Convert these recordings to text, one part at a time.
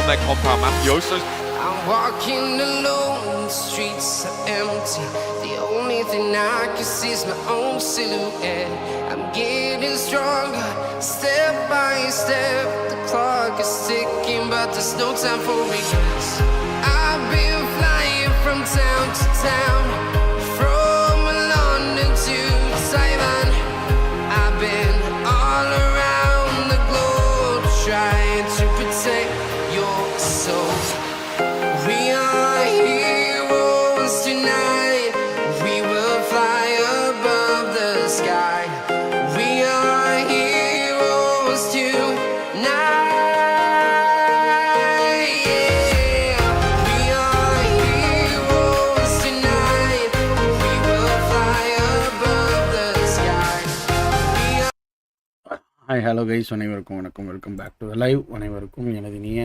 their compound. Mafioso's. I'm walking alone, the streets are empty. The only thing I can see is my own silhouette. I'm getting stronger, step by step. The clock is ticking, but there's no time for regrets. I've been flying from town to town, from London to Taiwan. I've been all around the globe trying to protect your soul. We are heroes tonight. We will fly above the sky. We are heroes tonight. Yeah. We are heroes tonight. We will fly above the sky. Hi hello guys, அனைவருக்கும் வணக்கம். Welcome back to live. அனைவருக்கும் எனது இனிய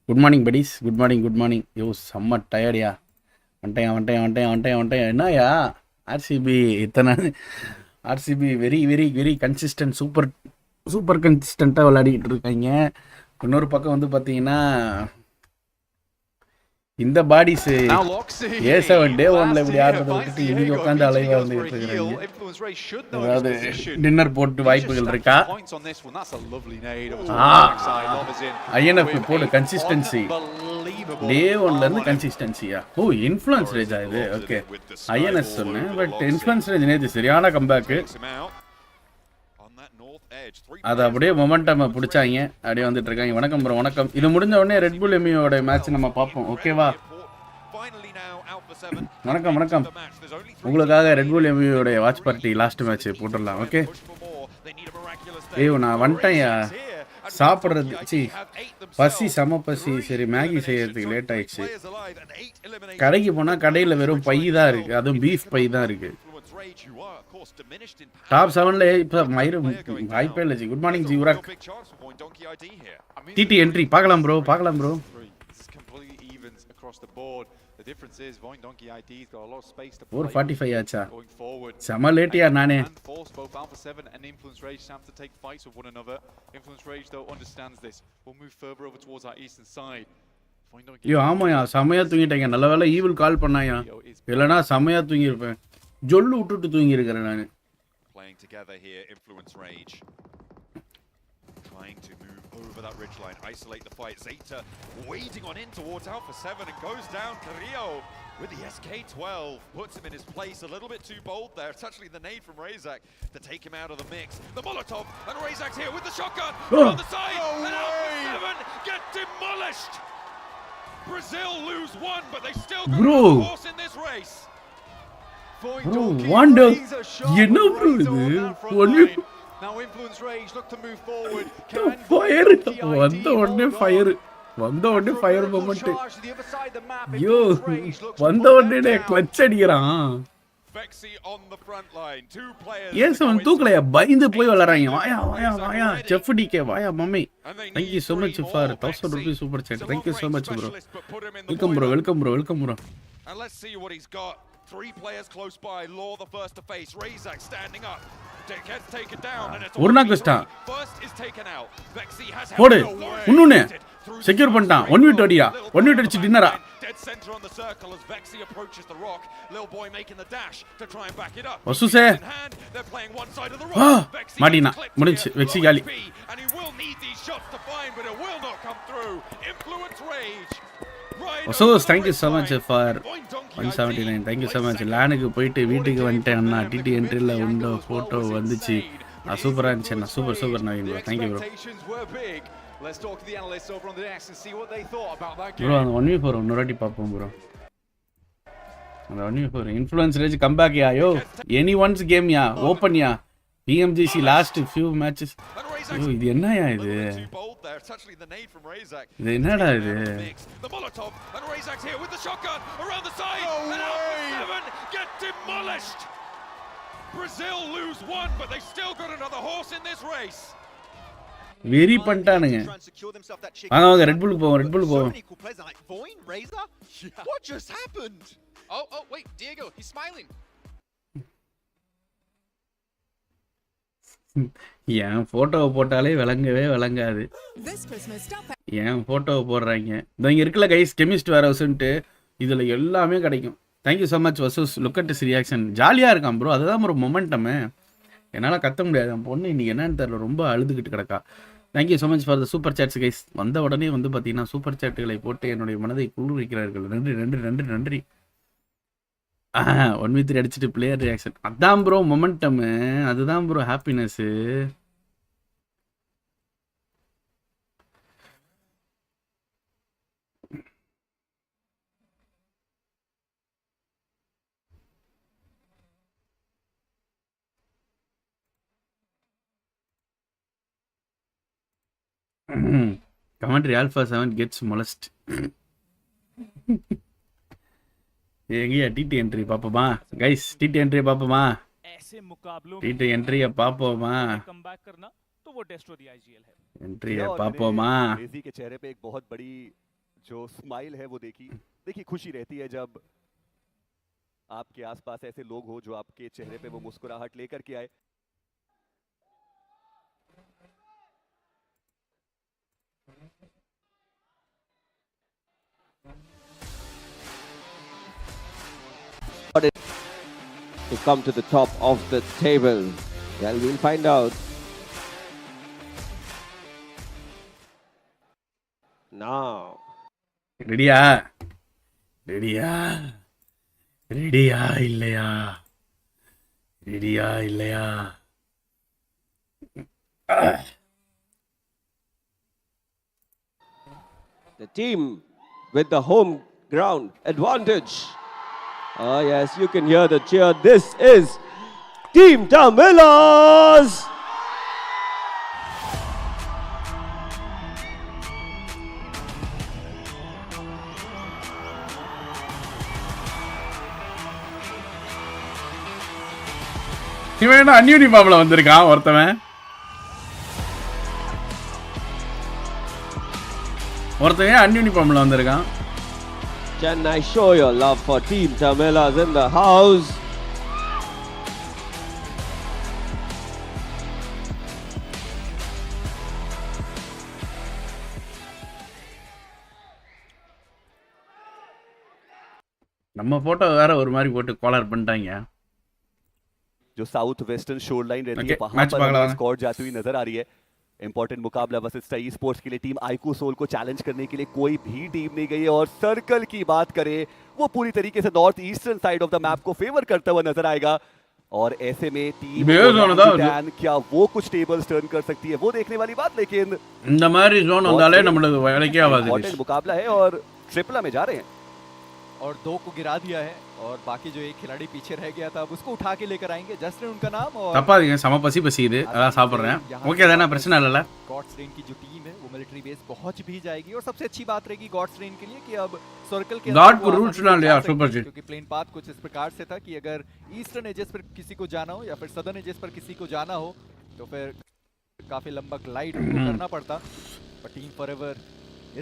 good morning buddies. Good morning. யோ செம்ம டயர்டியா. வந்துட்டேன். என்னயா ஆர்சிபி இத்தனை ஆர்சிபி வெரி கன்சிஸ்டன்ட், சூப்பர் கன்சிஸ்டண்ட்டாக விளையாடிக்கிட்டு இருக்காங்க. இன்னொரு பக்கம் வந்து பார்த்தீங்கன்னா இந்த பாடிஸ் A7 டே 1ல இப்படி ஆடுறதை விட்டுட்டு இன்னைக்கு உட்காந்து அலைவா வந்துட்டு இருக்காங்க. அதாவது டின்னர் போட்டு வாய்ப்புகள் இருக்கா? ஐஎன்எஃப் போடு கன்சிஸ்டன்சி டே 1ல இருந்து கன்சிஸ்டன்சியா? ஓ இன்ஃப்ளூயன்ஸ் ரேஜா இது? ஓகே ஐஎன்எஸ் சொன்னேன், பட் இன்ஃப்ளூயன்ஸ் ரேஜ் நேற்று சரியான கம்பேக்கு. அதை அப்படியே மொமெண்டம் பிடிச்சாங்க, அப்படியே வந்துட்டு இருக்காங்க. வணக்கம் ப்ரோ, வணக்கம். இது முடிஞ்ச உடனே ரெட் புல் எம்மியோட மேட்ச் நம்ம பார்ப்போம், ஓகேவா? வணக்கம். உங்களுக்காக ரெட் புல் எம்மியோட வாட்ச் பார்ட்டி லாஸ்ட் மேட்ச் போட்டுடலாம், ஓகே? ஐயோ நான் வந்துட்டேன்யா, சாப்பிட்றது பசி, செம பசி. சரி மேகி செய்யறதுக்கு லேட் ஆயிடுச்சு. கடைக்கு போனால் கடையில் வெறும் பை தான் இருக்குது, அதுவும் பீஃப் பை தான் இருக்குது. டாப் 7ல இப்போ மயிறு வாய்ப்பே இல்லை. குட் மார்னிங் ஜி உராக். டிடி என்ட்ரி பார்க்கலாம் ப்ரோ. 4:45 ஆச்சா? செம லேட்டியா நானே. ஐயோ ஆமாயா, செமையா தூங்கிட்டேங்க. நல்ல வேலை ஈவில் கால் பண்ணாயா, இல்லைனா செமையா தூங்கியிருப்பேன். ஜொல்லு விட்டுட்டு தூங்கி இருக்கிறேன் நான். Playing together here, Influence Rage trying to move over that ridge line, isolate the fight. Zeta wading on in towards Alpha 7 and goes down. Carrillo with the SK-12 puts him in his place. A little bit too bold there. It's actually the nade from Razak to take him out of the mix. The Molotov, and Razak's here with the shotgun on the side, and Alpha 7 get demolished. Brazil lose one, but they still got a horse in this race. Bro, wonder என்ன bro இது? ஒண்ணு now Influence Rage look to move forward. Fire வந்த உடனே fire moment. ஐயோ வந்த உடனே clutch அடிக்கிறான். ஏன் அவன் தூக்கலையா? பயந்து போய் விளையாடுறாங்க. வாயா செஃப் டிகே, வாயா mummy. Thank you so much for 1000 rupees super chat. Thank you so much bro. Welcome bro. And let's see what he's got. 3 players close by. Law the first to face. Razak standing up. Gets taken down and it's ஒரு நாக்கு ஸ்டான். First is taken out. Vexi has போடு. இன்னொன்னு secure பண்ணிட்டான். 1 விட் அடியா. 1 விட் அடிச்சு டின்னரா. Dead center on the circle as Vexi approaches the rock. Lil boy making the dash to try and back it up. வசுசே. They're playing one side of the rock. மாடினா முடிஞ்சு. வெக்ஸி காலி. And he will need these shots to find, but it will not come through. Influence Rage. So thank you so much for 179. Thank you so much. லேனுக்கு போயிட்டு வீட்டுக்கு வந்துட்டேன் அண்ணா. DD என்ட்ரியில் உண்டோ photo வந்துச்சு. சூப்பராக இருந்துச்சு அண்ணா. Super Naveen bro. Thank you bro. Bro அந்த 1v4 இன்னொரு வாட்டி பார்ப்போம் ப்ரோ. அந்த 1v4 இன்ஃப்ளூயன்ஸ் ரேஜ் கம்பேக் யா. யோ எனி ஒன்ஸ் கேம் யா, ஓப்பன் யா. Pmgc last few matches. ஐயோ இது என்னயா இது? இது என்னடா இது? The Molotov and Razak's here with the shotgun around the side, and Alpha 7 get demolished. Brazil lose one, but they still got another horse in this race. வெரி பண்ணிட்டானுங்க. வாங்க ரெட் புல் போவோம். What just happened? Oh wait, Diego, he's smiling. என் ஃபோட்டோவை போட்டாலே விளங்கவே விளங்காது. This Christmas, stop at என் ஃபோட்டோவை போடுறாங்க. இதோ இங்கே இருக்குல்ல கைஸ், கெமிஸ்ட் வேர் ஹவுஸ்ன்ட்டு இதில் எல்லாமே கிடைக்கும். தேங்க்யூ ஸோ மச் வசூஸ். Look at is reaction. ஜாலியாக இருக்கான் ப்ரோ, அதுதான் ஒரு மொமெண்டமே. என்னால் கத்த முடியாது. என் பொண்ணு இன்றைக்கி என்னன்னு தெரியல, ரொம்ப அழுதுகிட்டு கிடக்கா. Thank you so much for the super shades guys. வந்த உடனே வந்து பார்த்தீங்கன்னா சூப்பர் சேட்டுகளை போட்டு என்னுடைய மனதை குளிர்விக்கிறார்கள். நன்றி நன்றி நன்றி நன்றி. 1v3 அடிச்சுட்டு பிளேயர் ரியாக்ஷன், அதான் ப்ரோ மொமெண்டமு, அதுதான் bro happiness. Commentary alpha 7 gets molest. எங்கேயா டிடி என்ட்ரி பார்ப்போமா கைஸ்? டிடி என்ட்ரி பார்ப்போமா? ऐसे मुकाबलों டிடி என்ட்ரியை பார்ப்போமா? कमबैक करना तो वो टेस्ट ऑफ द आईजीएल है। என்ட்ரியை பார்ப்போமா? क्रेजी के चेहरे पे एक बहुत बड़ी जो स्माइल है वो देखिए खुशी रहती है जब आपके आसपास ऐसे लोग हो जो आपके चेहरे पे वो मुस्कुराहट लेकर के आए। To come to the top of the table. Well, we'll find out. Now. ரெடியா? ரெடியா? ரெடியா இல்லையா? ரெடியா இல்லையா? The team with the home ground advantage. Oh yes, you can hear the cheer. This is Team Tamilas. இவன் என்ன அன்யூனிஃபார்ம்ல வந்திருக்கான் ஒருத்தன் அன்யூனிஃபார்ம்ல வந்திருக்கான். Can I show your love for Team Tamilas in the house? நம்ம போட்டோ வேற ஒரு மாதிரி போட்டு காலர் பண்ணிட்டாங்க. जो साउथ वेस्टर्न शोर लाइन रहती है वहां मैच पर स्क्वाड जाती हुई नजर आ रही है। इंपॉर्टेंट मुकाबला वर्सेस ई स्पोर्ट्स के लिए टीम आइको सोल को चैलेंज करने के लिए कोई भी टीम नहीं गई है। और सर्कल की बात करें वो पूरी तरीके से north eastern side of the map को फेवर करता हुआ नजर आएगा। और ऐसे में टीम क्या वो कुछ टेबल्स टर्न कर सकती है वो देखने वाली बात। लेकिन இந்த மாதிரி ஜோன் வந்தாலே நம்மளுக்கு வேலைக்கே ஆகாது. इंपॉर्टेंट मुकाबला है और ट्रिपला में जा रहे हैं और 2 को गिरा दिया है और बाकी जो एक खिलाड़ी पीछे रह गया था अब उसको उठा के लेकर आएंगे। जस्ट उनका नाम और தப்பாதீங்க, சம பசிக்குது, அதான் சாப்பிடுறேன். ஓகே தானே, பிரச்சனை இல்லல. गॉड्स रेन की जो टीम है वो मिलिट्री बेस पहुंच भी जाएगी। और सबसे अच्छी बात रहेगी गॉड्स रेन के लिए कि अब सर्कल के गॉड को रूट्स ना लिया सुपर जी, क्योंकि प्लेन पाथ कुछ इस प्रकार से था कि अगर ईस्टर्न एजेस पर किसी को जाना हो या फिर सदर्न एजेस पर किसी को जाना हो तो फिर काफी लंबा ग्लाइड करना पड़ता। पर टीम फॉरएवर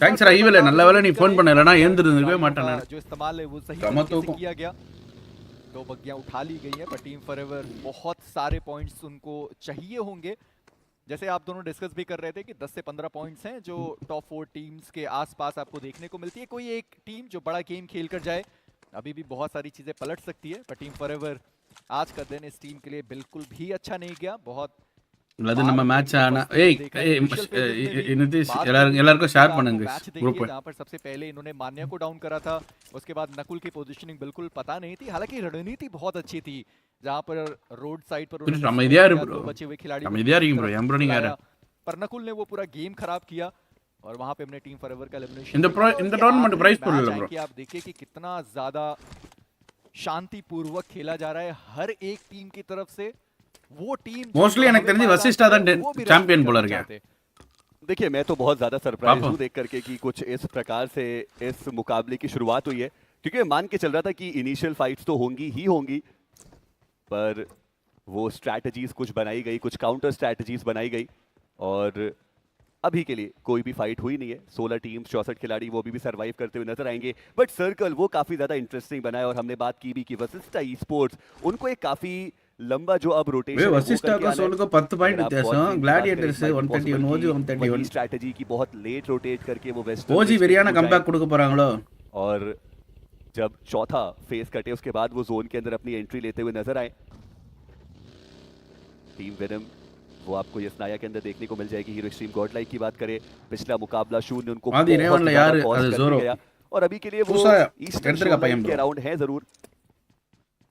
தேங்க்ஸ் ரா ஈவல, நல்ல வேளை நீ ஃபோன் பண்ணலனா ஏந்திருந்திருக்கவே மாட்டேன் நான். जो इस्तेमाल है वो सही तरीके से किया गया। 2 बग्गियां उठा ली गई है पर टीम फॉरएवर बहुत सारे पॉइंट्स उनको चाहिए होंगे। जैसे आप दोनों डिस्कस भी कर रहे थे कि 10 से 15 पॉइंट्स हैं जो टॉप 4 टीम्स के आसपास आपको देखने को मिलती है। कोई एक टीम जो बड़ा गेम खेल कर जाए, अभी भी बहुत सारी चीजें पलट सकती है। पर टीम फॉरएवर आज का दिन इस टीम के लिए बिल्कुल भी अच्छा नहीं गया। बहुत அது நம்ம மேட்ச் ஆனா நிதிஷ் எல்லாருக்கும் ஷேர் பண்ணுங்க ग्रुप जहां पर सबसे पहले इन्होंने मान्या को डाउन करा था। उसके बाद नकुल की पोजीशनिंग बिल्कुल पता नहीं थी, हालांकि रणनीति बहुत अच्छी थी जहां पर रोड साइड पर बचे हुए खिलाड़ी पर नकुल ने वो पूरा गेम खराब किया और वहां पे हमने टीम फॉरएवर का एलिमिनेशन இந்த टूर्नामेंट प्राइस पूल लो ब्रो। आप देखिए कि कितना ज्यादा शांतिपूर्वक खेला जा रहा है हर एक टीम की तरफ से। वो टीम मोस्टली எனக்கு தெரிஞ்சு வசிஷ்டா தான் சாம்பியன் போல இருக்கு। देखिए मैं तो बहुत ज्यादा सरप्राइज हूं देख करके कि कुछ इस प्रकार से इस मुकाबले की शुरुआत हुई है, क्योंकि मान के चल रहा था कि इनिशियल फाइट्स तो होंगी ही होंगी पर वो स्ट्रैटेजीज कुछ बनाई गई, कुछ काउंटर स्ट्रैटेजीज बनाई गई और अभी के लिए कोई भी फाइट हुई नहीं है। 16 टीम्स 64 खिलाड़ी वो भी सर्वाइव करते हुए नजर आएंगे। बट सर्कल वो काफी ज्यादा इंटरेस्टिंग बना है और हमने बात की भी कि वशिष्ठा ई स्पोर्ट्स उनको एक काफी लंबा जो अब रोटेशन है वशिष्ठा सोल को 10 पॉइंट व्यत्यासम ग्लैडिएटर्स 131 ओजी 131 स्ट्रेटजी की बहुत लेट रोटेट करके वो वेस्ट ओजी வெரியான கம்பேக் கொடுக்க போறாங்களோ और जब चौथा फेस कटे उसके बाद वो जोन के अंदर अपनी एंट्री लेते हुए नजर आए। टीम वेनम वो आपको ये स्नाया के अंदर देखने को मिल जाएगी। हीरो एक्सट्रीम गॉड लाइक की बात करें, पिछला मुकाबला शून्य उनको आदि रेवनला यार அது ஜோரோ और अभी के लिए वो ईस्टर्न के अराउंड है जरूर।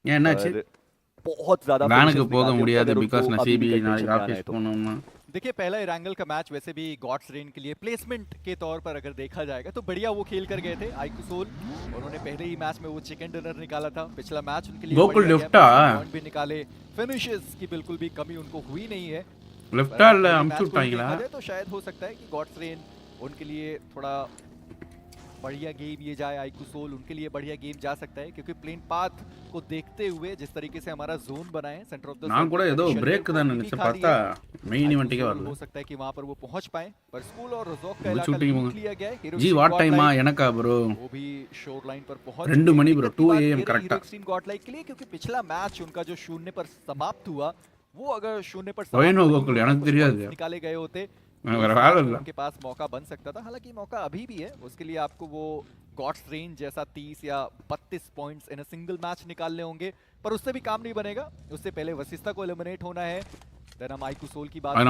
ஏன் என்னாச்சு बहुत ज्यादा நானுக்கு போக முடியாது बिकॉज़ नसीबी நாளைக்கு ஆபீஸ் போகணும்னா। देखिए पहला इरांगल का मैच वैसे भी गॉड्स रेन के लिए प्लेसमेंट के तौर पर अगर देखा जाएगा तो बढ़िया वो खेल कर गए थे आइकू सोल। उन्होंने पहले ही मैच में वो चिकन डिनर निकाला था। पिछला मैच उनके लिए गोकुल लिफ्टा पॉइंट भी निकाले, फिनिशेस की बिल्कुल भी कमी उनको हुई नहीं है। लिफ्टा हम छुटाएंगे तो शायद हो सकता है कि गॉड्स रेन उनके लिए थोड़ा बढ़िया गेम ये जाए, आइकू सोल उनके लिए बढ़िया गेम जा सकता है क्योंकि प्लेन पाथ को देखते हुए जिस तरीके से हमारा जोन बना है सेंटर ऑफ द நான் கூட ஏதோ பிரேக் தான் நினைச்சேன் பார்த்தா மெயின் इवेंट के வரல। हो सकता है कि वहां पर वो पहुंच पाए पर स्कूल और रोजोक का वो इलाका shooting लूट लिया गया है। जी व्हाट टाइम எனக்கா ब्रो वो भी शोर लाइन पर पहुंच 2 மணி bro 2 AM correct extreme god like के लिए क्योंकि पिछला मैच उनका जो शून्य पर समाप्त हुआ वो अगर शून्य पर ஒயினோ கோகுல் எனக்கு தெரியாது निकाले गए होते उनके पास मौका बन सकता था। हालांकि मौका अभी भी है, उसके लिए आपको वो गॉड्स रेंज जैसा 30 या 32 points in a single match निकालने होंगे पर उससे भी काम नहीं बनेगा। उससे पहले वशिष्ठा को एलिमिनेट होना है। देन हम आइकू सोल की बात कर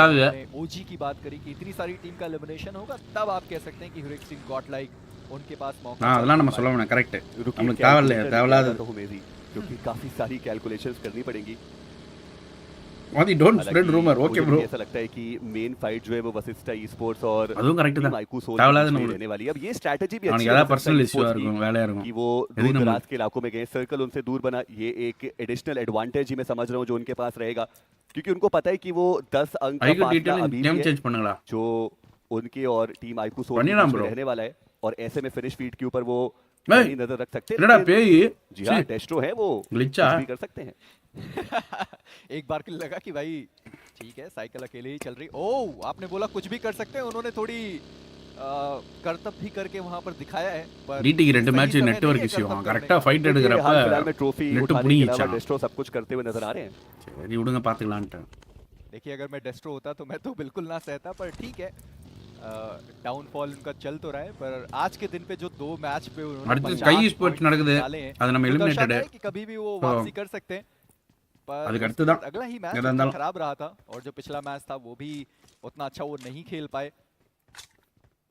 रहे हैं, ओजी की बात करी कि इतनी सारी टीम का एलिमिनेशन होगा तब आप कह सकते हैं कि हीरो एक्सट्रीम गॉड लाइक उनके पास मौका हां அதெல்லாம் நம்ம சொல்லணும் கரெக்ட் நமக்கு தேவையில்லாத क्योंकि काफी सारी कैलकुलेशंस करनी पड़ेंगी। वादी don't spread rumour okay bro. ऐसा लगता है कि मेन फाइट जो है वो वशिष्ठा ई स्पोर्ट्स और அதுவும் கரெக்ட் தான் आइकू सोल रहने वाली है। अब ये स्ट्रेटजी भी अच्छी है पर्सनल इशू இருக்கும் வேலையா இருக்கும் कि वो दूर दराज के इलाकों में गए, सर्कल उनसे दूर बना, ये एक एडिशनल एडवांटेज ही मैं समझ रहा हूं जो उनके पास रहेगा क्योंकि उनको पता है कि वो 10 अंक का फासला अभी भी चेंज பண்ணுங்களா जो उनके और टीम आइकू सोल में रहने वाला है और ऐसे में फिनिश फीड के ऊपर वो नजर रख सकते हैं। जी हां डेस्ट्रो है वो ग्लिचा भी कर सकते हैं। एक बार के लगा कि भाई ठीक है साइकिल अकेले ही चल रही। ओह आपने बोला कुछ भी कर सकते हैं, उन्होंने थोड़ी करतब भी करके वहां पर दिखाया है पर डीटी की 2 मैच नेटवर्क इश्यू हां करेक्टா ஃபைட் எடுக்கறப்ப फिलहाल में ट्रॉफी उठाने के अलावा डेस्ट्रो सब कुछ करते हुए नजर आ रहे हैं। சரி விடுங்க பாத்துக்கலாம்ட்ட। देखिए अगर मैं डेस्ट्रो होता तो मैं तो बिल्कुल ना सहता पर ठीक है डाउनफॉल उनका चल तो रहा है पर आज के दिन पे जो 2 मैच पे उन्होंने कई स्पोर्ट्स நடக்குது அது நம்ம எலிமினேட்டட் कि कभी भी वो वापसी कर सकते हैं पर அதுக்கு அடுத்து தான் अगला ही मैच खराब रहा था और जो पिछला मैच था वो भी उतना अच्छा वो नहीं खेल पाए।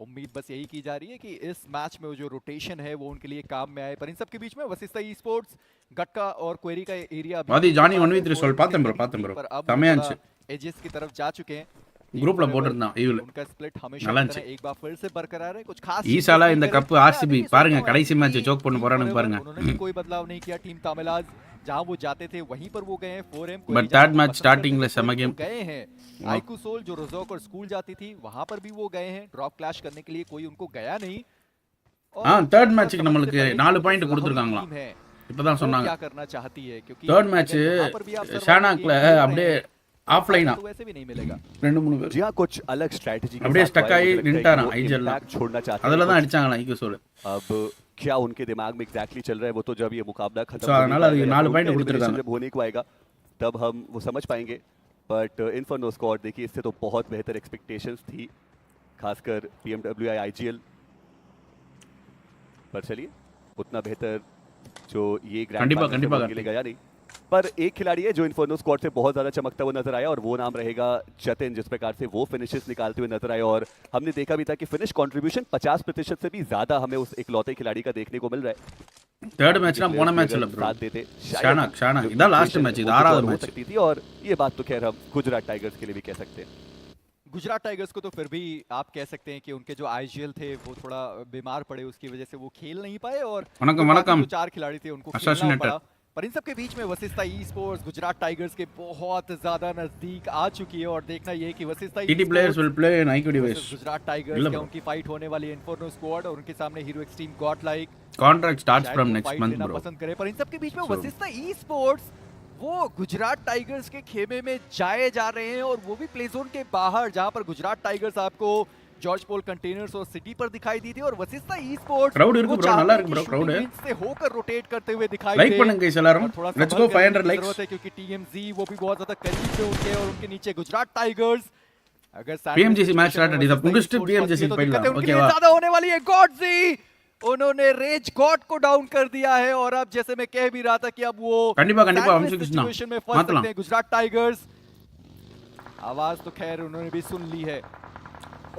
उम्मीद बस यही की जा रही है कि इस मैच में वो जो रोटेशन है वो उनके लिए काम में आए। पर इन सब के बीच में वशिष्ठा ई स्पोर्ट्स गटका और क्वेरी का एरिया वादी जानी 1v3 सोल पातम ब्रो तमेंच एजेस की तरफ जा चुके हैं। ग्रुपல போட்டுறதான் ஈவில் उनका स्प्लिट हमेशा एक बार फिर से बरकरार है। कुछ खास ஈசாலா இந்த கப் ஆர்சிபி பாருங்க கடைசி மேட்ச் சோக் பண்ண போறானுங்க பாருங்க। उन्होंने कोई बदलाव नहीं किया। टीम तमिलाज जहां वो जाते थे वहीं पर वो गए हैं 4M but third match starting में सम गेम गए हैं। आइकू सोल जो रोजोक और स्कूल जाती थी वहां पर भी वो गए हैं। ड्रॉप क्लैश करने के लिए कोई उनको गया नहीं। हां थर्ड मैच க்கு நமக்கு 4 பாயிண்ட் கொடுத்திருக்காங்களாம் இப்பதான் சொன்னாங்க। क्या करना चाहती है क्योंकि थर्ड मैच ஷானாக்ல அப்படியே ऑफलाइना तो वैसे भी नहीं मिलेगा। 2-3 பேர் जी हां कुछ अलग स्ट्रेटजी के அப்படியே ஸ்டக் ஆகி நின்னுட்டாராம் ஐஜல்ல छोड़ना चाहते அதல தான் அடிச்சாங்களா ஐக்கு सोल। अब क्या उनके दिमाग में एग्जैक्टली चल रहा है वो तो जब ये मुकाबला खत्म அதனால அது 4 பாயிண்ட் கொடுத்திருக்காங்க जब होने को आएगा तब हम वो समझ पाएंगे। बट इन्फर्नो स्क्वाड देखिए इससे तो बहुत बेहतर एक्सपेक्टेशंस थी खासकर पीएमडब्ल्यूआई आईजीएल पर चलिए उतना बेहतर जो ये ग्रैंड फाइनल के लिए गया नहीं। पर एक खिलाड़ी है जो इन्फर्नो स्क्वाड से बहुत ज्यादा चमकता हुआ नजर आया और वो नाम रहेगा जतिन। जिस प्रकार से वो फिनिशेस निकालते हुए नजर आए और हमने देखा भी था कि फिनिश कंट्रीब्यूशन 50% से भी ज्यादा हमें उस इकलौते खिलाड़ी का देखने को मिल रहा है। थर्ड मैच ना போன मैचல ब्रो साथ देते ஷானா இத லாஸ்ட் मैच இது ஆறாவது मैच सकती थी और ये बात तो खैर हम गुजरात टाइगर्स के लिए भी कह सकते हैं। गुजरात टाइगर्स को तो फिर भी आप कह सकते हैं कि उनके जो आईजीएल थे वो थोड़ा बीमार पड़े उसकी वजह से वो खेल नहीं पाए और वनकम 4 खिलाड़ी थे उनको खेलना पड़ा। पर इन सब के बीच में Vashishtha e sports Gujarat tigers के बहुत ज्यादा नजदीक आ चुकी है और देखना ये कि Vashishtha TT players will play in IQ device Gujarat tigers क्या उनकी फाइट होने वाली है इन्फर्नो स्क्वाड और उनके सामने hero extreme god like contract starts from next month bro पसंद करें। पर इन सब के बीच में वशिष्ठा ई स्पोर्ट्स वो गुजरात टाइगर्स के खेमे में जाए जा रहे हैं और वो भी प्ले जोन के बाहर जहां पर गुजरात टाइगर्स आपको जॉर्ज पोल कंटेनर्स और सिटी पर दिखाई दी थी और वशिष्ठा ई स्पोर्ट्स Crowd இருக்கு bro, நல்லா இருக்கு bro, crowd. से होकर रोटेट करते हुए दिखाई லைக் दे। பண்ணுங்க guys எல்லாரும். और थोड़ा Let's संभल go करने 500 की likes. जरूरत है क्योंकि टीएमजी वो भी बहुत ज्यादा करीब पे उनके और उनके नीचे गुजरात टाइगर्स। अगर PMGC match started is up. முடிச்சிட்டு PMGC तो போயிடலாம். दिक्कतें उनके लिए ஓகேவா? ज्यादा होने वाली है। गॉडजी उन्होंने रेज गॉड को डाउन कर दिया है और अब जैसे मैं कह भी रहा था कि अब वो கண்டிப்பா கண்டிப்பா sandwich அம்சு கிருஷ்ணா situation में फंस सकते மாத்தலாம். हैं गुजरात टाइगर्स। आवाज तो खैर उन्होंने भी सुन ली है।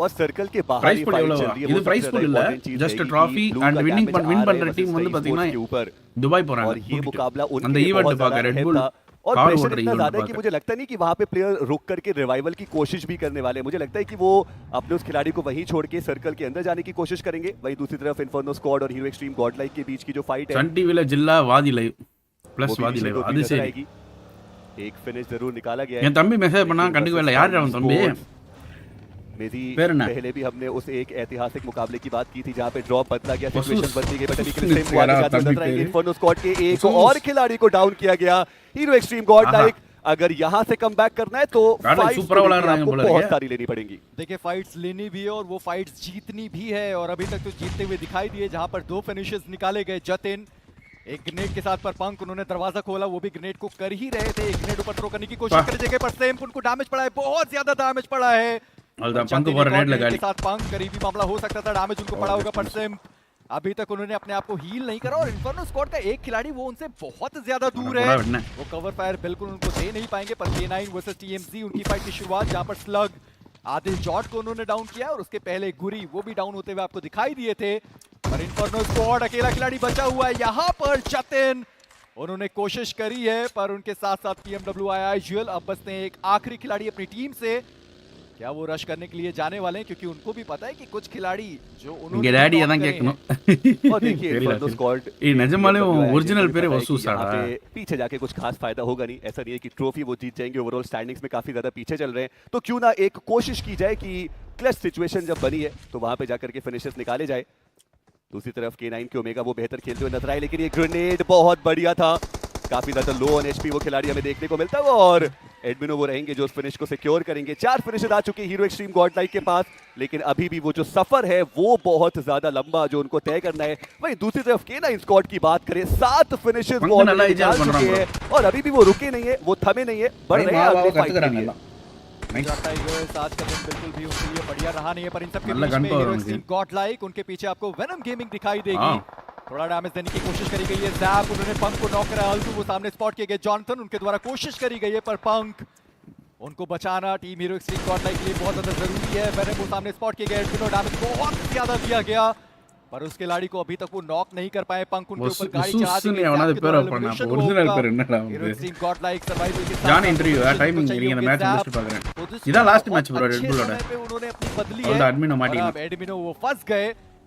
और सर्कल के बाहर பிரைஸ் ये பூல் फाइट எவ்வளவு चल रही है இது वो பிரைஸ் सबसे பூல் ज्यादा இல்ல important चीज ஜஸ்ட் रहेगी ட்ராஃபி कि blue அண்ட் का வின்னிங் damage வின் आ रहा பண்ற है டீம் வந்து वशिष्ठा பாத்தீங்கன்னா esports के ऊपर துபாய் और போறாங்க ये मुकाबला அந்த उनके लिए ஈவென்ட் बहुत பார்க்க ज्यादा ரெட் अहम बुल था और கார் प्रेशर ஓடுற इतना ஈவென்ட் ज्यादा है कि பார்க்க मुझे लगता नहीं कि वहां पे प्लेयर रुक करके रिवाइवल की कोशिश भी करने वाले हैं। मुझे लगता है कि वो अपने उस खिलाड़ी को वहीं छोड़ के सर्कल के अंदर जाने की कोशिश करेंगे। वहीं दूसरी तरफ इन्फर्नो स्क्वाड और हीरो एक्सट्रीम गॉडलाइक के बीच की जो फाइट है சன் டிவில ஜில்லா வாதி லைவ் वो பிளஸ் भी வாதி निश्चित லைவ் होती அது नजर சரி आएगी। एक फिनिश जरूर निकाला गया है என் தம்பி மெசேஜ் பண்ணா கண்டுக்கவே இல்லை யார் அவன் தம்பி मेरी फिर ना। पहले भी हमने उस एक ऐतिहासिक मुकाबले की बात की थी जहां पे ड्रॉप बदला गया, बसूस। सिचुएशन बदली गई, बट अभी बसूस सेम हुआ तेरा के साथ तभी नजर आएंगे। तेरे। इन्फर्नो स्क्वाड के एक बसूस। और खिलाड़ी को डाउन किया गया। हीरो एक्सट्रीम गॉडलाइक अगर यहां से कम बैक करना है तो गार्डन fights सुपर तो वाला देखिए रहा है आपको बोला बहुत गया। सारी लेनी पड़ेंगी। देखिए फाइट्स लेनी भी है और वो फाइट्स जीतनी भी है और अभी तक तो जीतते हुए दिखाई दिए जहां पर 2 फिनिशेस निकाले गए। जतिन एक ग्रेनेड के साथ पर पंक उन्होंने दरवाजा खोला, वो भी ग्रेनेड को कर ही रहे थे। एक ग्रेनेड ऊपर थ्रो करने की कोशिश कर जगह पर सेम उनको डैमेज पड़ा है, बहुत ज्यादा डैमेज पड़ा है। और पंक जतिन पर एक रेड और लगा के ली साथ पंक करीबी मामला हो सकता था, डैमेज उनको पड़ा होगा पर सेम अभी तक उन्होंने अपने आप को हील नहीं करा और इन्फर्नो स्क्वाड का एक खिलाड़ी वो उनसे बहुत ज्यादा दूर है। वो कवर फायर बिल्कुल उनको दे नहीं पाएंगे पर K9 वर्सेस टीएमजी उनकी फाइट की शुरुआत जहां पर स्लग आदिल जॉर्ज को उन्होंने डाउन किया और उसके पहले गुरी वो भी डाउन होते हुए आपको दिखाई दिए थे। पर इन्फर्नो स्क्वाड अकेला खिलाड़ी बचा हुआ है यहाँ पर। जतिन उन्होंने कोशिश करी है पर उनके साथ साथ PMWI अब बचते हैं एक आखिरी खिलाड़ी अपनी टीम से। क्या वो रश करने के लिए जाने वाले हैं क्योंकि उनको भी पता है कि कुछ खिलाड़ी जो இங்க டாடியை தான் கேட்கணும் और देखिए इन्फर्नो स्क्वाड ये निजमाले ओरिजिनल पेरे वसूस यहाँ आड़ा पे पीछे जाके कुछ खास फायदा होगा नहीं। ऐसा नहीं है कि ट्रॉफी वो जीत जाएंगे, ओवरऑल स्टैंडिंग्स में काफी ज्यादा पीछे चल रहे हैं। तो क्यों ना एक कोशिश की जाए कि क्लच सिचुएशन जब बनी है तो वहां पे जाकर के फिनिशेस निकाले जाए। दूसरी तरफ K9 के ओमेगा वो बेहतर खेलते हुए नजर आए लेकिन ये ग्रेनेड बहुत बढ़िया था। काफी ज्यादा लो ऑन एचपी वो खिलाड़ी हमें देखने को मिलता है और एडमिनो वो रहेंगे जो उस फिनिश को सिक्योर करेंगे। 4 फिनिशर आ चुके हीरो एक्सट्रीम गॉडलाइक के पास लेकिन अभी भी वो जो सफर है वो बहुत ज्यादा लंबा जो उनको तय करना है। वहीं दूसरी तरफ K9 स्क्वाड की बात करें 7 फिनिशेस वो ऑलरेडी निकाल चुके हैं और अभी भी वो रुके नहीं है, वो थमे नहीं है, बढ़ रहे हैं अगले फाइट के लिए। टाइगर्स आज का दिन बिल्कुल भी उनके लिए बढ़िया रहा नहीं है पर इन सबके நல்ல बीच gun में power हीरो उनकी। एक्सट्रीम गॉडलाइक उनके पीछे आपको वेनम गेमिंग दिखाई देगी। हाँ। थोड़ा डैमेज देने की कोशिश करी गई है। जैप उन्होंने पंक को नॉक करा, अल्टू वो सामने स्पॉट किए गए। जॉनथन उनके द्वारा कोशिश करी गई है पर पंक उनको बचाना टीम हीरो एक्सट्रीम गॉडलाइक के लिए बहुत ज्यादा जरूरी है। वेनम वो सामने स्पॉट किए गए, डैमेज बहुत ज्यादा दिया गया पर उस खिलाड़ी को अभी तक वो नॉक नहीं कर पाए। पंक उनके ऊपर गाड़ी चला दी गई। அவனது Zap के பேர் द्वारा பண்ணா elimination ஒரிஜினல் होगा। பேர் என்னடா हीरो வந்து एक्सट्रीम गॉडलाइक सर्वाइवल के साथ ஜான் இன்டர்வியூ position டைமிங் को நீங்க அந்த चाहिए மேட்ச் होंगे। முடிச்சிட்டு பாக்குறேன் Position இதான் லாஸ்ட் बहुत மேட்ச் ப்ரோ ரெட் अच्छे புல்லோட समय पे उन्होंने अपनी बदली और है एडमिनो माटी और में। अब एडमिनो वो फंस गए।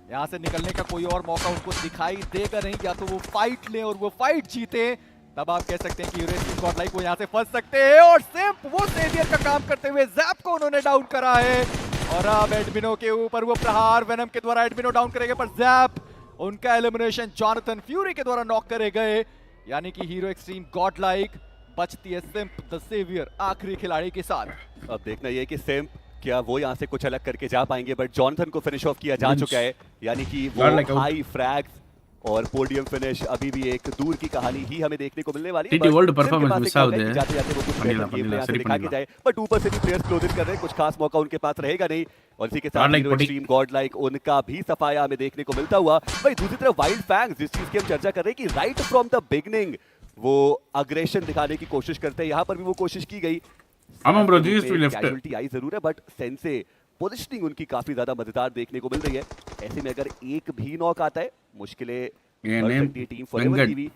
यहाँ से निकलने का कोई और मौका उनको दिखाई देगा नहीं, या तो वो फाइट ले और वो फाइट जीते तब आप कह सकते हैं कि हीरो एक्सट्रीम गॉडलाइक वो यहाँ से फंस सकते हैं। और सिर्फ वो सेवियर का काम करते हुए जैप को उन्होंने डाउन करा है और अब एडमिनो के ऊपर वो प्रहार वेनम के द्वारा एडमिनो डाउन करेंगे पर जैप उनका एलिमिनेशन जॉनथन फ्यूरी के द्वारा नॉक करे गए। यानी कि हीरो एक्सट्रीम गॉडलाइक बचती है सिम्प द सेवियर आखिरी खिलाड़ी के साथ। अब देखना ये कि सिम्प क्या वो यहाँ से कुछ अलग करके जा पाएंगे बट जॉनथन को फिनिश ऑफ किया जा चुका है। यानी कि वो हाई फ्रैग्स और पोडियम फिनिश अभी भी एक दूर की कहानी ही हमें देखने को मिलने वाली है। TT world performance miss out है जाते जाते वो कुछ बेहतर गेम प्ले से दिखा के जाए बट ऊपर से भी प्लेयर्स क्लोज इन कर रहे हैं, कुछ खास मौका उनके पास रहेगा नहीं। और इसी के साथ हीरो एक्सट्रीम गॉडलाइक उनका भी सफाया हमें देखने को मिलता हुआ। भाई दूसरी तरफ वाइल्ड फैंग्स जिस चीज की हम चर्चा कर रहे हैं कि राइट फ्रॉम द बिगनिंग वो अग्रेशन दिखाने की कोशिश करते हैं, यहाँ पर भी वो कोशिश की गई। आमां ब्रो जीएसपी लेफ्ट कैजुअल्टी आई जरूर है बट सेंसे पोजीशनिंग उनकी काफी ज्यादा मजेदार देखने को मिल रही है। ऐसे में अगर एक भी नॉक आता है मुश्किलें ये नेम टीम फॉरएवर की भी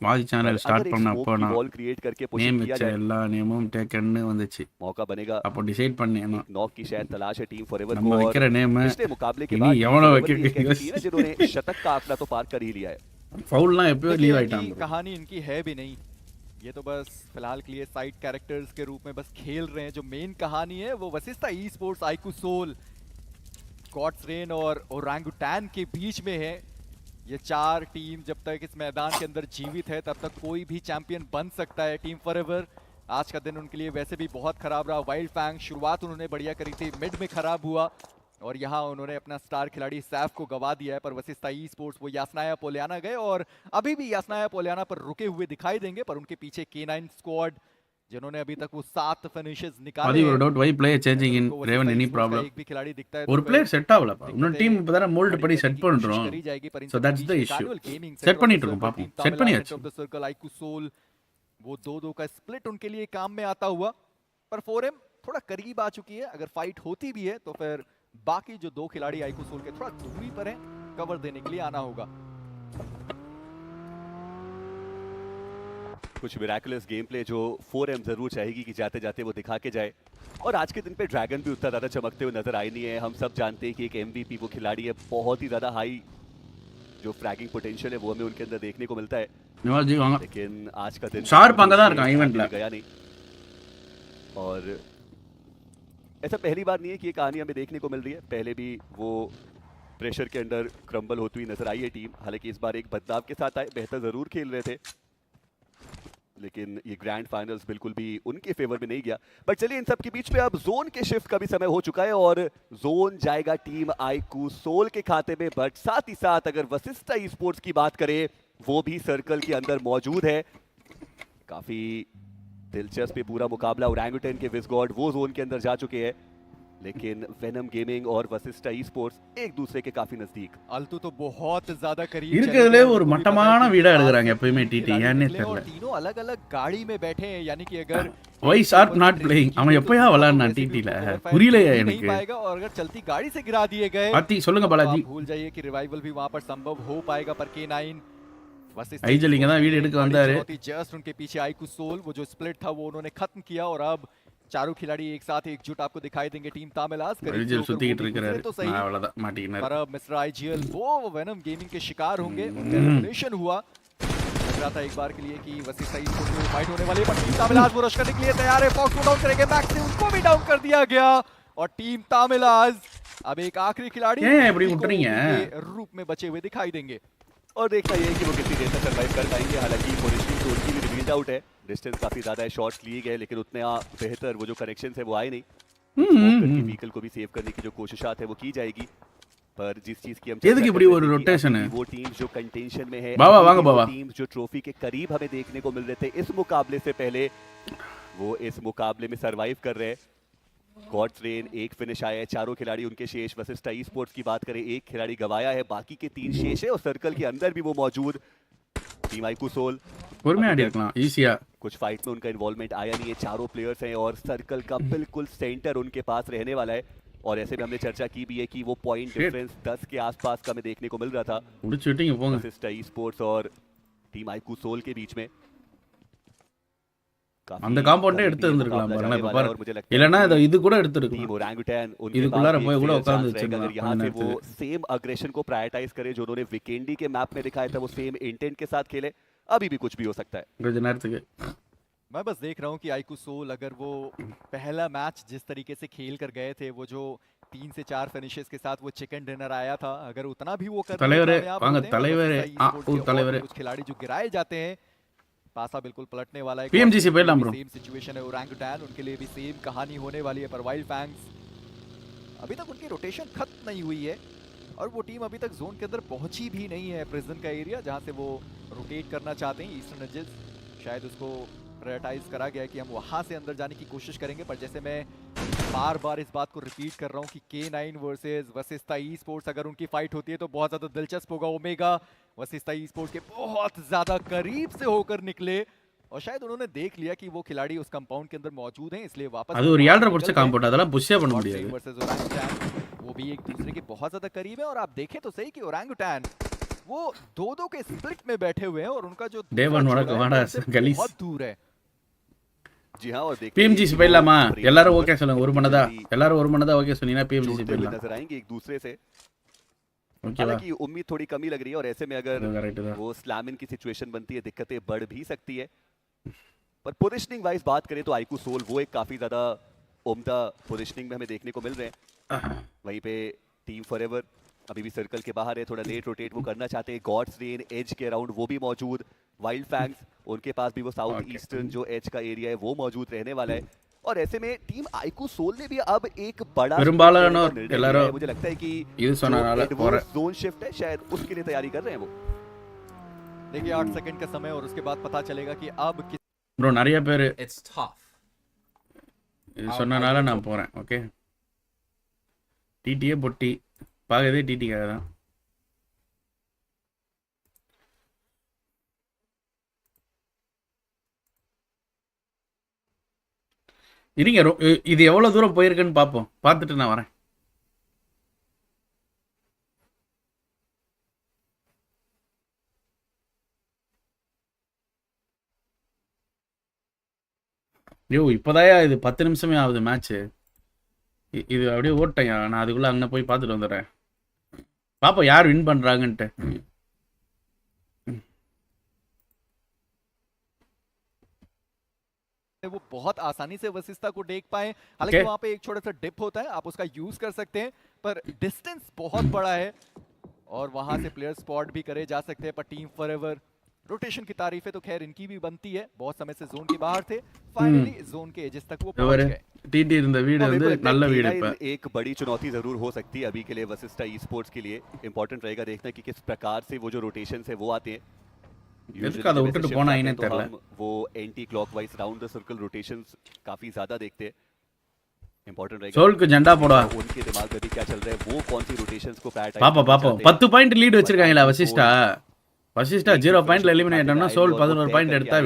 வாதி சேனல் ஸ்டார்ட் பண்ண அப்போ நான் बॉल क्रिएट करके पुश நேம் किया வச்ச जाए எல்லா நேமும் டேக்கன்னு வந்துச்சு मौका बनेगा। அப்போ டிசைட் பண்ணேன் नॉक की शायद तलाश है टीम फॉरएवर நம்ம को और வைக்கிற நேம் पिछले मुकाबले के இனி बाद எவனோ Forever வைக்க भी एक ऐसी टीम है जिन्होंने शतक का आंकड़ा तो पार कर ही लिया है। ஃபவுல்லாம் எப்பயோ லீவ் देखिए, ஆயிட்டான் इनकी कहानी इनकी है भी नहीं, ये तो बस फिलहाल के लिए साइड कैरेक्टर्स के रूप में बस खेल रहे हैं। जो मेन कहानी है वो Vasista esports iQOO Soul Gods Reign और ओरांगुटैन के बीच में है। ये 4 टीम जब तक इस मैदान के अंदर जीवित है तब तक कोई भी चैंपियन बन सकता है। टीम फॉरएवर आज का दिन उनके लिए वैसे भी बहुत खराब रहा। वाइल्ड फैंग शुरुआत उन्होंने बढ़िया करी थी, मिड में खराब हुआ और यहाँ उन्होंने अपना स्टार खिलाड़ी सैफ को गवा दिया है, पर वशिष्ठा ई स्पोर्ट्स वो यासनाया पोलियाना गए और अभी भी यासनाया पोलियाना पर रुके हुए दिखाई देंगे, पर उनके पीछे K9 स्क्वाड जिन्होंने अभी तक वो 7 फिनिशेस निकाले அது ஒரு हैं। டவுட் வை பிளே சேஞ்சிங் இன் उनको ரேவன் वशिष्ठा எனி ई स्पोर्ट्स का ப்ராப்ளம் एक भी खिलाड़ी दिखता है ஒரு तो பிளேயர் फिर செட் ஆகலப்பா இன்னும் டீம் दिक्कतें இப்பதான் மோல்ட் खड़ी பண்ணி करने செட் की कोशिश பண்றோம் करी जाएगी, पर इन சோ सबके தட்ஸ் बीच द में issue Carnival Gaming, set Center of பண்ணிட்டு the இருக்கோம் Circle, பாப்போம் Team செட் Tamila, பண்ணியாச்சு Center of the Circle, iQOO Soul, वो दो का स्प्लिट उनके लिए काम में आता हुआ, पर 4M थोड़ा करीब आ चुकी है। अगर फाइट होती भी है तो फिर बाकी जो 2 खिलाड़ी आईकू सोल के थोड़ा दूरी पर हैं, कवर देने के लिए आना होगा। कुछ मिराकुलस गेम प्ले जो 4M जरूर चाहेगी कि जाते जाते वो दिखा के जाए। और आज के दिन पे ड्रैगन भी उतना ज़्यादा चमकते हुए नजर आए नहीं है। हम सब जानते हैं कि एक MVP वो खिलाड़ी है, बहुत ही ज़्यादा हाई जो फ्रैगिंग पोटेंशियल है वो हमें उनके अंदर देखने को मिलता है, நிவாஸ் ஜி வாங்க लेकिन आज का दिन Sharp அங்க தான் இருக்கான் eventல. गया नहीं। और ऐसा पहली बार नहीं है कि ये कहानी हमें देखने को मिल रही है, पहले भी वो प्रेशर के अंदर क्रम्बल होती हुई नजर आई है टीम। हालांकि इस बार एक बदलाव के साथ आए, बेहतर जरूर खेल रहे थे, लेकिन ये ग्रैंड फाइनल्स बिल्कुल भी उनके फेवर में नहीं गया। बट चलिए इन सब के बीच में अब जोन के शिफ्ट का भी समय हो चुका है और जोन जाएगा टीम आईकू सोल के खाते में। बट साथ ही साथ अगर वशिष्ठा ई स्पोर्ट्स की बात करें, वो भी सर्कल के अंदर मौजूद है। काफी दिलचस्प ये पूरा मुकाबला। ओरंगुटन के विस्गॉड वो जोन के अंदर जा चुके हैं, लेकिन वेनम गेमिंग और वशिष्ठा ई स्पोर्ट्स एक दूसरे के काफी नजदीक। अल्तू तो बहुत ज्यादा करीब இருக்கிறதுலே ஒரு மட்டமான வீடா எடுக்கறாங்க எப்பவுமே டிடி ஏன்னே और தெரியல तीनों अलग-अलग गाड़ी में बैठे हैं, यानी कि अगर வை ஷார்ப் நாட் பிளேயிங் அவன் எப்பயா விளையாடுனா டிடில புரியலையா नहीं எனக்கு पाएगा, और अगर चलती गाड़ी से गिरा दिए गए ஆத்தி சொல்லுங்க तो பாலாஜி आप भूल जाइए कि रिवाइवल भी वहां पर संभव हो पाएगा। पर K9 ஐஜல் இங்க தான் வீடு எடுக்க வந்தாரு जस्ट उनके पीछे आईकू सोल, वो जो स्प्लिट था वो उन्होंने खत्म किया और अब चारों खिलाड़ी एक साथ एकजुट आपको दिखाई देंगे। टीम तामिलास ஐஜல் சுத்திட்டு இருக்காரு तो सही, அவ்வளவுதான் மாட்டினாரு पर अब मिस्टर आईजीएल वो वेनम गेमिंग के शिकार होंगे। उनका रेवलेशन हुआ, लग रहा था एक बार के लिए कि वशिष्ठा ई स्पोर्ट्स में फाइट होने वाली है, पर टीम तामिलास वो रश करने के लिए तैयार है। फॉक्स को डाउन करेंगे, मैक्स ने उनको भी डाउन कर दिया गया और टीम तामिलास अब एक आखिरी खिलाड़ी ஏன் இப்படி விட்டுறீங்க? के रूप में बचे हुए दिखाई देंगे। और देखना ये है कि वो कितनी देर तक सर्वाइव कर पाएंगे। हालांकि पोजिशनिंग तो उनकी भी रिवील्ड आउट है, डिस्टेंस काफी ज्यादा है, शॉट्स लिए गए लेकिन उतने बेहतर वो जो कनेक्शन है वो आए नहीं। व्हीकल को भी सेव करने की जो कोशिशात है वो की जाएगी, पर जिस चीज की हम எதுக்கு இப்படி ஒரு rotation है? वो टीम जो कंटेंशन में है, बाबा, वांग बाबा। टीम जो ट्रॉफी के करीब हमें देखने को मिल रहे थे इस मुकाबले से पहले, वो इस मुकाबले में सर्वाइव कर रहे हैं। गॉड्स रेन एक फिनिश आया है, चारों खिलाड़ी उनके शेष। वशिष्ठा ई स्पोर्ट्स की बात करें, एक खिलाड़ी गवाया है, बाकी के 3 शेष है और सर्कल के अंदर भी वो मौजूद। टीम आईकू सोल பொறுமையா ஆடி இருக்கலாம் ஈஸியா कुछ फाइट में उनका इन्वॉल्वमेंट आया नहीं है, चारों प्लेयर्स हैं और सर्कल का बिल्कुल सेंटर उनके पास रहने वाला है। और ऐसे में हमने चर्चा की भी है कि वो पॉइंट डिफरेंस 10 के आसपास का हमें देखने को मिल रहा था முடிச்சு விட்டீங்க போங்க वशिष्ठा ई स्पोर्ट्स और टीम आईकू सोल के बीच में। அந்த காம்பவுண்டே எடுத்து இருந்திருக்கலாம் பாருங்க இப்ப பாரு இல்லனா இது கூட எடுத்துருக்கலாம் टीम ओरंगुटन இதுக்குள்ளார போய் கூட உட்கார்ந்து வச்சிருக்கலாம் अगर यहाँ से वो सेम अग्रेशन को प्रायोरिटाइज करे जो उन्होंने वीकेंडी के मैप में दिखाया था, वो सेम इंटेंट के साथ खेले, अभी भी कुछ भी हो सकता है। கொஞ்ச நேரத்துக்கு मैं बस देख रहा हूँ कि आईकू सोल अगर वो पहला मैच जिस तरीके से खेल कर गए थे, वो जो 3 से 4 फिनिशेस के साथ वो चिकन डिनर आया था, अगर उतना भी वो कर தலைவரே कामयाब வாங்க होते हैं, தலைவரே वशिष्ठा ई स्पोर्ट्स के और தலைவரே कुछ खिलाड़ी जो गिराए जाते हैं, पासा बिल्कुल पलटने वाला है। PMGC पहला ब्रो सेम सिचुएशन है ओरंगुटन, उनके लिए भी सेम कहानी होने वाली है। पर वाइल्ड फैंग्स अभी तक उनकी रोटेशन खत्म नहीं हुई है और वो टीम अभी तक जोन के अंदर पहुंची भी नहीं है। प्रिजन का एरिया जहां से वो रोटेट करना चाहते हैं, ईस्टर्न एजेस, शायद उसको प्रायोरिटाइज करा गया है कि हम वहां से अंदर जाने की कोशिश करेंगे। पर जैसे मैं बार बार इस बात को रिपीट कर रहा हूं कि K9 versus Vashishtha e sports अगर उनकी फाइट होती है तो बहुत ज्यादा दिलचस्प होगा। ओमेगा वशिष्ठा ई स्पोर्ट्स के बहुत ज्यादा करीब से होकर निकले और शायद उन्होंने देख लिया कि वो खिलाड़ी उस कंपाउंड के अंदर मौजूद हैं, इसलिए वापस அது ஒரு 7.5 பொறுச்ச காம்பவுண்ட் அதெல்லாம் புஷ்ஷே பண்ண முடியாது वर्सेस ओरंगुटन वो भी एक दूसरे के बहुत ज्यादा करीब है। और आप देखें तो सही कि ओरंगुटन वो 2-2 के स्प्लिट में बैठे हुए हैं और उनका जो देवन वणक वाडा गलीस बहुत दूर है। जी हाँ, और देखिए PMGC போயிடலாமா எல்லாரும் ஓகே சொல்லுங்க ஒரு மனதா எல்லாரும் ஒரு மனதா ஓகே சொன்னீங்கன்னா PMGC போயிடலாம் नजर आएंगे एक दूसरे से। ஓகேவா हालांकि उम्मीद थोड़ी कमी लग रही है और ऐसे में अगर करेक्ट है वो स्लैम इन की सिचुएशन बनती है, दिक्कतें बढ़ भी सकती है। पर पोजीशनिंग वाइज बात करें तो आईकू सोल वो एक काफी ज्यादा उम्दा पोजीशनिंग में हमें देखने को मिल रहे हैं। वहीं पे टीम फॉरएवर अभी भी सर्कल के बाहर है, थोड़ा लेट रोटेट वो करना चाहते हैं। गॉड्स रेन एज के अराउंड वो भी मौजूद, वाइल्ड फैंग्स उनके पास भी वो साउथ ईस्टर्न जो एज का एरिया है वो मौजूद रहने वाला है। और ऐसे में टीम आइकू सोल ने भी अब एक बड़ा பெரும்பாலான निर्णय लिया எல்லாரும் है। मुझे लगता है कि இது சொன்னனால போறேன். जोन शिफ्ट है शायद उसके लिए तैयारी कर रहे हैं वो। देखिए 8 सेकंड का समय और उसके बाद पता चलेगा कि अब ப்ரோ நிறைய பேர் It's tough. இது சொன்னனால நான் போறேன். ஓகே, டிடியே பொட்டி பாக்குதே டிடிக்காக தான். இருங்க, இது எவ்வளவு தூரம் போயிருக்குன்னு பார்ப்போம். பார்த்துட்டு நான் வரேன். ஐயோ இப்போதாயா இது 10 நிமிஷமே ஆகுது மேட்ச்சு. இது அப்படியே ஓட்டேன். நான் அதுக்குள்ளே அங்கே போய் பார்த்துட்டு வந்துடுறேன். பார்ப்போம் யார் வின் பண்ணுறாங்கன்ட்டு. वो बहुत आसानी से वशिष्ठा को देख पाए। हालांकि वहां पे एक छोटा सा डिप होता है, आप उसका यूज कर सकते हैं, पर डिस्टेंस बहुत बड़ा है और वहां से प्लेयर स्पॉट भी करे जा सकते हैं। पर टीम फॉरएवर रोटेशन की तारीफें तो खैर इनकी भी बनती है, बहुत समय से जोन के बाहर थे, फाइनली जोन के एजेस तक वो पहुंच गए। டிடி இருந்த வீடு வந்து நல்ல வீடு. இப்ப एक बड़ी चुनौती जरूर हो सकती है अभी के लिए वशिष्ठा ई स्पोर्ट्स के लिए। इंपॉर्टेंट रहेगा देखना कि किस प्रकार से वो जो रोटेशंस है वो आते हैं। எதுக்கு அதை விட்டுட்டு போனாங்கன்னே தெரியல. वो anti clockwise round the circle rotations काफी ज्यादा देखते हैं। इंपॉर्टेंट रहेगा சோல்க்கு ஜெண்டா போடா. उनके दिमाग में भी क्या चल रहा है, वो कौन सी रोटेशंस को प्रायोरिटाइज பாப்போம் பாப்போம். 10 பாயிண்ட் லீட் வச்சிருக்காங்களா வசிஷ்டா. வசிஷ்டா 0 பாயிண்ட்ல எலிமினேட் ஆனா சோல் 11 பாயிண்ட் எடுத்தா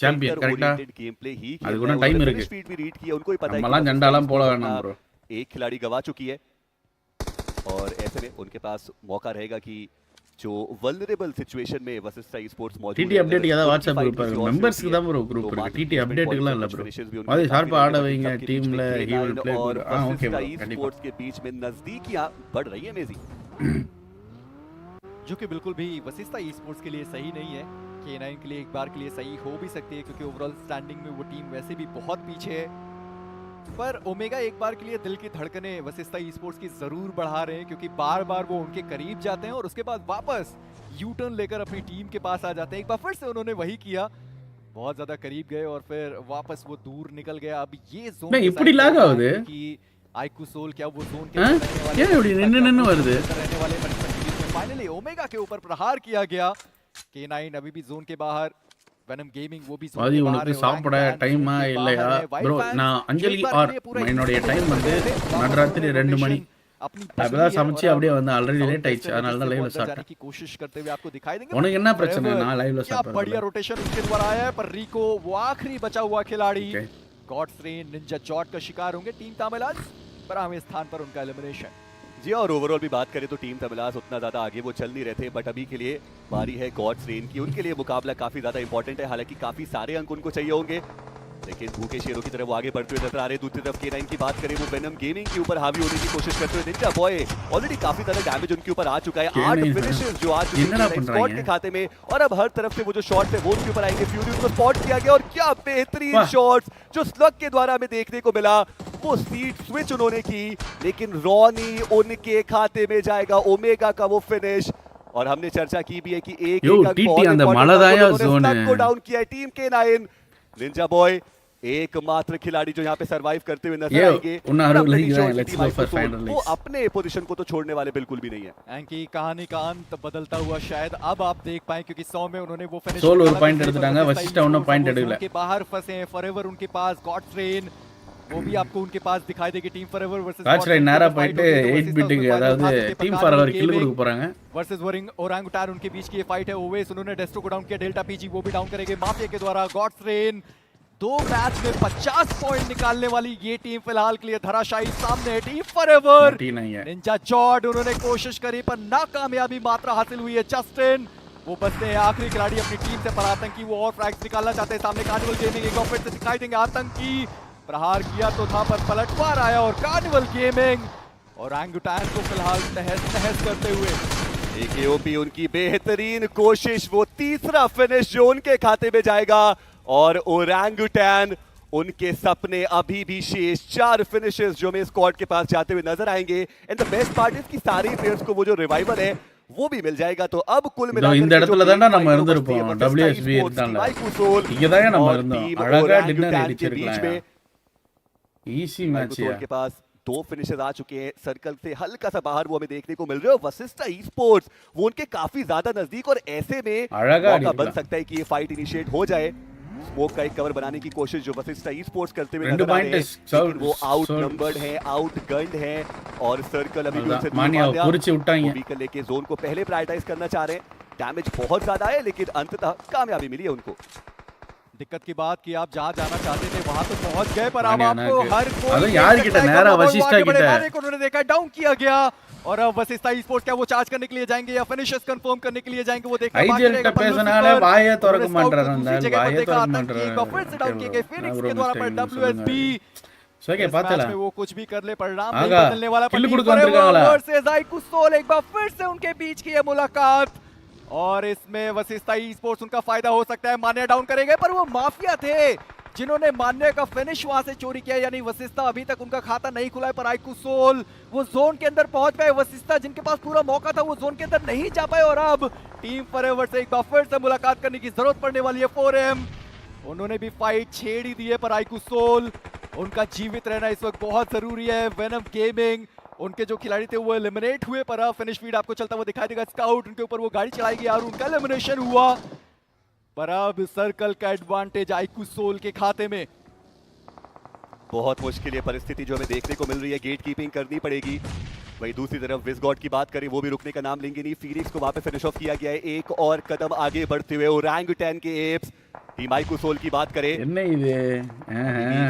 சாம்பியன். கரெக்ட்டா? அது கூட டைம் இருக்கு. நம்மலாம் ஜெண்டாலாம் போட வேணாம் ப்ரோ. एक खिलाड़ी गवा चुकी है और ऐसे में उनके पास मौका रहेगा कि जो वल्नरेबल सिचुएशन में वशिष्ठा ई स्पोर्ट्स मौजूद है। டிடி அப்டேட் ஏதா வாட்ஸ்அப் குரூப் இருக்கு. மெம்பர்ஸ்க்கு தான் ப்ரோ குரூப் இருக்கு. டிடி அப்டேட்டுக்குலாம் இல்ல ப்ரோ. அது ஷார்ப்பா ஆட வைங்க டீம்ல he will play. Okay bro கண்டிப்பா. स्पोर्ट्स के बीच में नजदीकियां बढ़ रही है मेजी, जो कि बिल्कुल भी वशिष्ठा ई स्पोर्ट्स के लिए सही नहीं है। K9 के लिए एक बार के लिए सही हो भी सकती है क्योंकि ओवरऑल स्टैंडिंग में वो टीम वैसे भी बहुत पीछे है, पर ओमेगा एक बार के लिए दिल की धड़कनें वशिष्ठा ई स्पोर्ट्स की जरूर बढ़ा रहे हैं क्योंकि बार बार वो उनके करीब जाते हैं और उसके बाद वापस यू टर्न लेकर अपनी टीम के पास आ जाते हैं। एक बार फिर से उन्होंने वही किया, बहुत ज्यादा करीब गए और फिर वापस वो दूर निकल गया। अब ये जोन नहीं இப்படி லாக் ஆகுது कि आइकू सोल क्या वो जोन के क्या இப்படி நின்னு வருது. रहने वाले फाइनली ओमेगा के ऊपर प्रहार किया गया। K9 अभी भी जोन के बाहर, वेनम गेमिंग वो भी जोन பாதி के உனக்கு बाहर है। சாப்பிட டைமா இல்லையா ப்ரோ? நான் அஞ்சலி ஆர் என்னோட டைம் வந்து நடுராத்திரி 2 மணி. அப்பதான் சமைச்சு அப்படியே வந்து ஆல்ரெடி லேட் ஆயிடுச்சு, அதனால தான் லைவ்ல சாப்பிட்டேன். की कोशिश करते हुए आपको दिखाई देंगे। உனக்கு என்ன பிரச்சனை? நான் லைவ்ல क्या बढ़िया சாப்பிடுறேன். रोटेशन उनके द्वारा आया है, पर रिको वो आखिरी बचा हुआ खिलाड़ी गॉड्स रेन निंजा जॉट का शिकार होंगे। टीम तमिलाज 12वें स्थान पर उनका एलिमिनेशन। जी और ओवरऑल भी बात करें तो टीम तमिलास उतना ज्यादा आगे वो चल नहीं रहे थे, बट अभी के लिए बारी है गॉड्स रेन की। उनके लिए मुकाबला काफी ज्यादा इंपॉर्टेंट है, हालांकि काफी सारे अंक उनको चाहिए होंगे, लेकिन भूखे शेरों की तरफ वो आगे बढ़ते हुए नजर आ रहे हैं। दूसरी तरफ K9 की बात करें, वो वेनम गेमिंग के ऊपर हावी होने की कोशिश करते हुए निंजा बॉय ऑलरेडी काफी ज्यादा डैमेज उनके ऊपर आ चुका है। 8 फिनिशेस जो आ चुके हैं स्पॉट के खाते में, और अब हर तरफ से वो जो शॉट्स है वो उनके ऊपर आएंगे। फ्यूरी को स्पॉट किया गया और क्या बेहतरीन शॉट्स जो स्लग के द्वारा हमें देखने को मिला। वो सीट स्विच उन्होंने की, लेकिन रॉनी उनके खाते में जाएगा। ओमेगा का वो फिनिश, और हमने चर्चा की भी है कि एक को डाउन किया है टीम K9। निंजा बॉय एकमात्र खिलाड़ी जो यहाँ पे सरवाइव करते हुए नजर आएंगे। वो अपने पोजीशन को तो छोड़ने वाले बिल्कुल भी नहीं है। एंकी कहानी का अंत बदलता हुआ शायद अब आप देख पाए, क्योंकि 100 में उन्होंने वो फिनिश सोल और पॉइंट எடுத்துட்டாங்க, வசிஷ்டா ஒன்னும் பாயிண்ட் எடுக்கல। के बाहर फंसे हैं फॉरएवर उनके पास गॉड्स रेन, वो भी आपको उनके पास दिखाई देगी। Team forever versus Gods Reign நேரா போயிட்டு 8 பிட்டுக்கு அதாவது टीम फॉरएवर किल கொடுக்க போறாங்க वर्सेस ओरंगुटान। उनके बीच की ये फाइट है। ओवेस उन्होंने डेस्ट्रो को डाउन किया, डेल्टा पीजी वो भी डाउन करेंगे माफिया के द्वारा। गॉड्स रेन 2 मैच में 50 पॉइंट निकालने वाली ये टीम फिलहाल के लिए धराशायी सामने है। टीम फॉरएवर निंजा जॉर्ड उन्होंने कोशिश करी पर नाकामयाबी मात्रा हासिल हुई है। जस्टिन वो बचते हैं आखिरी खिलाड़ी अपनी टीम से, पर आतंकी वो और फ्रैग्स निकालना चाहते हैं। सामने कार्निवल गेमिंग एक बार फिर से दिखाई देंगे। आतंकी प्रहार किया तो था पर पलटवार आया, और कार्निवल गेमिंग और ओरंगुटान को फिलहाल तहस करते हुए एकेओपी उनकी बेहतरीन कोशिश, वो तीसरा फिनिश जो उनके खाते में जाएगा। और ओरंगुटान उनके सपने अभी भी शेष 4 फिनिशेस जो हमें स्क्वाड के पास जाते हुए नजर आएंगे। And the best part is कि सारे प्लेयर्स को वो जो रिवाइवल है वो भी मिल जाएगा। तो अब कुल मिलाकर இந்த இடத்துல தான்டா நம்ம இருந்திருப்போம்। WSB இருந்தான்ல இங்க தான் நம்ம இருந்தோம், அழகா டின்னர் அடிச்சிருக்கலாம்। ईजी मैच के पास 2 फिनिशेस आ चुके हैं, सर्कल से हल्का सा बाहर वो हमें देखने को मिल रहे हो। वशिष्ठा ई-स्पोर्ट्स वो उनके काफी ज्यादा नजदीक, और ऐसे में मौका बन सकता है कि ये फाइट इनिशिएट हो जाए। स्मोक का एक कवर बनाने की कोशिश जो वशिष्ठा ई-स्पोर्ट्स करते हुए नजर आ रहे हैं, लेकिन वो आउट नंबर्ड है, आउट गन्ड है, और सर्कल अभी भी उनसे व्हीकल लेके जोन को पहले प्रायोरिटाइज करना चाह रहे हैं। डैमेज बहुत ज्यादा है, लेकिन अंततः कामयाबी मिली है उनको। दिक्कत की बात कि आप जहां जाना चाहते थे वहां तो पहुंच गए, पर अब आपको हर कोई यार कितना नया वशिष्ठा कितना है, उन्होंने देखा डाउन किया गया, और अब वशिष्ठा ई-स्पोर्ट्स क्या वो चार्ज करने के लिए जाएंगे या फिनिशर्स कंफर्म करने के लिए जाएंगे, वो देखना बाकी रहेगा। பேசனாலே வாயே திறக்க மாட்டறான் அந்த வாயே திறக்க मांड्रान फिर से डाउन किए गए फिनिक्स के द्वारा पर WSB सके पातला में वो कुछ भी कर ले, परिणाम नहीं बदलने वाला। किल कुड कंट्रीगाला वर्सेस आईकू सोल, एक बार फिर से उनके बीच की ये मुलाकात, और इसमें वशिष्ठा ई-स्पोर्ट्स उनका फायदा हो सकता है। मान्या डाउन करेंगे, पर वो माफिया थे जिन्होंने मान्या का फिनिश वहां से चोरी किया, यानी वशिष्ठा अभी तक उनका खाता नहीं खुला है, पर आईकू सोल वो जोन के अंदर पहुंच गए। वशिष्ठा जिनके पास पूरा मौका था वो जोन के अंदर नहीं जा पाए, और अब टीम फॉरएवर से एक बार फिर से मुलाकात करने की जरूरत पड़ने वाली है। 4M उन्होंने भी फाइट छेड़ ही दी है, पर आईकू सोल उनका जीवित रहना इस वक्त बहुत जरूरी है। वेनम गेमिंग उनके जो खिलाड़ी थे वो एलिमिनेट हुए, पर अब फिनिश फीड आपको चलता हुआ दिखाई देगा। स्काउट उनके ऊपर वो गाड़ी चलाएगी और उनका एलिमिनेशन हुआ, पर अब सर्कल का एडवांटेज आईकू सोल के खाते में। बहुत मुश्किल ये परिस्थिति जो हमें देखने को मिल रही है, गेट कीपिंग करनी पड़ेगी। वहीं दूसरी तरफ विजगॉड की बात करें, वो भी रुकने का नाम लेंगे नहीं। फीनिक्स को वहां पे फिनिश ऑफ किया गया है, एक और कदम आगे बढ़ते हुए ओरंगुटैन के एप्स। टीम आईकू सोल की बात करें,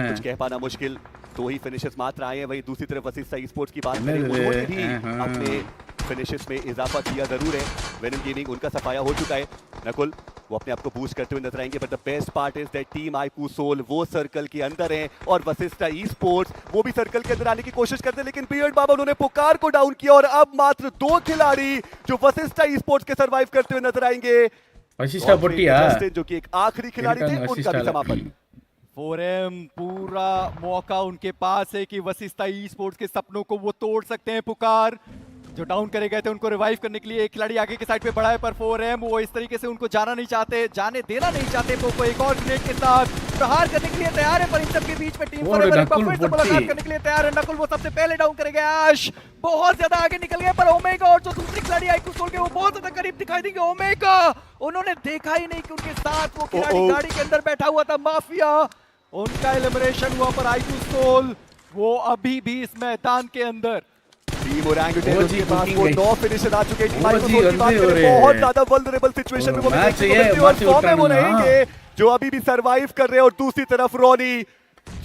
कुछ कह पाना मुश्किल, 2 ही फिनिशेस मात्र आए हैं। वहीं दूसरी तरफ वशिष्ठा ई-स्पोर्ट्स की बात करें, उन्होंने भी अपने फिनिशेस में इजाफा किया जरूर है। वेनम गेमिंग उनका सफाया हो चुका है। नकुल वो अपने आप को बूस्ट करते हुए नजर आएंगे, but the best part is that team iQOO Soul वो सर्कल के अंदर है, और वशिष्ठा ई-स्पोर्ट्स वो भी सर्कल के अंदर आने की कोशिश करते हैं, लेकिन बियर्ड बाबा उन्होंने पुकार को डाउन किया, और अब मात्र 2 खिलाड़ी जो वशिष्ठा ई-स्पोर्ट्स के सर्वाइव करते हुए नजर आएंगे। वशिष्ठा पोटिया जो कि एक आखिरी खिलाड़ी थे, उनका भी समापन। 4M पूरा मौका उनके पास है कि वशिष्ठा ई-स्पोर्ट्स के सपनों को वो तोड़ सकते हैं। पुकार जो डाउन करे गए थे उनको रिवाइव करने के लिए एक खिलाड़ी आगे के साइड पे बढ़ा है, पर 4M वो इस तरीके से उनको जाना नहीं चाहते, जाने देना नहीं चाहते। पोको एक और ग्रेनेड के साथ प्रहार करने के लिए तैयार है, पर इन सबके बीच में टीम फॉरएवर एक बार फिर से मुलाकात करने के लिए तैयार है। नकुल वो सबसे पहले डाउन करेंगे, ऐश बहुत ज्यादा आगे निकल गए, पर ओमेगा और जो दूसरी खिलाड़ी आईकू सोल के वो बहुत ज्यादा करीब दिखाई देंगे। ओमेगा उन्होंने देखा ही नहीं कि उनके साथ वो खिलाड़ी गाड़ी के अंदर बैठा हुआ था, माफिया। उनका एलिमिनेशन हुआ, पर आईकू सोल वो अभी भी इस मैदान के अंदर। टीम ओरंगुटैन के पास वो 9 फिनिशर आ चुके हैं। टीम आईकू सोल की बात करें, बहुत ज्यादा वल्नरेबल सिचुएशन में वो देखने को मिलते हैं, और फॉर्म में वो रहेंगे जो अभी भी सरवाइव कर रहे हैं। और दूसरी तरफ रोनी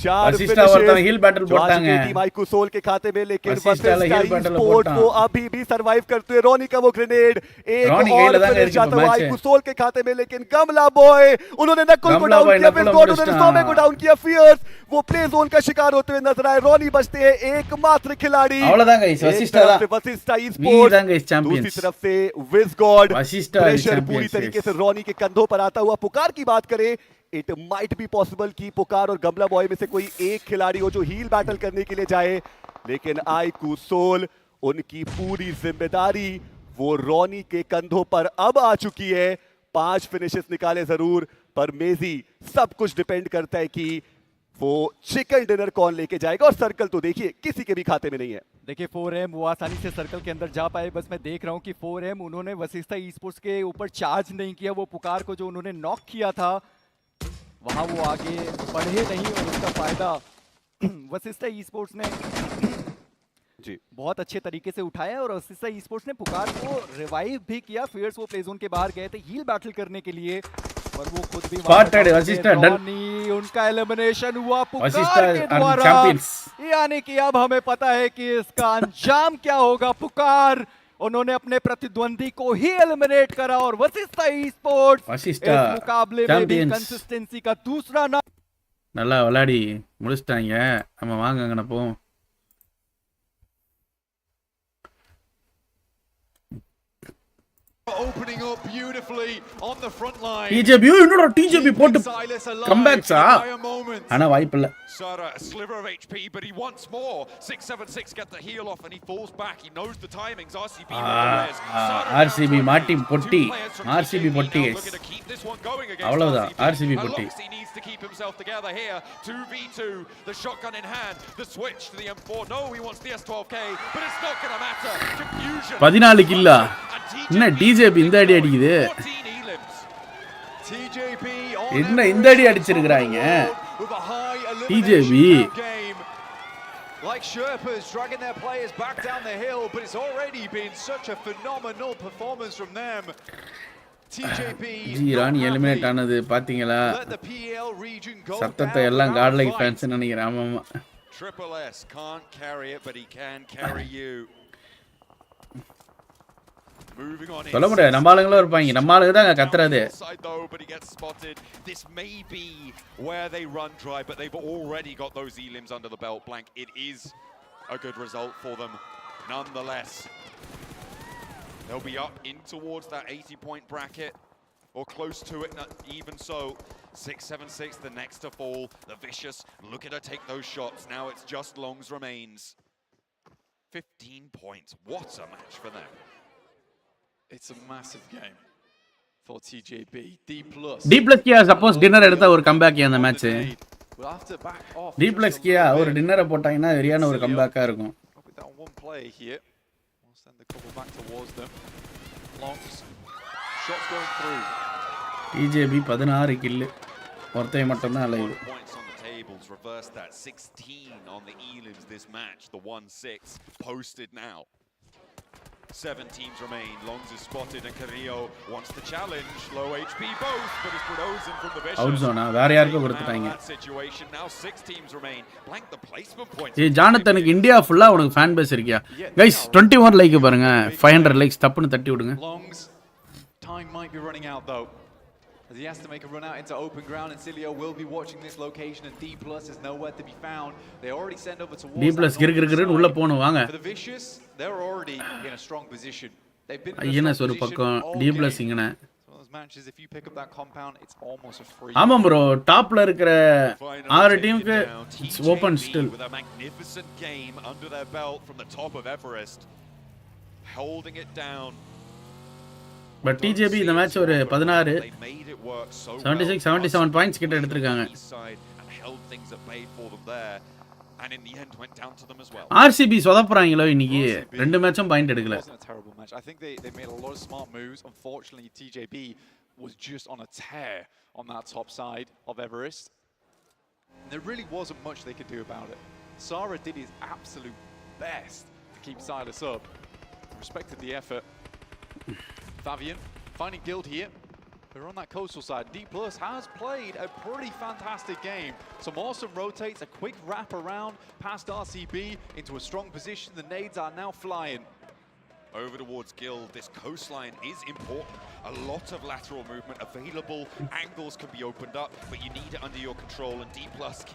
4 हिल बैटल போட்டாங்க टीम आईकू सोल के खाते में, लेकिन स्पोर्ट वो अभी भी सरवाइव करते हैं। रोनी का वो ग्रेनेड एक और फिनिश जाता है आईकू सोल के खाते में, लेकिन गमला बॉय उन्होंने नकुल को डाउन किया, विजगॉड उन्होंने सोमे को डाउन किया। फियर्स वो प्ले जोन का शिकार होते हुए नजर आए। रोनी बचते हैं एकमात्र खिलाड़ी। அவ்வளவுதான் गाइस, वशिष्ठा वशिष्ठा ई-स्पोर्ट्स, दूसरी तरफ से विजगॉड। प्रेशर पूरी तरीके से रोनी के कंधों पर आता हुआ। पुकार की बात करें, इट माइट बी पॉसिबल कि पुकार और गमला बॉय में से कोई एक खिलाड़ी हो जो हील बैटल करने के लिए जाए, लेकिन आईकू सोल उनकी पूरी जिम्मेदारी वो रोनी के कंधों पर अब आ चुकी है। 5 फिनिशेस निकाले जरूर, पर मेजी सब कुछ डिपेंड करता है कि वो चिकन डिनर कौन लेके जाएगा। और सर्कल तो देखिए किसी के भी खाते में नहीं है। देखिए 4M वो आसानी से सर्कल के अंदर जा पाए, बस मैं देख रहा हूं कि 4M उन्होंने वशिष्ठा ई-स्पोर्ट्स के ऊपर चार्ज नहीं किया। वो पुकार को जो उन्होंने नॉक किया था वहां वो आगे बढ़े नहीं, और उसका फायदा वशिष्ठा ई-स्पोर्ट्स ने जी बहुत अच्छे तरीके से उठाया, और वशिष्ठा ई-स्पोर्ट्स ने पुकार को रिवाइव भी किया। फियर्स वो प्ले जोन के बाहर गए थे हील बैटल करने के लिए, पर वो खुद भी उनका एलिमिनेशन हुआ पुकार के द्वारा। यानी कि अब हमें पता है कि इसका अंजाम क्या होगा। पुकार उन्होंने अपने प्रतिद्वंदी को ही एलिमिनेट करा, और वशिष्ठा ई-स्पोर्ट्स इस मुकाबले में भी कंसिस्टेंसी का दूसरा नाम। நல்லா விளையாடி முடிச்சிட்டாங்க, நம்ம வாங்க அங்க போவோம்। Opening up beautifully on the front line. TJB என்னடா TJB போட்டு கம்பேக்ஸா? ஆனா வாய்ப்பு இல்ல. Sara, a sliver of HP, but he wants more. 676 get the heal off and he falls back. He knows the timings. RCB RCB மாட்டி பொட்டி. RCB பொட்டி. this one going against அவ்வளவுதான் RCB. RCB போட்டி. He needs to keep himself together here. 2v2, the shotgun in hand, the switch to the M4. No, he wants the S12K, but it's not going to matter. Confusion. 14 கில்லா. என்ன டிஜேபி இந்த அடி அடிக்குது? 14 elims. TJB என்ன இந்த அடி அடிச்சிருக்காங்க? டிஜேபி like Sherpas dragging their players back down the hill, but it's already been such a phenomenal performance from them. TJB ஜீரான் eliminate ஆனது பாத்தீங்களா? சத்தத்தை எல்லாம் காட் லைக் ஃபேன்ஸ் நினைக்கிறேன். ஆமாமா. Triple S can't carry it, but he can carry you. Moving on. சொல்ல முடியாது, நம்ம ஆளுங்களும் இருப்பாங்க. நம்ம ஆளுங்க தான் கத்துறது. But he gets spotted. This may be where they run dry, but they've already got those elims under the belt. Blank. It is a good result for them, nonetheless. They'll be up in towards that 80-point bracket, or close to it. Even so, 6-7-6, the next to fall. The Vicious look at her take those shots. Now it's just Longs remains. 15 points. What a match for them. It's a massive game for TJB. D+ Kia suppose dinner எடுத்தா ஒரு comeback அந்த match. D+ கியா ஒரு டின்னரை போட்டாங்கன்னா சரியான ஒரு கம்பேக்கா இருக்கும். TJB 16 kill. ஒருத்தைய மட்டும் தான் அலைவு. Reverse that 16 on the elims this match. The 1-6 posted now. 7 teams remain. Longs is spotted and Carrillo wants the challenge. Low HP both, but it's Brodozen from the Vicious. Out zone வேற யாருக்கு கொடுத்துட்டாங்க. Situation now 6 teams remain. Blank the placement points. ஏய் ஜானத்தனுக்கு India ஃபுல்லா உனக்கு fan base இருக்கியா? Guys 21 like பாருங்க. 500 likes தப்புன்னு தட்டி விடுங்க. Longs time might be running out though. As he has to make a run out into open ground, and Cilio will be watching this location, and D+ is nowhere to be found. They already send over towards D+ கிறுகிறுன்னு உள்ள போணும் வாங்க. For the Vicious, they're already in a strong position. They've been in a strong position. D+ இங்கன. Those matches, if you pick up that compound, it's almost a free. ஆமா bro, டாப்ல இருக்கிற 6 டீமுக்கு it's open still. With a magnificent game under their belt from the top of Everest, holding it down. But TJB இந்த match ஒரு 16 76 77 points கிட்ட எடுத்துட்டாங்க. RCB சொதப்புறாங்களோ இன்னைக்கு ரெண்டு மேட்சும் பாயிண்ட் எடுக்கல. I think they made a lot of smart moves. Unfortunately, TJB was just on a tear on that top side of Everest. And there really wasn't much they could do about it. Sara did his absolute best to keep Silas up. Respected the effort. Fabian finding Guild here. They're on that coastal side. D+ has played a pretty fantastic game. Some awesome rotates, a quick wrap around past RCB into a strong position. The nades are now flying. Over towards Guild, this coastline is important. A lot of lateral movement available. Angles can be opened up, but you need it under your control. And D+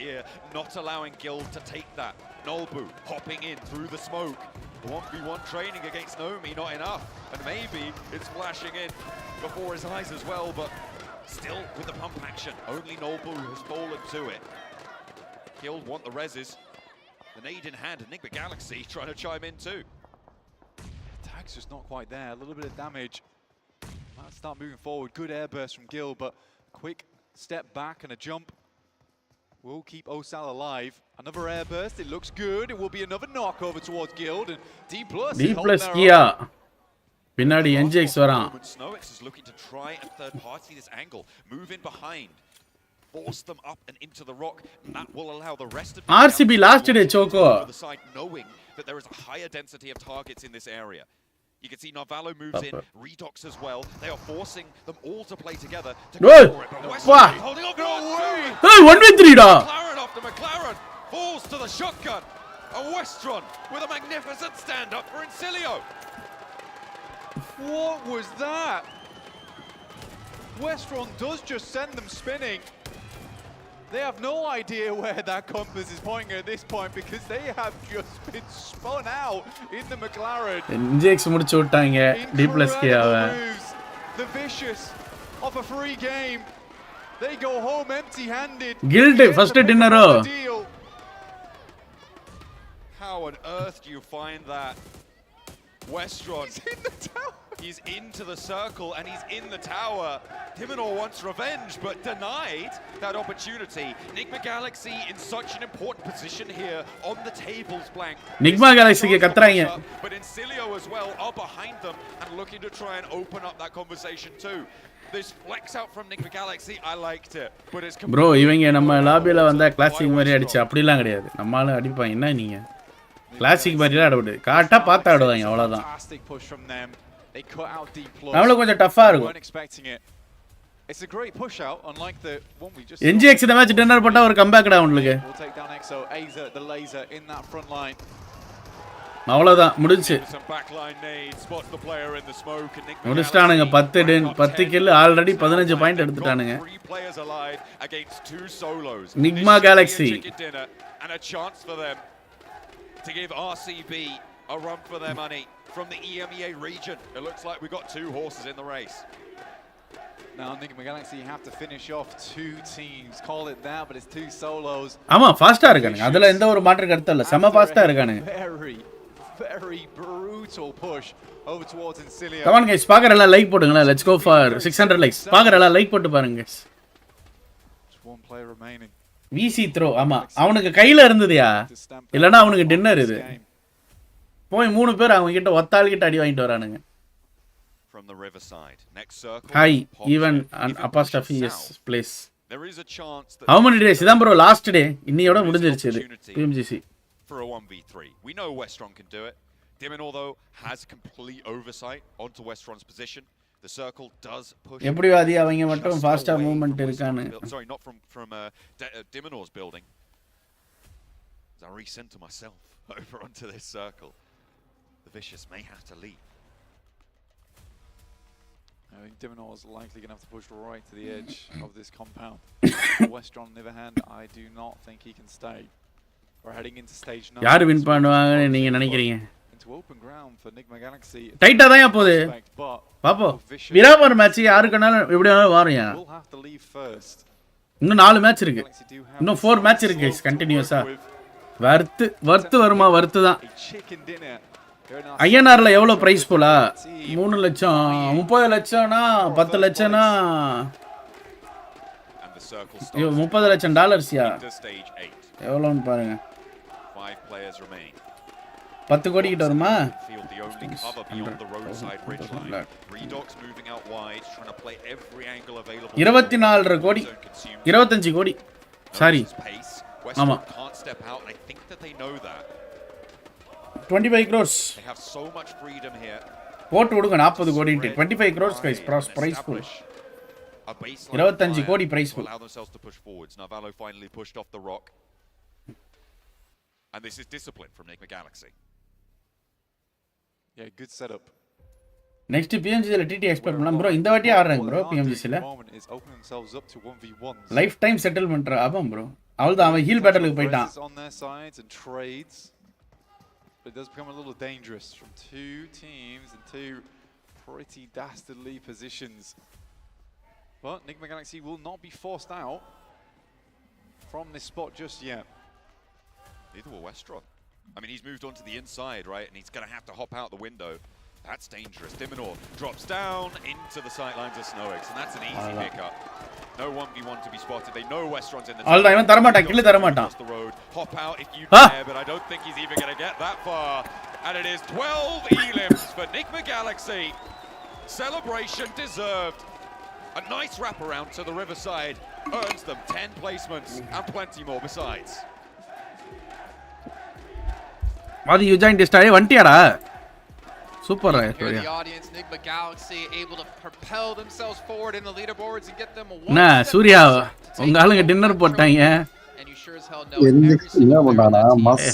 here not allowing Guild to take that. Nolbu hopping in through the smoke. 1v1 training against Nomi, not enough. And maybe it's flashing in before his eyes as well, but still with the pump action. Only Nolbu has fallen to it. Guild want the reses. The nade in hand, Enigma Galaxy trying to chime in too. Tag's just not quite there. A little bit of damage. Might start moving forward. Good air burst from Guild, but quick step back and a jump will keep Osal alive. Another air burst. It looks good. It will be another knock over towards Guild, and D+ கியா பின்னாடி NGX வரான். Snowix is looking to try and third party this angle. Move in behind. Force them up and into the rock. And that will allow the rest of RCB last day Choco. The side knowing that there is a higher density of targets in this area. You can see Narvalo moves in, Redox as well. They are forcing them all to play together. Holding on. No way! Hey, 1v3 da. McLaren after McLaren falls to the shotgun. A Westron with a magnificent stand-up for Incilio. What was that? Westron does just send them spinning. They have no idea where that compass is pointing at this point because they have just been spun out in the McLaren. NGX முடிச்சு விட்டாங்க D+ கியாவை. The Vicious of a free game. They go home empty-handed. Guild first dinner. How on earth do you find that? Westron. He's in the tower. He's into the circle and he's in the tower. Diminor wants revenge but denied that opportunity. Nigma Galaxy in such an important position here on the tables blank. Nigma Galaxy ke katraanga. But Incilio as well are behind them and looking to try and open up that conversation too. This flex out from Nigma Galaxy, I liked it. But it's bro, இவங்க நம்ம லாபில வந்தா classic மாதிரி அடிச்சு அப்படிலாம் கிடையாது. நம்மால அடிப்பாங்க. என்ன நீங்க? கிளாசிக் மாதிரி ஆடுறது. காட்டா பார்த்தா ஆடுவாங்க அவ்வளவுதான். நம்மள கொஞ்சம் டஃபா இருக்கும். It's a great push out unlike the one we just NGX இந்த மேட்ச் டின்னர் போட்டா ஒரு கம்பேக் டா உங்களுக்கு. We'll take down EXO, Aza, the laser in that front line. அவ்வளவுதான் முடிஞ்சு. முடிச்சிட்டானுங்க 10 கில் ஆல்ரெடி 15 பாயிண்ட் எடுத்துட்டானுங்க. Nigma Galaxy and a chance for them to give RCB a run for their money from the EMEA region. It looks like we got two horses in the race. Now Nigma Galaxy have to finish off two teams. Call it that, but it's two solos. ஆமா ஃபாஸ்டா இருக்கானுங்க. அதுல எந்த ஒரு மாற்று கருத்து இல்ல. செம ஃபாஸ்டா இருக்கானுங்க. Very brutal push over towards Incilio. Come on guys, பாக்கறல லைக் போடுங்க. Let's go for 600 likes. பாக்கறல லைக் போட்டு பாருங்க guys. Just one player remaining. VC throw ஆமா. அவனுக்கு கையில இருந்ததுயா. இல்லனா அவனுக்கு டின்னர் இது. போய் மூணு பேர் அவங்க கிட்ட ஒத்தாள் கிட்ட அடி வாங்கிட்டு வரானுங்க. From the riverside. Next circle. Hi, even an apostrophe yes place. There is a chance that How many days? இதான் bro லாஸ்ட் டே. இன்னையோட முடிஞ்சிருச்சு இது. PMGC. For a 1v3. We know Westron can do it. Diminor though has complete oversight onto Westron's position. The circle does push. எப்படி வாதி அவங்க மட்டும் ஃபாஸ்டா movement இருக்கானே. Sorry, not from Diminor's building. As I recenter myself over onto this circle. The Vicious may have to leave. I think Diminor is likely going to have to push right to the edge of this compound. Westron, on the other hand, I do not think he can stay. We're heading into stage 9. யார் win பண்ணுவாங்கன்னு நீங்க நினைக்கிறீங்க? Into open ground for Nigma Galaxy. டைட்டா தான் போகுது. பாப்போம். விராமர் match யாருக்குனாலும் எப்படி வேணாலும் வாருயா. We'll have to leave first. இன்னும் 4 மேட்ச் இருக்கு. இன்னும் 4 மேட்ச் இருக்கு guys கண்டினியூஸா. வர்த்து வருமா வர்த்து தான். ஐஎன்ஆர்ல எவ்வளவு பிரைஸ் போலா? 3 லட்சம் 30 லட்சம்னா 10 லட்சம்னா 30 லட்சம் டாலர்ஸ்யா. எவ்வளவுன்னு பாருங்க. 10 கோடி கிட்ட வருமா? 24 கோடி 25 கோடி சாரி ஆமா 25 crores போட்டு விடுங்க 40 கோடி 25 crores guys price pool 25 கோடி price pool. And this is discipline from Nigma Galaxy. Yeah, good setup. Next PMGC ல TT எக்ஸ்பெக்ட் பண்ணலாம் bro. இந்த வாட்டி ஆடுறாங்க bro PMGC ல. லைஃப் டைம் செட்டில்மென்ட் ஆபம் bro. அவ்வளவுதான் அவன் ஹீல் பேட்டலுக்கு போய்ட்டான். On their sides and trades. But it does become a little dangerous from two teams in two pretty dastardly positions. But Nigma Galaxy will not be forced out from this spot just yet. Neither will Westron. I mean, he's moved on to the inside, right? And he's going to have to hop out the window. That's dangerous. Diminor drops down into the sightlines of SnowX, and that's an easy pickup. No 1v1 to be spotted. They know Westron's in the all even தரமாட்டான் கில்ல தரமாட்டான். The road. Hop out if you dare, but I don't think he's even going to get that far. And it is 12 elims for Nigma Galaxy. Celebration deserved. A nice wraparound to the riverside earns them 10 placements and plenty more besides. வாதி you join test ஆயே வண்டியாடா super ரா the audience Nigma Galaxy able to propel themselves forward in the leaderboards and get them a நா சூர்யா உங்க ஆளுங்க dinner போட்டாங்க and you sure as hell know என்ன பண்ணானா மஸ்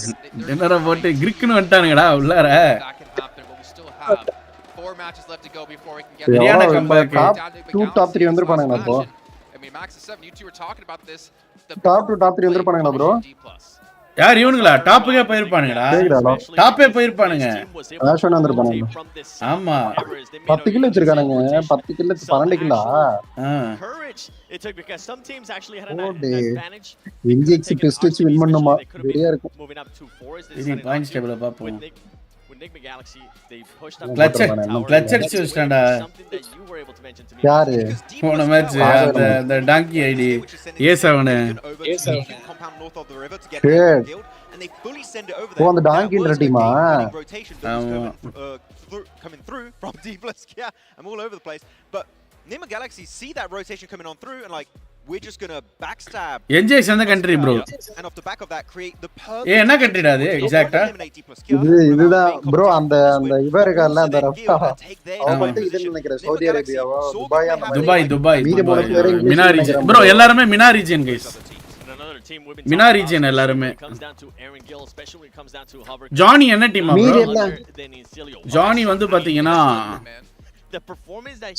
டின்னரை போட்டு கிரிக்னு வந்துட்டானுங்கடா உள்ளார that can happen but we still have 4 matches left to go before we can get Rihanna comeback. Top 3 வந்திருப்பானுங்க அப்போ I mean Max 7 you two were talking about this top 2 top 3 வந்திருப்பானுங்க bro யார் இவனுங்களா டாப்புக்கே போயிருப்பானுங்கடா டாப்பே போயிருப்பானுங்க ஆஷன் வந்திருப்பானுங்க ஆமா 10 கிலோ வச்சிருக்கானுங்க 10 கிலோ 12 கிலோ it took because some teams actually had an advantage. Pmgc test வச்சு win பண்ணனுமா வெரியா இருக்கும் Moving up to 4 is this points டேபிள்ல பாப்போம் with Pmgc, they pushed up Clutch the tower. clutch அடிச்சு வச்சிட்டான்டா. Something that you were able to mention to me. யாரு போன match அந்த டாங்கி ID A7 compound north of the river to get Shit. guild, and they fully send it over ஓ there. அந்த டாங்கின்ற டீமா Rotation that was coming through from D-Blisk, yeah, I'm all over the place. But Pmgc see that rotation coming on through and like, we're just gonna backstab. NJX எந்த country bro? And off the back of that create the perfect. என்ன கண்ட்ரிடா அது எக்ஸாக்ட்டா? இதுதான் bro அந்த இவர் இருக்கார்ல அந்த Rafah அவன் மட்டும் இது நினைக்கிறேன் சவுதி அரேபியாவோ துபாய் அந்த மாதிரி துபாய் மினா ரீஜன் ப்ரோ எல்லாரும் Mina region guys Mina region எல்லாரும் ஜானி என்ன டீம் ப்ரோ ஜானி வந்து பாத்தீங்கன்னா The performance that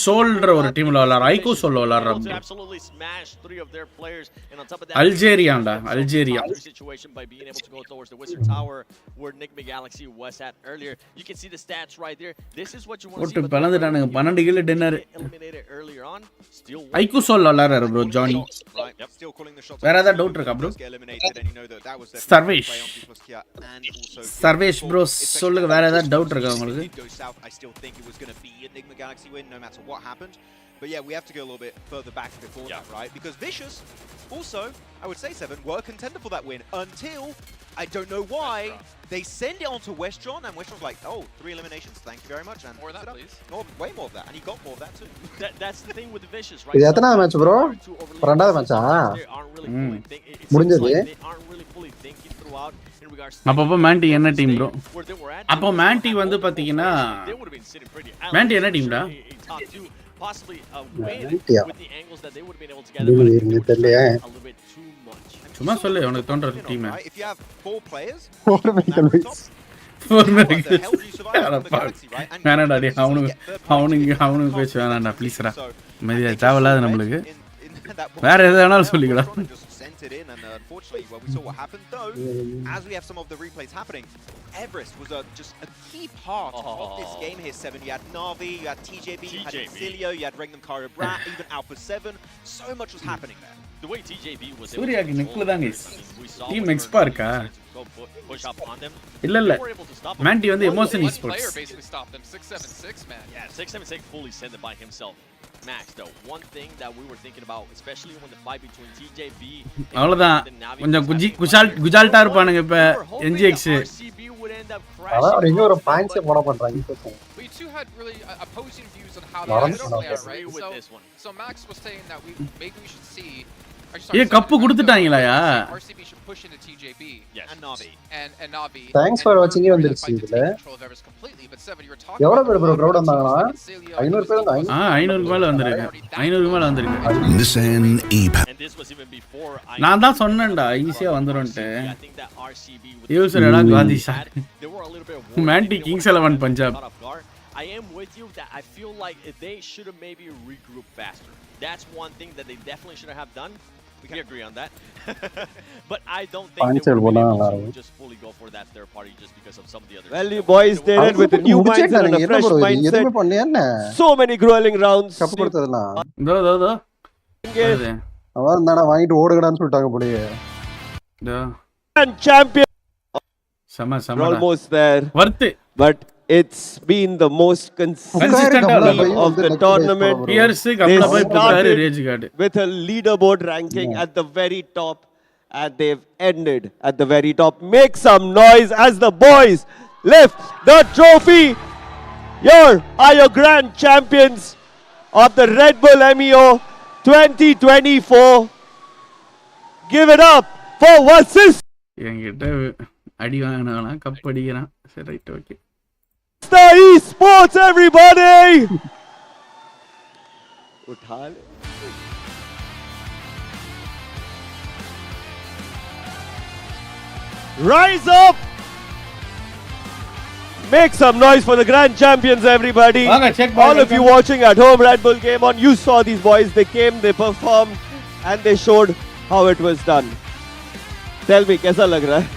சோல்ன்ற ஒரு டீம்ல விளையாடுற ஐகோ சோல்ல விளையாடுறாங்க absolutely smashed 3 of their players, and on top of that அல்ஜீரியாடா Algeria situation by being able to go towards the wizard tower where Pmgc was at earlier. You can see the stats right there. This is what you want to see. போட்டு பலந்துட்டானுங்க 12 kill dinner Eliminated earlier on. Still iQOO சோல்ல விளையாடுறாரு bro Johnny வேற ஏதாவது doubt இருக்கா bro Sarvesh Sarvesh bro சொல்லுங்க வேற ஏதாவது டவுட் இருக்கா உங்களுக்கு going to be a Pmgc win no matter what happened. But yeah, we have to go a little bit further back before that, right? Because Vicious also, I would say 7, were a contender for that win until, I don't know why, they send it on to Westron, and Westron's like, oh, 3 eliminations, thank you very much. And more of that, please. No, way more of that, and he got more of that too. That's the thing with the Vicious, right? இது எத்தனை match bro ரெண்டாவது மேட்சா முடிஞ்சது அப்பப்போ Mandy என்ன team bro அப்போ Mandy வந்து பாத்தீங்கன்னா மேண்டி என்ன டீம்டா சும்மா சொல்லு உனக்கு தோன்ற டீம் வேணாடா டே அவனுக்கு பேச்சு வேணாண்டா ப்ளீஸ்ரா மெதியா தேவையில்லாத நம்மளுக்கு வேற எது வேணாலும் சொல்லிக்கலாம் it in, and unfortunately, well, we saw what happened though. As we have some of the replays happening, Everest was just a key part of this game here. 7, you had Na'Vi, you had TJB, you had Exilio, you had Regnum Kara Brat, even Alpha 7. So much was happening there. The way TJB was Surya ki nikla da guys team expert ka push up on them. Illa Manti வந்து emotion esports basically stopped them 676 man. Yeah, 676 fully sent it by himself. Max though, one thing that we were thinking about, especially when the fight between TJB அவ்வளவுதான் கொஞ்சம் குஜால்ட்டா இருப்பானுங்க இப்ப NGX அதான் இங்க ஒரு points போட பண்றாங்க. We two had really opposing views on how to play out, right? So Max was saying that maybe we should see ஏ கப்பு கொடுத்துட்டாங்களாயா RCB should push into TJB and Na'Vi and Na'Vi. Thanks for watching வந்துருச்சு இதுல. எவ்வளவு பேர் bro crowd வந்தாங்களா 500 பேர் வந்தாங்க. 500 மேல வந்திருக்கு 500 மேல வந்திருக்கு. நான் தான் சொன்னேன்டா ஈஸியா வந்துரும்னு. யூசர் எடா காதிஷா மேண்டி Kings 11 Punjab. I am with you that I feel like they should have maybe regrouped faster. That's one thing that they definitely should have done. We agree on that. But I don't think they would be able to just fully go for that third party just because of some of the other. Well, you boys did it with a new mindset and a fresh mindset. So many grueling rounds. Cup கொடுத்ததுனா தோ அவன் தான வாங்கிட்டு ஓடுங்கடான்னு சொல்லிட்டாங்க போலயே. And champion. Sama almost there. Worth but it's been the most consistent of the tournament. With a leaderboard ranking at the very top, and they've ended at the very top. Make some noise as the boys lift the trophy. Are your grand champions of the Red Bull MEO 2024. Give it up for Vasis. அடி வாங்கினா cup அடிக்கிறான். சரி right okay. The esports, everybody! Rise up! Make some noise for the grand champions, everybody. All of you watching at home, Red Bull Game On, you saw these boys. They came, they performed, and they showed how it was done. Tell me, कैसा लग रहा है?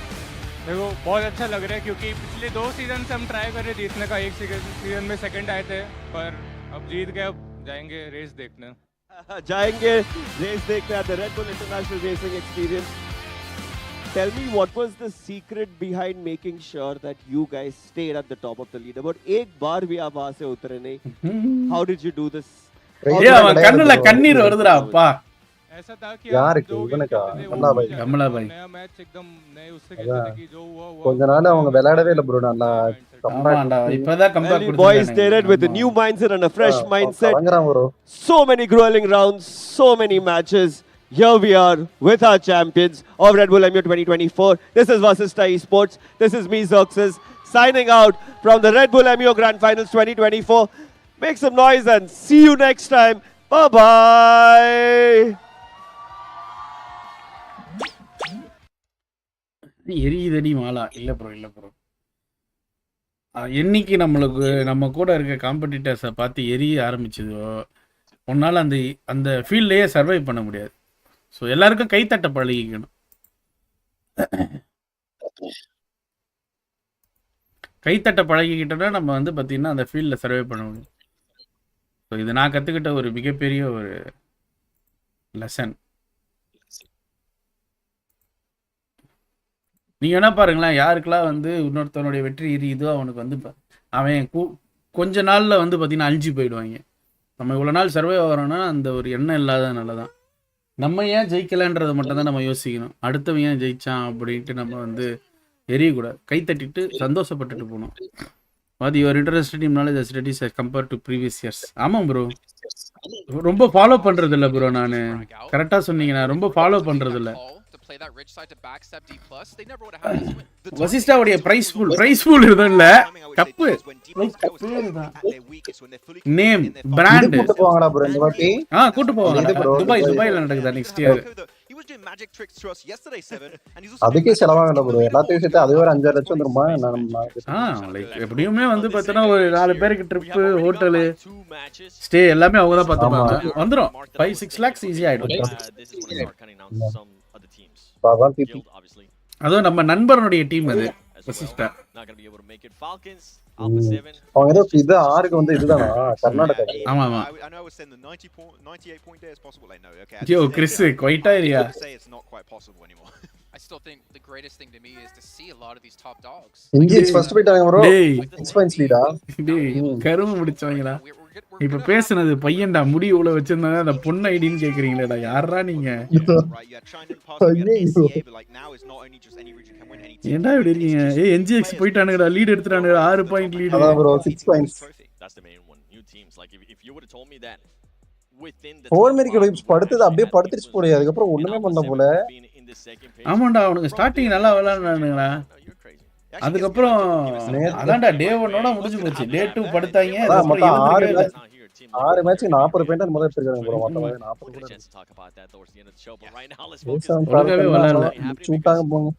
देखो बहुत अच्छा लग रहा है क्योंकि पिछले 2 सीजन से हम ट्राई कर रहे जीतने का. एक सीजन में सेकंड आए थे पर अब जीत गए. अब जाएंगे रेस देखने. जाएंगे रेस देखने at the Red Bull International Racing Experience. tell me what was the secret behind making sure that you guys stayed at the top of the leaderboard? एक बार भी आप वहाँ से उतरे नहीं. How did you do this? ஏய் அவன் கண்ணுல கண்ணீர் வருதுடா அப்பா. ऐसा था कि யாருக்கு जो இவனுக்கா खेलते थे वो கமலா भूल भाई जाते कमला थे. भाई. नया मैच एकदम नए उससे खेलते थे कि जो हुआ கொஞ்ச நாள் அவங்க விளையாடவே இல்ல ப்ரோ நல்லா ஆமாடா இப்பதான் comeback Well, boys did it with a new mindset and a fresh mindset. கலங்கறான் bro. So many grueling rounds, so many matches. Here we are with our champions of Red Bull MU 2024. This is Vasista Esports. This is me, Zoxes, signing out from the Red Bull MU Grand Finals 2024. Make some noise and see you next time. Bye-bye. எரியுதடி மாலா. இல்ல bro இல்ல bro. என்னைக்கு நம்மளுக்கு நம்ம கூட இருக்க காம்படிட்டர்ஸை பார்த்து எரிய ஆரம்பிச்சதோ உன்னால் அந்த அந்த ஃபீல்ட்லேயே சர்வை பண்ண முடியாது. ஸோ எல்லாருக்கும் கைத்தட்ட பழகிக்கணும். கைத்தட்ட பழகிக்கிட்டோன்னா நம்ம வந்து பார்த்திங்கன்னா அந்த ஃபீல்டில் சர்வை பண்ண முடியும். ஸோ இது நான் கற்றுக்கிட்ட ஒரு மிகப்பெரிய ஒரு லெசன். நீங்கள் என்ன பாருங்களேன், யாருக்கெல்லாம் வந்து இன்னொருத்தவனுடைய வெற்றி எரியுதோ அவனுக்கு வந்து அவன் கொஞ்ச நாளில் வந்து பார்த்திங்கன்னா அழிஞ்சு போயிடுவாங்க. நம்ம இவ்வளோ நாள் சர்வே ஆகிறோன்னா அந்த ஒரு எண்ணம் இல்லாதனால தான். நம்ம ஏன் ஜெயிக்கலைன்றதை மட்டும் தான் நம்ம யோசிக்கணும். அடுத்தவன் ஏன் ஜெயிச்சான் அப்படின்ட்டு நம்ம வந்து எரியக்கூடாது. கைத்தட்டிட்டு சந்தோஷப்பட்டுட்டு போகணும். What your interested in knowledge studies compare to previous years. ஆமாம் ப்ரோ, ரொம்ப ஃபாலோ பண்ணுறது இல்லை ப்ரோ. நான் கரெக்டாக சொன்னீங்க, நான் ரொம்ப ஃபாலோ பண்ணுறது இல்லை. வசிஷ்டாவுடைய பிரைஸ் ஃபுல் இதுதான் இல்ல கப்பு நேம் பிராண்ட் கூட்டி போவாங்களா ப்ரோ இந்த வாட்டி? கூட்டி போவாங்க. துபாய்ல நடக்குதா நெக்ஸ்ட் இயர்? அதுக்கே செலவாகல ப்ரோ. எல்லாத்தையும் சேர்த்து அது ஒரு 5 லட்சம் வந்துருமா? லைக் எப்படியுமே வந்து பார்த்தீங்கன்னா ஒரு 4 பேருக்கு ட்ரிப்பு, ஹோட்டலு, ஸ்டே எல்லாமே அவங்க தான் பார்த்துப்பாங்க. வந்துடும் 5-6 lakhs ஈஸி ஆயிடும். அதுவும் நம்ம நண்பனுடைய டீம் அது வசிஷ்டா. அவங்க ஏதோ இது 6க்கு வந்து இதுதானா கர்நாடகா? ஆமா ஆமா. யோ கிறிஸ் குவைட்டா area. I still think the greatest thing to me is to see a lot of these top dogs. Pmgc first போய்ட்டாங்க bro. 6 points lead ஆ. டேய் கரும முடிச்சவங்களா. இப்ப பேசுனது பையன்டா, முடி இவ்வளவு வச்சிருந்தாங்க, அந்த பொண்ணு ஐடின்னு கேக்குறீங்களேடா. யாரா நீங்க? ஏன்டா இப்படி இருக்கீங்க? ஏய் NGX போய்ட்டானுங்கடா, லீட் எடுத்துட்டானுங்க. 6 point lead. அதான் bro 6 points. That's the main one. New teams like if you would have told me that within the four America vibes படுத்தது அப்படியே படுத்துச்சு போல. அதுக்கு அப்புறம் ஒண்ணுமே பண்ணல போல. ஆமாண்டா அவனுக்கு ஸ்டார்டிங் நல்லா விளையாடுனானுங்கடா. அதுக்கப்புறம் அதான்டா டே 1ஓட முடிஞ்சு போச்சு. டே 2 படுத்தாங்க. மொத்தம் 6 மேட்ச் 40 பாயிண்ட் அந்த மாதிரி எடுத்துருக்காங்க ப்ரோ. மொத்தமா 40 கூட ஒழுங்காவே விளையாடல. சூட்டாங்க போங்க.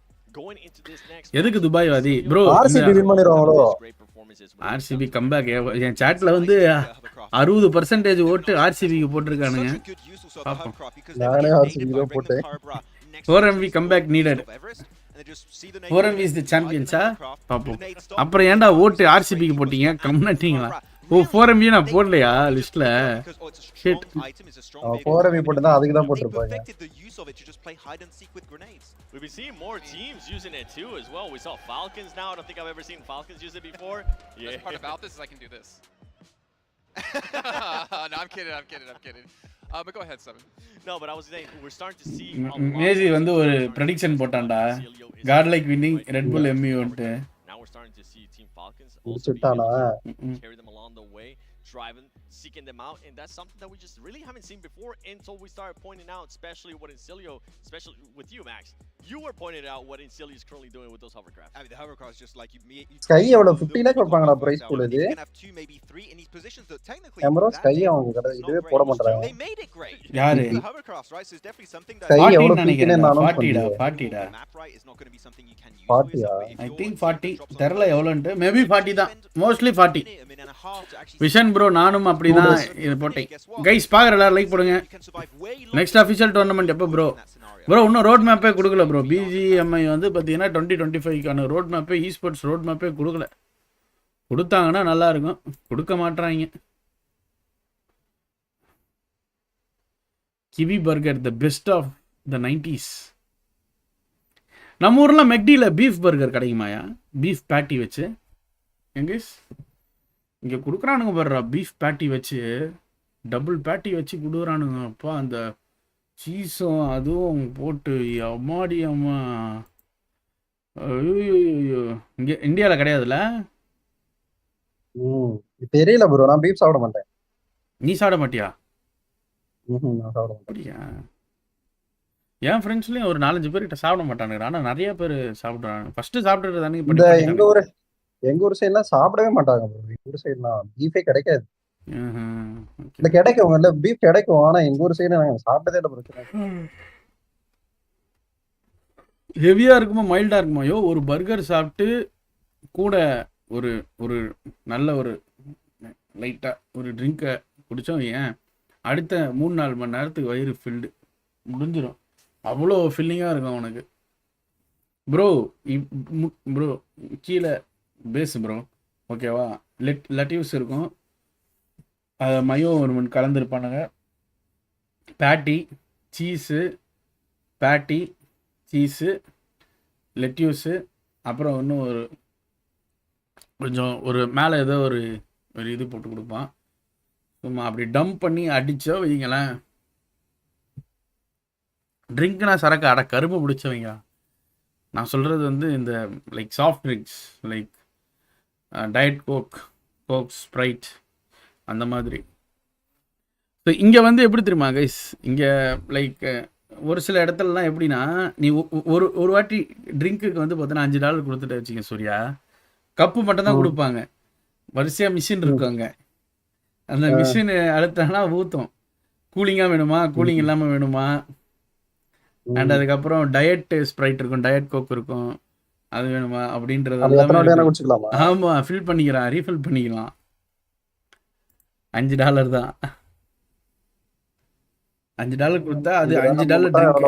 எதுக்கு துபாய் வாதி ப்ரோ? ஆர்சிபி வின் பண்ணிடுவாங்களோ? RCB comeback. என் சாட்ல வந்து 60% ஓட்டு ஆர்சிபிக்கு போட்டிருக்கானுங்க. நானே ஆர்சிபி தான் போட்டேன். 4MV comeback needed. 4MV is the சாம்பியன்ஸா பாப்போம். அப்புறம் ஏன்டா ஓட்டு ஆர்சிபிக்கு போட்டீங்க? கம்னட்டீங்களா? ஓ 4MV நான் போடலையா லிஸ்ட்ல? ஷிட். 4MV போட்டதா அதுக்கு தான் போட்டுருப்பாங்க. We've been seeing more teams using it too as well. We saw Falcons now. I don't think I've ever seen Falcons use it before. The best part about this is I can do this. No, I'm kidding. But go ahead, Seven. No, but I was saying we're starting to see மேஜி வந்து ஒரு prediction போட்டான்டா. God like winning Red Bull MU ன்ட்டு. Now we're starting to see Team Falcons முடிச்சிட்டானா? carry them along the way, driving, seeking them out, and that's something that we just really haven't seen before until we started pointing out, especially what Incilio, especially with you, Max. You were pointing out what Incilio is currently doing with those hovercrafts. I mean, the hovercraft is just like you Sky எவ்வளவு 50 lakh கொடுப்பாங்கடா price போல இது. can have 2 maybe 3 in these positions that technically camera Sky அவங்க கடை இதுவே போட மாட்டறாங்க. they made it great. யாரு? The hovercrafts, right? So it's definitely something that Sky எவ்வளவு பிடிக்குன்னு நானும் 40 டா. map right is not going to be something you can use. 40 I think 40 தெரியல எவ்வளவுன்ட்டு. மேபி 40 தான். மோஸ்ட்லி 40. விஷன் ப்ரோ நானும் அப்படிதான் இது போட்டேன். கைஸ் பாக்குற எல்லாரும் லைக் போடுங்க. நெக்ஸ்ட் ஆஃபீஷியல் டோர்னமெண்ட் எப்போ ப்ரோ? ப்ரோ இன்னும் ரோட் மேப்பே கொடுக்கல ப்ரோ. பிஜிஎம்ஐ வந்து பார்த்தீங்கன்னா 2025க்கான ரோட் மேப்பே ஸ்போர்ட்ஸ் ரோட் மேப்பே கொடுக்கல. கொடுத்தாங்கன்னா நல்லா இருக்கும். கொடுக்க மாட்டாங்க. Kiwi burger the best of the 90s. நம்ம ஊர்லாம் மெக்டியில் பீஃப் பர்கர் கிடைக்குமாயா? பீஃப் பேட்டி வச்சு எங்க இங்கே கொடுக்குறானுங்க பாருடா. பீஃப் பேட்டி வச்சு டபுள் பேட்டி வச்சு கொடுக்குறானுங்க. அப்பா அந்த சீஸும் அதுவும் போட்டு அம்மாடி அம்மா. ஐயோ இங்கே இந்தியாவில் கிடையாதுல்ல? தெரியல ப்ரோ, நான் பீஃப் சாப்பிட மாட்டேன். நீ சாப்பிட மாட்டியா? நான் சாப்பிட மாட்டேன். அப்படியா? என் ஃப்ரெண்ட்ஸ்லேயும் ஒரு 4-5 பேர்கிட்ட சாப்பிட மாட்டானுங்க. ஆனால் நிறைய பேர் சாப்பிட்றாங்க. ஃபஸ்ட்டு சாப்பிட்றது தானே இந்த எங்க ஊர் சைட்லாம் சாப்பிடவே மாட்டாங்க ப்ரோ. எங்க ஊர் சைட்லாம் பீஃபே கிடைக்காது. இல்ல கிடைக்கும், இல்ல பீஃப் கிடைக்கும், ஆனா எங்க ஊர் சைடு நாங்க சாப்பிட்டதே இல்லை பிரச்சனை. ஹெவியாக இருக்குமா மைல்டாக இருக்குமா? ஐயோ ஒரு பர்கர் சாப்பிட்டு கூட ஒரு ஒரு நல்ல ஒரு லைட்டாக ஒரு ட்ரிங்கை குடித்தோம் ஏன், அடுத்த 3-4 மணி நேரத்துக்கு வயிறு ஃபில்டு முடிஞ்சிடும். அவ்வளோ ஃபில்லிங்காக இருக்கும் அவனுக்கு ப்ரோ. ப்ரோ கீழே பேஸு ப்ரோ, ஓகேவா? லெட்டிவ்ஸ் இருக்கும், அதை மயோ ஒரு மணி கலந்துருப்பானுங்க. பேட்டி சீஸு, பேட்டி சீஸு, லெட்யூஸு, அப்புறம் இன்னும் ஒரு கொஞ்சம் ஒரு மேலே ஏதோ ஒரு இது போட்டு கொடுப்பான். சும்மா அப்படி டம்ப் பண்ணி அடித்தோ வைங்களேன். ட்ரிங்க்னா சரக்கு அட கரும்பு பிடிச்சவங்க. நான் சொல்கிறது வந்து இந்த like soft drinks like diet Coke Sprite அந்த மாதிரி. ஸோ இங்கே வந்து எப்படி தெரியுமா கைஸ், இங்கே லைக் ஒரு சில இடத்துலலாம் எப்படின்னா, நீ ஒரு வாட்டி ட்ரிங்க்குக்கு வந்து பார்த்தோன்னா $5 கொடுத்துட்டு வச்சுக்க சூர்யா, கப்பு மட்டும்தான் கொடுப்பாங்க. வரிசையாக மிஷின் இருக்காங்க, அந்த மிஷின் அழுத்தானா ஊற்றும். கூலிங்காக வேணுமா, கூலிங் இல்லாமல் வேணுமா, அண்ட் அதுக்கப்புறம் டயட் ஸ்ப்ரைட் இருக்கும், டயட் கோக் இருக்கும், அது வேணுமா அப்படின்றது எல்லாமே. ஆமாம், ஃபில் பண்ணிக்கலாம், ரீஃபில் பண்ணிக்கலாம். $5 தான். $5 கொடுத்தா அது $5 ட்ரிங்க்.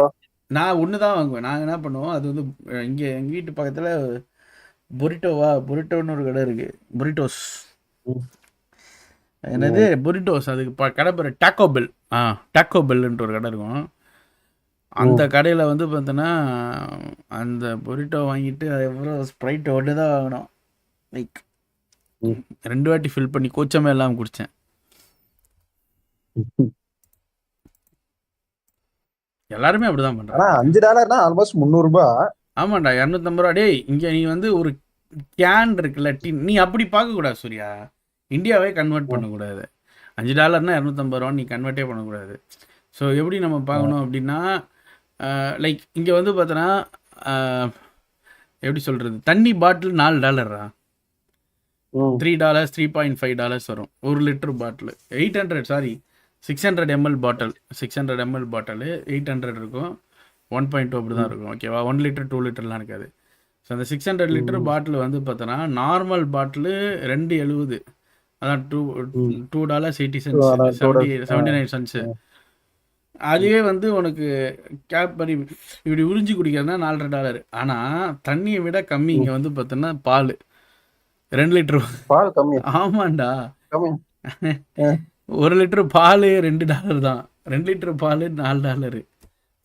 நான் ஒன்று தான் வாங்குவேன். நாங்கள் என்ன பண்ணுவோம், அது வந்து இங்கே எங்கள் வீட்டு பக்கத்தில் பொரிட்டோன்னு ஒரு கடை இருக்குது, பொரிட்டோஸ். என்னது பொரிட்டோஸ், அதுக்கு கடை பேர் டாக்கோ பெல். டாக்கோ பெல்லுன்ட்டு ஒரு கடை இருக்கும். அந்த கடையில் வந்து பார்த்தோன்னா அந்த பொரிட்டோ வாங்கிட்டு அதுக்கப்புறம் ஸ்ப்ரைட் ஒன்று தான் வாங்கினோம். லைக் 2 வாட்டி ஃபில் பண்ணி கோச்சமே இல்லாமல் குடித்தேன். எல்லாருமே அப்படிதான் பண்றாங்க. $5 ஆல்மோஸ்ட் $300. ஆமாண்டா, $250. டேய் இங்கே நீ வந்து ஒரு கேன் இருக்குல்ல, டின், நீ அப்படி பார்க்கக்கூடாது சூர்யா. இந்தியாவே கன்வெர்ட் பண்ணக்கூடாது. $5 $250 நீ கன்வெர்ட்டே பண்ணக்கூடாது. ஸோ எப்படி நம்ம பார்க்கணும் அப்படின்னா, லைக் இங்கே வந்து பார்த்தோன்னா எப்படி சொல்கிறது, தண்ணி பாட்டில் $4 $3 $3.5 வரும். 1 லிட்டர் பாட்டில் 600 ml பாட்டில் 600 ml பாட்டில் 800 இருக்கும். 1.2 அப்படி தான் இருக்கும், ஓகேவா? 1 லிட்டர் 2 லிட்டர்லாம் இருக்காது. ஸோ அந்த 600 லிட்டர் பாட்டில் வந்து பார்த்தோன்னா நார்மல் பாட்டில் $2.70, அதான் $2.80 அதுவே வந்து உனக்கு கேப் பண்ணி இப்படி உறிஞ்சி குடிக்கிறதுனா $4.5. ஆனால் தண்ணியை விட கம்மி இங்கே வந்து பார்த்தோன்னா பால் 2 லிட்டர் பால் கம்மி. ஆமாண்டா, 1 லிட்டர் பால் $2 தான். 2 லிட்டர் பால் $4,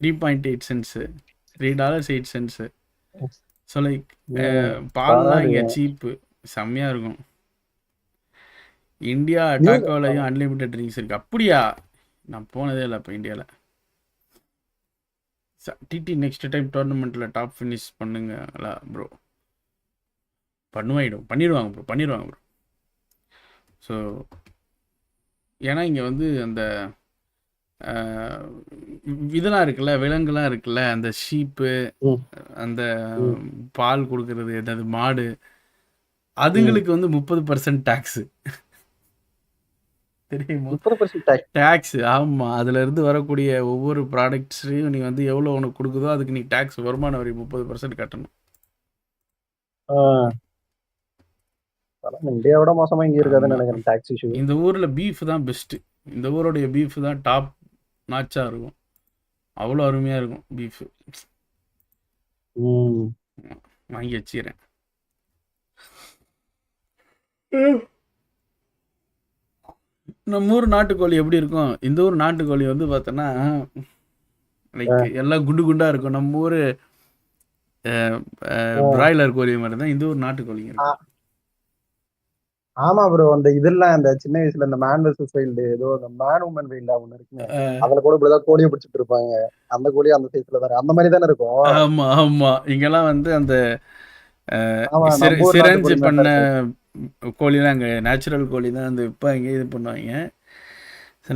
3.8 $3.08. ஸோ லைக் பால்லாம் இங்கே சீப்பு, செம்மையாக இருக்கும். இந்தியா டாக்கோலையும் அன்லிமிட்டட் ட்ரிங்க்ஸ் இருக்குது. அப்படியா? நான் போனதே இல்லை இப்போ இந்தியாவில். டிடி நெக்ஸ்ட் டைம் டோர்னமெண்ட்டில் டாப் ஃபினிஷ் பண்ணுங்களா ப்ரோ? பண்ணிடுவாங்க ப்ரோ. ஸோ ஏன்னா இங்கே வந்து அந்த இதெல்லாம் இருக்குல்ல, விலங்குலாம் இருக்குல்ல, அந்த ஷீப்பு, அந்த பால் கொடுக்கறது, ஏதாவது மாடு, அதுங்களுக்கு வந்து 30% டேக்ஸு தெரியுமா? டேக்ஸ். ஆமாம், அதுலேருந்து வரக்கூடிய ஒவ்வொரு ப்ராடக்ட்ஸையும் நீ வந்து எவ்வளோ உனக்கு கொடுக்குதோ அதுக்கு நீ டேக்ஸ், வருமான வரி 30% கட்டணும். இந்தியாவோட மோசமா இங்க இருக்காதுன்னு நினைக்கிறேன் டாக்ஸ் இஷ்யூ. இந்த ஊரில் பீஃப் தான் பெஸ்ட்டு. இந்த ஊருடைய பீஃப் தான் டாப் நாச்சாக இருக்கும். அவ்வளோ அருமையாக இருக்கும் பீஃபு. வாங்கி வச்சுக்கிறேன். நம்ம ஊர் நாட்டுக்கோழி எப்படி இருக்கும், இந்த ஊர் நாட்டுக்கோழி வந்து பார்த்தோன்னா லைக் எல்லாம் குண்டு குண்டாக இருக்கும். நம்ம ஊர் பிராய்லர் கோழி மாதிரி தான் இந்த ஒரு நாட்டுக்கோழிங்க இருக்கு. ஆமா ப்ரோ, அந்த இதெல்லாம் அந்த சின்ன வயசுல இந்த மேன் வெர்சஸ் வைல்டு ஏதோ அந்த மேன் உமன் வைல்டு ஒண்ணு இருக்குங்க, அதுல கூட இப்படிதான் கோழியை பிடிச்சிட்டு இருப்பாங்க. அந்த கோழி அந்த சைஸ்ல தானே அந்த மாதிரி தானே இருக்கும். ஆமா ஆமா, இங்கெல்லாம் வந்து அந்த ஆமா, நம்ம ஊர் சிரஞ்சு நாட்டுக்கோழி பண்ண மாதிரி தான் இருக்கு. கோழி தான் அங்கே நேச்சுரல் கோழி தான் அந்த இப்போ இங்கே இது பண்ணுவாங்க.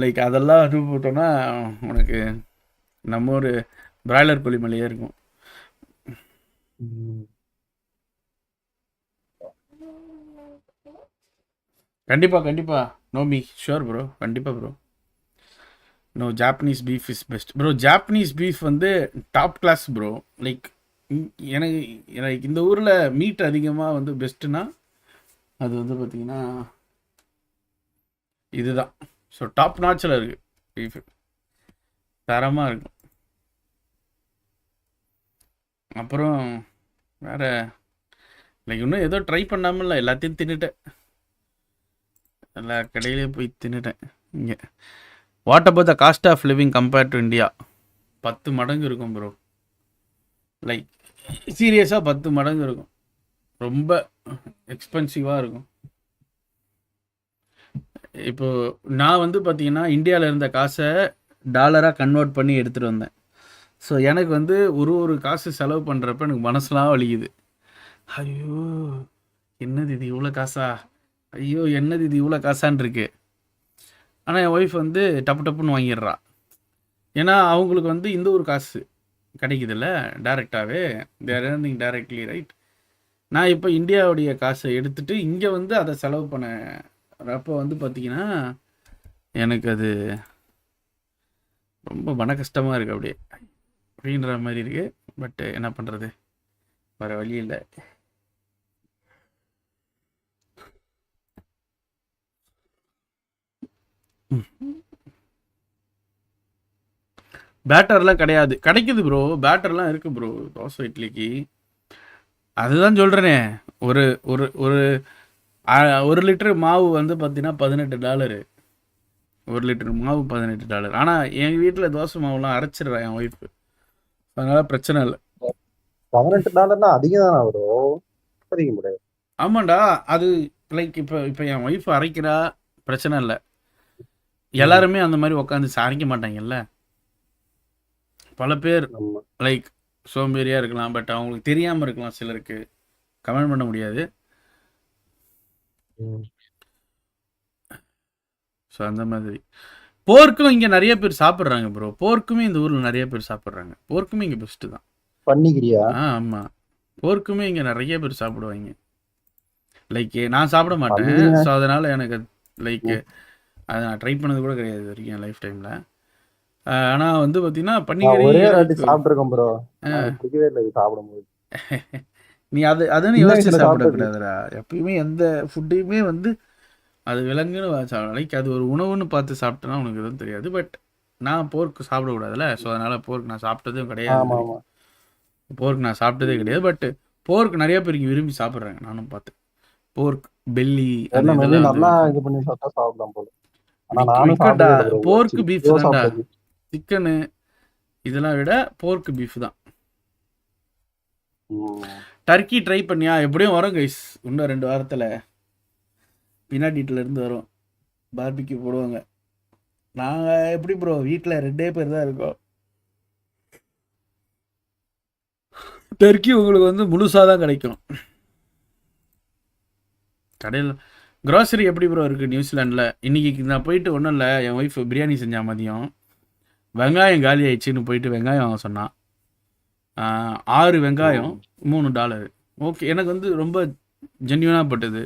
லைக் அதெல்லாம் அனுப்பிவிட்டோன்னா உனக்கு நம்ம ஒரு பிராய்லர் கோழி மேலேயே இருக்கும். கண்டிப்பா நோமி ஷுர் ப்ரோ, கண்டிப்பாக bro. No, Japanese beef is best bro. Japanese beef வந்து டாப் கிளாஸ் ப்ரோ. லைக் எனக்கு எனக்கு இந்த ஊரில் மீட் அதிகமாக வந்து பெஸ்ட்டுனா அது வந்து பார்த்திங்கன்னா இதுதான். ஸோ டாப் நாச்சில் இருக்குது பீஃபு, தரமாக இருக்கும். அப்புறம் வேறு லைக் இன்னும் ஏதோ ட்ரை பண்ணாமல் எல்லாத்தையும் தின்னுட்டேன், எல்லா கடையிலையும் போய் தின்னுட்டேன். இங்கே what about the cost of living compared to India? 10 மடங்கு இருக்கும் ப்ரோ. லைக் சீரியஸாக 10 மடங்கு இருக்கும். ரொம்ப எக்ஸ்பென்சிவாக இருக்கும். இப்போது நான் வந்து பார்த்திங்கன்னா இந்தியாவில் இருந்த காசை டாலராக கன்வெர்ட் பண்ணி எடுத்துகிட்டு வந்தேன். ஸோ எனக்கு வந்து ஒரு காசு செலவு பண்ணுறப்ப எனக்கு மனசுலாம் வலிக்குது. ஐயோ என்னது இது இவ்வளோ காசா, ஐயோ என்னது இது இவ்வளோ காசான் இருக்கு. ஆனால் என் ஒய்ஃப் வந்து டப்பு டப்புன்னு வாங்கிடுறா. ஏன்னா அவங்களுக்கு வந்து இந்த ஒரு காசு கிடைக்குதுல்ல டைரெக்டாகவே, தேர் ஏர்னிங் டைரக்ட்லி ரைட். நான் இப்போ இந்தியாவுடைய காசை எடுத்துகிட்டு இங்கே வந்து அதை செலவு பண்ணறப்போ வந்து பார்த்திங்கன்னா எனக்கு அது ரொம்ப மன கஷ்டமாக இருக்குது. அப்படியே அப்படின்ற மாதிரி இருக்குது. பட்டு என்ன பண்ணுறது, வேறு வழி இல்லை. பேட்டர்லாம் கிடைக்குது ப்ரோ, பேட்டர்லாம் இருக்குது ப்ரோ தோசை இட்லிக்கு. அதுதான் சொல்கிறேனே, ஒரு ஒரு ஒரு 1 லிட்டரு மாவு வந்து பார்த்தீங்கன்னா $18. 1 லிட்டர் மாவு $18. ஆனால் எங்கள் வீட்டில் தோசை மாவுலாம் அரைச்சிடுறா என் ஒய்ஃபு, அதனால் பிரச்சனை இல்லை. $18 அதிகம் தானே ப்ரோ, அதிக முடியாது. ஆமாண்டா, அது லைக் இப்போ என் ஒய்ஃப் அரைக்கிறா, பிரச்சனை இல்லை. எல்லாருமே அந்த மாதிரி உட்காந்து அரைக்க மாட்டாங்கல்ல. பல பேர் லைக் சோம்பேறியாக இருக்கலாம், பட் அவங்களுக்கு தெரியாமல் இருக்கலாம், சிலருக்கு கமெண்ட் பண்ண முடியாது. ஸோ அந்த மாதிரி போர்க்கும் இங்கே நிறைய பேர் சாப்பிட்றாங்க ப்ரோ. போர்க்குமே இந்த ஊரில் நிறைய பேர் சாப்பிட்றாங்க. போர்க்குமே இங்கே பெஸ்ட்டு தான். பண்ணிக்கிறியா? ஆமாம், போர்க்குமே இங்கே நிறைய பேர் சாப்பிடுவாங்க. லைக் நான் சாப்பிட மாட்டேன், ஸோ அதனால் எனக்கு லைக் அதை நான் ட்ரை பண்ணது கூட கிடையாது இது வரைக்கும் என் லைஃப் டைமில். ஆனால் வந்து பார்த்தீங்கன்னா பன்னிக்கறி ஒரே வாட்டி சாப்பிட்ருக்கேன் ப்ரோ, பிடிக்கவே இல்லை சாப்பிடும்போது. நீ அதுன்னு யோசிச்சு சாப்பிடக்கூடாதுடா. எப்பயுமே எந்த ஃபுட்டையுமே வந்து அது விலங்குன்னு லைக் அது ஒரு உணவுன்னு பார்த்து சாப்பிட்டேன்னா உனக்கு எதுவும் தெரியாது. பட் நான் போர்க்கு சாப்பிடக்கூடாதுல்ல, ஸோ அதனால் போர்க் நான் சாப்பிட்டதும் கிடையாது. போர்க் நான் சாப்பிட்டதே கிடையாது. பட் போர்க் நிறைய பேர் இங்கே விரும்பி சாப்பிட்றாங்க, நானும் பார்த்தேன். போர்க் பெல்லி நல்லா இது பண்ணி சாப்பிட்டா சாப்பிடலாம் போல. போர்க்கு பீஃப் தான்டா, சிக்கனு இதெல்லாம் விட போர்க்கு பீஃப் தான். டர்க்கி ட்ரை பண்ணியா? எப்படியும் வரும் கைஸ், இன்னும் 2 வாரத்தில் பின்னாடிட்டிலேருந்து வரும், பார்பிக்யூ போடுவாங்க. நாங்கள் எப்படி ப்ரோ வீட்டில் 2 பேர் தான் இருக்கோம். டர்க்கி உங்களுக்கு வந்து முழுசாக தான் கிடைக்கும் கடையில். க்ராசரி எப்படி ப்ரோ இருக்குது நியூசிலாண்டில்? இன்றைக்கி நான் போயிட்டு ஒன்றும் இல்லை, என் ஒய்ஃப் பிரியாணி செஞ்சால் மதியம் வெங்காயம் காலி ஆயிடுச்சின்னு போயிட்டு வெங்காயம் வாங்க சொன்னான். 6 வெங்காயம் $3. ஓகே, எனக்கு வந்து ரொம்ப ஜென்யூனாக பட்டது.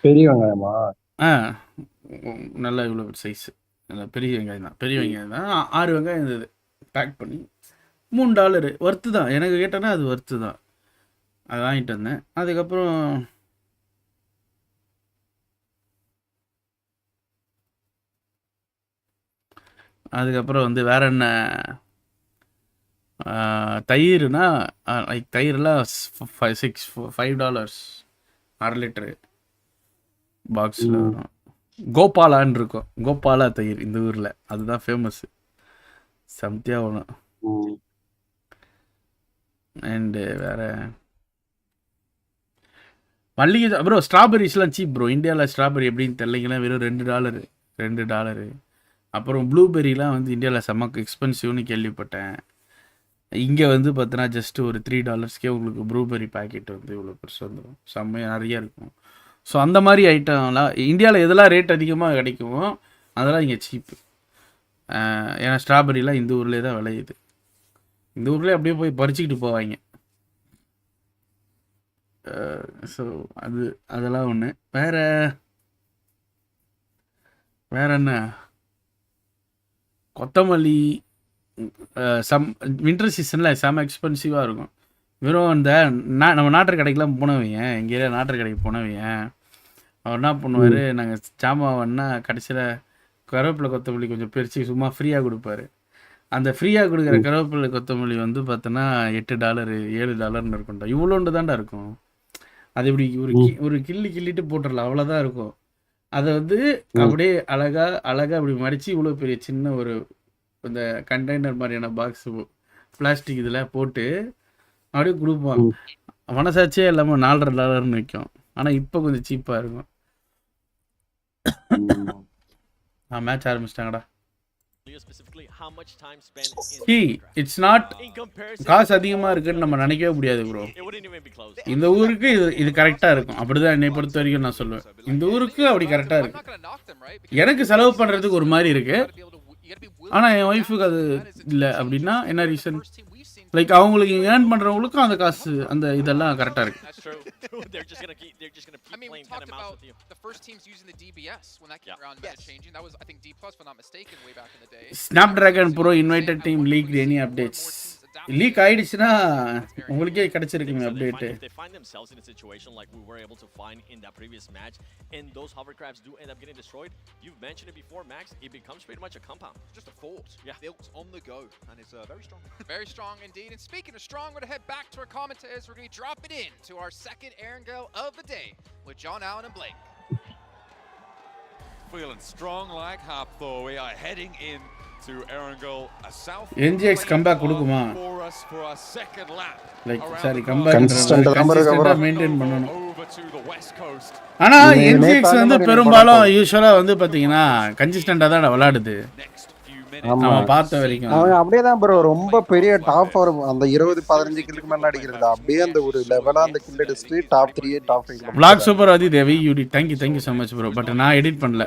பெரிய வெங்காயமா? நல்லா இவ்வளோ சைஸு, நல்லா பெரிய வெங்காயம் தான், பெரிய வெங்காயம் தான். 6 வெங்காயம் இருந்தது, பேக் பண்ணி $3 ஒர்த்து தான். எனக்கு கேட்டேன்னா அது ஒர்த்து தான், அது வாங்கிட்டு வந்தேன். அதுக்கப்புறம் வந்து வேற என்ன, தயிர்னா லைக் தயிர்லாம் $5 1/2 லிட்டரு பாக்ஸில் வரும். கோபாலான்னு இருக்கும், கோபாலா தயிர் இந்த ஊரில், அதுதான் ஃபேமஸ்ஸு. சம்தியாக ஒன்று அண்டு வேறு மல்லிகை ப்ரோ ஸ்ட்ராபெரிஸ்லாம் சீப் ப்ரோ. இந்தியாவில் ஸ்ட்ராபெரி எப்படின்னு தெரியலைங்கன்னா வெறும் $2. அப்புறம் ப்ளூபெரிலாம் வந்து இந்தியாவில் செம்ம எக்ஸ்பென்சிவ்னு கேள்விப்பட்டேன். இங்கே வந்து பார்த்தோன்னா ஜஸ்ட் ஒரு $3 உங்களுக்கு ப்ளூபெரி பேக்கெட் வந்து இவ்வளோ பெருசு வந்துடும். செம்மையாக நிறையா இருக்கும். ஸோ அந்த மாதிரி ஐட்டம்லாம் இந்தியாவில் எதெல்லாம் ரேட் அதிகமாக கிடைக்குமோ அதெல்லாம் இங்கே சீப்பு. ஏன்னா ஸ்ட்ராபெரிலாம் இந்த ஊர்லேயே தான் விளையுது. இந்த ஊர்லேயே அப்படியே போய் பறிச்சுக்கிட்டு போவாங்க. ஸோ அதெல்லாம் ஒன்று. வேறு என்ன, கொத்தமல்லி வின்டர் சீசனில் செம்ம எக்ஸ்பென்சிவாக இருக்கும். வெறும் இந்த நம்ம நாட்டு கடைக்கெலாம் போனவங்க, எங்கள் ஏரியா நாட்டு கடைக்கு போனவங்க, அவர் என்ன பண்ணுவார், நாங்கள் சாமான்னா கடைசியில் கருவேப்பிலை கொத்தமல்லி கொஞ்சம் பிரித்து சும்மா ஃப்ரீயாக கொடுப்பாரு. அந்த ஃப்ரீயாக கொடுக்குற கருவேப்பிலை கொத்தமல்லி வந்து பார்த்தோன்னா $8 $7 இருக்கும்டா. இவ்வளோண்டு தான்டா இருக்கும். அது இப்படி ஒரு கிள்ளிட்டு போட்டுடலாம், அவ்வளோதான் இருக்கும். அதை வந்து அப்படியே அழகாக அப்படி மடித்து இவ்வளோ பெரிய சின்ன ஒரு இந்த கண்டெய்னர் மாதிரியான பாக்ஸு பிளாஸ்டிக் இதில் போட்டு அப்படியே கொடுப்பான். மனசாட்சியே இல்லாமல் $4.5 விற்கும். ஆனால் இப்போ கொஞ்சம் சீப்பாக இருக்கும். மேட்ச் ஆரம்பிச்சிட்டாங்கடா. இட்ஸ் நாட் காசு அதிகமாக இருக்குன்னு நம்ம நினைக்கவே முடியாது ப்ரோ. இந்த ஊருக்கு இது கரெக்டாக இருக்கும். அப்படிதான் என்னை பொறுத்த வரைக்கும் நான் சொல்லுவேன். இந்த ஊருக்கு அப்படி கரெக்டாக இருக்கு. எனக்கு செலவு பண்ணுறதுக்கு ஒரு மாதிரி இருக்கு. ஆனால் என் ஒய்ஃபுக்கு அது இல்லை. அப்படின்னா என்ன ரீசன், லைக் அவங்களுக்கு ஏர்ன் பண்ணுறவங்களுக்கும் அந்த காசு அந்த இதெல்லாம் கரெக்டாக இருக்கு. Snapdragon bro invited team league any updates. League ஆயிடுச்சுன்னா உங்களுக்கே கிடைச்சிருக்குங்க update. If they find themselves in a situation like we were able to find in that previous match, and those hovercrafts do end up getting destroyed, you've mentioned it before, Max, it becomes pretty much a compound. Just a fort, built on the go, and it's very strong. Very strong indeed. And speaking of strong, we're going to head back to our commentators. We're going to drop it in to our second Erangel of the day with John Allen and Blake. Feeling strong like Hapthor. We are heading in to Erangel, a south NGX comeback கொடுக்குமா, for us for our second lap. Like sorry comeback கன்சிஸ்டன்ட்டா maintain பண்ணனும். ஆனா NGX வந்து பெரும்பாலும் யூசுவலா வந்து பாத்தீங்கன்னா கன்சிஸ்டன்ட்டா தான் விளையாடுது. நம்ம பார்த்த வரைக்கும் அவன் அப்படியே தான் ப்ரோ. ரொம்ப பெரிய டாப் வரும் அந்த 20-15 கில்லுக்கு மேல அடிக்கிறது. அப்படியே அந்த ஒரு லெவலா அந்த கில் அடிச்சிட்டு டாப் 3 டாப் 5 பிளாக் சூப்பர் அதி தேவி யூ டி thank you so much bro. But நான் எடிட் பண்ணல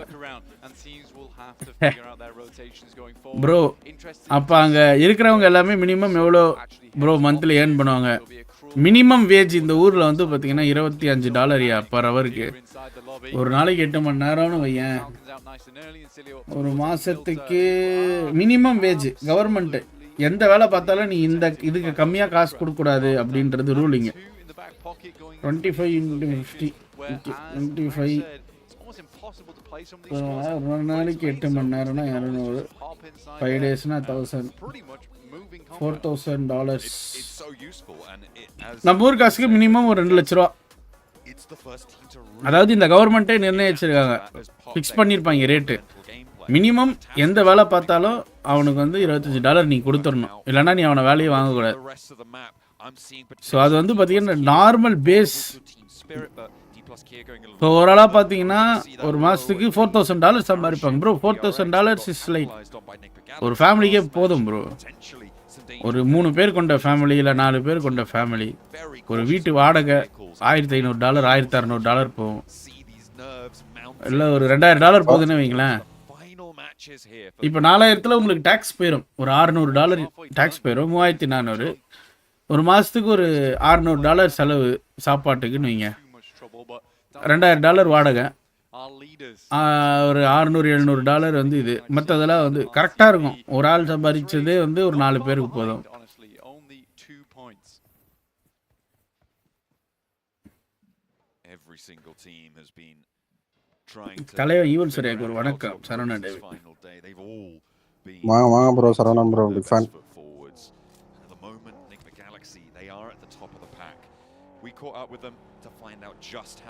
ப்ரோ. அப்போ அங்கே இருக்கிறவங்க எல்லாமே மினிமம் எவ்வளோ ப்ரோ மந்த்லி ஏர்ன் பண்ணுவாங்க? மினிமம் வேஜ் இந்த ஊரில் வந்து பார்த்தீங்கன்னா $25 பர் ஹவருக்கு. ஒரு நாளைக்கு 8 மணி நேரம்னு வையேன். ஒரு மாதத்துக்கு மினிமம் வேஜ் கவர்மெண்ட்டு எந்த வேலை பார்த்தாலும் நீ இந்த இதுக்கு கம்மியாக காசு கொடுக்கக்கூடாது அப்படின்றது ரூலிங்கு. 25 × 50 25 ஒரு நாளைக்கு 8 மணி நேரம்னா 200, 5 டேஸ்னா 1000, $4,000. நம்ம ஊர் காசுக்கு மினிமம் ஒரு 2 லட்ச ரூபா. அதாவது இந்த கவர்மெண்ட்டே நிர்ணயிச்சிருக்காங்க, ஃபிக்ஸ் பண்ணியிருப்பாங்க ரேட்டு. மினிமம் எந்த வேலை பார்த்தாலும் அவனுக்கு வந்து $25 நீ கொடுத்துடணும், இல்லைன்னா நீ அவனை வேலையை வாங்கக்கூடாது. ஸோ அது வந்து பார்த்தீங்கன்னா நார்மல் பேஸ். ஸோ ஓவராலாக பார்த்தீங்கன்னா ஒரு மாதத்துக்கு $4,000 சம்பாதிப்பாங்க ப்ரோ. $4,000 இஸ் லைக் ஒரு ஃபேமிலிக்கே போதும் ப்ரோ. ஒரு 3 பேர் கொண்ட ஃபேமிலி இல்லை 4 பேர் கொண்ட ஃபேமிலி ஒரு வீட்டு வாடகை $1,500 $1,600 போகும். இல்லை ஒரு $2,000 போகுதுன்னு வைங்களேன். இப்போ 4,000 உங்களுக்கு டேக்ஸ் போயிடும். ஒரு $600 டேக்ஸ் போயிடும். 3,400. ஒரு மாதத்துக்கு ஒரு $600 செலவு சாப்பாட்டுக்குன்னு வைங்க. $2,000 வாடகை, ஒரு $600-700 வந்து இது. மற்றதெல்லாம் வந்து கரெக்டாக இருக்கும். ஒரு ஆள் சம்பாதிச்சதே வந்து ஒரு 4 பேருக்கு போதும். தலைவர் ஈவன் சரியாக ஒரு வணக்கம் சரவணா டேவி. வாங்க bro. Saravanan bro big fan.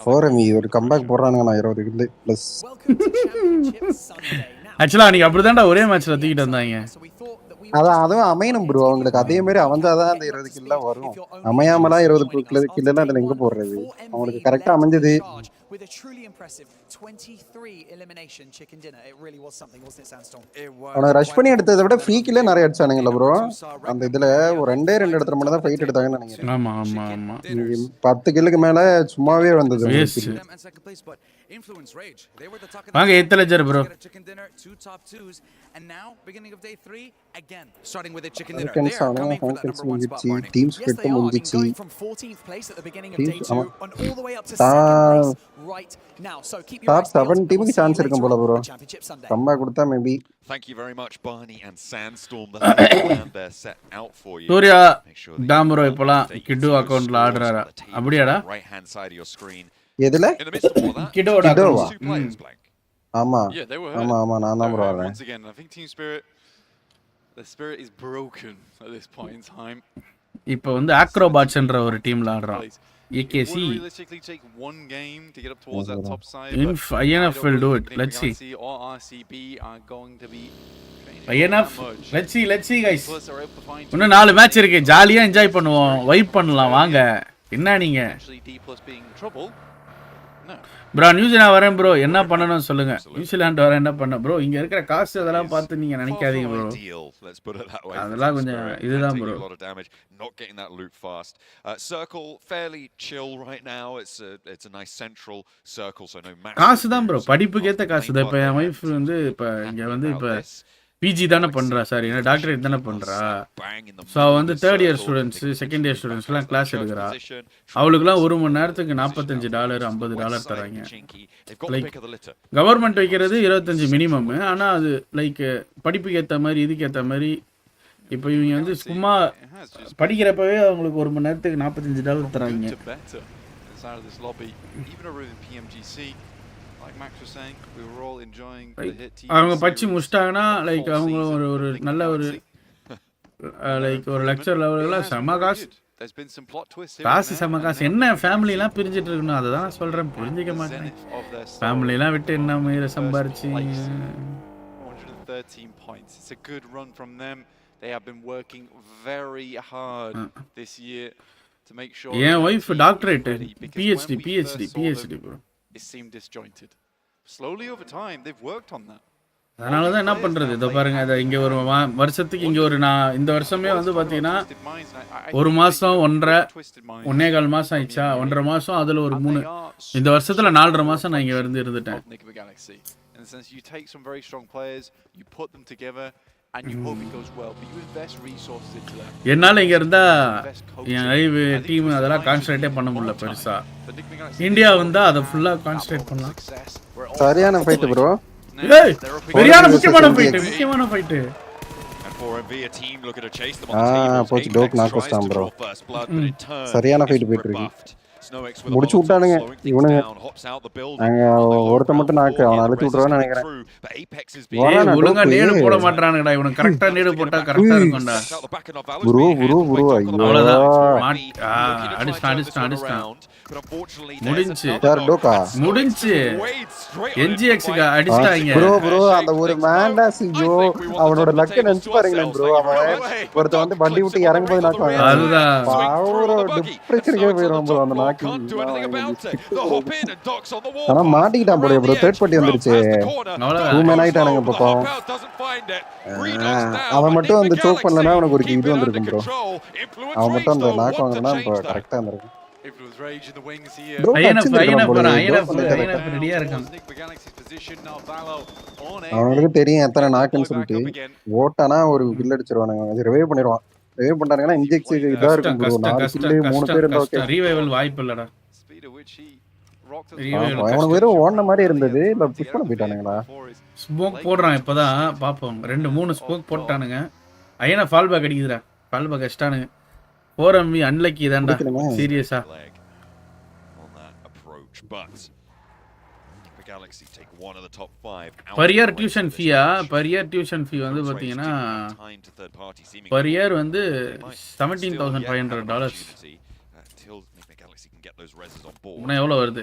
Forum ஒரு கம்பேக் போடுறானுங்க. நான் 20 கில் ப்ளஸ். ஆக்சுவலாக அன்றைக்கி அப்படி தான்டா ஒரே மேட்ச்சில் தூக்கிட்டு வந்தாங்க. அதான் அதுவும் அமையணும் ப்ரோ அவங்களுக்கு அதே மாதிரி அமைஞ்சாதான் அந்த 20 கில்ல வரும். அமையாமலாம் 20 கில்லாம் அதுல எங்க போடுறது? அவங்களுக்கு கரெக்டா அமைஞ்சது. With a truly impressive 23 elimination chicken dinner. It really was something, wasn't it, Sandstorm? அவனை ரஷ் பண்ணி எடுத்ததை விட ஃப்ரீ கில்லே நிறைய அடிச்சானுங்கல்ல ப்ரோ. அந்த இதுல ஒரு 2 இடத்துல மட்டும் தான் ஃபைட் எடுத்தாங்கன்னு நினைக்கிறேன். ஆமா ஆமா ஆமா 10 கில்லுக்கு மேல சும்மாவே வந்தது. வாங்க எத்தலஜர் bro. And now beginning of day 3 again starting with a chicken dinner. They are coming for that number 1 spot, Barney. Teams yes, they are. Going from 14th place at the beginning of day 2 and all the way up to 2nd place right now. So keep your eyes top 7 டீமுக்கு chance இருக்கும் போல bro. கம்பா கொடுத்தா maybe. Thank you very much Barney and Sandstorm. That's the plan they're set out for you. Surya டாம் bro இப்பலாம் கிட்டு அக்கவுண்ட்ல ஆடுறாரா? அப்படியாடா? Right hand side of your screen. எதுல? கிட்டோட account. ஆமா Yeah, they were ஆமா நான் தான் ப்ரோ வரேன். Once again, I think Team Spirit, the spirit is broken at this point in time. இப்போ வந்து ஆக்ரோபாட்ஸ்ன்ற ஒரு டீம்ல ஆடுறான். EKC realistically take one game to get up towards that top side. If INF will do it, let's see. Or RCB are going to be INF, let's see guys. இன்னும் 4 match இருக்கு. ஜாலியா enjoy பண்ணுவோம். Vibe பண்ணலாம் வாங்க. என்ன நீங்க? Bro New Zealand வரேன் bro என்ன பண்ணணும் சொல்லுங்க. நியூசிலாந்து வரேன் என்ன பண்ண ப்ரோ? இங்க இருக்கிற காசு அதெல்லாம் பார்த்து நீங்க நினைக்காதீங்க ப்ரோ. அதெல்லாம் கொஞ்சம் இதுதான் bro. Not getting that loot fast. Circle fairly chill right now. It's a nice central circle, so no max. காசு தான் ப்ரோ. படிப்புக்கு ஏத்த காசு தான். இப்போ என் வைஃப் வந்து இப்போ இங்க வந்து இப்போ பிஜி தானே பண்றா, சாரி என்ன டாக்டரேட் தானே பண்றா. ஸோ அவள் வந்து 3rd year students second year ஸ்டூடெண்ட்ஸ்லாம் கிளாஸ் எடுக்கிறா. அவளுக்குலாம் 1 மணி நேரத்துக்கு $45 $50 தராங்க. லைக் கவர்மெண்ட் வைக்கிறது 25 மினிமம். ஆனால் அது லைக் படிப்புக்கு ஏற்ற மாதிரி இதுக்கு ஏற்ற மாதிரி. இப்போ இவங்க வந்து சும்மா படிக்கிறப்பவே அவங்களுக்கு 1 மணி நேரத்துக்கு $45 தராங்க. அவங்க படிச்சு முடிச்சிட்டாங்கன்னா லைக் அவங்க ஒரு நல்ல ஒரு லைக் ஒரு லெக்சர் லெவலுக்குலாம் செம்ம காசு. செம்ம காசு. என்ன ஃபேமிலிலாம் பிரிஞ்சிட்டு இருக்கணும் அதை தான் சொல்கிறேன். புரிஞ்சிக்க மாட்டேன். ஃபேமிலிலாம் விட்டு என்ன முயற்சி சம்பாரிச்சு 113 points. It's a good run from them. They have been working very hard this year to make sure. N wife doctorate PhD bro. It seemed disjointed. Slowly over time they've worked on that. அதனால தான் என்ன பண்றது இத பாருங்க. இத இங்க ஒரு வருஷத்துக்கு இங்க ஒரு நான் இந்த வருஷமே வந்து பாத்தீங்கன்னா 1 மாசம் 1.5 மாசம் ஆயிச்சா. 1.5 மாசம் அதுல ஒரு 3 இந்த வருஷத்துல 4.5 மாசம் நான் இங்க வந்து இருந்துட்டேன். In the sense you take some very strong players, you put them together and you hope it goes well, but you invest resources into them. என்னால இங்க இருந்தா என் லைவ் டீம் அதெல்லாம் கான்சன்ட்ரேட்டே பண்ண முடியல பெருசா. இந்தியா வந்தா அத ஃபுல்லா கான்சன்ட்ரேட் பண்ணலாம். சரியான ஃபைட் ப்ரோ. ஏய் பெரியான முக்கியமான ஃபைட். போச்சு டோக் நாக் வச்சான் ப்ரோ. சரியான ஃபைட் போயிட்டு இருக்கு. முடிச்சு விட்டானுங்க இவனுங்க. ஒருத்த மட்டும் நாக்கு அவனை அழைச்சு விட்டுருவான்னு நினைக்கிறேன். ஒழுங்கா நேடு போட மாட்டானுங்கடா. இவனுக்கு கரெக்டா நேடு போட்டா கரெக்டா இருக்கும்டா. ப்ரோ அடிச்சான். முடிஞ்சு முடிஞ்சு என்ஜிஎக்ஸ்க்கு அடிச்சாங்க ப்ரோ. அந்த ஒரு மேண்டாஸ் ஐயோ அவனோட லக்க நினைச்சு பாருங்களேன் ப்ரோ. அவன் ஒருத்த வந்து வண்டி விட்டு இறங்கும்போது நாக்குவாங்க. அதுதான் பாவரோ டிப்ரெஷனுக்கே போயிரும் ப்ரோ அந்த நாக்கு. ஆனா மாட்டிக்கிட்டான் போல ப்ரோ. தேர்ட் பார்ட்டி வந்துருச்சு. 2 மேன் ஆயிட்டானுங்க பாப்போம். அவன் மட்டும் அந்த சோக் பண்ணலனா அவனுக்கு ஒரு இது வந்திருக்கும் ப்ரோ. அவன் மட்டும் அந்த நாக் வாங்குனா இப்போ கரெக்டா இருந்திருக்கும். அவனுக்கு தெரியும் எத்தனை நாக்குன்னு சொல்லிட்டு ஓட்டானா ஒரு கில் அடிச்சிருவானுங்க. ரிவைவ் பண்ணிடுவான். ரிவைவ் பண்றாங்கன்னா இன்ஜெக்ஷன் இதா இருக்கும் ப்ரோ. 4 கில் 3 பேர் இருந்தா ஓகே. ரிவைவல் வாய்ப்பு இல்லடா. அவனுக்கு வெறும் ஓடுன மாதிரி இருந்தது. இல்ல புஷ் பண்ண போயிட்டானுங்களா? ஸ்மோக் போடுறான் இப்பதான் பாப்போம். 2-3 ஸ்மோக் போட்டானுங்க. ஐயனா ஃபால் பேக் அடிக்குதுடா. ஃபால் பேக் அடிச்சிட்டானுங்க. 4MV அன்லக்கி தான்டா சீரியஸா. per year tuition fee வந்து பாத்தீங்கன்னா per year வந்து $17,500. உன எவ்வளவு வருது?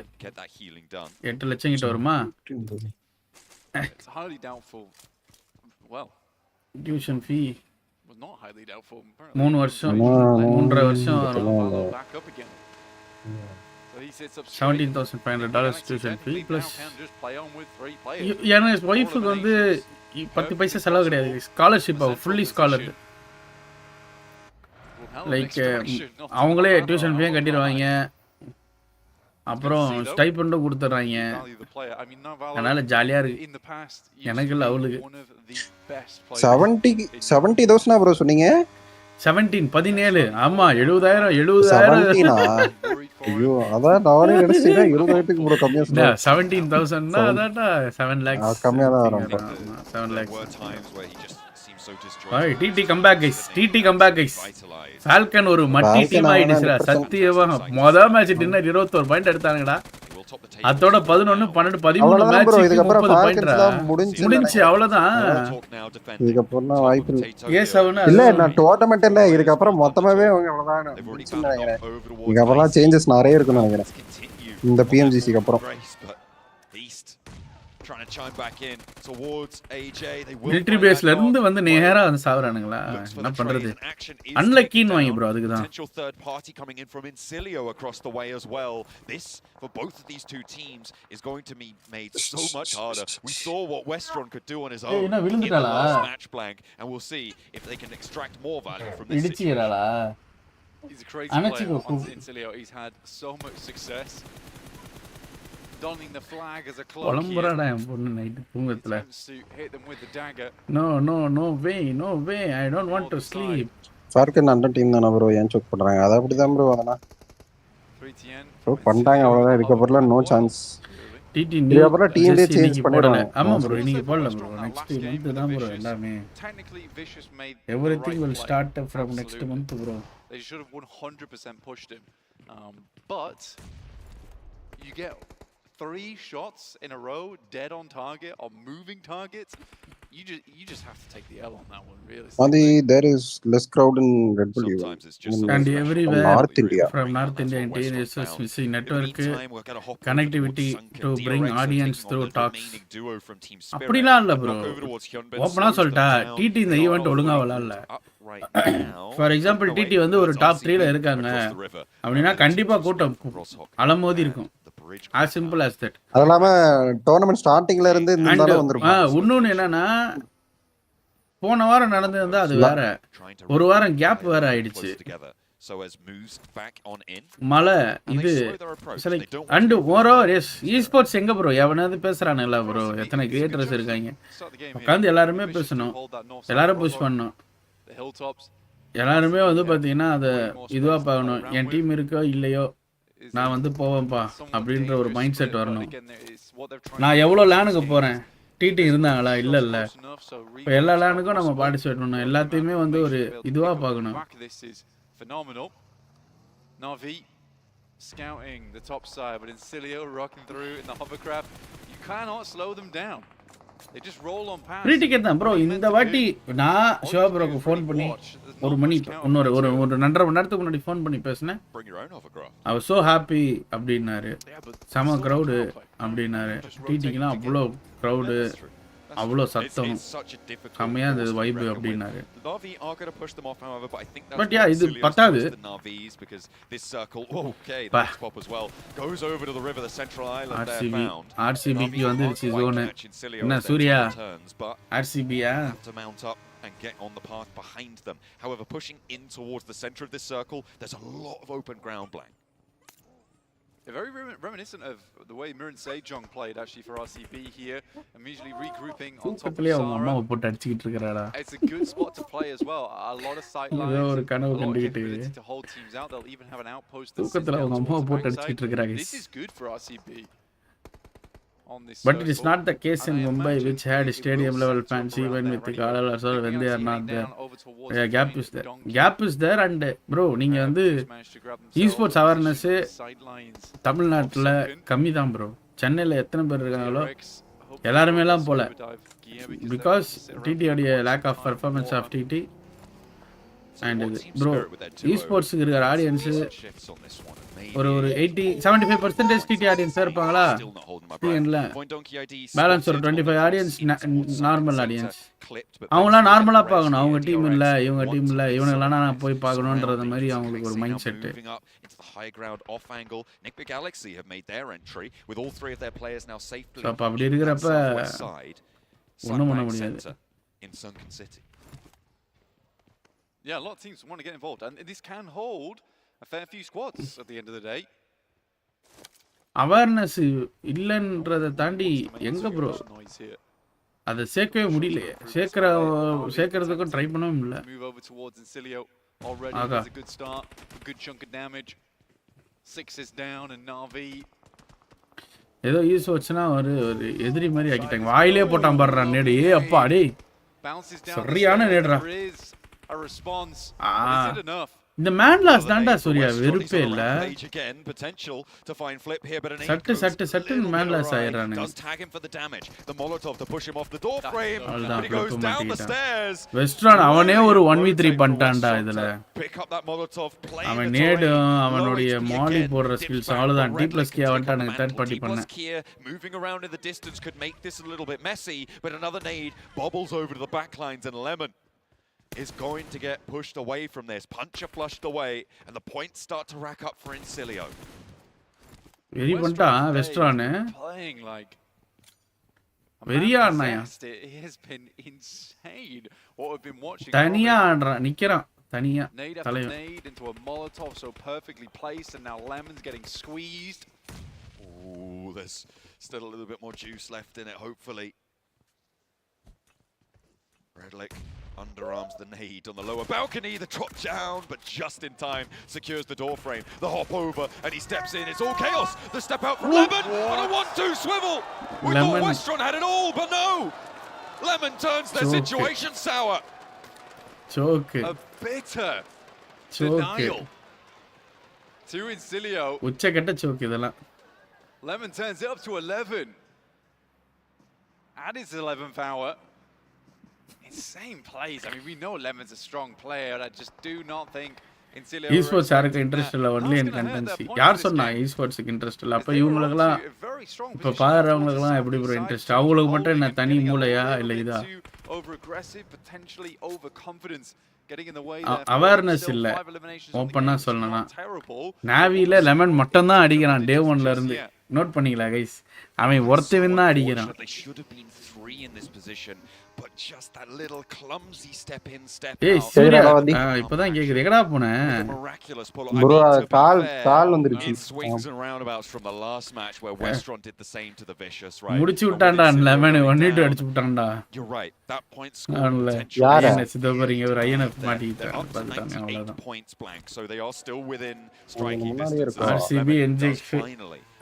8 லட்சம் கிட்ட வருமா? It's highly doubtful. Well, tuition fee was not highly doubtful. 3 வருஷம் 3.5 வருஷம் வரும். Back up again. So he sits up $17,500 tuition fee plus play on with 3 players. என் ஒய்ஃபுக்கு வந்து 10 பைசா செலவு கிடையாது. ஸ்காலர்ஷிப் ஃபுல்லி ஸ்காலர்டு. லைக் அவங்களே டியூஷன் ஃபீயும் கட்டிடுவாங்க, அப்புறம் ஸ்டைபண்டும் கொடுத்துட்றாங்க. அதனால ஜாலியாக இருக்கு எனக்கு இல்லை அவளுக்கு. 70,000 ப்ரோ சொன்னீங்க? 17 ஆமா 70,000. ஐயோ அதான் நானே நினைச்சேன் 20,000க்கு ப்ரோ கம்மியா சொன்னா. 17,000னா அதான்டா 7 lakhs கம்மியா தான் வரும். 7 lakhs. Hey, TT come back guys. TT come back guys. Falcon ஒரு மட்டி டீம் ஆயிடுச்சுடா சத்தியமா. மொத மேட்ச் டின்னர் 21 பாயிண்ட் எடுத்தாங்கடா. அதோட 11 12 13 மேட்ச் 30 பாயிண்ட்ரா முடிஞ்சு அவ்வளவுதான். இதுக்கு அப்புறம் வாய்ப்பு இல்ல. A7 இல்ல நான் டோர்னமென்ட் இல்ல, இதுக்கு அப்புறம் மொத்தமாவே அவ்வளவுதான் நினைக்கிறேன். இதுக்கு அப்புறம் சேஞ்சஸ் நிறைய இருக்குன்னு நினைக்கிறேன் இந்த PMGCக்கு அப்புறம். Trying to chime back in towards AJ. They will military baseல இருந்து வந்து நேரா வந்து சாவறானுங்களா? என்ன பண்றது? அன்லக்கின்னு வாங்கி bro அதுக்கு தான். Potential third party coming in from Incilio across the way as well. This for both of these two teams is going to be made so much harder. We saw what Westron could do on his own in the last match blank, and we'll see if they can extract more value from this situation. He's a crazy player on Incilio. He's had so much success. Donning the flag as a clock. ஒளம்புறடா என் பொண்ணு night தூங்கத்துல. Hit them with the dagger. No way I don't want to sleep. Falcon அந்த team தான bro ஏன் check பண்றாங்க? அது அப்படிதான் bro அதனா. Bro பண்றாங்க அவ்வளவுதான், இதுக்கு அப்புறம் நோ சான்ஸ். டிடி நீ அப்புறம் டீம்லயே சேஞ்ச் பண்ணிடுவாங்க. ஆமா bro இன்னைக்கு போடல bro. நெக்ஸ்ட் மந்த் தான் bro எல்லாமே. Everything will start from next month bro. They should have 100% pushed him. But you get 3 shots in a row, dead on target, or moving targets. You just have to take the L on that one, really. There is less crowd in Red Bull and everywhere North India. From North India and TNSS network connectivity to bring audience through talks. அப்படிலாம் இல்ல bro. ஓபனா சொல்லிட்டா TT இந்த event ஒழுங்கா விளையாடல. For example TT வந்து ஒரு top 3ல இருக்காங்க அப்படின்னா கண்டிப்பா கூட்டம் அலமோதி இருக்கும். as simple as that. அதனால டோர்னமென்ட் ஸ்டார்டிங்ல இருந்து இந்த தடவை வந்திருக்கும். இன்னொன்னு என்னன்னா போன வாரம் நடந்தது அது வேற, ஒரு வாரம் கேப் வேற ஆயிடுச்சு. மழை இது அண்ட் ஓவரோவர் எஸ் e-sports எங்க ப்ரோ எவனாவது பேசுறானுங்களா ப்ரோ? எத்தனை கிரியேட்டர்ஸ் இருக்காங்க, உட்காந்து எல்லாருமே பேசணும், எல்லாரும் புஷ் பண்ணணும், எல்லாருமே வந்து பாத்தீங்கன்னா அதை இதுவா பார்க்கணும். என் டீம் இருக்கோ இல்லையோ நான் வந்து போவேன்ப்பா அப்படின்ற ஒரு மைண்ட் செட் வரணும். நான் எவ்வளோ லேனுக்கு போகிறேன், டிடி இருந்தாங்களா இல்லை இப்போ எல்லா லேனுக்கும் நம்ம பார்ட்டிசிபேட் பண்ணணும், எல்லாத்தையுமே வந்து ஒரு இதுவாக பார்க்கணும். Scouting the top side, but Incilio rocking through in the hovercraft. You cannot slow them down. They just roll on past. Free ticket தான் ப்ரோ. இந்த வாட்டி நான் சிவா ப்ரோக்கு ஃபோன் பண்ணி ஒரு மணி ஒரு 2.5 மணி நேரத்துக்கு முன்னாடி ஃபோன் பண்ணி பேசினேன். I was so happy அப்படின்னாரு. செம க்ரௌடு அப்படின்னாரு. டிடிக்குலாம் அவ்வளோ க்ரௌடு, அவ்வளோ சத்தம், செம்மையா இருந்தது வைப் அப்படின்னாரு. பட் யா இது பத்தாது. RCBக்கு வந்துருச்சு ஜோனு. என்ன Surya RCBயா? And get on the path behind them. However, pushing in towards the center of this circle, there's a lot of open ground blank. Very reminiscent of the way Mirren Sejong played actually for RCB here, immediately regrouping on top of Sara. It's a good spot to play as well. A lot of sight lines, a lot of capability to hold teams out. They'll even have an outpost that's this is good for RCB. But it is not the case in Mumbai, which had stadium level fans even with the Kerala as well when they are not there. Yeah, gap is there and bro நீங்க வந்து e-sports awareness தமிழ்நாட்டுல கம்மி தான் bro. சென்னையில எத்தனை பேர் இருக்காங்களோ எல்லாருமே எல்லாம் போல, because TT உடைய lack of performance of TT and bro esportsக்கு இருக்கிற ஆடியன்ஸ் ஒரு 75% டிடி ஆடியன்ஸா இருப்பாங்களா இல்ல பேலன்ஸ் ஒரு 25 ஆடியன்ஸ் நார்மல் ஆடியன்ஸ் அவங்களாம் நார்மலா பார்க்கணும் அவங்க டீம் இல்ல இவங்க டீம் இல்ல இவனுங்களாம் நான் போய் பார்க்கணும்ன்றது மாதிரி அவங்களுக்கு ஒரு மைண்ட் செட் அப்ப அப்படி இருக்கிறப்ப ஒண்ணும் பண்ண முடியாது. Yeah, a lot of teams want to get involved, and this can hold a fair few squads at the end of the day. Awareness இல்லன்றதை தாண்டி எங்க ப்ரோ அதை சேர்க்கவே முடியல, சேர்க்கறதுக்கும் ட்ரை பண்ணவும் இல்லை. Move over towards Incilio already. That's a good start, a good chunk of damage. 6 is down and Navi ஏதோ use வச்சுனா ஒரு எதிரி மாதிரி ஆக்கிட்டாங்க. வாயிலே போட்டான் பாடுறா நேடு. ஏ அப்பா டேய் சரியான நேடுறா. இந்த மேன் லாஸ் தான்டா சூர்யா வெறுப்பே இல்ல. சட்டு மேன் லாஸ் ஆயிடுறானு. வெஸ்ட்ரான் அவனே ஒரு 1v3 பண்ணிட்டான்டா இதுல. அவன் நேடு அவனுடைய மாலி போடுற ஸ்கில்ஸ் அவ்வளவுதான். D+K வந்துட்டானுங்க தேர்ட் பார்ட்டி பண்ண. Moving around in the distance could make this a little bit messy, but another nade bobbles over to the backlines and Lemon is going to get pushed away from this. Puncher flushed away and the points start to rack up for Incilio. Very பண்ணிட்டா வெஸ்ட்ரான் playing like வெரியா ஆடுனாயா. It has been insane what we've been watching. தனியா ஆடுறான் நிக்கறான் தனியா தலைவன். Nade into a molotov so perfectly placed and now Lemon's getting squeezed. Ooh, there's still a little bit more juice left in it, hopefully. Redlick underarms the nade on the lower balcony, the drop down, but just in time, secures the door frame. The hop over, and he steps in. It's all chaos. The step out from Lemon on a 1-2 swivel. We thought Westron had it all, but no. Lemon turns their situation sour. Choke. A bitter denial to Incilio. உச்சக்கட்ட choke இதெல்லாம். Lemon turns it up to 11. At his 11th hour. Insane plays. I mean, we know Lemon's a strong player. I just do not think Incilio esports யாருக்கு interest இல்ல only in contency. யார் சொன்னா esportsக்கு interest இல்ல? அப்ப இவங்களுக்குலாம் இப்ப பாக்குறவங்களுக்குலாம் எப்படி bro interest? அவங்களுக்கு மட்டும் என்ன தனி மூளையா இல்ல இதா? Over aggressive, potentially over confidence. Awareness இல்ல. ஓப்பனா சொல்லணும்னா நாவில லெமன் மட்டும் தான் அடிக்கிறான் டே 1ல இருந்து. நோட் பண்ணீங்களா கைஸ்? அவன் ஒருத்தவன் தான் அடிக்கிறான். ஏய் சூர்யா இப்பதான் கேக்குது. எங்கடா போன ப்ரோ? கால் வந்துருச்சு. முடிச்சு விட்டான்டா லெமன். 1v2 அடிச்சு விட்டான்டா. யார் என்ன சிதம்பரிங்க ஒரு ஐஎன்எஃப் மாட்டிட்டான் பார்த்தானே அவ்வளவுதான். RCB NJX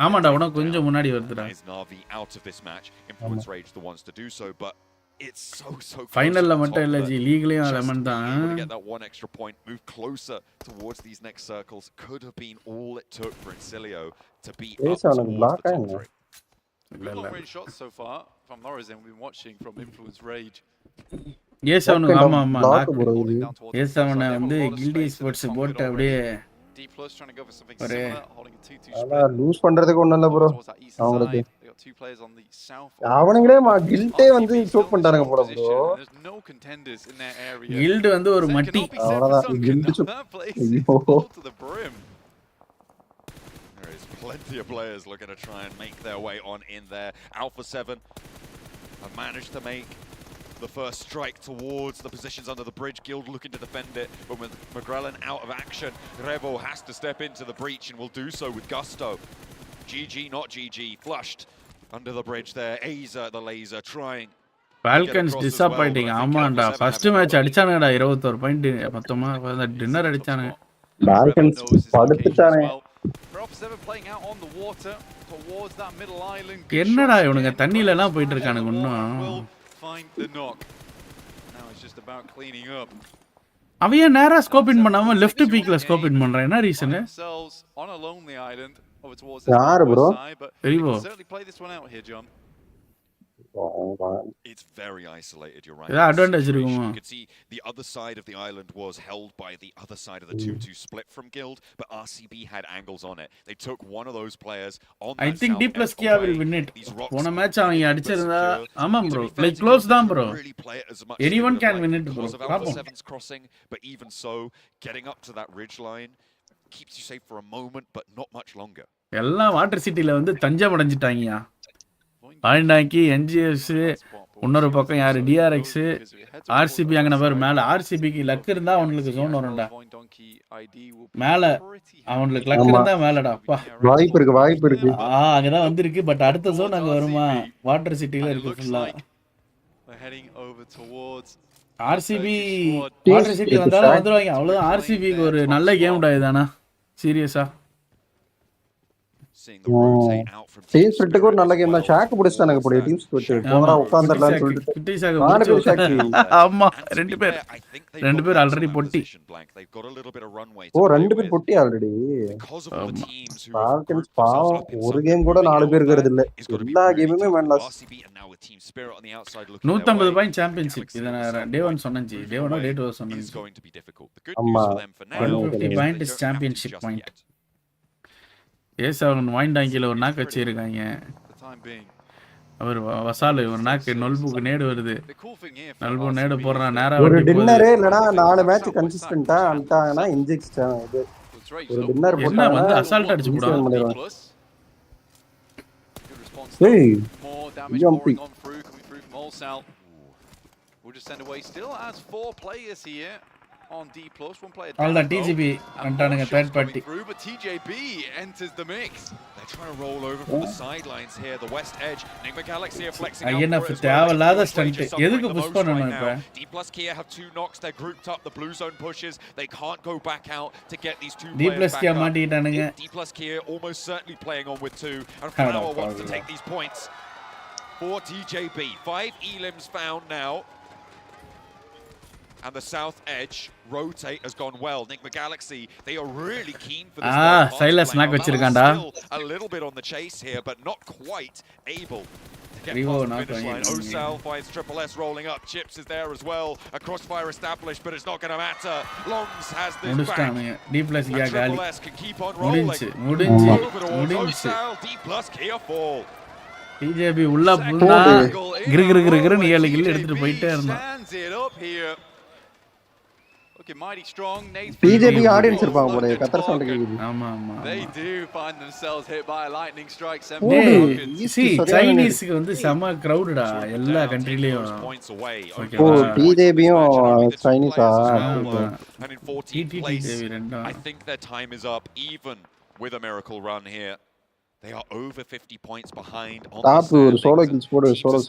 ஆமாடா உனக்கு கொஞ்சம் முன்னாடி வருதுடா. ஃபைனல்ல மட்டும் இல்ல ஜி லீக்லயும் லெமன் தான். Get that one extra point, move closer towards these next circles could have been all it took for Incilio to beat up towards the top 3. Long-range shots so far from Lorizan we've been watching from Influence Rage. Yes அவனுக்கு ஆமா ஆமா S அவனை வந்து guilty sports போட்டு அப்படியே loose பண்றதுக்கு ஒண்ணும் இல்ல ப்ரோ. அவங்களுக்கு அவனுங்களே கில்டே வந்து சோக் பண்ணிட்டாங்க போல ப்ரோ. கில்ட் வந்து ஒரு மட்டி அவ்வளவுதான். கில்ட் There is plenty of players looking to try and make their way on in there. Alpha 7 have managed to make the first strike towards the positions under the bridge. Guild looking to defend it, but with McGrellan out of action, Revo has to step into the breach and will do so with gusto. GG, not GG, flushed under the bridge there. Aza, the laser, trying. Falcons disappointing. ஆமாண்டா first match அடிச்சானடா 21 point மொத்தமா dinner அடிச்சானுங்க. Falcons படுத்துட்டானே. என்னடா இவனுங்க தண்ணில எல்லாம் போயிட்டு இருக்கானுங்க இன்னும். அவைய நேரா ஸ்கோப் இன் பண்ணாம லெஃப்ட் பீக்ல ஸ்கோப் இன் பண்றான். என்ன ரீசன்? யாரு ப்ரோ? தெரியுமோ? It's very isolated, you're right. Yeah, advantage You இருக்குமா? could see the other side of the island was held by the other side of the 2-2 split from Guild, but RCB had angles on it. They took one of those players on I that think south D+ edge Kia away. will win it. These rocks போன are match அவங்க big but அடிச்சிருந்தா secure. ஆமா To bro. be fair Like to close Guild, தான் couldn't bro. really play it as much as they Anyone would have can liked win it bro. because of Alpha பாப்போம். 7's crossing, but even so, getting up to that ridge line keeps you safe for a moment, but not much longer. எல்லாம் water சிட்டில வந்து தஞ்சம் அடைஞ்சிட்டாங்கயா. பாயிண்டாக்கி NGS இன்னொரு பக்கம் யாரு TRX RCB அங்கே பேர் மேலே ஆர்சிபிக்கு லக் இருந்தா அவங்களுக்கு ஜோன் வரும்டா மேலே அவங்களுக்கு லக் இருந்தா மேலடா அப்பா வாய்ப்பு இருக்கு அங்கதான் வந்திருக்கு பட் அடுத்த ஜோன் அங்க வருமா வாட்டர் சிட்டில இருக்கு ஃபுல்லா ஆர்சிபி வாட்டர் சிட்டி வந்தாலும் வந்துருவாங்க அவ்வளவுதான் ஆர்சிபிக்கு ஒரு நல்ல கேம் டா இதானா சீரியஸா டீம் ஸ்பிரிட்டுக்கு ஒரு நல்ல கேம் தான். ஷாக் பிடிச்சிட்டானுங்க போய் டீம் ஸ்பிரிட் போனா உட்கார்ந்தறலாம்னு சொல்லிட்டு நாலு பேர் ஷாக். ஆமா ரெண்டு பேர் ஆல்ரெடி பொட்டி. ஓ ரெண்டு பேர் பொட்டி ஆல்ரெடி. ஃபால்கன்ஸ் பாவம் ஒரு கேம் கூட நாலு பேர் இருக்கிறது இல்ல. எல்லா கேமுமே மேன் லாஸ். 150 point championship. இத நான் டே 1 சொன்னேன். டே 1 டே 2 சொன்னேன். ஆமா 150 பாயிண்ட் இஸ் சாம்பியன்ஷிப் பாயிண்ட். ஏசவன் வாயிண்டாங்கில ஒரு நாக்கு வச்சிருக்காங்க. அவர் வசாலு ஒரு நாக்கு நொல்புக்கு நேடு வருது. நொல்பு நேடு போடுறான் நேரா ஒரு டின்னரே இல்லனா 4 மேட்ச் கன்சிஸ்டன்ட்டா அண்டானா இன்ஜெக்ஷன் இது ஒரு டின்னர் போட்டா வந்து அசால்ட் அடிச்சு போடுவாங்க. ஏய் Jambi We'll just send away still as 4 players here on D+, one player down. All the TGB antaanga third party. But TJB enters the mix. They're trying to roll over from the sidelines here, the west edge. Enigma Galaxy are flexing out for it as well. தேவலாத stunt எதுக்கு push பண்ணனும் இப்ப? D+ Kia have 2 knocks, they're grouped up, the blue zone pushes. They can't go back out to get these 2 players back. D+ Kia மாட்டிட்டானுங்க. D+ Kia almost certainly playing on with 2 and Flower wants to take these points for TJB. 5 elims found now. And the south edge rotate has gone well. Enigma Galaxy, they are really keen for this. Silas knock vechirukanda. A little bit on the chase here, but not quite able to get Rivo past the finish line. Osal finds Triple S rolling up. Chips is there as well. A crossfire established, but it's not going to matter. Longs has this back. D+ Kia gali. Triple S can keep on rolling. Mudinchi. D+ Kia fall. TJB உள்ள புண்டா கிரு 7 kill எடுத்துட்டு போயிட்டே இருந்தான். Okay, mighty strong. TJB audience இருப்பாங்க போல கத்தர் sound கேக்குது. ஆமா ஆமா. They do find themselves hit by a lightning strike. சைனீஸ்க்கு வந்து செம கிரவுடடா எல்லா கண்ட்ரிலயும். ஓ TJBயும் சைனீஸா. And in 14th place, I think their time is up even with a miracle run here. They are over 50 points behind on the standings. Solo kills for solo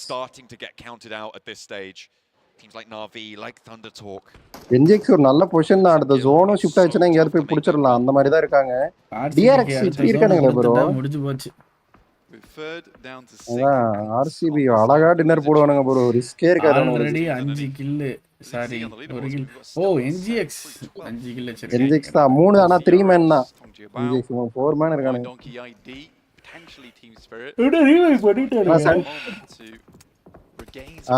starting to get counted out at this stage. Teams like Na'Vi, like Thunder Talk. என்ஜெக்ஸ் ஒரு நல்ல position தான். அடுத்த ஜோனும் shift ஆச்சுன்னா எங்கயாவது போய் புடிச்சிரலாம். அந்த மாதிரி தான் இருக்காங்க. டிஆர்எக்ஸ் இப்படி இருக்கானுங்களே ப்ரோ. முடிஞ்சு போச்சு. ஆர்சிபி அழகா டின்னர் போடுவானுங்க ப்ரோ. ரிஸ்கே இருக்காது. Already 5 kill sorry 1 kill. Oh NGX 5 kill வச்சிருக்காங்க. என்ஜெக்ஸ் தான் 3 ஆனா 3 மேன் தான். என்ஜெக்ஸ் 4 மேன் இருக்கானுங்க. இட ரீவைவ் பண்ணிட்டாரு.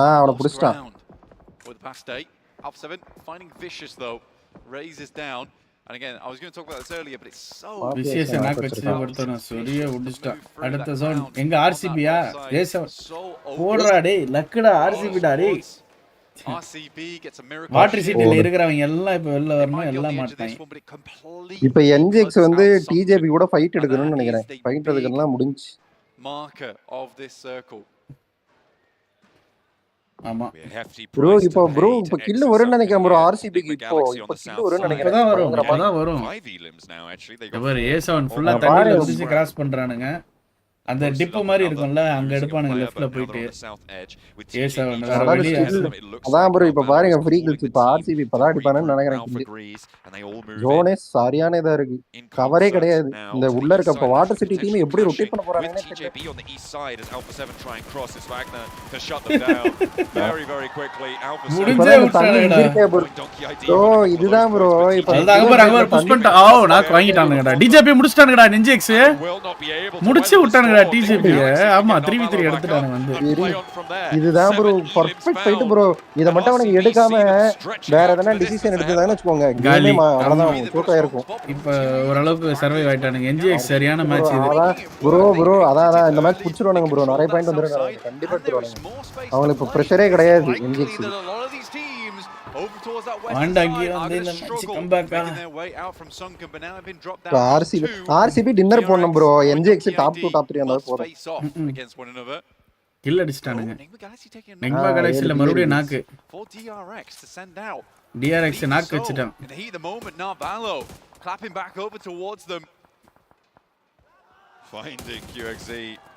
அவன புடிச்சிட்டான். With the past day, Alpha 7 finding Vicious though, raises down, and again I was going to talk about this earlier, but it's so Vicious knock வச்சு ஒருத்தன சரியா உடிச்சிட்டா. அடுத்த ஜோன் எங்க ஆர்சிபியா ஏச போடுறா டேய் லக்குடா ஆர்சிபி டா டேய். RCB gets a miracle. Water சிட்டில இருக்கறவங்க எல்லாம் இப்ப வெளில வரணும் எல்லாம் மாட்டாங்க. இப்போ என்ஜெக்ஸ் வந்து டிஜேபி கூட ஃபைட் எடுக்கணும்னு நினைக்கிறேன். ஃபைட் எடுக்கறதெல்லாம் முடிஞ்சு. Marker of this circle. ஆமா ப்ரோ இப்போ கில் வரும்னு நினைக்கிறேன் ப்ரோ ஆர்சிபிக்கு இப்போ கில் வரும்னு நினைக்கிறேன். அதான் வரும். இவர் A7 ஃபுல்லா தண்ணில குதிச்சு கிராஸ் பண்றானுங்க. அந்த டிப் மாதிரி இருக்கும்ல அங்க எடுப்பானுங்க லெஃப்ட்ல போயிட்டு A7 வேற வழி. அதான் ப்ரோ இப்போ பாருங்க ஃப்ரீ கில்ஸ் இப்போ ஆர்சிபி பதா அடிப்பானுன்னு நினைக்கிறேன். ஜோனே சரியானதா இருக்கு. கவரே கிடையாது. இந்த உள்ள இருக்க வாட்டர் சிட்டி டீம் எப்படி ரொட்டேட் பண்ண போறாங்கன்னு தெரியல. முடிஞ்சே விட்டானுடா. ப்ரோ இதுதான் ப்ரோ இப்போ அங்க புஷ் பண்ணிட்டா. ஓ நாக் வாங்கிட்டானுங்கடா. டிஜேபி முடிச்சிட்டானுங்கடா. என்ஜிஎக்ஸ் முடிச்சு விட்டானுங்கடா எடுத்துட்டானுங்கடா டிசிபி. ஆமா 3v3 எடுத்துட்டானுங்க வந்து. இதுதான் ப்ரோ பர்ஃபெக்ட் ஃபைட் ப்ரோ. இத மட்டும் அவனுக்கு எடுக்காம வேற எதனா டிசிஷன் எடுத்ததானே வெச்சுக்கோங்க. கேமே அவ்வளவுதான் சோக்கா இருக்கும். இப்போ ஓரளவுக்கு சர்வைவ் ஆயிட்டானுங்க. NGX சரியான மேட்ச் இது. ப்ரோ அதான் இந்த மேட்ச் புடிச்சிருவானுங்க ப்ரோ. நிறைய பாயிண்ட் வந்துருக்காங்க. கண்டிப்பா எடுத்துருவானுங்க. அவங்களுக்கு இப்ப பிரஷரே கிடையாது NGX. RCB டின்னர் போடணும் ப்ரோ. NGX டாப் 2 டாப் 3 அந்த போறோம். கில் அடிச்சிட்டானுங்க. நெக்மா கலெக்ஷன்ல மறுபடியும் நாக்கு. DRX நாக்கு வச்சிட்டான். Finding QXZ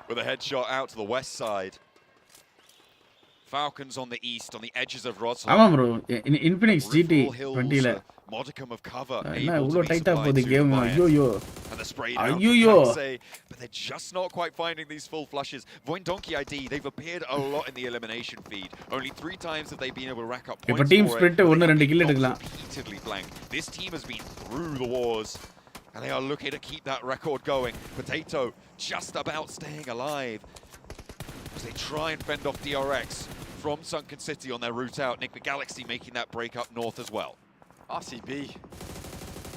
with a headshot out to the west side. Falcons on the east, on the edges of Roslyn. ஆமா bro, Infinix GT 20ல modicum of cover. என்ன இவ்ளோ டைட்டா போகுது கேம். ஐயோ but they're just not quite finding these full flushes. Donkey ID, they've appeared a lot in the elimination feed. Only 3 times have they been able to rack up points. இப்ப team spirit 1-2 kill எடுக்கலாம். This team has been through the wars and they are looking to keep that record going. Potato just about staying alive as they try and fend off DRX from Sunken City on their route out. Nick the Galaxy making that break up north as well. RCB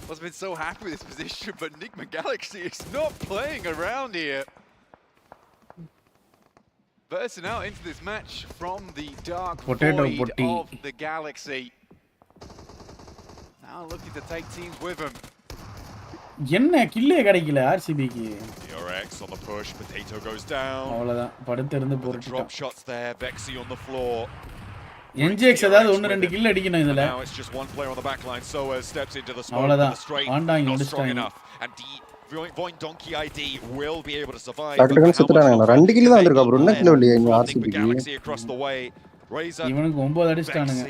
must have been so happy with this position, but Nick Galaxy is not playing around here. Bursting out into this match from the dark void of the Galaxy. Now looking to take teams with him. என்ன கில்லே கிடைக்கல RCBக்கு. DRX on the push, Potato goes down. அவ்வளவுதான் படுத்து இருந்து போறது. Drop shots there, Vexy on the floor. NGX ஏதாவது 1-2 kill அடிக்கணும் இதுல. Now it's just one player on the back line. So steps into the smoke with the straight. Not strong enough. And Donkey ID will be able to survive. Doctor சுத்துறானே 2 kill தான் வந்திருக்கா bro. என்ன kill இல்லையா இந்த RCB across the way. இவனுக்கு 9 அடிச்சிட்டானுங்க.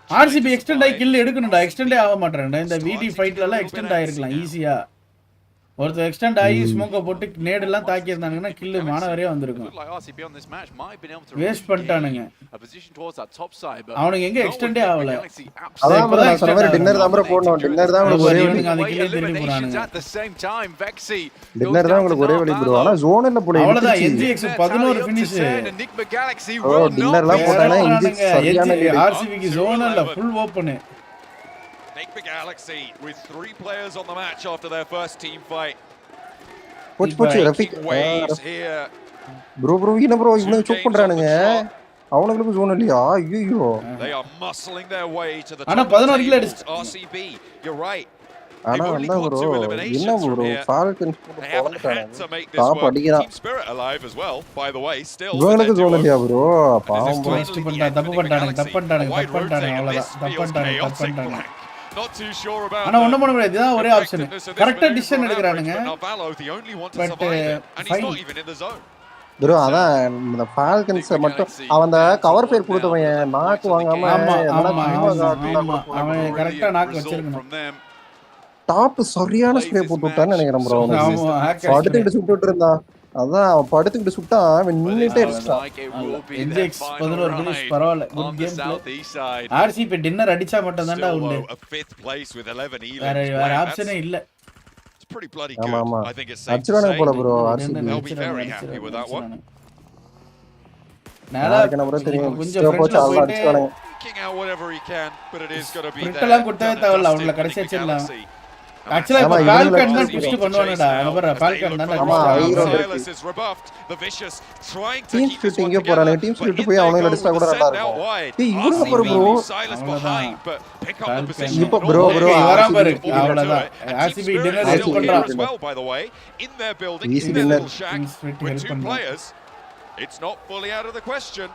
RCB extend ஆகி kill எடுக்கணும்டா. எக்ஸ்டெண்டே ஆக மாட்டேன்டா. இந்த VD ஃபைட்ல எல்லாம் எக்ஸ்டெண்ட் ஆயிருக்கலாம் ஈஸியா. ஒருத்தர் எக்ஸ்டெண்ட் ஆகி ஸ்மோக்க போட்டு நேட் எல்லாம் தாக்கி இருந்தாங்கன்னா கில் மானவரே வந்திருக்கும். வேஸ்ட் பண்ணிட்டானுங்க. அவனுக்கு எங்க எக்ஸ்டெண்டே ஆகல. அதான் நான் சொன்ன மாதிரி டின்னர் தான் ப்ரோ போடணும். டின்னர் தான் உங்களுக்கு ஒரே வழி. அந்த கில்ல திரும்பி போறானுங்க. டின்னர் தான் உங்களுக்கு ஒரே வழி ப்ரோ. ஆனா ஜோன் இல்ல போல. அவ்வளவுதான் NGX 11 ஃபினிஷ். ஓ டின்னர்லாம் போட்டானே NGX சரியான RCB க்கு ஜோன் இல்ல full open. Nick the Galaxy with 3 players on the match after their first team fight. போச்சு ரஃபிக் ப்ரோ என்ன ப்ரோ இவனுக்கு சூப் பண்றானுங்க. அவங்களுக்கு ஜோன் இல்லையா? ஐயோ they are muscling their way to the ஆனா 11 கில் அடிச்சு RCB. You're right. ஆனா என்ன ப்ரோ என்ன ப்ரோ ஃபால்கன்ஸ் போறாங்க. Top அடிக்குறான். Team Spirit alive as well by the way. Still இவங்களுக்கு ஜோன் இல்லையா ப்ரோ? பாவம் தப்பு பண்ணிட்டானுங்க அவ்வளவுதான். Not too sure about. ஆனா ஒண்ணு பண்ண முடியாது. இதுதான் ஒரே ஆப்ஷன். கரெக்ட்டா டிசிஷன் எடுக்கறானுங்க. But he's not even in the zone. Bro அதான் இந்த ஃபால்கன்ஸ் மட்டும் அவன் கவர் ஃபயர் கொடுத்தவன் நாக்கு வாங்காம அவன் கரெக்ட்டா நாக்கு வச்சிருக்கணும். டாப் சரியான ஸ்ப்ரே போட்டு விட்டான்னு நினைக்கிறேன் ப்ரோ. படுத்துக்கிட்டு சுட்டுட்டு இருந்தான். அதான் அவன் படுத்துக்கிட்டு சுட்டான். அவன் நின்னுட்டே இருக்கான். NGX 11 ஃபினிஷ் பரவாயில்லை. Good game play. RCB dinner அடிச்சா மட்டும் தான்டா உண்டு. வேற ஆப்ஷனே இல்ல. Pretty bloody good. I think it's safe. அடிச்சறானே போல bro RCB. They'll be very happy with that one. நாளா எனக்கு தெரியும். கொஞ்சம் போச்சு ஆள அடிச்சறானே. Kicking out whatever he can, but it is going to be there. இதெல்லாம் கொடுத்தே தேவல்ல. அவங்கள கடைசி வச்சிரலாம். Actually இப்ப பால்கன் தான் புஷ் பண்ணுவானடா. அவர பால்கன் தான் டீம் ஸ்பிரிட் எங்க போறானே? டீம் ஸ்பிரிட் போய் அவனை அடிச்சா கூட நல்லா இருக்கும். டேய் இவங்க பாரு ப்ரோ. இப்ப ப்ரோ வராம பாரு. அவ்வளவுதான். RCB டின்னர் ஹெல்ப் பண்றான். In their building in their little shack with 2 players. It's not fully out of the question.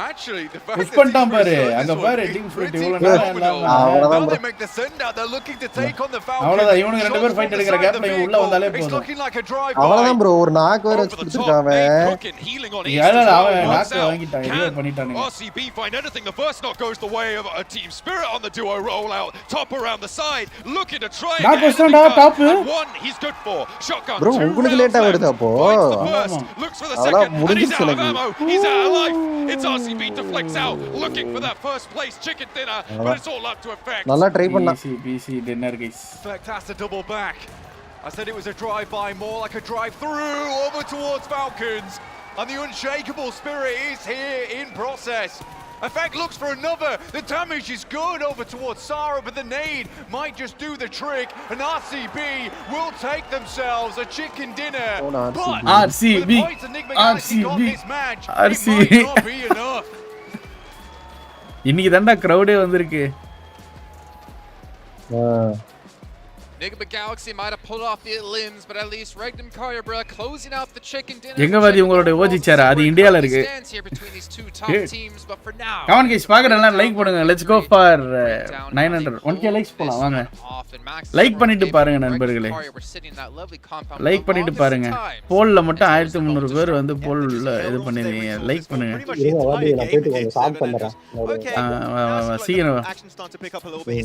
Actually, the fact that அங்க பாரு டீம் ஸ்பிரிட் இவ்வளவு நேரம் they make the send out. They're looking to take on the Falcons. அவ்வளவுதான். இவனுங்க ரெண்டு பேர் fight எடுக்கற கேப்ல இவன் உள்ள வந்தாலே போதும். It's looking like a drive. அவ்வளவுதான் ப்ரோ. ஒரு நாக் வேற வச்சிருக்கான். யாரா அவன் நாக் வாங்கிட்டான். இது பண்ணிட்டானுங்க. RCB find anything. The first knock goes the way of a Team Spirit on the duo rollout. Top around the side, looking to try. Knock வச்சான்டா top. One he's good for. Shotgun. Bro உங்களுக்கு லேட்டா வருது அப்போ. Looks for the second. He's out of ammo. He's out of life. It's RCB deflects out, looking for that first place chicken dinner, but it's all up to effect. நல்லா try பண்ணா. BC dinner guys. Effect has to double back. I said it was a drive-by, more like a drive-through over towards Falcons. And the unshakable spirit is here in process. Effect looks for another. The damage is good over towards Sarah, but the nade might just do the trick. And RCB will take themselves a chicken dinner. But RCB, with the points Enigma Galaxy got this match, RCB. it might not be enough. இன்னைக்கு தான்டா crowd வந்திருக்கு. Enigma Galaxy might have pulled off the limbs, but at least Regnum Kyabra closing out the chicken dinner. எங்க வாதி உங்களோட OG சேரா அது இந்தியால இருக்கு. Come on guys, பாக்குறேன்ல லைக் பண்ணுங்க. Let's go for 900 1k likes போலாம் வாங்க. லைக் பண்ணிட்டு பாருங்க நண்பர்களே. லைக் பண்ணிட்டு பாருங்க. போல்ல மட்டும் 1300 பேர் வந்து போல்ல இது பண்ணிருக்கீங்க. லைக் பண்ணுங்க. சீக்கிரம்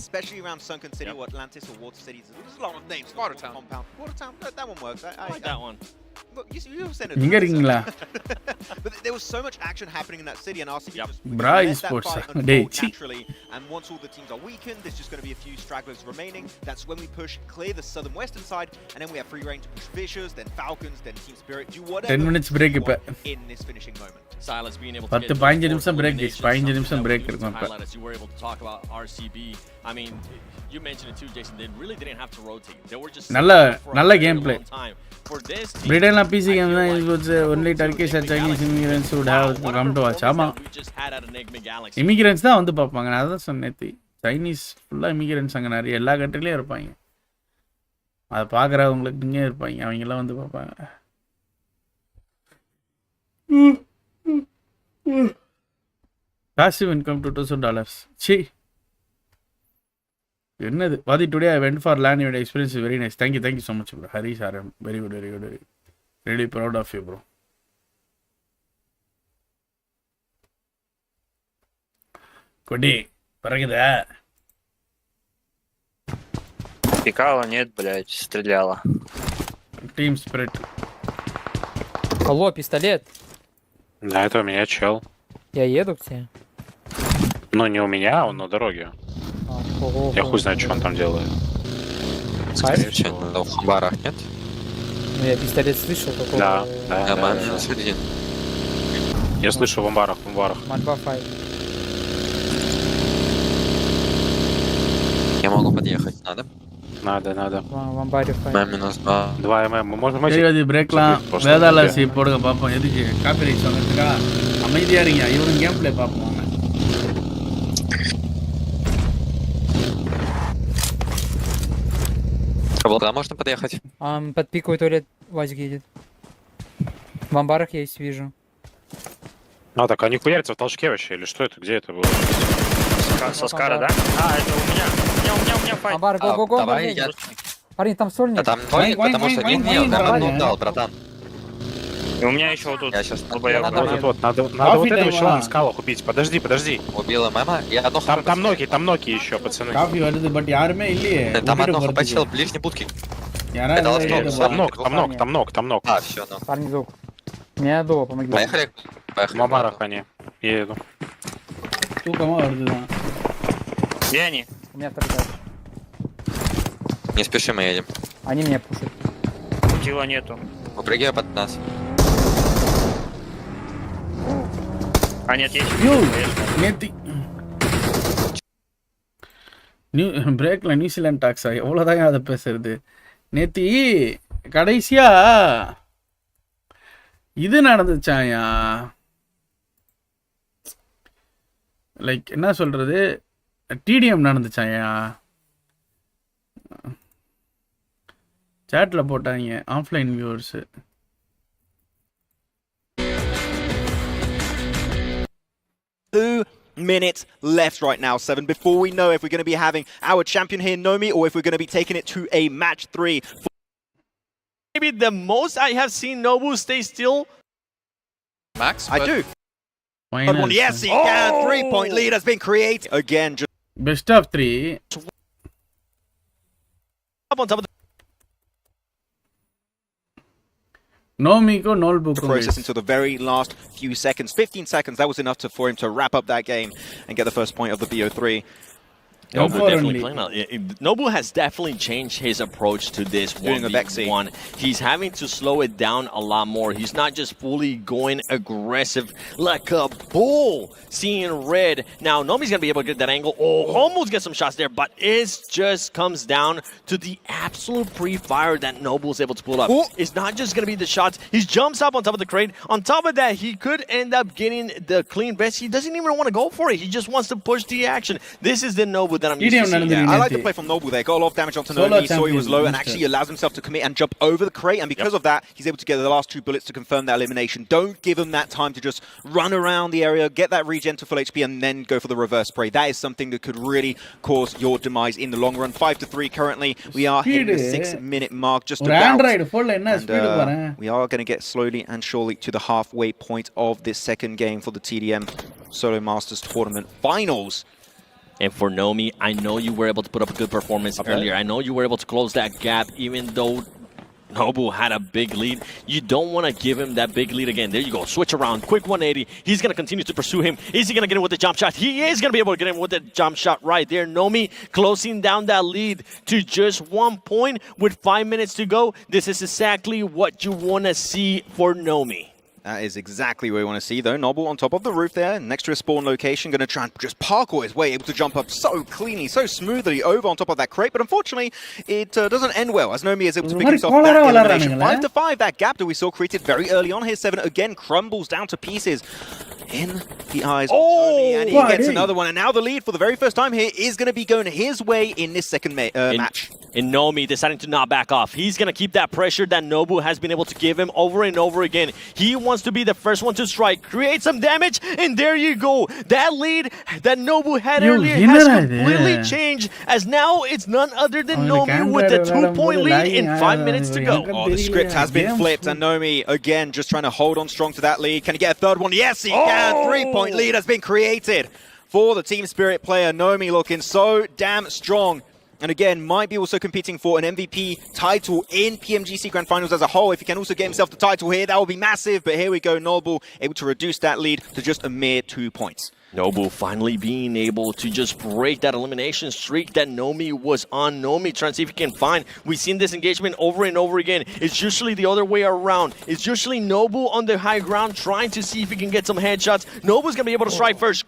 especially around Sunken City or Atlantis or Water City. There's a lot of names. Watertown. Compound. Watertown. No, that one works. I like that one. Look, you said it. இங்க இருக்கீங்களா? But there was so much action happening in that city, and RCB just Bra let that esports. fight unfold Day. naturally. And once all the teams are weakened, there's just going to be a few stragglers remaining. That's when we push, clear the southern western side, and then we have free reign to push Fishers, then Falcons, then Team Spirit. Do whatever 10 minutes break you want in this finishing moment. Silence being able to 15 நிமிஷம் break guys. 15 நிமிஷம் break இருக்கும் இப்ப. You were able to talk about RCB. I mean, you mentioned it too, Jason. They really didn't have to rotate. They were just நல்ல game play. For this team, Britain PC game it was only Turkish and Chinese immigrants would have come to watch. ஆமா. Immigrants தான் வந்து பாப்பாங்க. நான் அதான் சொன்னேன். Chinese ஃபுல்லா immigrants அங்க நிறைய எல்லா கண்ட்ரிலயும் இருப்பாங்க. அத பாக்குறவங்களுக்கு இங்க இருப்பாங்க. அவங்க எல்லாம் வந்து பாப்பாங்க. Passive income $2,000. ச்சீ. என்னது வாதி today I went for LAN. Your experience is very nice. Thank you so much bro. Hari sir, very good. Really proud of you bro. Куди? Прогида. Пикала нет, блядь, стреляла. Team Spirit. Алло, пистолет. Да, это у меня чел. Я еду к тебе. Ну, не у меня, он на дороге. Я хуй знаю, что он там делает. Скорее всего. В барах нет? Ну, я пистолет слышал, такого... Да. Я слышу в амбарах. Мальба файт. Я могу подъехать, надо? Надо. В амбаре файт. Два ММ. Мы можем... சரி பிரேக்லாம் வேதாளாசி போடுங்க பாப்போம். எதுக்கு காப்பிரைட் சொன்னதுக்கா அமைதியா இருங்க. இவங்க கேம் ப்ளே பாப்போம். Куда можно подъехать? Под пиковый туалет Вазик едет. В амбарах я есть вижу. А, так они хуярятся в толчке вообще, или что это? Где это было? Со Скара, да? А, это у меня. У меня файт. Амбар, го. Давай, я... Парень, там сольник. А там нолик, потому что не дал, братан. И у меня еще вот тут. Я сейчас... Вот, надо вот этого чела на скалах убить. Подожди. Убил ММа, я одну хп. Там ноги еще, пацаны. காபி வருது பட் யாருமே இல்லையே. Там одну хп чел в ближней будке. Там ног. А, все, ну. Парень, звук. Меня до, помоги. Поехали. В амбарах они. Я еду. தூக்கமா வருதுதான். Где они? У меня второй этаж. Не спеши, мы едем. Они меня пушат. Тела нету. Упрыгивай под нас. А нет, есть. நேத்தி பிரேக்ல நியூசிலாந்து டாக்ஸா எவ்வளோதாங்க அதை பேசுறது. நேத்தி கடைசியா இது நடந்துச்சாயா, லைக் என்ன சொல்றது, டிடிஎம் நடந்துச்சாயா. சாட்ல போட்டாங்க offline viewers. Minutes left right now, 7, before we know if we're going to be having our champion here, Nomi, or if we're going to be taking it to a match 3. Maybe the most I have seen Nobu stay still. Max, I do. Yes, he can. 3-point lead has been created. Again, just best of 3. Up on top of the Nomico Nolbook process until the very last few seconds. 15 seconds, that was enough for him to wrap up that game and get the first point of the BO3. Nobu definitely playing out. Nobu has definitely changed his approach to this 1v1. He's having to slow it down a lot more. He's not just fully going aggressive like a bull, seeing red. Now, Nomi's going to be able to get that angle. Oh, almost get some shots there, but it just comes down to the absolute pre-fire that Nobu's able to pull up. It's not just going to be the shots. He jumps up on top of the crate. On top of that, he could end up getting the clean vest. He doesn't even want to go for it. He just wants to push the action. This is the Nobu that I'm used to seeing. Yeah, I like the play from Nobu there. Got a lot of damage onto Nomi. He saw he was low and actually allows himself to commit and jump over the crate. And because of that, he's able to get the last 2 bullets to confirm that elimination. Don't give him that time to just run around the area, get that regen to full HP, and then go for the reverse spray. That is something that could really cause your demise in the long run. 5-3 currently. We are hitting the 6-minute mark just about. And, we are going to get slowly and surely to the halfway point of this second game for the TDM Solo Masters Tournament Finals. And for Nomi, I know you were able to put up a good performance earlier. I know you were able to close that gap even though Nobu had a big lead. You don't want to give him that big lead again. There you go. Switch around. Quick 180. He's going to continue to pursue him. Is he going to get him with the jump shot? He is going to be able to get him with the jump shot right there. Nomi closing down that lead to just 1 point with 5 minutes to go. This is exactly what you want to see for Nomi. That is exactly what we want to see, though. Nobu on top of the roof there, next to a spawn location, going to try and just parkour his way, able to jump up so cleanly, so smoothly over on top of that crate. But unfortunately, it doesn't end well, as Nomi is able to pick himself that elimination. 5-5, that gap that we saw created very early on here. 7 again crumbles down to pieces in the eyes of Nomi, and he gets another one. And now the lead for the very first time here is going to be going his way in this second match. And Nomi deciding to not back off. He's going to keep that pressure that Nobu has been able to give him over and over again. He wants to be the first one to strike, create some damage, and there you go. That lead that Nobu had earlier has completely changed, as now it's none other than Nomi with the 2-point lead in 5 minutes to go. Oh, the script has been flipped, and Nomi, again, just trying to hold on strong to that lead. Can he get a third one? Yes, he can. 3-point lead has been created for the Team Spirit player. Nomi looking so damn strong. And again, might be also competing for an MVP title in PMGC Grand Finals as a whole. If he can also get himself the title here, that would be massive. But here we go, Nobu able to reduce that lead to just a mere 2 points. Nobu finally being able to just break that elimination streak that Nomi was on. Nomi trying to see if he can find. We've seen this engagement over and over again. It's usually the other way around. It's usually Nobu on the high ground trying to see if he can get some headshots. Nobu's going to be able to strike first.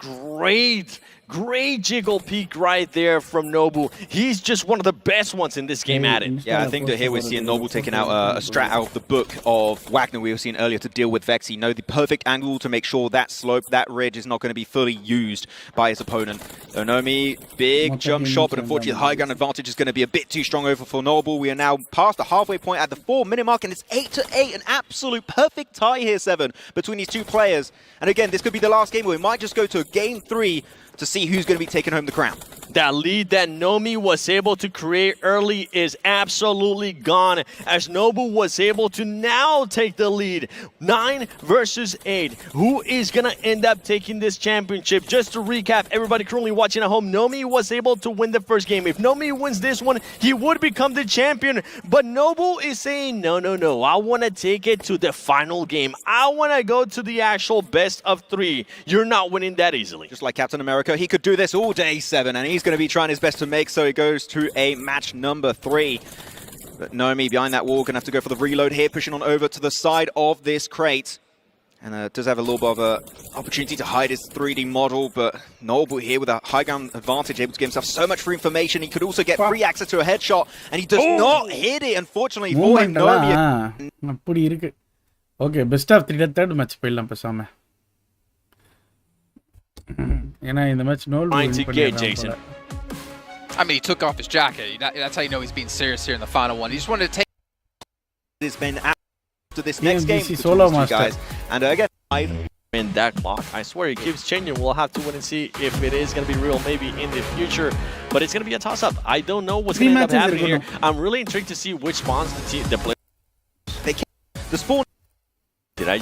Great jiggle peek right there from Nobu. He's just one of the best ones in this game at it. Yeah, I think that here we're seeing Nobu taking out a strat out of the book of Wagner we were seeing earlier to deal with Vex. He knows the perfect angle to make sure that slope, that ridge is not going to be fully used by his opponent. Nomi, big jump shot, but unfortunately the high ground advantage is going to be a bit too strong over for Nobu. We are now past the halfway point at the 4-minute mark, and it's 8-8, an absolute perfect tie here, 7, between these two players. And again, this could be the last game where we might just go to a game 3 to see who's going to be taking home the crown. That lead that Nomi was able to create early is absolutely gone, as Nobu was able to now take the lead. 9 versus 8. Who is going to end up taking this championship? Just to recap, everybody currently watching at home, Nomi was able to win the first game. If Nomi wins this one, he would become the champion. But Nobu is saying, no. I want to take it to the final game. I want to go to the actual best of 3. You're not winning that easily. Just like Captain America, he could do this all day, 7, and he's going to be trying his best to make, so he goes to a match number 3. But Nomi behind that wall, going to have to go for the reload here, pushing on over to the side of this crate. And does have a little bit of an opportunity to hide his 3D model, but Nobu here with a high ground advantage, able to give himself so much free information. He could also get free access to a headshot, and he does not hit it, unfortunately, for him. Nomi. Okay, best of 3 third match போயிடலாம் பேசாம. ஏன்னா இந்த match no Jason. I mean, he took off his jacket. That's how you know he's being serious here in the final one. He just wanted to take. It's been after this next game solo between these two guys, and again, in that clock, I swear it keeps changing. We'll have to wait and see if it is going to be real, maybe in the future. But it's going to be a toss-up. I don't know what's going to end up happening here. I'm really intrigued to see which spawns the players. The spawn. Did I?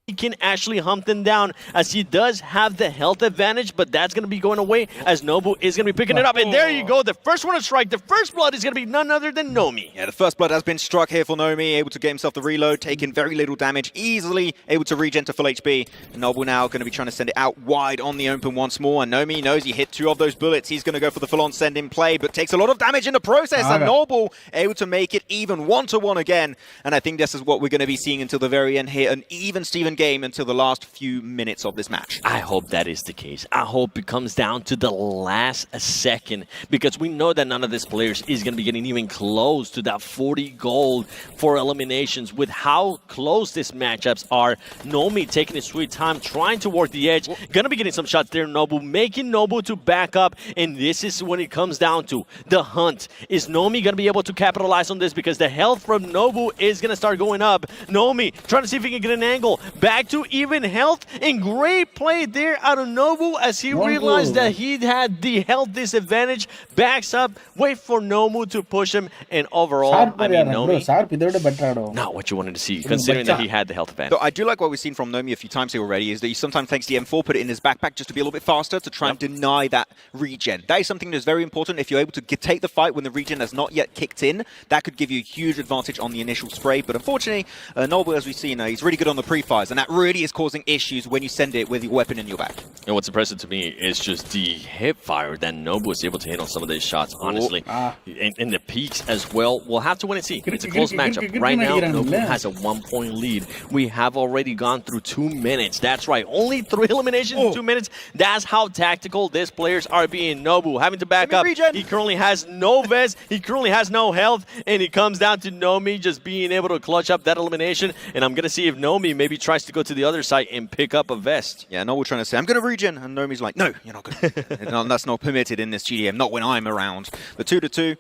he can actually hunt them down, as he does have the health advantage, but that's going to be going away as Nobu is going to be picking it up. And there you go, the first one to strike, the first blood is going to be none other than Nomi. Yeah, the first blood has been struck here for Nomi, able to get himself the reload, taking very little damage, easily able to regen to full HP. And Nobu now going to be trying to send it out wide on the open once more, and Nomi knows he hit 2 of those bullets. He's going to go for the full-on send in play, but takes a lot of damage in the process, and Nobu able to make it even 1-1 again. And I think this is what we're going to be seeing until the very end here, an even Steven game until the last few minutes of this match. I hope that is the case. I hope it comes down to the last second, because we know that none of these players is going to be getting even close to that 40 gold for eliminations. With how close these matchups are, Nomi taking his sweet time, trying to work the edge, going to be getting some shots there. Nobu making Nobu to back up, and this is when it comes down to the hunt. Is Nomi going to be able to capitalize on this, because the health from Nobu is going to start going up. Nomi trying to see if he can get an angle back to even health, and great play there out of Nobu as he realized that he had the health disadvantage. Backs up, wait for Nomu to push him, and overall, I mean, Nomi, not what you wanted to see, considering that he had the health advantage. So I do like what we've seen from Nomi a few times here already, is that he sometimes takes the M4, put it in his backpack just to be a little bit faster, to try and deny that regen. That is something that's very important. If you're able to take the fight when the regen has not yet kicked in, that could give you a huge advantage on the initial spray. But unfortunately, Nobu, as we've seen, he's really good on the pre-fires, and that really is causing issues when you send it with your weapon in your back. And what's impressive to me is just the hip fire that Nobu was able to hit on some of these shots, honestly. And the peaks as well. We'll have to win and see. It's a close matchup. Right now, Nobu has a 1-point lead. We have already gone through 2 minutes. That's right. Only 3 eliminations in 2 minutes. That's how tactical these players are being. Nobu having to back up. He currently has no vest. He currently has no health. And it comes down to Nomi just being able to clutch up that elimination. And I'm going to see if Nomi maybe tries to go to the other side and pick up a vest. Yeah, Nobu trying to say, I'm going to regen. And Nomi's like, no, you're not going to. No, that's not permitted in this GDM. Not when I'm around. The 2-2.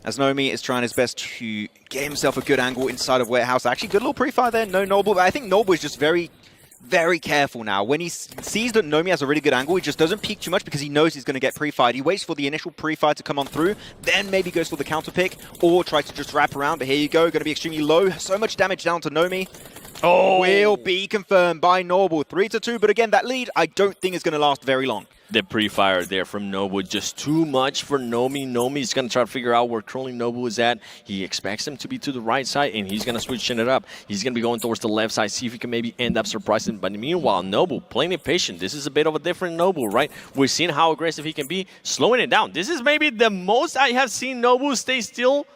As Nomi is trying his best to get himself a good angle inside of Warehouse. Actually, good little pre-fire there. No Nobu. But I think Nobu is just very careful now. When he sees that Nomi has a really good angle, he just doesn't peek too much because he knows he's going to get pre-fired. He waits for the initial pre-fire to come on through, then maybe goes for the counter pick or tries to just wrap around. But here you go. Going to be extremely low. So much damage down to Nomi. Will be confirmed by Nobu. 3-2. But again, that lead, I don't think is going to last very long. The pre-fire there from Nobu, just too much for Nomi. Nomi's going to try to figure out where currently Nobu is at. He expects him to be to the right side, and he's going to switch it up. He's going to be going towards the left side, see if he can maybe end up surprising. But meanwhile, Nobu playing it patient. This is a bit of a different Nobu, right? We're seeing how aggressive he can be, slowing it down. This is maybe the most I have seen Nobu stay still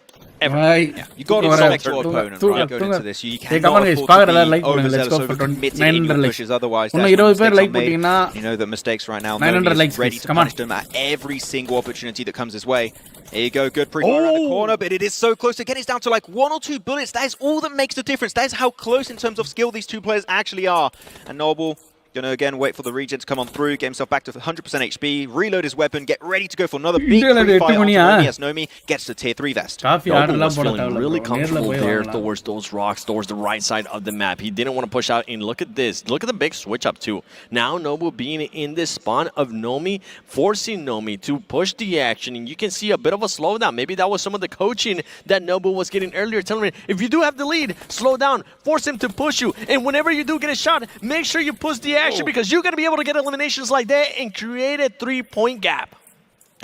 ever. Yeah. You got to respect your opponent, right? Going into this, you cannot afford to be overzealous, over-committed in your pushes. Otherwise, that's when mistakes are made. You know the mistakes right now. Nomi is ready to punish them at every single opportunity that comes his way. Here you go, good pre-fire around the corner, but it is so close. Again, it's down to like 1 or 2 bullets. That is all that makes the difference. That is how close in terms of skill these two players actually are. And Nobu going to again wait for the regen to come on through, get himself back to 100% HP, reload his weapon, get ready to go for another big pre-fire onto Nomi as Nomi gets the tier 3 vest. Nobu was feeling really comfortable there towards those rocks, towards the right side of the map. He didn't want to push out, and look at this. Look at the big switch up too. Now Nobu being in this spawn of Nomi, forcing Nomi to push the action, and you can see a bit of a slowdown. Maybe that was some of the coaching that Nobu was getting earlier, telling him, if you do have the lead, slow down, force him to push you, and whenever you do get a shot, make sure you push the action because you're going to be able to get eliminations like that and create a 3-point gap.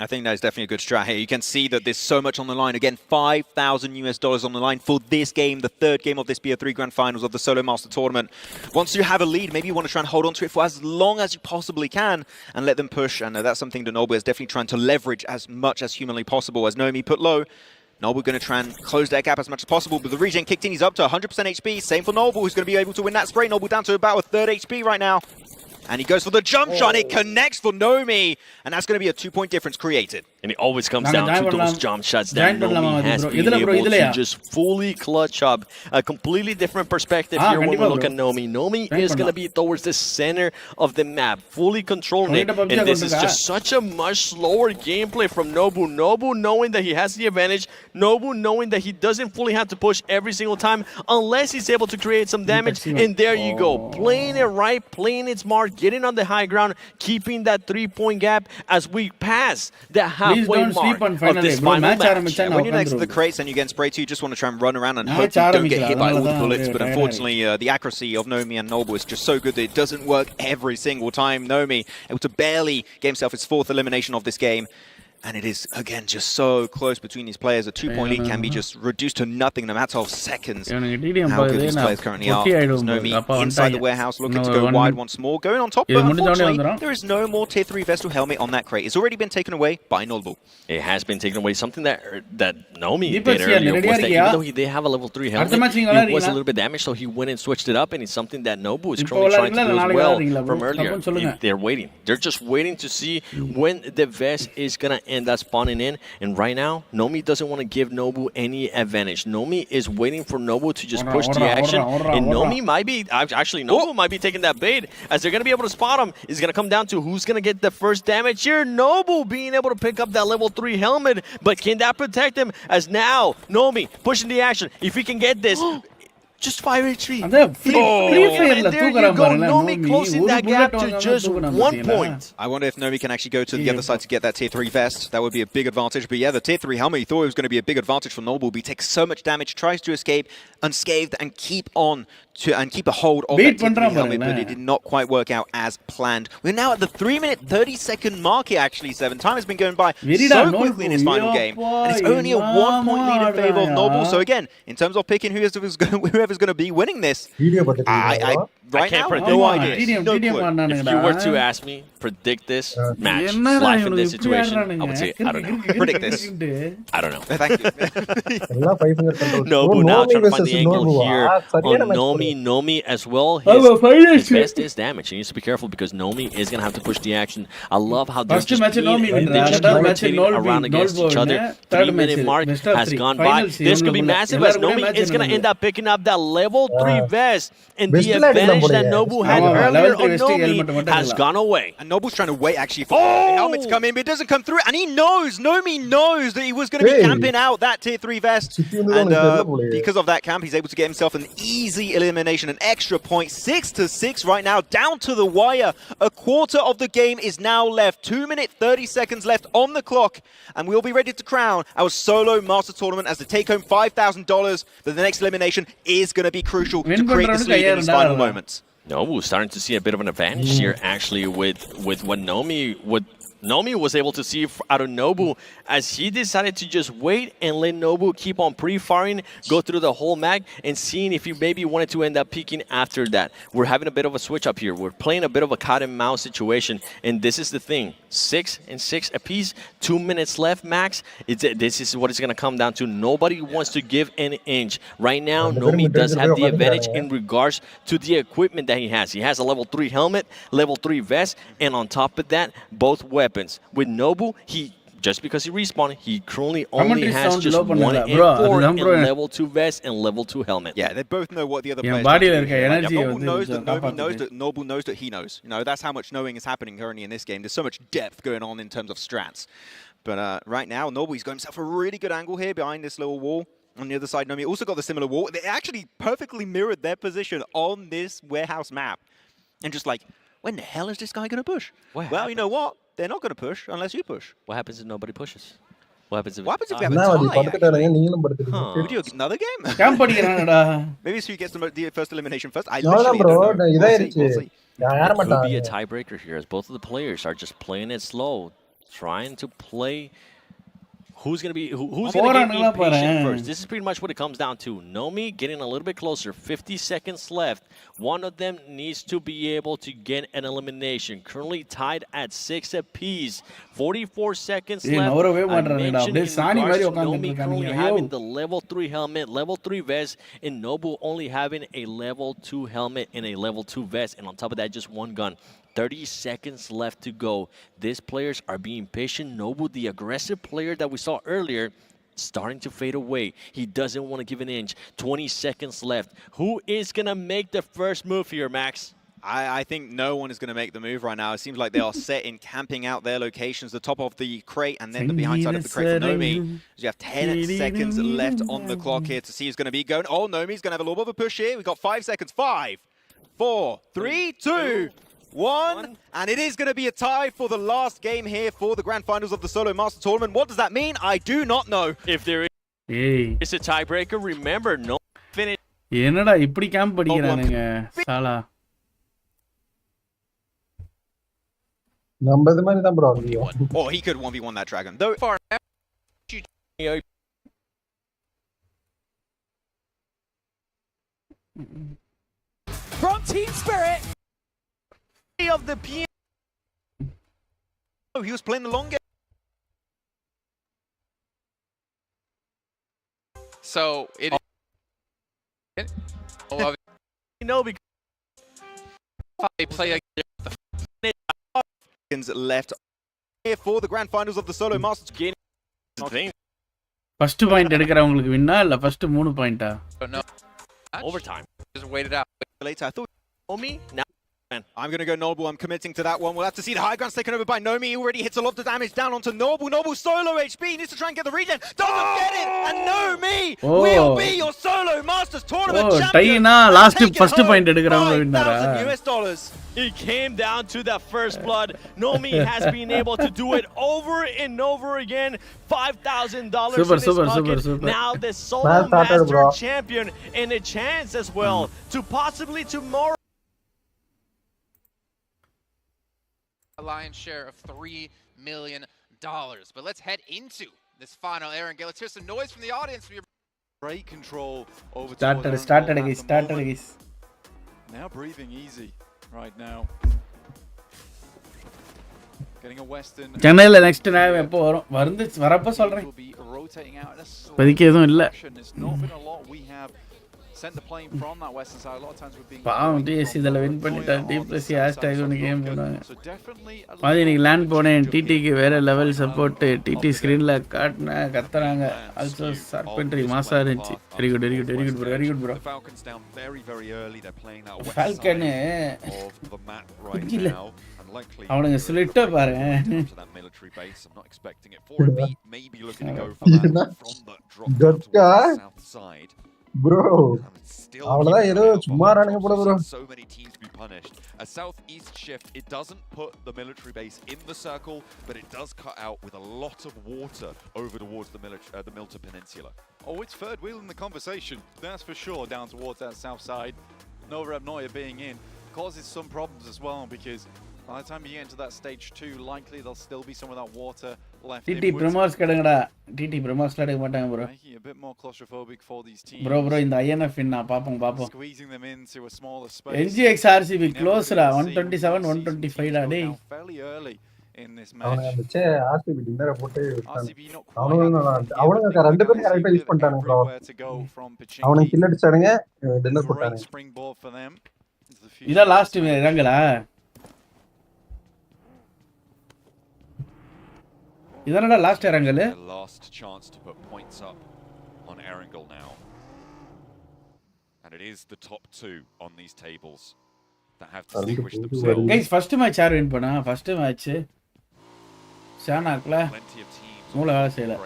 I think that is definitely a good strat here. You can see that there's so much on the line. Again, $5,000 on the line for this game, the 3rd game of this BO3 Grand Finals of the Solo Master Tournament. Once you have a lead, maybe you want to try and hold on to it for as long as you possibly can and let them push. And that's something that Nobu is definitely trying to leverage as much as humanly possible. As Nomi put low, Nobu going to try and close that gap as much as possible, but the regen kicked in. He's up to 100% HP. Same for Nobu, who's going to be able to win that spray. Nobu down to about a 3rd HP right now. And he goes for the jump shot. It connects for Nomi. And that's going to be a 2-point difference created. And it always comes down to those jump shots that Nomi has been able to just fully clutch up. A completely different perspective here when we look at Nomi. Nomi is going to be towards the center of the map, fully controlling it. And this is just such a much slower gameplay from Nobu. Nobu knowing that he has the advantage. Nobu knowing that he doesn't fully have to push every single time unless he's able to create some damage. And there you go. Playing it right, playing it smart, getting on the high ground, keeping that 3-point gap as we pass the halfway halfway don't sleep mark on of finally, this bro. final Match match. ஆரம்பிச்சா And நான் when you're next to the உட்கார்ந்துருவேன். crates and you get sprayed to, you just want to try and run around and Match hope you don't get ஆரம்பிக்கல, hit by all the அதனால bullets. தான் But tired unfortunately, the accuracy of Nomi and Noble is just so good that it doesn't work every single time. Nomi able to barely get himself his 4th elimination of this game. And it is, again, just so close between these players. A 2-point lead can be just reduced to nothing in a matter of seconds. How good these players currently are. There's Nomi inside the warehouse looking to go wide once more. Going on top, but unfortunately, there is no more Tier 3 Vestal helmet on that crate. It's already been taken away by Nolbu. It has been taken away. Something that Nomi did earlier was that even though he did have a level 3 helmet, it was a little bit damaged, so he went and switched it up, and it's something that Nobu is currently trying to do as well from earlier. They're waiting. They're just waiting to see when the vest is going to end up spawning in. And right now, Nomi doesn't want to give Nobu any advantage. Nomi is waiting for Nobu to just push the action. And Nomi might be, actually, Nobu might be taking that bait. As they're going to be able to spot him, it's going to come down to who's going to get the first damage here. Nobu being able to pick up that level 3 helmet. But can that protect him? As now, Nomi pushing the action. If he can get this... Just 5 HP. And there you go. Nomi closing that gap to just 1 point. I wonder if Nomi can actually go to the other side to get that Tier 3 vest. That would be a big advantage. But yeah, the Tier 3 helmet, he thought it was going to be a big advantage for Noble. He takes so much damage, tries to escape unscathed and keep on and keep a hold of that Tier 3 helmet, but it did not quite work out as planned. We're now at the 3-minute 30-second mark here, actually, 7. Time has been going by so quickly in this final game. And it's only a 1-point lead in favor of Noble. So again, in terms of picking whoever's going to be winning this, right now, no idea. No clue. If you were to ask me, predict this match, life in this situation, I would say, I don't know. Predict this. I don't know. Thank you. Nobu now trying to find the angle here on Nomi as well. His best is damage. He needs to be careful because Nomi is going to have to push the action. I love how they're just rotating around against each other. 3-minute mark has gone by. This could be massive as Nomi is going to end up picking up that level 3 vest. And the advantage that Nobu had earlier on Nomi has gone away. And Nobu's trying to wait actually for the helmet to come in, but it doesn't come through. And he knows, Nomi knows that he was going to be camping out that Tier 3 vest. And because of that camp, he's able to get himself an easy elimination, an extra point. 6-6 right now, down to the wire. A quarter of the game is now left. 2 minutes, 30 seconds left on the clock. And we'll be ready to crown our solo master tournament as the take home $5,000. But the next elimination is going to be crucial to create this lead in these final moments. Nobu starting to see a bit of an advantage here, actually, with what Nomi was able to see out of Nobu, as he decided to just wait and let Nobu keep on pre-firing, go through the whole mag, and seeing if he maybe wanted to end up peeking after that. We're having a bit of a switch up here. We're playing a bit of a cat and mouse situation, and this is the thing. 6 and 6 apiece, 2 minutes left max. This is what it's going to come down to. Nobody wants to give an inch. Right now, Nomi does have the advantage in regards to the equipment that he has. He has a level 3 helmet, level 3 vest, and on top of that, both weapons. With Nobu, just because he respawned, he currently only has just 1 M4 and level 2 vest and level 2 helmet. Yeah, they both know what the other players are doing. Nobu knows that Nobu knows that Nobu knows that he knows. You know, that's how much knowing is happening currently in this game. There's so much depth going on in terms of strats. But right now, Nobu's got himself a really good angle here behind this little wall. On the other side, Nomi also got the similar wall. They actually perfectly mirrored their position on this warehouse map. And just like, when the hell is this guy going to push? Well, you know what? They're not going to push unless you push. What happens if nobody pushes? What happens if we have a tie? We do another game? Maybe so you get the first elimination first. I literally don't know. We'll see. It could be a tiebreaker here, as both of the players are just playing it slow, trying to play. Who's going to get impatient first? This is pretty much what it comes down to. Nomi getting a little bit closer. 50 seconds left. One of them needs to be able to get an elimination. Currently tied at 6 apiece. 44 seconds left. I mentioned in regards to Nomi currently having the level 3 helmet, level 3 vest, and Nobu only having a level 2 helmet and a level 2 vest. And on top of that, just 1 gun. 30 seconds left to go. These players are being patient. Nobu, the aggressive player that we saw earlier, starting to fade away. He doesn't want to give an inch. 20 seconds left. Who is going to make the first move here, Max? I think no one is going to make the move right now. It seems like they are set in camping out their locations, the top of the crate and then the behind side of the crate for Nomi. So you have 10 seconds left on the clock here to see who's going to be going. Oh, Nomi's going to have a little bit of a push here. We've got 5 seconds. 5, 4, 3, 2, 1, and it is going to be a tie for the last game here for the grand finals of the Solo Master Tournament. What does that mean? I do not know. If there is a tiebreaker, remember, no finish. என்னடா இப்படி camp படிக்கிறானுங்க சாலா. நம்ம இது மாதிரி தான் bro. Oh, he could 1v1 that dragon. Though far from Team Spirit of the PM. Oh, he was playing the long game. So it you know, because they play left here for the grand finals of the Solo Masters game. First point எடுக்கறவங்களுக்கு வின்னா இல்ல first 3 பாயிண்டா? No. Overtime. Just wait it out. Later, I thought Nomi. Now I'm going to go Nobu. I'm committing to that one. We'll have to see the high ground taken over by Nomi. He already hits a lot of the damage down onto Nobu. Nobu solo HP. He needs to try and get the regen. Doesn't get it. And Nomi will be your Solo Masters Tournament champion. Taina last first point எடுக்கறவங்க வின்னரா? $5,000. It came down to that first blood. Nomi has been able to do it over and over again. $5,000 Super, in this super, bucket. super, super. Now the Solo Master champion and a chance as well to possibly tomorrow. A lion's share of $3 million. But let's head into this final Erangel. Let's hear some noise from the audience. From your great control over started guys. Now breathing easy right now. Getting a western. சென்னையில next நேரம் எப்போ வரும்? வரப்ப சொல்றேன். இப்போதைக்கு எதுவும் இல்ல. Sent the plane from that western side. A lot of times we're being பாவம் டிஎஸ்சி இதல வின் பண்ணிட்டா டிப்ளசி ஹேஷ்டேக் ஒன்னு கேம் போடுவாங்க. பாதி நீ லேண்ட் போனேன் டிடிக்கு வேற லெவல் சப்போர்ட் டிடி ஸ்கிரீன்ல காட்னா கத்துறாங்க. ஆல்சோ சர்பென்ட்ரி மாசா இருந்துச்சு. Very good very good very good bro very good bro. Falcons down very early. They're playing that west Falcon of the map right now. அவனுங்க ஸ்லிட்ட பாருங்க. That military base. I'm not expecting it. 4MV maybe looking to go for that from the drop towards the south side. Bro, அவ்வளவுதான் ஏதோ சும்மா ராணுங்க போல bro. So many teams to be punished. A southeast shift, it doesn't put the military base in the circle, but it does cut out with a lot of water over towards the Milta Peninsula. Oh, it's third wheel in the conversation, that's for sure, down towards that south side. Nova Abnoya being in causes some problems as well, because by the time you get into that stage 2, likely there'll still be some of that water left. TT Promos கடங்கடா. TT Promos எடுக்க மாட்டாங்க bro. Making it a bit more claustrophobic for these teams. Bro இந்த INF என்ன பாப்போம். Squeezing them into a smaller space. NGX RCB close டா 127 125 டா டேய். Fairly early in this match. அவனுங்க RCB டின்னர போட்டு அவனுங்க ரெண்டு பேரும் கரெக்ட்டா யூஸ் பண்ணிட்டாங்க bro. அவனுங்க கில் அடிச்சானுங்க டின்னர் போட்டானுங்க. இத லாஸ்ட் இறங்கலா? இதனடா last Erangel. Last chance to put points up on Erangel now. And it is the top 2 on these tables that have distinguished themselves. Guys, first match யார் win பண்ணா? First match ஷானாக்ல மூளை வேலை செய்யல.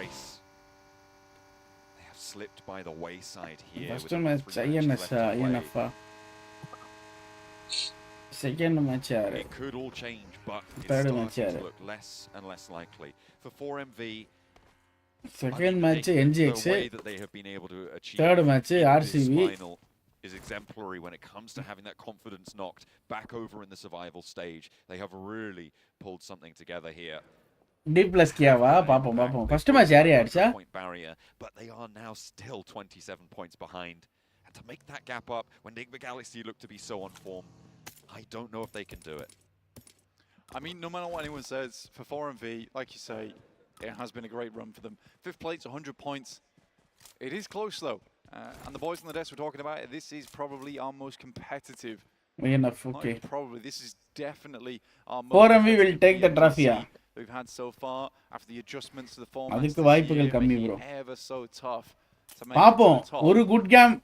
They have slipped by the wayside here. First match INF. Second match யாரு? It could all change, but Third it's match starting to look less and less likely. For 4MV, second match NGX. The way that they have been able to achieve third match RCB final is exemplary when it comes to having that confidence knocked back over in the survival stage. They have really pulled something together here. D plus கியாவா பாப்போம். First match யார் ஆயிடுச்சா? Point barrier, but they are now still 27 points behind. And to make that gap up when Enigma Galaxy look to be so on form, I don't know if they can do it. I mean, no matter what anyone says, for 4MV, like you say, it has been a great run for them. 5th place, 100 points. It is close though. And the boys on the desk were talking about it. This is probably our most competitive. Enough, okay. Probably. This is definitely our most 4MV will take the trophy. We've had so far after the adjustments to the format. அதுக்கு வாய்ப்புகள் கம்மி bro. Ever so tough. பாப்போம் ஒரு good game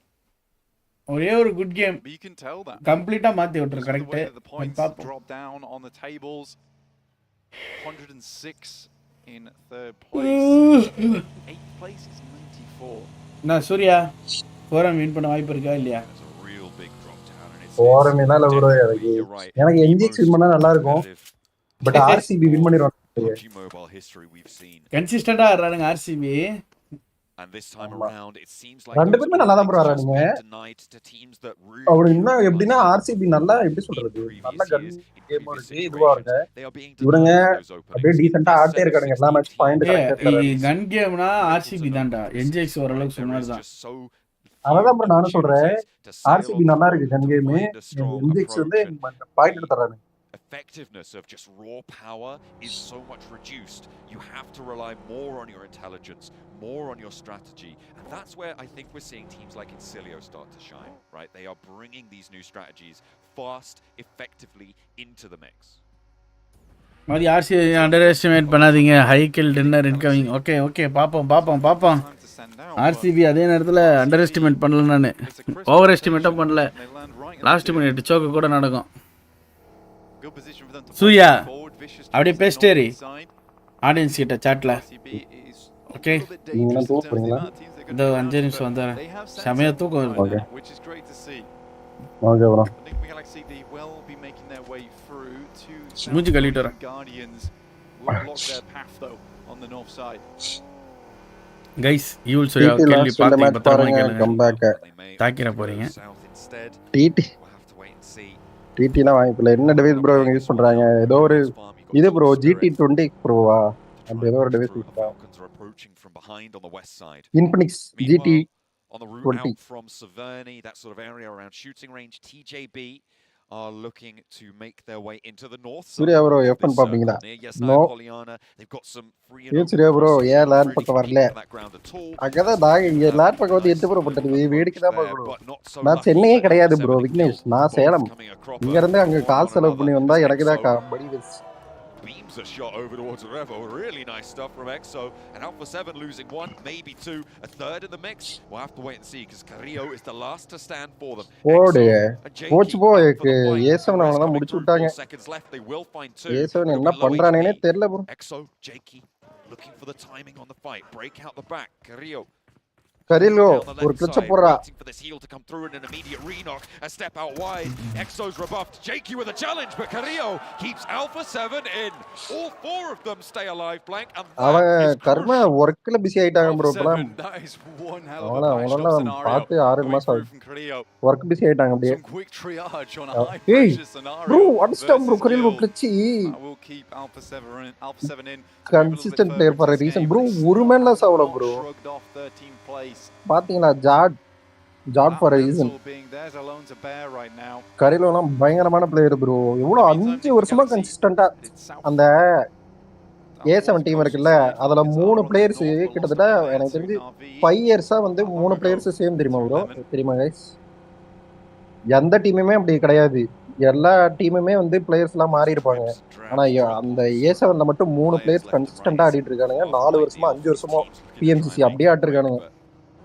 ஒரே ஒரு good game you can tell that கம்ப்ளீட்டா மாத்தி விட்டுரு கரெக்ட் பாப்போம் drop down on the tables 106 in third place 8th place is 94 நான் சூர்யா 4M வின் பண்ண வாய்ப்பு இருக்கா இல்லையா It's a real big drop down and it's போறேன்னா இல்ல ப்ரோ எனக்கு என்ஜிஎக்ஸ் வின் பண்ணா நல்லா இருக்கும் பட் ஆர்சிபி வின் பண்ணிடுவாங்க கன்சிஸ்டண்டா ஆடுறானுங்க RCB And this time around, it seems like ரெண்டு பேருமே நல்லா தான் ப்ரோ ஆடுறானுங்க அவரு என்ன எப்படின்னா ஆர்சிபி நல்லா எப்படி சொல்றது நல்ல கன் கேமா இருக்கு இதுவா இருக்கு இவனுங்க அப்படியே டீசெண்டா ஆட்டே இருக்கானுங்க எல்லா மேட்ச் பாயிண்ட் கன் கேம்னா ஆர்சிபி தான்டா என்ஜிஎக்ஸ் ஓரளவுக்கு சுமார் தான் அதான் ப்ரோ நானும் சொல்றேன் ஆர்சிபி நல்லா இருக்கு கன் கேம் என்ஜிஎக்ஸ் வந்து point எடுத்துறானுங்க effectiveness of just raw power is so much reduced. You have to rely more on your intelligence, more on your strategy, and that's where I think we're seeing teams like Incilio start to shine, right? They are bringing these new strategies fast, effectively into the mix. மாதிரி RC underestimate பண்ணாதீங்க high kill dinner incoming okay பாப்போம் RCB அதே நேரத்தில் under estimate பண்ணல நான் over எஸ்டிமேட்டும் பண்ணல last minute சோக்கு கூட நடக்கும் சூர்யா அப்படியே பேசிட்டேரி ஆடியன்ஸ் கிட்ட சாட்ல ஓகே இந்த 5 நிமிஷம் வந்தாரேன் செமையா தூக்கம் ஓகே ப்ரோ மூஞ்சி கழிட்டு வரேன் கைஸ் ஈவில் சூர்யா கேள்வி பாத்தீங்க பத்திரமா கேளுங்க தாக்கிற போறீங்க டிடிலாம் வாங்கிக்கல என்ன டிவைஸ் ப்ரோ இவங்க யூஸ் பண்றாங்க ஏதோ ஒரு இது ப்ரோ GT20 ப்ரோவா அப்படி ஏதோ ஒரு device use Infinix GT20 on the route out from Severny, that sort of area around shooting range. TJB are looking to make their way into the north side. Surya bro F1 பாப்பீங்களா no they've got some free Surya bro ஏன் land பக்கம் வரல அங்கதான் நான் இங்க land பக்கம் வந்து 8 bro பண்றது வேடிக்கை தான் ப்ரோ நான் சென்னையே கிடையாது ப்ரோ விக்னேஷ் நான் சேலம் இங்க இருந்து அங்க காசு செலவு பண்ணி வந்தா எனக்கு தான் படி வெஸ் beams a shot over towards Revo. Really nice stuff from Exo. And Alpha 7 losing one, maybe two, a third in the mix. We'll have to wait and see because Carrillo is the last to stand for them. Coach போய்க்கு ஏசவன் அவன தான் முடிச்சு விட்டாங்க ஏசவன் என்ன பண்றானேனே தெரியல bro Exo, Jakey looking for the timing on the fight. Break out the back. Carrillo Carrillo ஒரு கிளிட்ச் போறா for this heel to come through in an immediate re-knock. A step out wide. Exo's rebuffed. Jakey with a challenge, but Carrillo keeps Alpha 7 in. All four of them stay alive, Blank. And அவன் கர்ம வர்க்ல busy ஆயிட்டாங்க bro plum அவன பார்த்து 6 மாசம் ஆகுது work busy ஆயிட்டாங்க அப்படியே ஏய் bro unstop bro Carrillo glitch consistent player for a reason bro ஒரு மேன்ல சாவல ப்ரோ பாத்தீங்களா ஜாட் ஃபார் a reason Carrilloலாம் பயங்கரமான பிளேயர் ப்ரோ எவ்வளவு 5 வருஷமா கன்சிஸ்டன்ட்டா அந்த A7 டீம் இருக்குல்ல அதுல 3 பிளேயர்ஸ் கிட்டத்தட்ட எனக்கு தெரிஞ்சு 5 இயர்ஸா வந்து 3 பிளேயர்ஸ் சேம் தெரியுமா ப்ரோ தெரியுமா கைஸ் எந்த டீமுமே அப்படி கிடையாது எல்லா டீமுமே வந்து பிளேயர்ஸ் எல்லாம் மாறி இருப்பாங்க ஆனா அந்த A7ல மட்டும் 3 பிளேயர்ஸ் கன்சிஸ்டன்ட்டா ஆடிட்டு இருக்கானுங்க 4 வருஷமா 5 வருஷமா PMGC அப்படியே ஆடிட்டு இருக்கானுங்க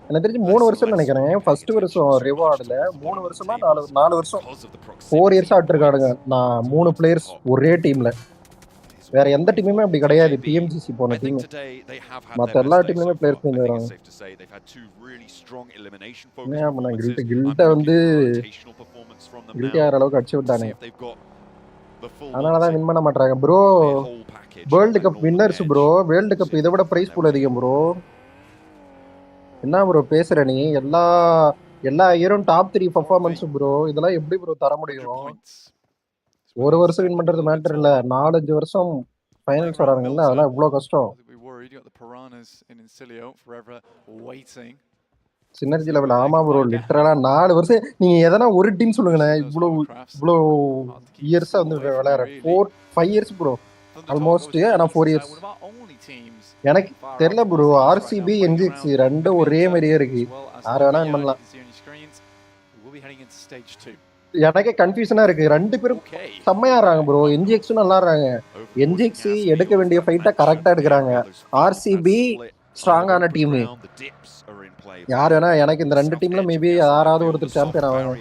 எனக்கு தெரிஞ்சு 3 வருஷம் நினைக்கிறேன் ஃபர்ஸ்ட் வருஷம் ரிவார்டுல 3 வருஷமா 4 வருஷம் 4 இயர்ஸ் ஆடிட்டு இருக்கானுங்க நான் 3 பிளேயர்ஸ் ஒரே டீம்ல வேற எந்த டீமுமே அப்படி கிடையாது PMGC போன டீம் மத்த எல்லா டீம்லயுமே பிளேயர்ஸ் வந்து வராங்க கில்ட்ட வந்து கில்ட் யார் அளவுக்கு அடிச்சு விட்டானுங்க அதனாலதான் வின் பண்ண மாட்டாங்க bro world cup winners bro world cup இதை விட பிரைஸ் பூல் அதிகம் ப்ரோ என்ன ப்ரோ பேசுற நீ எல்லா இயரும் டாப் 3 பெர்ஃபார்மன்ஸ் ப்ரோ இதெல்லாம் எப்படி ப்ரோ தர முடியும் ஒரு வருஷம் வின் பண்றது மேட்டர் இல்ல 4-5 வருஷம் ஃபைனல்ஸ் வராங்கல்ல அதெல்லாம் இவ்வளவு கஷ்டம் சினர்ஜி லெவல் ஆமா ப்ரோ லிட்டரலா 4 வருஷம் நீங்க எதனா ஒரு டீம் சொல்லுங்கண்ணே இவ்வளவு இயர்ஸா வந்து விளையாடுற 4-5 இயர்ஸ் ப்ரோ ஆல்மோஸ்ட் ஆனா 4 இயர்ஸ் எனக்கு தெரியல ப்ரோ ஆர்சிபி என்ஜிஎக்ஸ் ரெண்டும் ஒரே மாதிரியே இருக்கு யார் வேணா வின் பண்ணலாம் எனக்கே கன்ஃபியூஷனா இருக்கு ரெண்டு பேரும் செம்மையா ஆடுறாங்க ப்ரோ என்ஜிஎக்ஸும் நல்லா ஆடுறாங்க என்ஜிஎக்ஸ் எடுக்க வேண்டிய ஃபைட்டை கரெக்டா எடுக்கிறாங்க ஆர்சிபி ஸ்ட்ராங்கான டீம் யார் வேணா எனக்கு இந்த ரெண்டு டீம்ல மேபி யாராவது ஒருத்தர் சாம்பியன் ஆவாங்க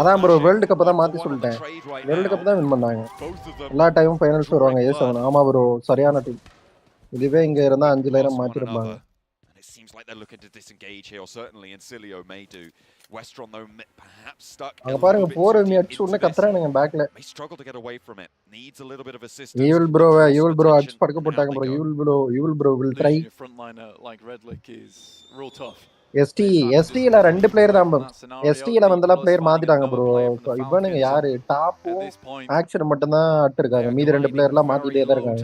அதான் ப்ரோ வேர்ல்டு கப் தான் மாத்தி சொல்லிட்டேன் வேர்ல்டு கப் தான் வின் பண்ணாங்க எல்லா டைமும் ஃபைனல்ஸ் வருவாங்க A7 ஆமா ப்ரோ சரியான டீம் இதுவே இங்க இருந்தா 5 line மாத்திருப்பாங்க seems like they're looking to disengage here, or certainly Incilio may do. Westron, though, perhaps stuck a அங்க little பாருங்க bit 4 too எம் deep அடிச்சு into உடனே this. கத்துறானுங்க பேக்ல. May struggle to get away from it. Needs a little bit of assistance. Evil bro அடிச்சு படுக்க போட்டாங்க bro. Evil bro will try. Losing a frontliner like Redlick is real tough. ST ல ரெண்டு player தான் bro. ST ல வந்தல player மாத்திட்டாங்க bro. இவனுங்க யாரு டாப் ஆக்சன் மட்டும் தான் அடிச்சிருக்காங்க. மீதி ரெண்டு பிளேயர்லாம் மாத்திட்டே தான் இருக்காங்க.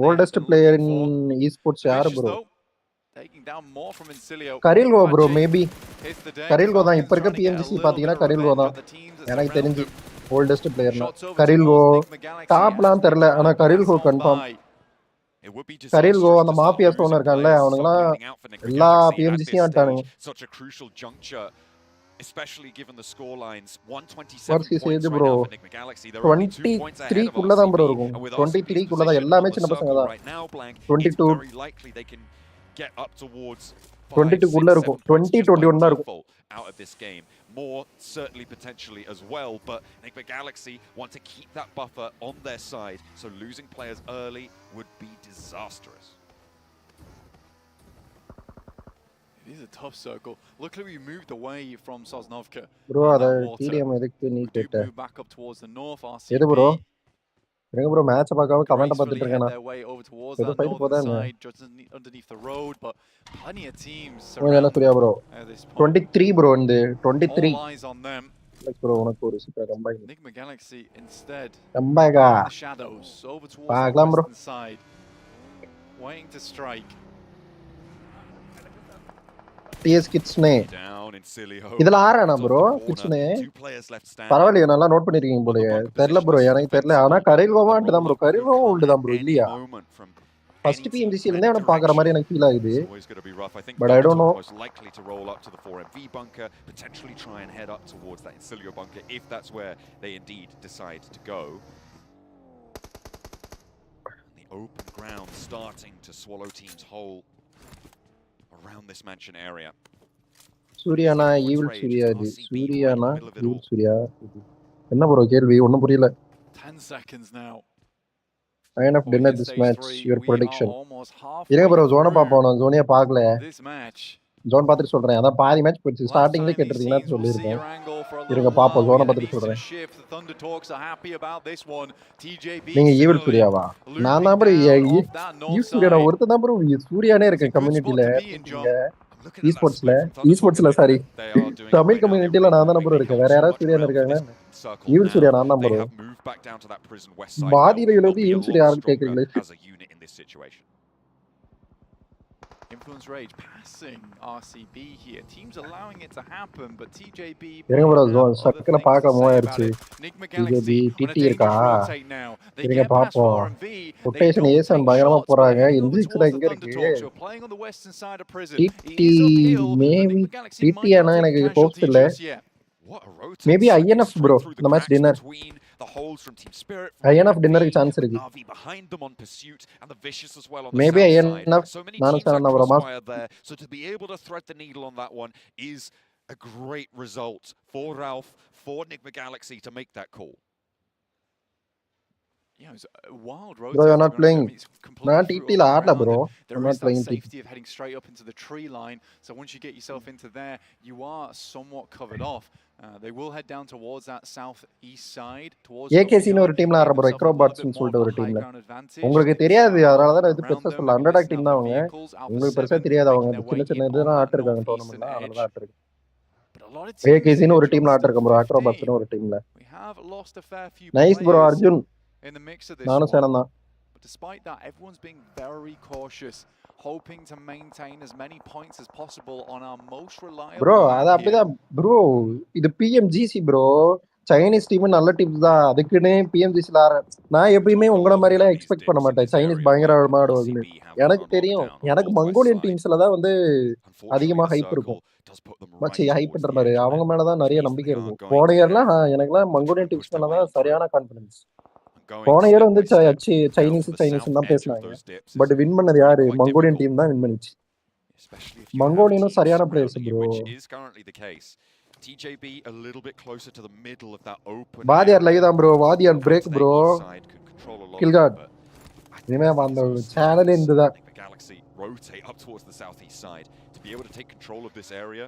ஓல்டஸ்ட் பிளேயர் இன் esports யாரு bro? Taking down more from Incilio. கரில்கோ ப்ரோ மேபி. கரில்கோ தான் இப்ப இருக்க PMGC பாத்தீங்கன்னா கரில்கோ தான். எனக்கு தெரிஞ்சு ஓல்டஸ்ட் பிளேயர்னா கரில்கோ. டாப்லாம் தெரியல ஆனா கரில்கோ கன்ஃபார்ம். கரில்கோ அந்த மாஃபியா சோன் இருக்கான்ல அவனுங்கலாம் எல்லா PMGCயும் ஆட்டானுங்க. Such a crucial juncture, especially given the score lines. 127 Versus points age right bro. now for Enigma Galaxy. They're only 2 points ahead of 23 குள்ள தான் ப்ரோ இருக்கும். and with 23 குள்ள தான் எல்லாமே சின்ன பசங்க தான். right now blank, 22 it's very likely they can get up towards 22 குள்ள இருக்கும். 20-21 தான் இருக்கும். out of this game. More certainly potentially as well, but Enigma Galaxy want to keep that buffer on their side, so losing players early would be disastrous. It is a tough circle. Luckily we moved away from Sosnovka. Bro அத TDM எதுக்கு நீ கேட்ட? Move back up towards the north. எது bro? எங்க bro match பார்க்காம comment பார்த்துட்டு இருக்கேன் நான். ஏதோ ஃபைட் போதா underneath the road, but plenty of teams. என்ன சூர்யா ப்ரோ 23 ப்ரோ இந்த 23 லைக் ப்ரோ உனக்கு ஒரு super combine. Enigma Galaxy instead. கம்பைகா Shadows over towards பார்க்கலாம் bro. side. Waiting to strike. TS கிட்ஸ்னே இதெல்லாம் ஆறானா ப்ரோ கிட்ஸ்னே பரவாயில்லையா நல்லா நோட் பண்ணிருக்கீங்க போலயே தெரியல ப்ரோ எனக்கு தெரியல ஆனா கரில்கோவான்ட்டு தான் ப்ரோ கரில்கோவும் உண்டு தான் ப்ரோ இல்லையா ஃபர்ஸ்ட் PMGC இருந்தே அவனை பாக்குற மாதிரி எனக்கு ஃபீல் ஆகுது but I don't know likely to roll up to the 4MV bunker, potentially try and head up towards that Incilio bunker if that's where they indeed decide to go. The open ground starting to swallow teams whole around this mansion area. சூர்யானா evil Surya இது சூர்யானா evil Surya என்ன bro கேள்வி ஒண்ணும் புரியல. 10 seconds now. Line of dinner this match your prediction. இருங்க bro ஜோனை பாப்போம் நான் ஜோனியா பார்க்கல. ஜோன் பார்த்துட்டு சொல்றேன் அதான் பாதி மேட்ச் போச்சு ஸ்டார்டிங்ல கேட்டிருந்தீங்கன்னா சொல்லிருக்கேன். இருங்க பாப்போம் ஜோனை பார்த்துட்டு சொல்றேன். நீங்க ஈவில் சூர்யாவா? நான் தான் ப்ரோ ஈவில் சூர்யா நான் ஒருத்தன் தான் ப்ரோ சூர்யானே இருக்கேன் கம்யூனிட்டில. esportsல சாரி தமிழ் கம்யூனிட்டில நான் தான் ப்ரோ இருக்கேன். வேற யாராவது சூர்யானே இருக்காங்க? ஈவில் சூர்யா நான் தான் ப்ரோ. பாதியில எழுதி ஈவில் சூர்யா யாரும் கேக்குறீங்களே. Influence Rage passing RCB here. Teams allowing it to happen, but TJB. இருங்க ப்ரோ ஜோன் சக்கல பார்க்க மூவாயிருச்சு. TJB TT இருக்கா? இருங்க பாப்போம். ரொட்டேஷன் ஏசன் பயங்கரமா போறாங்க. இன்ஜிக்ஸ்ல எங்க இருக்கு? TT மேபி TT ஆனா எனக்கு ஹோப்ஸ் இல்ல. மேபி INF ப்ரோ இந்த மேட்ச் டின்னர். INF டின்னருக்கு சான்ஸ் இருக்கு. மேபி INF நானும் sir bro mass. So to be able to thread the needle on that one is a great result for Ralph, for Enigma Galaxy to make that call. Yeah, it's a wild road. Bro, you're not playing. Not TT la aatla bro. There is that safety of heading straight up into the tree line. So once you get yourself into there, you are somewhat covered off. They will head down towards that southeast side towards AKC னு ஒரு டீம்ல ஆடுற bro எக்ரோபாட்ஸ் னு சொல்லிட்டு ஒரு டீம்ல. உங்களுக்கு தெரியாது அதனால தான் இது பெருசா சொல்ல அண்டர்டாக் டீம் தான் அவங்க. உங்களுக்கு பெருசா தெரியாது அவங்க சின்ன சின்ன இதெல்லாம் ஆட்டிருக்காங்க டோர்னமென்ட்ல அதனால தான் ஆட்டிருக்காங்க. AKC னு ஒரு டீம்ல ஆட்டிருக்காங்க ப்ரோ எக்ரோபாட்ஸ் னு ஒரு டீம்ல. Nice bro Arjun. in the mix of this நானும் சேனன் தான். But despite that, everyone's being very cautious, hoping to maintain as many points as possible on our most reliable. Bro, அது அப்படிதான் bro. இது PMGC bro. சைனீஸ் டீம் நல்ல teams தான். அதுக்குன்னு PMGCல நான் எப்பயுமே உங்கள மாதிரி எல்லாம் எக்ஸ்பெக்ட் பண்ண மாட்டேன். சைனீஸ் பயங்கரமா ஆடுவாங்க. எனக்கு தெரியும். எனக்கு மங்கோலியன் டீம்ஸ்ல தான் வந்து அதிகமா ஹைப் இருக்கும். மச்சி ஹைப்ன்ற மாதிரி அவங்க மேல தான் நிறைய நம்பிக்கை இருக்கும். போன இயர்லாம் எனக்குலாம் மங்கோலியன் டீம்ஸ் மேல தான் சரியான கான்ஃபிடன்ஸ். போன இயர் வந்து சைனீஸ் தான் பேசினாங்க. பட் வின் பண்ணது யாரு? மங்கோலியன் டீம் தான் வின் பண்ணிச்சு. மங்கோலியனும் சரியான players bro. TJB a little bit closer to the middle of that open. வாதியார் லைவ் தான் ப்ரோ. வாதியார் பிரேக் ப்ரோ. கில்காட். இனிமே அந்த சேனல் இந்த தான். rotate up towards the southeast side to be able to take control of this area.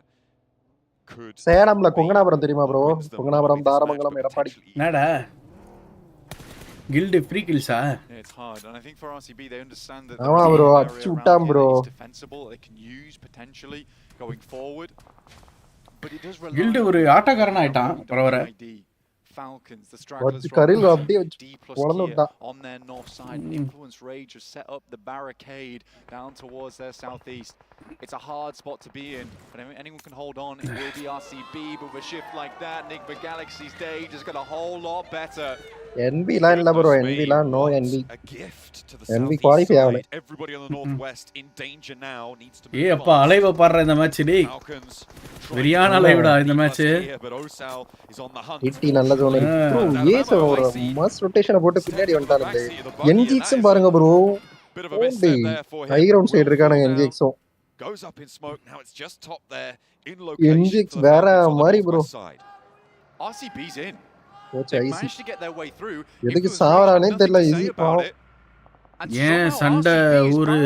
சேலம்ல Konganapuram தெரியுமா bro? Konganapuram, Tharamangalam, Edappadi. என்னடா கில்ட் ஃப்ரீ கில்ஸா? It's hard, and I think for RCB they understand that ஆமா bro, அடிச்சு விட்டான் bro. defensible, they can use potentially going forward. But it does rely கில்ட் ஒரு ஆட்டக்காரன் ஆயிட்டான் பரவற. Falcons, the stragglers on their north side. Influence Rage has set up the barricade down towards their southeast. It's a hard spot to be in, but anyone can hold on. It will be RCB, but with a shift like that, Pmgc's day just got a whole lot better. NB line la bro, NB line no NB. A gift to the NB qualify avale. Everybody on the northwest in danger now needs to ஏய் அப்பா அலைவ பாறற இந்த match டேய். வெரியான அலைவடா இந்த match. இட்டி நல்ல zone bro. Ace ஒரு mass ரொட்டேஷனை போட்டு பின்னாடி வந்துட்டானே. NGXம் பாருங்க ப்ரோ. ஹை கிரவுண்ட் சைடு இருக்கானே NGXம். Goes up in smoke. Now it's just top there in location. NGX வேற மாதிரி bro. RCB's in. They managed to get their way through. எதுக்கு சாவறானே தெரியல ஈஸி பாவம். ஏன் சண்டை ஊரு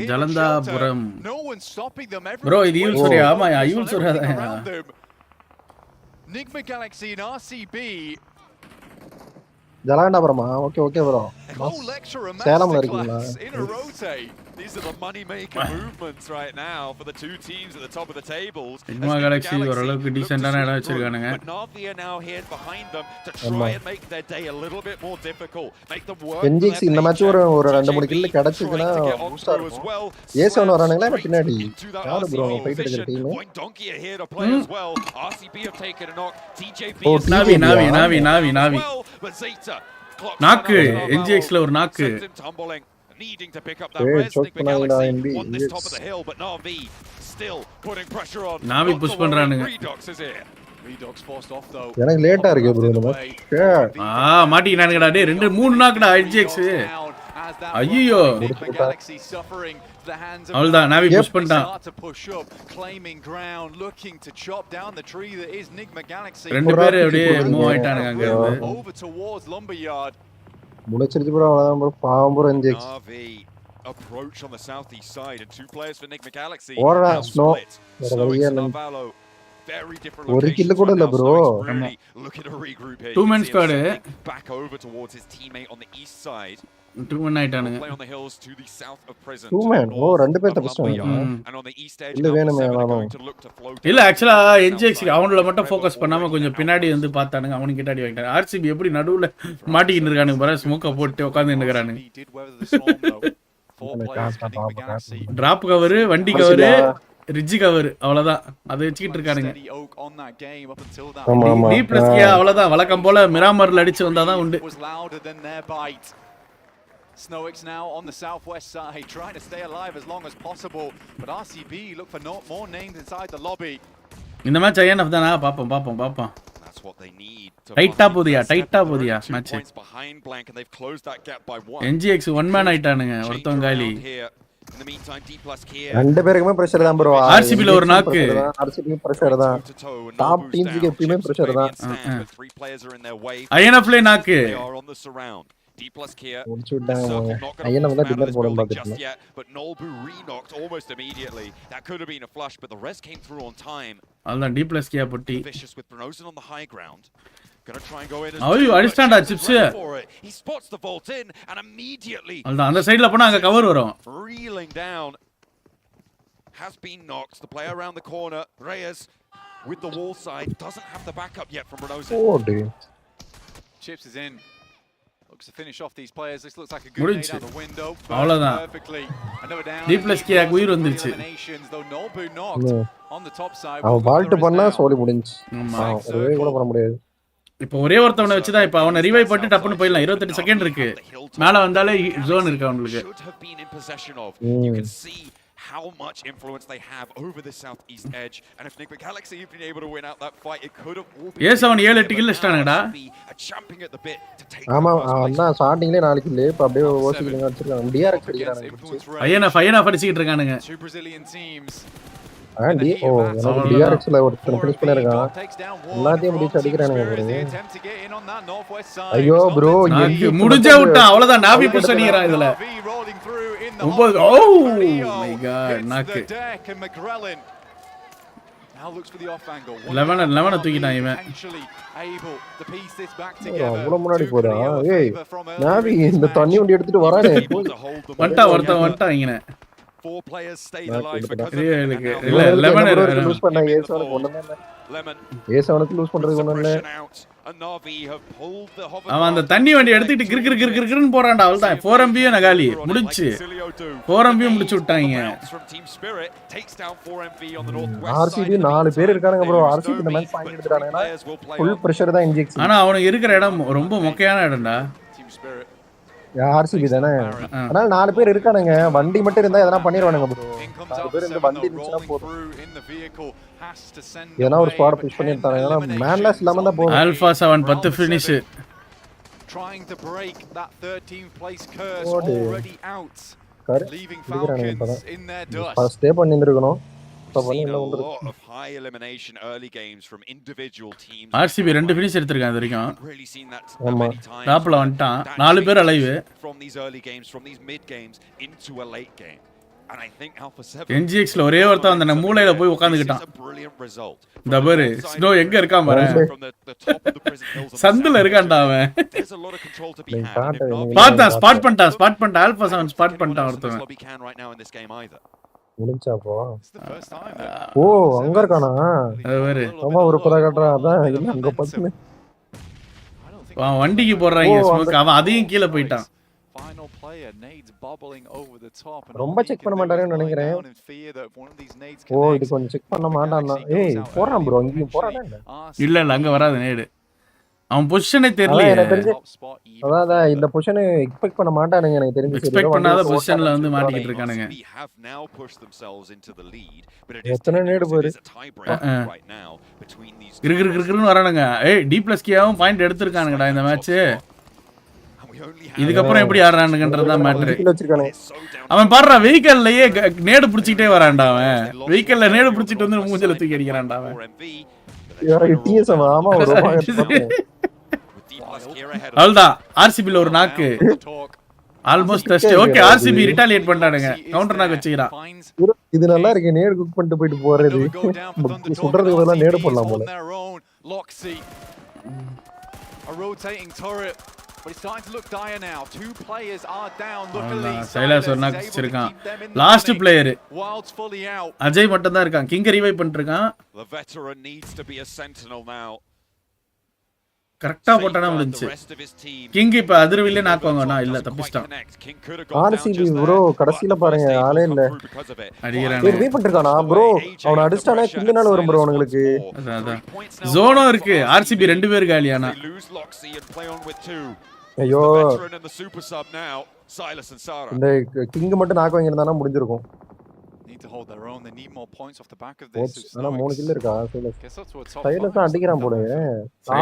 ஜலந்தாபுரம் ப்ரோ இது யூல் சூர்யா ஆமா யூல் சூர்யா தான். Pmgc and RCB ஜலந்தாபுரமா? Okay okay bro. சேலம்ல இருக்கீங்களா? These are the money maker movements right now for the two teams at the top of the tables. Pmgc ஓரளவுக்கு டீசன்ட்டான இடம் வச்சிருக்கானுங்க. But Navi are now here behind them to try and make their day a little bit more difficult. Make them work. NGX இந்த match ஒரு 2-3 kill கிடைச்சதுனா பூஸ்டா இருக்கும். ஏசவன் வரானுங்களா பின்னாடி? யாரு bro fight எடுக்கிற team? Donkey are here to play as well. RCB have taken a knock. TJP is Navi. But Zeta நாக்கு NGX ல ஒரு நாக்கு. Needing to pick up that res. Pmgc on this top of the hill, but Navi still putting pressure on. Navi push பண்றானுங்க. Redox is here. Redox forced off though. எனக்கு லேட்டா இருக்கு bro இந்த match. மாட்டினானுங்கடா டேய் 2-3 நாக்குடா NGX. ஐயோ அவ்வளவுதான் Navi push பண்ணிட்டான். ரெண்டு பேர் அப்படியே மூவ் ஆயிட்டானுங்க அங்க இருந்து. முளைச்சிருச்சு ப்ரோ அவ்வளவுதான் ப்ரோ பாவம் bro NGX. Approach on the southeast side and two players for Pmgc. Vohra snow very different ஒரு கில் கூட இல்ல bro. Look at a regroup here. 2 man squad back over towards his teammate on the east side. 2 man ஆயிட்டானுங்க. Play on the hills to the south of prison. 2 man ஓ ரெண்டு பேர் தப்பிச்சாங்க. And on the east edge இல்ல வேணுமே இல்ல ஆக்சுவலா NGX அவங்கள மட்டும் focus பண்ணாம கொஞ்சம் பின்னாடி வந்து பார்த்தானுங்க. அவனுக்கு கிட்டாடி வாங்கிட்டாங்க. RCB எப்படி நடுவுல மாட்டிக்கிட்டு இருக்கானுங்க பாரு ஸ்மோக்க போட்டு உட்கார்ந்து நிக்கறானுங்க. டிராப் கவர் வண்டி கவர் ரிட்ஜ் கவர் அவ்வளவுதான் அதை வச்சுக்கிட்டு இருக்கானுங்க. D+K அவ்வளவுதான் வழக்கம் போல மிராமர்ல அடிச்சு வந்தாதான் உண்டு. Snowix now on the southwest side, trying to stay alive as long as possible. But RCB look for more names inside the lobby. இந்த மேட்ச் INF தானா? பாப்போம். That's what they need. டைட்டா போதியா மேட்ச். NGX 1 man ஆயிட்டானுங்க. ஒருத்தன் காலி. In the meantime, D+K ரெண்டு பேருக்குமே pressure தான் bro. RCB ல ஒரு நாக்கு. RCB பிரஷர் தான். டாப் டீம்ஸ்க்கு எப்பவுமே பிரஷர் தான். INF ல நாக்கு. D+K ஐயன டின்னர் போட பாத்துட்டேன். but Nolbu re-knocked almost immediately. That could have been a flush, but the rest came through on time. அதான் D+K பொட்டி. Vicious with Brunozan on the high ground. Gonna try and go in as ஐயோ அடிச்சான்டா chips. He spots the vault in and immediately அந்த சைடுல போனா அங்க cover வரும். Reeling down. Has been knocked. The player around the corner, Reyes with the wall side doesn't have the backup yet from Brunozan. Oh dude. Chips is in. Looks to finish off these players. This looks like a good nade out the window. Perfectly. Another down. D+K உயிர் வந்துருச்சு. Though Nolbu knocked on the top side. அவன் Walt பண்ணா சோலி முடிஞ்சு. ஒரே கூட பண்ண முடியாது. இப்போ ஒரே ஒருத்தவனை வச்சு தான் இப்போ அவனை ரிவைவ் பண்ணிட்டு டப்புன்னு போயிடலாம். 28 செகண்ட் இருக்கு. மேல வந்தாலே ஜோன் இருக்கு அவங்களுக்கு. You can see how much influence they have over the southeast edge, and if Pmgc have been able to win out that fight, it could have all been. ஏசவன் 7-8 kill அடிச்சானடா. Champing at the bit to take. ஆமா அண்ணா ஸ்டார்டிங்லயே 4 kill இப்ப அப்படியே ஓசிக்கிங்க அடிச்சிருக்காங்க. DRX அடிக்குறாங்க. INF அடிச்சிட்டு இருக்கானுங்க. Two Brazilian teams. Aunty ஓ எனக்கு டிஆர்எக்ஸ்ல ஒருத்தன் ஃபினிஷ் பண்ணிருக்கான் எல்லாத்தையும் பிடிச்சு அடிக்கிறானுங்க பாருங்க ஐயோ ப்ரோ முடிஞ்சே விட்டான் அவ்வளவுதான் நாவி புஷ் பண்ணிக்கிறான் இதுல 9 ஓ மை காட் நாக்கு 11 தூக்கிட்டான் இவன் அவ்வளவு முன்னாடி போறான் ஏய் நாவி இந்த தண்ணி வண்டி எடுத்துட்டு வரானே வந்துட்டான் இங்க 4 players stayed alive because of இல்ல 11 லூஸ் பண்ண ஏசவனுக்கு ஒண்ணுமே இல்ல ஏசவனுக்கு லூஸ் பண்றது ஒண்ணும் இல்ல அவன் அந்த தண்ணி வண்டி எடுத்துட்டு கிறுகிறுன்னு போறான்டா அவ்வளவுதான் 4MB நகாலி முடிச்சு 4MB முடிச்சு விட்டாங்க ஆர்சிபி 4 பேர் இருக்கானுங்க ப்ரோ ஆர்சிபி இந்த மேட்ச் பாயிண்ட் எடுத்துட்டானுங்க ஃபுல் பிரஷர் தான் இன்ஜெக்ஷன் ஆனா அவனுக்கு இருக்கிற இடம் ரொம்ப மொக்கையான இடம்டா ஆர்சிபி தானே அதனால 4 பேர் இருக்கானுங்க வண்டி மட்டும் இருந்தா எதனா பண்ணிடுவானுங்க ப்ரோ 4 பேர் இந்த வண்டி இருந்துச்சுன்னா போதும் ஏன்னா ஒரு ஸ்குவாட் புஷ் பண்ணி எடுத்தானுங்க மேன்லெஸ் இல்லாம தான் போகும் alpha 7 10 finish trying to break that 13th place curse already out leaving Falcons in their dust first stay பண்ணிருக்கணும் high elimination early games from individual teams RCB 2 finish எடுத்துட்டாங்க இது வரைக்கும் ஆமா டாப்ல வந்துட்டான் 4 பேர் alive from these early games from these mid games into a late game and I think Alpha 7 NGX ல ஒரே ஒருத்தன் அந்த மூலையில போய் உட்கார்ந்துட்டான் இந்த பாரு ஸ்னோ எங்க இருக்கான் பாரு சந்துல இருக்கான்டா அவன் பார்த்தா ஸ்பாட் பண்ணிட்டான் ஆல்பா 7 ஸ்பாட் பண்ணிட்டான் ஒருத்தன் முடிஞ்சாப்போ ஓ அங்க இருக்கானா ஆமா ஒரு புற கட்டறா அதான் இல்ல அங்க பத்துனே வண்டிக்கு போறாங்க ஸ்மோக் அவன் அதையும் கீழ போயிட்டான் ரொம்ப செக் பண்ண மாட்டாருன்னு நினைக்கிறேன் ஓ இது கொஞ்சம் செக் பண்ண மாட்டான்டா ஏய் போறான் ப்ரோ இங்க போறானே இல்ல அங்க வராது நேடு அவன் பொசிஷனே தெரியல எனக்கு தெரிஞ்சு அதான் இந்த பொசிஷனை எக்ஸ்பெக்ட் பண்ண மாட்டானுங்க எனக்கு தெரிஞ்சு எக்ஸ்பெக்ட் பண்ணாத பொசிஷன்ல வந்து மாட்டிக்கிட்டு இருக்கானுங்க எத்தனை நேடு பாரு கிறுகிறுன்னு வரானுங்க ஏய் D+Kயாவும் பாயிண்ட் எடுத்துட்டானுங்கடா இந்த மேட்ச் இதுக்கு அப்புறம் எப்படி ஆடுறானுங்கன்றது தான் மேட்டர் அவன் பாடுறா வெஹிக்கல்லயே நேடு புடிச்சிட்டே வரான்டா அவன் வெஹிக்கல்ல நேடு புடிச்சிட்டு வந்து மூஞ்சில தூக்கி அடிக்கிறான்டா அவன் அவ்வளவுதான் ஆர்சிபில ஒரு knock almost touch okay RCB retaliate பண்றானுங்க கவுண்டர் நாக் வச்சிரான் இது நல்லா இருக்கு நேடு குக் பண்ணிட்டு போயிட்டு போறது சுடுறதுக்கு பதிலா நேடு போடலாம் போல a rotating turret but it's starting to look dire now 2 players are down luckily Silas ஒரு நாக் வச்சிருக்கான் லாஸ்ட் பிளேயர் அஜய் மட்டும் தான் இருக்கான் கிங் ரிவைவ் பண்ணிருக்கான் the veteran needs to be a sentinel now கரெக்ட்டா போட்டானா முடிஞ்சு கிங் இப்ப அதிர்வில்ல நாக்குவாங்கனா இல்ல தப்பிச்சிட்டான் ஆர்சிபி ப்ரோ கடைசில பாருங்க ஆளே இல்ல அடிக்குறானே ரிவைவ் பண்ணிருக்கானா ப்ரோ அவன அடிச்சானே கிங்னால வரும் ப்ரோ உங்களுக்கு அதான் ஜோனோ இருக்கு ஆர்சிபி 2 பேர் காலியானா ஐயோ இந்த கிங் மட்டும் நாக்கு வாங்கி இருந்தானா முடிஞ்சிருக்கும் to hold their own. They need more points off the back of this. ஆனா 3 கில் இருக்கா சைலஸ் அடிக்குறான் போல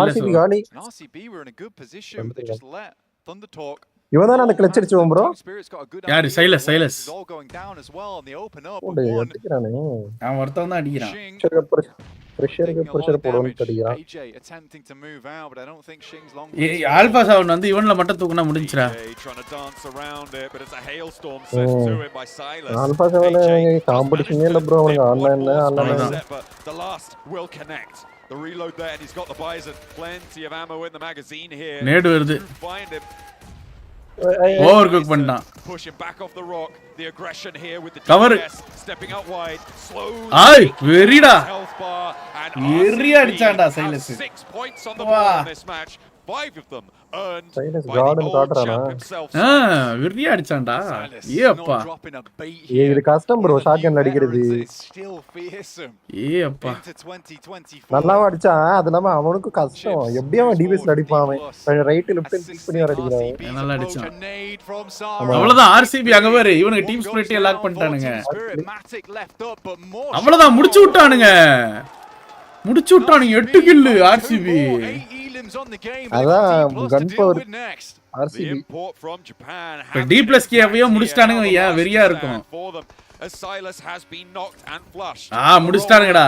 ஆர்சிபி காலி RCB were in a good position but they just let Thunder Talk இவன் தான் அந்த கிளட்ச் அடிச்சவன் ப்ரோ யார் Silas all going down as well and they open up அடிக்குறானே அவன் ஒருத்தன் தான் அடிக்குறான் pressure போடுவான்னு அடிக்குறான் AJ attempting to move out but I don't think Shing's long alpha 7 வந்து இவன்ல மட்டும் தூக்குனா முடிஞ்சிரா ஆல்பா 7 காம்படிஷனே இல்ல ப்ரோ அவனுக்கு ஆன்லைன்ல the last will connect the reload there and he's got the Bison plenty of ammo in the magazine here நேடு வருது find him over cook பண்ணிட்டான் pushing back off the rock the aggression here with the cover stepping out wide slowly ஐ வெரிடா வெரி அடிச்சான்டா Silas 6 points on the board in this match 5 of them earned Silas கார்டன் காட்றானா வெரி அடிச்சான்டா ஏப்பா இது கஷ்டம் ப்ரோ ஷாட்கன்ல அடிக்கிறது ஏப்பா நல்லா அடிச்சான் அதனால அவனுக்கு கஷ்டம் எப்படி அவன் டிபிஎஸ்ல அடிப்பான் அவன் ரைட் லெஃப்ட் கிளிக் பண்ணி அடிக்கிறான் நல்லா அடிச்சான் அவ்வளவுதான் ஆர்சிபி அங்க பாரு இவனுக்கு டீம் ஸ்பிரிட்டே லாக் பண்ணிட்டானுங்க அவ்வளவுதான் முடிச்சு விட்டானுங்க 8 கில் ஆர்சிபி அதான் gun power RCB import from Japan D+K அவையோ முடிச்சிட்டானுங்க ஐயா வெரியா இருக்கும் as Silas has been knocked and flushed. முடிச்சிட்டானுங்கடா.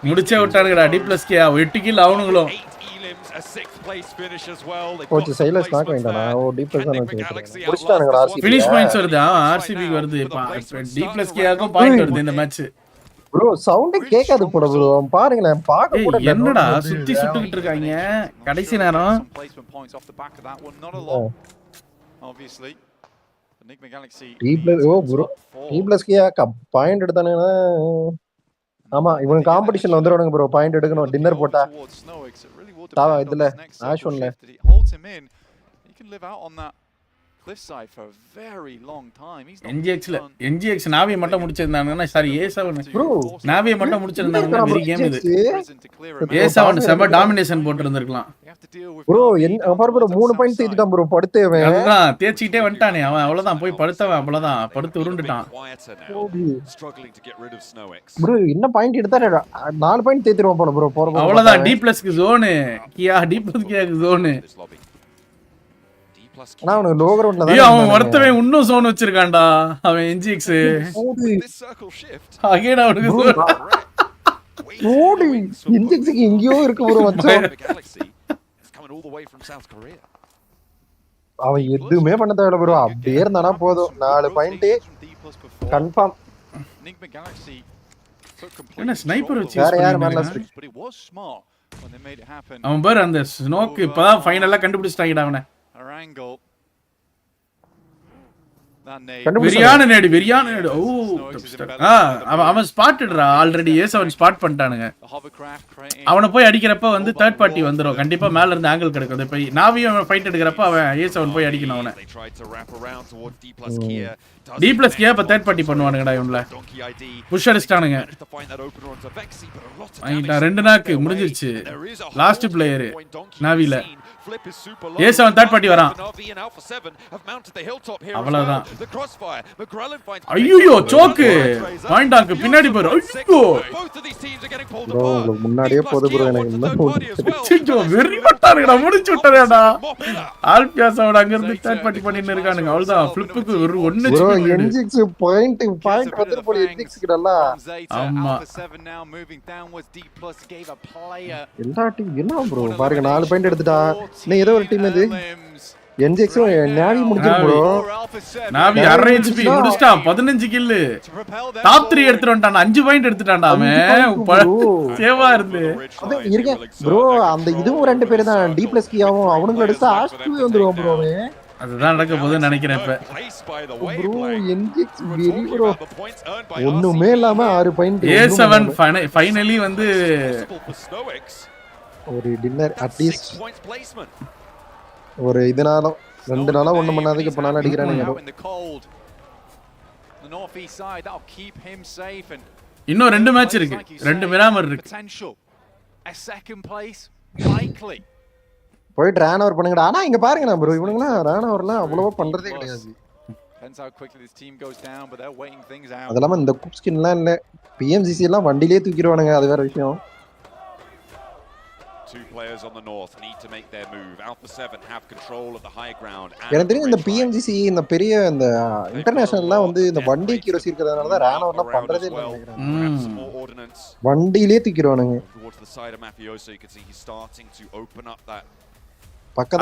முடிச்சே விட்டானுங்கடா. D+K 8 கில் அவனுங்களும். 8 elims, a 6th place finish as well. They coach Silas knock வேண்டானா ஓ D+ தான் வச்சிருக்காங்க. முடிச்சிட்டானுங்கடா RCB. ஃபினிஷ் பாயிண்ட்ஸ் வருது. RCB க்கு வருது. D+K க்கும் பாயிண்ட் வருது இந்த மேட்ச். ப்ரோ சவுண்ட் கேட்காது போல ப்ரோ பாருங்களே பார்க்க கூட என்னடா சுத்தி சுத்திட்டு இருக்காங்க கடைசி நேரம் obviously Enigma Galaxy ஓ ப்ரோ D+K பாயிண்ட் எடுத்தானுங்கன்னா ஆமா இவங்க காம்படிஷன்ல வந்துருவானுங்க ப்ரோ பாயிண்ட் எடுக்கணும் டின்னர் போட்டா இதுல ஆஷ்1ல he can live out on that cliffside for a very long time. He's NGX நாவிய மட்டும் முடிச்சிருந்தாங்கன்னா சாரி A7 ப்ரோ நாவிய மட்டும் முடிச்சிருந்தாங்கன்னா வெரி கேம் இது A7 செம டாமினேஷன் போட்டுருந்திருக்கலாம் ப்ரோ பாரு ப்ரோ 3 பாயிண்ட் தேத்திட்டான் ப்ரோ படுத்தேவன் அதான் தேச்சிட்டே வந்துட்டானே அவன் அவ்வளவுதான் போய் படுத்தவன் அவ்வளவுதான் படுத்து உருண்டுட்டான் ப்ரோ என்ன பாயிண்ட் எடுத்தா 4 பாயிண்ட் தேத்திடுவான் போல ப்ரோ போற அவ்வளவுதான் D+ க்கு ஜோன் கியா D+K க்கு ஜோன் ஆனா அவன் லோ கிரவுண்ட்ல தான் அவன் வரத்தவே இன்னும் ஜோன் வச்சிருக்கான்டா அவன் NGX அகைன் அவனுக்கு ஓடி NGX க்கு எங்கயோ இருக்கு ப்ரோ மச்சான் அவன் எதுவுமே பண்ண தேவையில்ல ப்ரோ அப்படியே இருந்தானா போதும் 4 பாயிண்ட் கன்ஃபார்ம் என்ன ஸ்னைப்பர் வச்சு வேற யார் மேல அவன் பாரு அந்த ஸ்னோக் இப்பதான் ஃபைனலா கண்டுபிடிச்சிட்டாங்கடா அவனை வெரியான நேடு ஓ அவன் ஸ்பாட்டட்ரா ஆல்ரெடி A7 ஸ்பாட் பண்ணிட்டானுங்க அவனை போய் அடிக்கிறப்ப வந்து தேர்ட் பார்ட்டி வந்துரும் கண்டிப்பா மேல இருந்து ஆங்கிள் கிடைக்கும் இப்போ நாவியும் ஃபைட் எடுக்கிறப்ப அவன் A7 போய் அடிக்கணும் அவனை D+K அப்ப தேர்ட் பார்ட்டி பண்ணுவானுங்கடா இவன்ல புஷ் அடிச்சிட்டானுங்க வாங்கிட்டான் 2 நாக்கு முடிஞ்சிருச்சு லாஸ்ட் பிளேயர் நாவில A7 தேர்ட் பார்ட்டி வரான் அவ்வளவுதான் ஐயோ சோக்கு பாயிண்டாக்கு பின்னாடி பாரு ஐயோ ப்ரோ உங்களுக்கு முன்னாடியே போடு ப்ரோ எனக்கு வெரி பட்டாருடா முடிச்சு விட்டாரேடா ஆல்பியாஸோட அங்க இருந்து தேர்ட் பார்ட்டி பண்ணிட்டு இருக்கானுங்க அவ்வளவுதான் ஃபிளிப்புக்கு ஒரு 1 ப்ரோ NGX பாயிண்ட் வந்து போல NGX கிடல ஆமா எல்லா டீம் என்ன ப்ரோ பாருங்க 4 பாயிண்ட் எடுத்துட்டா நீ ஏதோ ஒரு டீம் இது NGX நாவி முடிஞ்சிரு ப்ரோ நாவி RHP முடிச்சிட்டான் 15 கில் டாப் 3 எடுத்துட்டு வந்துட்டான் 5 பாயிண்ட் எடுத்துட்டான்டா அவன் சேவா இருந்து அது இருங்க ப்ரோ அந்த இதுவும் 2 பேர் தான் D+K ஆவும் அவனுங்க எடுத்தா ஆஸ்ட்ரே வந்துருவான் ப்ரோ அவன் அதுதான் நடக்க போகுதுன்னு நினைக்கிறேன் இப்ப ப்ரோ NGX வெரி ப்ரோ ஒண்ணுமே இல்லாம 6 பாயிண்ட் A7 ஃபைனலி வந்து ஒரு டின்னர் அட்லீஸ்ட் ஒரு இதனால 2 நாளா ஒண்ணு பண்ணாதீங்க இப்ப நாளா அடிக்கறானுங்க இன்னும் 2 மேட்ச் இருக்கு 2 மிராமர் இருக்கு போய் ரன் ஓவர் பண்ணுங்கடா ஆனா இங்க பாருங்க ப்ரோ இவனுங்க ரன் ஓவர்லாம் அவ்வளவா பண்றதே கிடையாது அதெல்லாம் இந்த குப் ஸ்கின்லாம் இல்ல PMGC எல்லாம் வண்டியிலே தூக்கிடுவானுங்க அது வேற விஷயம் Two players on the north need to make their move. Alpha 7 have control of the high ground. எனக்கு தெரியும் இந்த PMGC இந்த பெரிய இந்த இன்டர்நேஷனல்லாம் வந்து இந்த வண்டி கியூரசி இருக்கிறதுனால தான் ரன் ஓவர்லாம் பண்றதே இல்ல நினைக்கிறேன் வண்டியிலே தூக்கிடுவானுங்க towards the side of Mafioso. You can see he's starting to open up that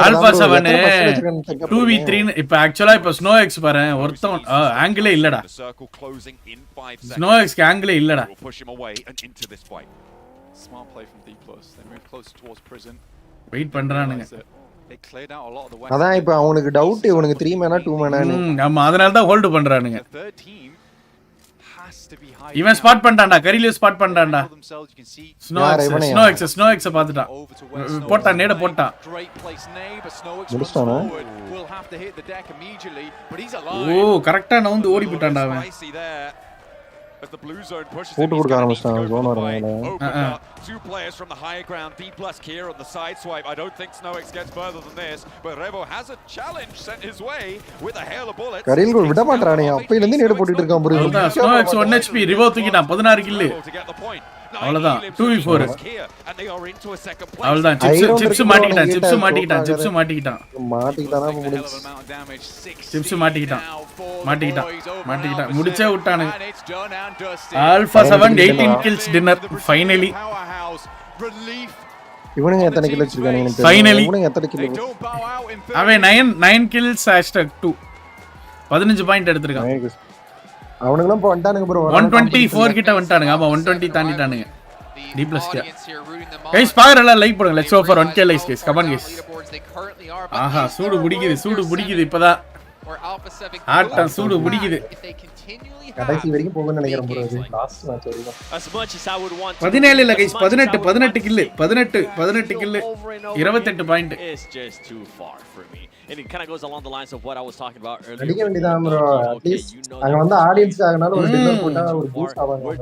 Alpha 7 2v3 இப்ப एक्चुअली இப்ப SnowX பாரு ஒருத்தன் ஆங்கிளே இல்லடா SnowX க்கு ஆங்கிளே இல்லடா smart play from D+. They move closer towards prison. Wait பண்றானுங்க They cleared out a lot of the அதான் இப்ப அவனுக்கு டவுட் இவனுக்கு 3 மேனா 2 மேனானு ஆமா அதனால தான் ஹோல்ட் பண்றானுங்க இவன் ஸ்பாட் பண்ணிட்டான்டா கரிலியோ ஸ்பாட் பண்ணிட்டான்டா ஸ்னோஎக்ஸ் பாத்துட்டான் போட்டான் நேட போட்டான் முடிச்சானா ஓ கரெக்ட்டா நவுந்து ஓடி போட்டான்டா அவன் as the blue zone pushes him to zone two players from the higher ground D+K on the side swipe. I don't think SnowX gets further than this, but Revo has a challenge sent his way with a hail of bullets. கரில்கோ விட மாட்டறானே அப்பையில இருந்து நேடு போட்டுட்டு இருக்கான் bro SnowX 1 HP ரிவோ தூக்கிட்டான் 16 kill அவ்வளவுதான் 2v4 அவ்வளவுதான் chips மாட்டிக்கிட்டான் chips மாட்டிக்கிட்டான் முடிச்சே விட்டானுங்க ஆல்பா 7 18 kills டின்னர் ஃபைனலி இவனுங்க எத்தனை கில் வச்சிருக்கானுங்க ஃபைனலி இவனுங்க எத்தனை கில் அவன் 9 kills #2 15 பாயிண்ட் எடுத்துட்டான் அவனுங்களும் இப்ப வந்துட்டானுங்க ப்ரோ 124 கிட்ட வந்துட்டானுங்க ஆமா 120 தாண்டிட்டானுங்க டி ப்ளஸ் गाइस பாருங்க லைக் பண்ணுங்க let's go for 1k likes guys come on guys ஆஹா சூடு பிடிக்குது இப்பதான் ஆட்டம் சூடு பிடிக்குது கடைசி வரைக்கும் போகணும்னு நினைக்கிறேன் ப்ரோ இது லாஸ்ட் மேட்ச் வரைக்கும் 17 இல்ல guys 18 kill 18 kill 28 point And it kind of goes along the lines of what I was talking about earlier. அடிக்க வேண்டியதான் bro at least அங்க வந்து ஆடியன்ஸ்க்காகனால ஒரு டின்னர் போட்டா ஒரு பூஸ்ட் ஆவாங்க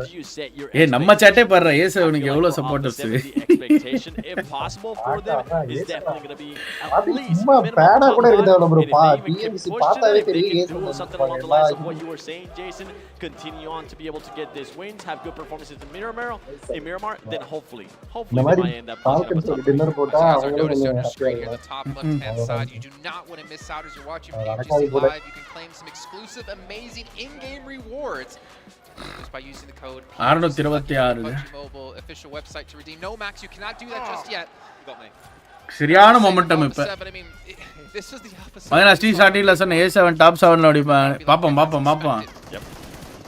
ஏய் நம்ம சாட்டே பாறற ஏசவனுக்கு எவ்வளவு supporters expectation if possible for them is definitely going to be at least சும்மா பேடா கூட இருக்கு தேவல bro பா Pmgc பார்த்தாவே தெரியும் ஏசவனுக்கு something along the lines of what you were saying Jason continue on to be able to get this wins have good performances in Miramar then hopefully we end up Falcons ஒரு dinner போட்டா அவங்களும் the top left hand side you do not want to miss out as you're watching Pmgc live. You can claim some exclusive, amazing in-game rewards just by using the code PMGC Mobile official website to redeem. No, Max, you cannot do that just yet. You got me. சரியான momentum இப்ப this was the opposite. மதனா ஸ்டீ starting lesson A7 top 7 ல அடிப்பான் பாப்போம்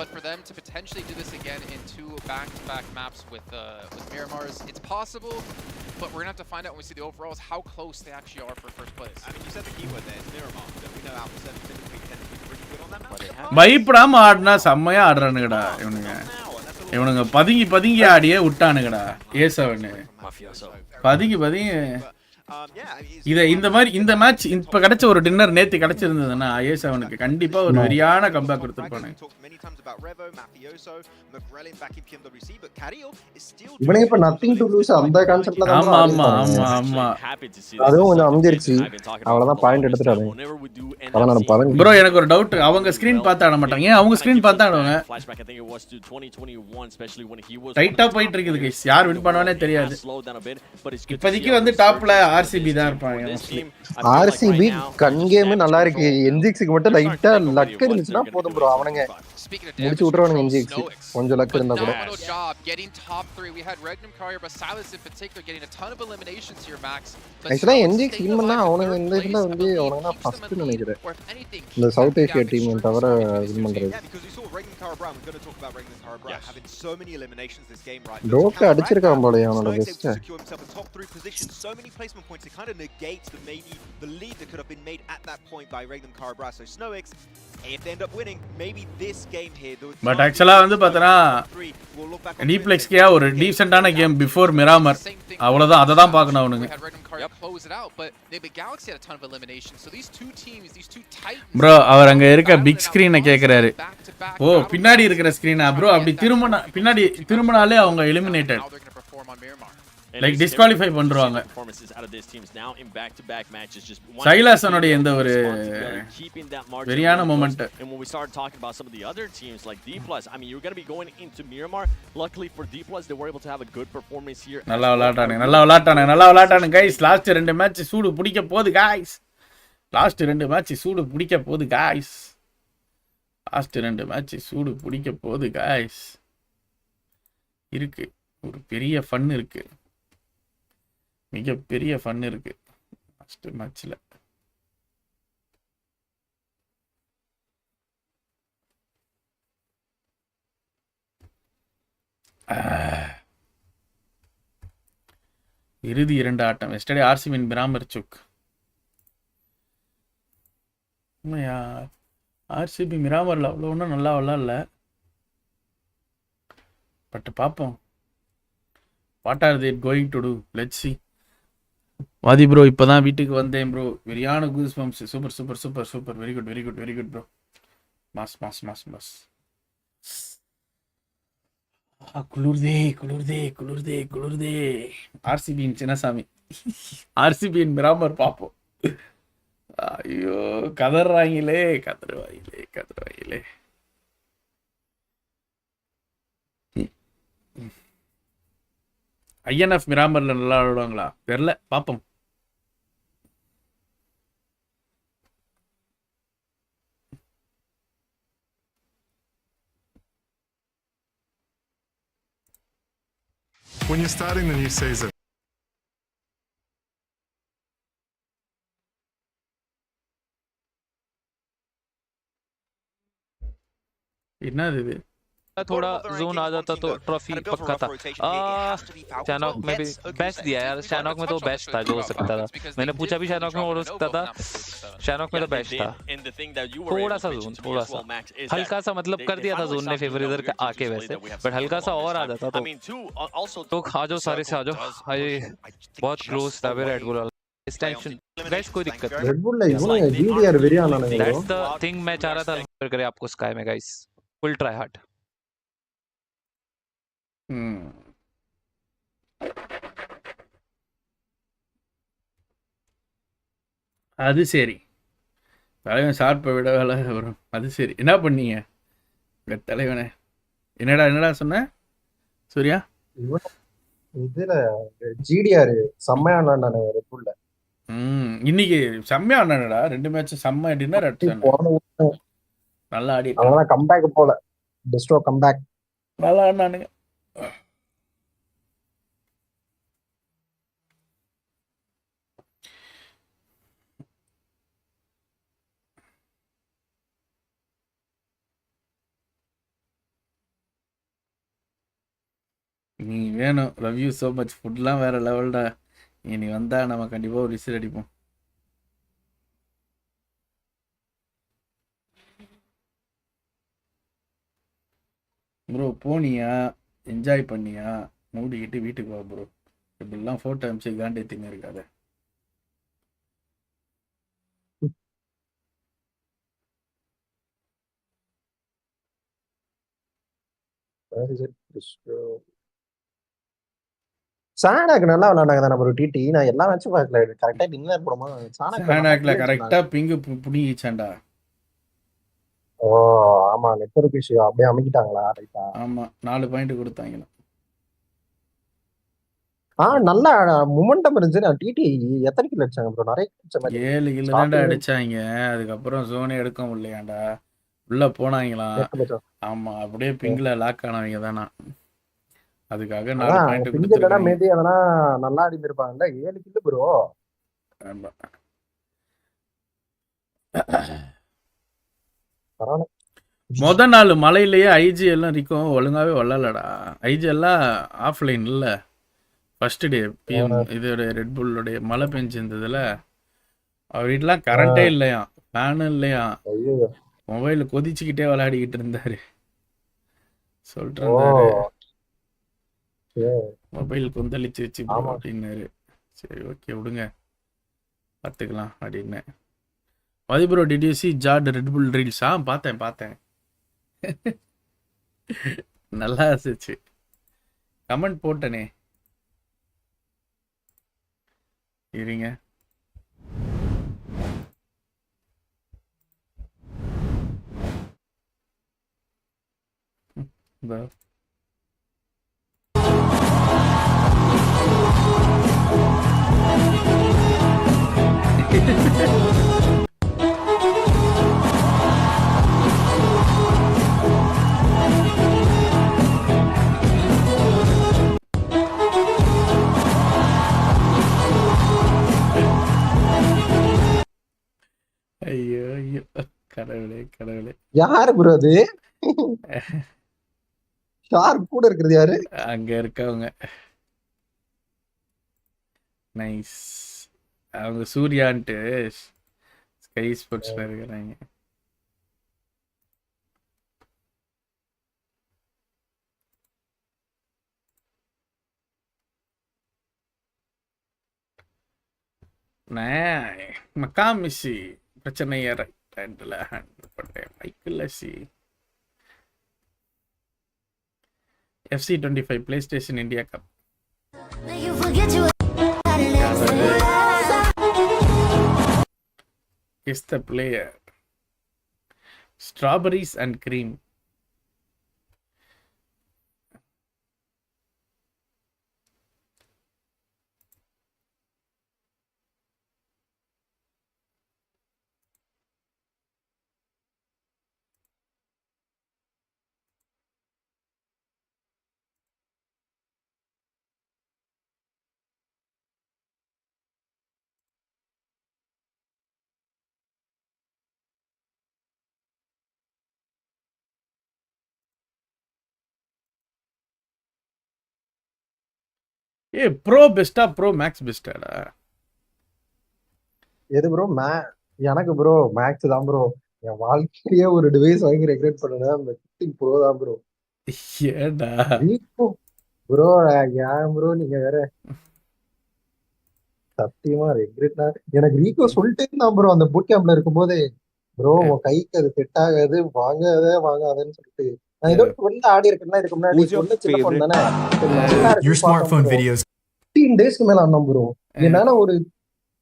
But for them to potentially do this again in 2 back-to-back maps with Miramars, it's possible. But we're going to have to find out when we see the overalls how close they actually are for first place. I mean, you said the keyword there, it's Miramar. We know Alpha 7 typically tend to be pretty good on that map. பயப்படாம ஆடுனா செம்மையா ஆடுறானுங்கடா இவனுங்க பதுங்கி ஆடியே விட்டானுங்கடா A7 பதுங்கி இந்த மாதிரி இந்த match இப்ப கிடைச்ச ஒரு டின்னர் நேத்து கிடைச்சிருந்ததுன்னா A7க்கு கண்டிப்பா ஒரு வெறியான கம்பேக் கொடுத்திருப்பாங்க இவனுங்க இப்ப நத்திங் டு லூஸ் அந்த கான்செப்ட்ல தான் ஆமா அதுவும் கொஞ்சம் அமைஞ்சிருச்சு அவ்வளவுதான் பாயிண்ட் எடுத்துட்டாங்க ப்ரோ எனக்கு ஒரு டவுட் அவங்க ஸ்கிரீன் பார்த்து ஆட மாட்டாங்க ஏன் அவங்க ஸ்கிரீன் பார்த்து ஆடுவாங்க டைட்டா போயிட்டு இருக்குது गाइस யார் வின் பண்ணுவானே தெரியாது இப்போதைக்கு வந்து டாப்ல RCB தான் இருப்பாங்க RCB கன் கேம் நல்லா இருக்கு NGXக்கு மட்டும் லைட்டா லக் இருந்துச்சுனா போதும் ப்ரோ அவனுங்க முடிச்சு விட்டுறவனுங்க NGX கொஞ்சம் லக் இருந்தா கூட ஆக்சுவலா NGX வின் பண்ணா அவனுங்க இந்த இதுல வந்து அவனுங்க ஃபர்ஸ்ட் நினைக்கிறேன் இந்த சவுத் ஏசியா டீம் தவிர வின் பண்றது டோக்க அடிச்சிருக்கான் போல அவனோட best so many placement points it kind of negates the lead that could have been made at that point by Regnum Carabra. So Snowix, if they end up winning, maybe this game here. But actually வந்து பார்த்தனா டிப்ளெக்ஸ்கே ஒரு டீசன்ட்டான game before Miramar அவ்வளவுதான் அத தான் பார்க்கணும் அவனுங்க bro அவர் அங்க இருக்க பிக் ஸ்கிரீனை கேக்குறாரு ஓ பின்னாடி இருக்கிற ஸ்கிரீனா bro அப்படி பின்னாடி திரும்பினாலே அவங்க எலிமினேட்டட் லைக் டிஸ்குவாலிஃபை பண்றாங்க சைலாசனோட இந்த ஒரு வெரியான moment and when we started talking about some of the other teams like D+, I mean you're going to be going into Miramar. Luckily for D+, they were able to have a good performance here. நல்லா விளையாட்டானுங்க guys last 2 match சூடு பிடிக்க போகுது guys last 2 match சூடு பிடிக்க போகுது guys last 2 match சூடு பிடிக்க போகுது गाइस இருக்கு ஒரு பெரிய ஃபன் இருக்கு மிகப்பெரிய ஃபன் இருக்கு லாஸ்ட் மேட்ச்ல இறுதி 2 ஆட்டம் எஸ்டர்டே RCB மிராமர் சுக் உண்மையா RCB மிராமர்ல அவ்வளோ ஒன்றும் நல்லா விளாடல பட் பார்ப்போம் what are they going to do let's see வாதி ப்ரோ இப்போதான் வீட்டுக்கு வந்தேன் ப்ரோ வெரியான goose bumps super very good bro mass குளிர்தே ஆர்சிபியின் சின்னசாமி ஆர்சிபியின் மிராமர் பார்ப்போம் ஐயோ கதறாங்களே ஐஎன்எஃப் மிராமரில் நல்லா விளையாடுவாங்களா தெரில பார்ப்போம். When you're starting the new season, என்னது இது? थोड़ा जोन आ जाता तो ट्रॉफी पक्का था। शैनॉक में भी बेस्ट दिया यार, शैनॉक में तो बेस्ट था जो हो सकता था। मैंने पूछा भी शैनॉक में हो सकता था, शैनॉक में तो बेस्ट था। थोड़ा सा जोन, थोड़ा सा हल्का सा मतलब कर दिया था जोन ने फेवर इधर आके वैसे, बट हल्का सा और आ जाता तो आ जाओ सारे से आ जाओ। हाय बहुत क्लोज था रेड बुल वाला। इस टेंशन गाइस कोई दिक्कत नहीं, रेड बुल इवனுங்க ஜிடிஆர் வெறியானானுங்க. दैट्स द थिंग मैं चाह रहा था करे आपको स्काई में गाइस, फुल ट्राई हार्ड। அது சரி, தலைவன் ஷார்ப்பை விட வேலை வரும். அது சரி, என்ன பண்ணீங்க தலைவனே? என்னடா சொன்ன சூர்யா? இதுல ஜிடிஆர் செம்மையான ரெட் புல்ல இன்னைக்கு செம்மையா ஆனானடா. 2 மேட்ச் செம்ம டின்னர் அடிச்சானே. நல்லா ஆடி. அவன் கம்பேக் போல டிஸ்ட்ரோ கம்பேக் நல்லா ஆனானுங்க. நீ வேணும். Love you so much. ஃபுட்லாம் வேற லெவல்டா. நீ வந்தா நம்ம கண்டிப்பா ஒரு விசில் அடிப்போம். ப்ரோ போனியா, என்ஜாய் பண்ணியா, மூடிக்கிட்டு வீட்டுக்கு வா ப்ரோ. இப்படிலாம் ஃபோட்டோ அமிச்சு காண்டே தின்னு இருக்காத. சானாக்கு நல்லா விளையாண்டாங்க தானே ப்ரோ டிடி. நான் எல்லா மேட்சும் பார்க்கல, கரெக்டா டின்னர் போடுமா சானாக்ல கரெக்டா பிங்கு புடிங்கிச்சான்டா. ஓ ஆமா, நெட்வொர்க் இஷ்யூ அப்படியே அமைக்கிட்டாங்களா? ரைட்டா, ஆமா 4 பாயிண்ட் கொடுத்தாங்க. நல்லா மொமெண்டம் இருந்துச்சு. டிடி எத்தனை கில் அடிச்சாங்க ப்ரோ? நிறைய 7 கில் தான்டா அடிச்சாங்க. அதுக்கப்புறம் ஜோனே எடுக்க முடியலையாண்டா, உள்ள போனாங்களாம். ஆமா, அப்படியே பிங்ல லாக் ஆனவங்க தானா. அதுக்காக 4 பாயிண்ட் கொடுத்துருக்காங்க. மேபி அதெல்லாம் நல்லா ஆடி இருப்பாங்கல்ல. 7 கில் ப்ரோ. ஆமா முத நாள் மலையிலேயே ஐஜி எல்லாம் இருக்கும் ஒழுங்காவே வரலடா. ஐஜி எல்லாம் ஆஃப்லைன் இல்லை. ஃபர்ஸ்ட் டே பிஎம் இதோட ரெட் புல்லுடைய மழை பெஞ்சிருந்ததுல அவர் வீட்டுலாம் கரண்டே இல்லையா, ஃபேனும் இல்லையா, மொபைல் கொதிச்சுக்கிட்டே விளையாடிக்கிட்டு இருந்தாரு. சொல்லிட்டு இருந்தாரு மொபைல் கொந்தளிச்சு வச்சு அப்படின்னாரு. சரி ஓகே விடுங்க பார்த்துக்கலாம் அப்படின்னு. Mathi bro did you see ஜாட் ரெட் புல் ரீல்ஸ்? பார்த்தேன் நல்லா இருந்துச்சு. கமெண்ட் போட்டனே இருங்க. ஐயோ ஐயோ கடவுளே யாரு ப்ரோ அது? ஷார்ப் கூட இருக்கிறது யாரு? அங்க இருக்கவங்க நைஸ். அவங்க சூர்யான்ட்டு ஸ்கை ஸ்போர்ட்ஸ்ல இருக்கிறாங்க. மக்காமிசி பிரச்சனையை ரைட் ஹேண்டில் ஹேண்டில் பண்ணுறேன். Michael C FC25 play station India cup. Is the player strawberries and cream? A bro பெஸ்டா ப்ரோ மேக்ஸ் பெஸ்டாடா? எது ப்ரோ? எனக்கு ப்ரோ மேக்ஸ் தான் ப்ரோ. என் வாழ்க்கையே ஒரு டிவைஸ் வாங்கி ரெக்ரெட் பண்ணுனா அந்த ப்ரோ தான் ப்ரோ. ஏடா ப்ரோ ஏன் ப்ரோ நீங்க வேற சத்தியமா ரெக்ரெட்னா எனக்கு ரீகோ சொல்லிட்டே இருந்தான் ப்ரோ அந்த பூட் கேம்ப்ல இருக்கும்போது. ப்ரோ உன் கைக்கு அது செட் ஆகாது, வாங்காதன்னு சொல்லிட்டு. நான் ஏதோ 12 ஆடி இருக்கேன்னா இதுக்கு முன்னாடி 12 சின்ன ஃபோன் தானே. நல்லா இருக்கு 15 டேஸ்க்கு மேல ஆனோம் ப்ரோ. என்னால ஒரு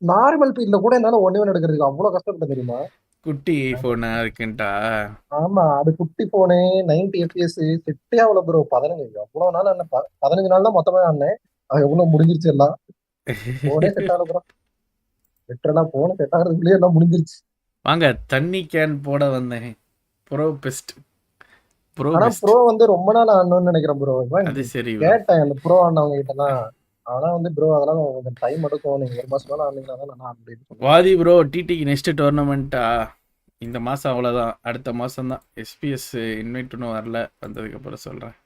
நார்மல் பீல்ட்ல கூட என்னால ஒண்ணே எடுக்கிறதுக்கு அவ்வளவு கஷ்டப்பட்ட தெரியுமா? குட்டி போனா இருக்குன்டா. ஆமா அது குட்டி போனே 90 FPS செட்டே ஆகல ப்ரோ. 15 அவ்வளவு நாள் 15 நாள் தான் மொத்தமா ஆனேன். அது எவ்வளவு முடிஞ்சிருச்சு எல்லாம். போனே செட் ஆகல ப்ரோ. லிட்டரலா போன செட் ஆகிறதுக்குள்ளேயே எல்லாம் முடிஞ்சிருச்சு. வாங்க தண்ணி கேன் போட வந்தேன். Bro best. ஆனா ப்ரோ வந்து ரொம்ப நாள் ஆடணும்னு நினைக்கிறேன் ப்ரோ. அது சரி கேட்டேன் அந்த ப்ரோ ஆனவங்க கிட்டலாம். ஆனா வந்து ப்ரோ அதெல்லாம் கொஞ்சம் டைம் எடுக்கும். நீங்க ஒரு மாசம் மேல ஆனீங்கன்னா தான் நான் அப்படின்னு. வாதி ப்ரோ டிடிக்கு நெக்ஸ்ட் டோர்னமெண்ட்டா? இந்த மாசம் அவ்வளோதான். அடுத்த மாசம் தான். எஸ்பிஎஸ் இன்வைட் இன்னும் வரல. வந்ததுக்கு அப்புறம் சொல்றேன்.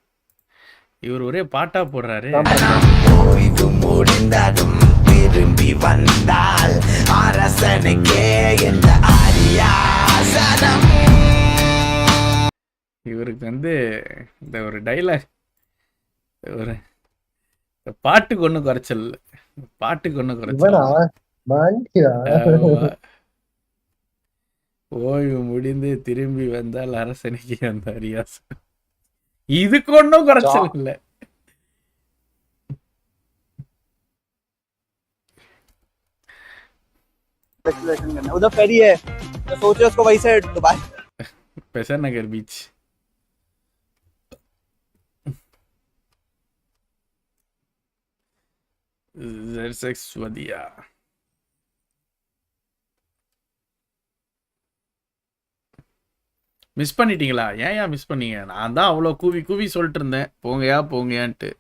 இவர் ஒரே பாட்டா போடுறாரு. திரும்பி வந்தால் அரசனுக்கே இந்த அரியாசனம். இவருக்கு வந்து இந்த ஒரு டைலாக், ஒரு பாட்டுக்கு ஒன்றும் குறைச்சல், பாட்டுக்கு ஒன்றும் குறைச்சல். ஓய்வு முடிந்து திரும்பி வந்தால் அரசனுக்கு அந்த அரியாசனம். இதுக்கு ஒன்றும் குறைச்சல் இல்லை. उधर फेरी है तो सोच रहे उसको वहीं से दुबई पेसर नगर बीच Z6 वदिया மிஸ் பண்ணிட்டீங்களா? ஏன் மிஸ் பண்ணீங்க? நான் தான் அவ்வளோ கூவி கூவி சொல்லிட்டு இருந்தேன் போங்கயான்ட்டு.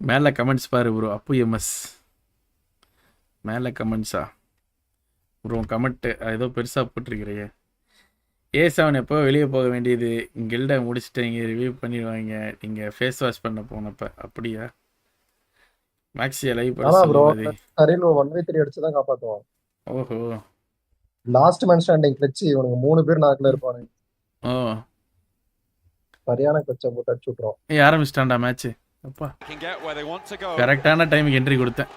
மேலே கமெண்ட்ஸ் பாரு ப்ரோ. அப்பு எம்எஸ் மேலே கமெண்ட்ஸா ப்ரோ? கமெண்ட்டு ஏதோ பெருசாக போட்டிருக்கிறையே. A7 எப்போ வெளியே போக வேண்டியது, கில்டை முடிச்சுட்டு இங்கே ரிவ்யூ பண்ணிடுவாங்க. நீங்கள் ஃபேஸ் வாஷ் பண்ண போனப்ப. அப்படியா? மேக்ஸியா லைவ் பண்ணி சரியில்லை 1v3 அடிச்சு தான் காப்பாற்றுவான். ஓஹோ லாஸ்ட் மேன் ஸ்டாண்டிங் கிளட்ச். இவனுக்கு 3 பேர் நாக்கில் இருப்பானு. ஓ சரியான கிளட்சை போட்டு அடிச்சு விட்ருவோம். ஆரம்பிச்சிட்டான்டா மேட்ச். அப்பா கரெக்டான டைமுக்கு என்ட்ரி கொடுத்தேன்.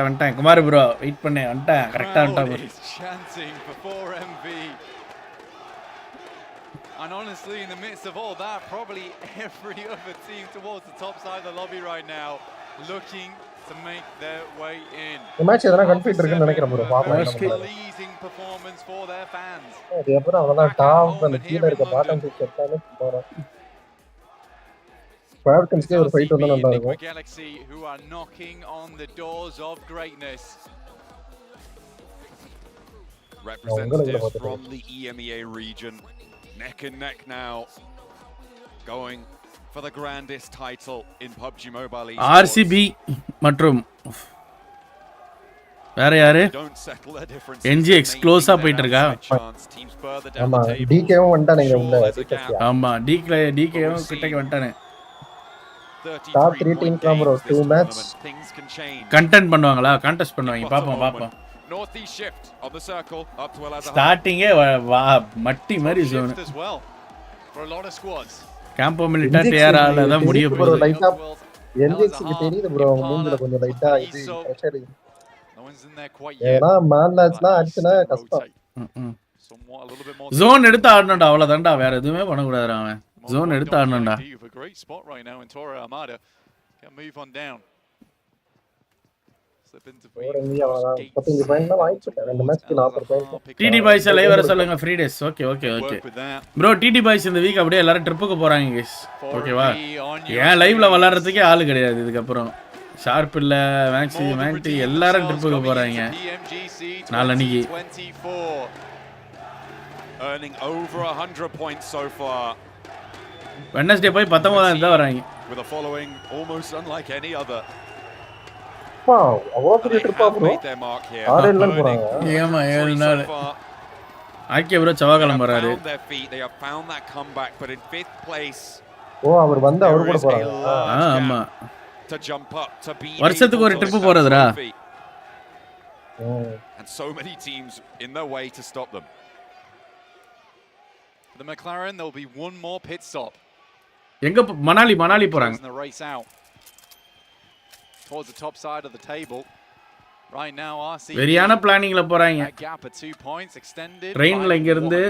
வந்துட்டேன் குமார் ப்ரோ. வெயிட் பண்ணேன். வந்துட்டேன் கரெக்டாக வந்துட்டேன். And honestly, in the midst of all that, probably every other team towards the top side of the lobby right now looking to make their way in. The match எதனா confuse இருக்குன்னு நினைக்கிறேன் bro. பாப்போம். Pleasing performance for their fans. அது அப்புறம் அவதான் top அந்த கீழ இருக்க பாட்டம் சைடு செட்டானே போறோம். ஃபால்கன்ஸ்க்கு ஒரு ஃபைட் வந்தா நல்லா இருக்கும். Galaxy who are knocking on the doors of greatness. Representatives from the EMEA region. Neck and neck now, going for the grandest title in PUBG Mobile esports. RCB மற்றும் வேற யாரு? NGX க்ளோஸா போயிட்டு இருக்கா? ஆமா DKவும் வந்துட்டானே உள்ள. ஆமா DKவும் கிட்டக்கு வந்துட்டானே. டாப் 3 டீம் தான் ப்ரோ. 2 மேட்ச் கண்டென்ட் பண்ணுவாங்களா? கான்டெஸ்ட் பண்ணுவாங்க. பாப்போம். Northeast shift on the circle up to Elazar. ஸ்டார்டிங்கே மட்டி மாதிரி zone. For a lot of squads. கேம்போ மிலிட்டா டிஆர்ஆல தான் முடிய போகுது. லைட்டா NGXக்கு தெரியுது ப்ரோ. மூஞ்சில கொஞ்சம் லைட்டா இது பிரஷர். ஏனா மேன்லாஸ்லாம் அடிச்சனா கஷ்டம். ஜோன் எடுத்து ஆடணும்டா. அவ்வளவுதான்டா. வேற எதுவுமே பண்ண கூடாதுடா. அவன் ஜோன் எடுத்து ஆடணும்டா. டிடி பாய்ஸ் லைவ் வர சொல்லுங்க. Free days. Okay bro. DD boys இந்த வீக் அப்படியே எல்லாரும் ட்ரிப்புக்கு போறாங்க கைஸ். ஓகேவா? ஏன் லைவ்ல விளையாடுறதுக்கே ஆளு கிடையாது. இதுக்கப்புறம் ஷார்ப் இல்ல மேக்ஸி எல்லாரும் ட்ரிப்புக்கு போறாங்க நாளைக்கு. earning over 100 points so far. Wednesday போய் 19 தான் வராங்க. With a following almost unlike any other. Wow, அவ்வளவு ட்ரிப்பா ப்ரோ. 6 எல்லாம் போறாங்க. ஏமா 7 நாள். ஆக்கே ப்ரோ செவ்வாய்க்கிழமை வராரு. They have found that comeback, but in 5th place. ஓ அவர் வந்து அவர் கூட போறாங்க. ஆமா. To jump up to be வருஷத்துக்கு ஒரு trip போறதுடா. And so many teams in their way to stop them. For the McLaren, there will be one more pit stop. எங்க மணாலி போறாங்க. The race out towards the top side of the table. Right now RC வெரியான பிளானிங்ல போறாங்க. gap at 2 points extended. ட்ரெயின்ல இங்க இருந்து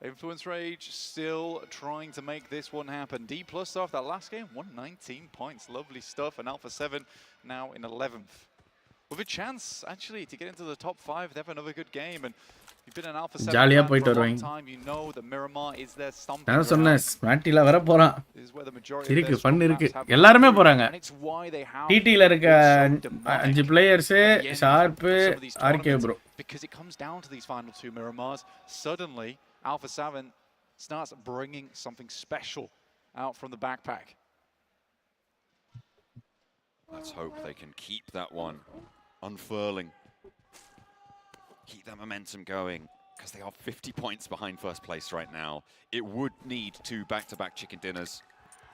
Influence Rage still trying to make this one happen. D+ off that last game, 119 points. Lovely stuff. And Alpha 7 now in 11th. With a chance, actually, to get into the top 5. They have another good game. And you've been an Alpha 7 fan for a long time. You know that Miramar is there stomping நான் சொன்னேன் ஸ்மாட்டில வர போறான். This is where the majority இருக்கு fun இருக்கு. எல்லாரும் போறாங்க. and it's why they have டிடில இருக்க 5 players sharp RK bro. Because it comes down to these final 2 Miramars. Suddenly Alpha 7 starts bringing something special out from the backpack. Let's hope they can keep that one unfurling. Keep that momentum going, because they are 50 points behind first place right now. It would need 2 back-to-back chicken dinners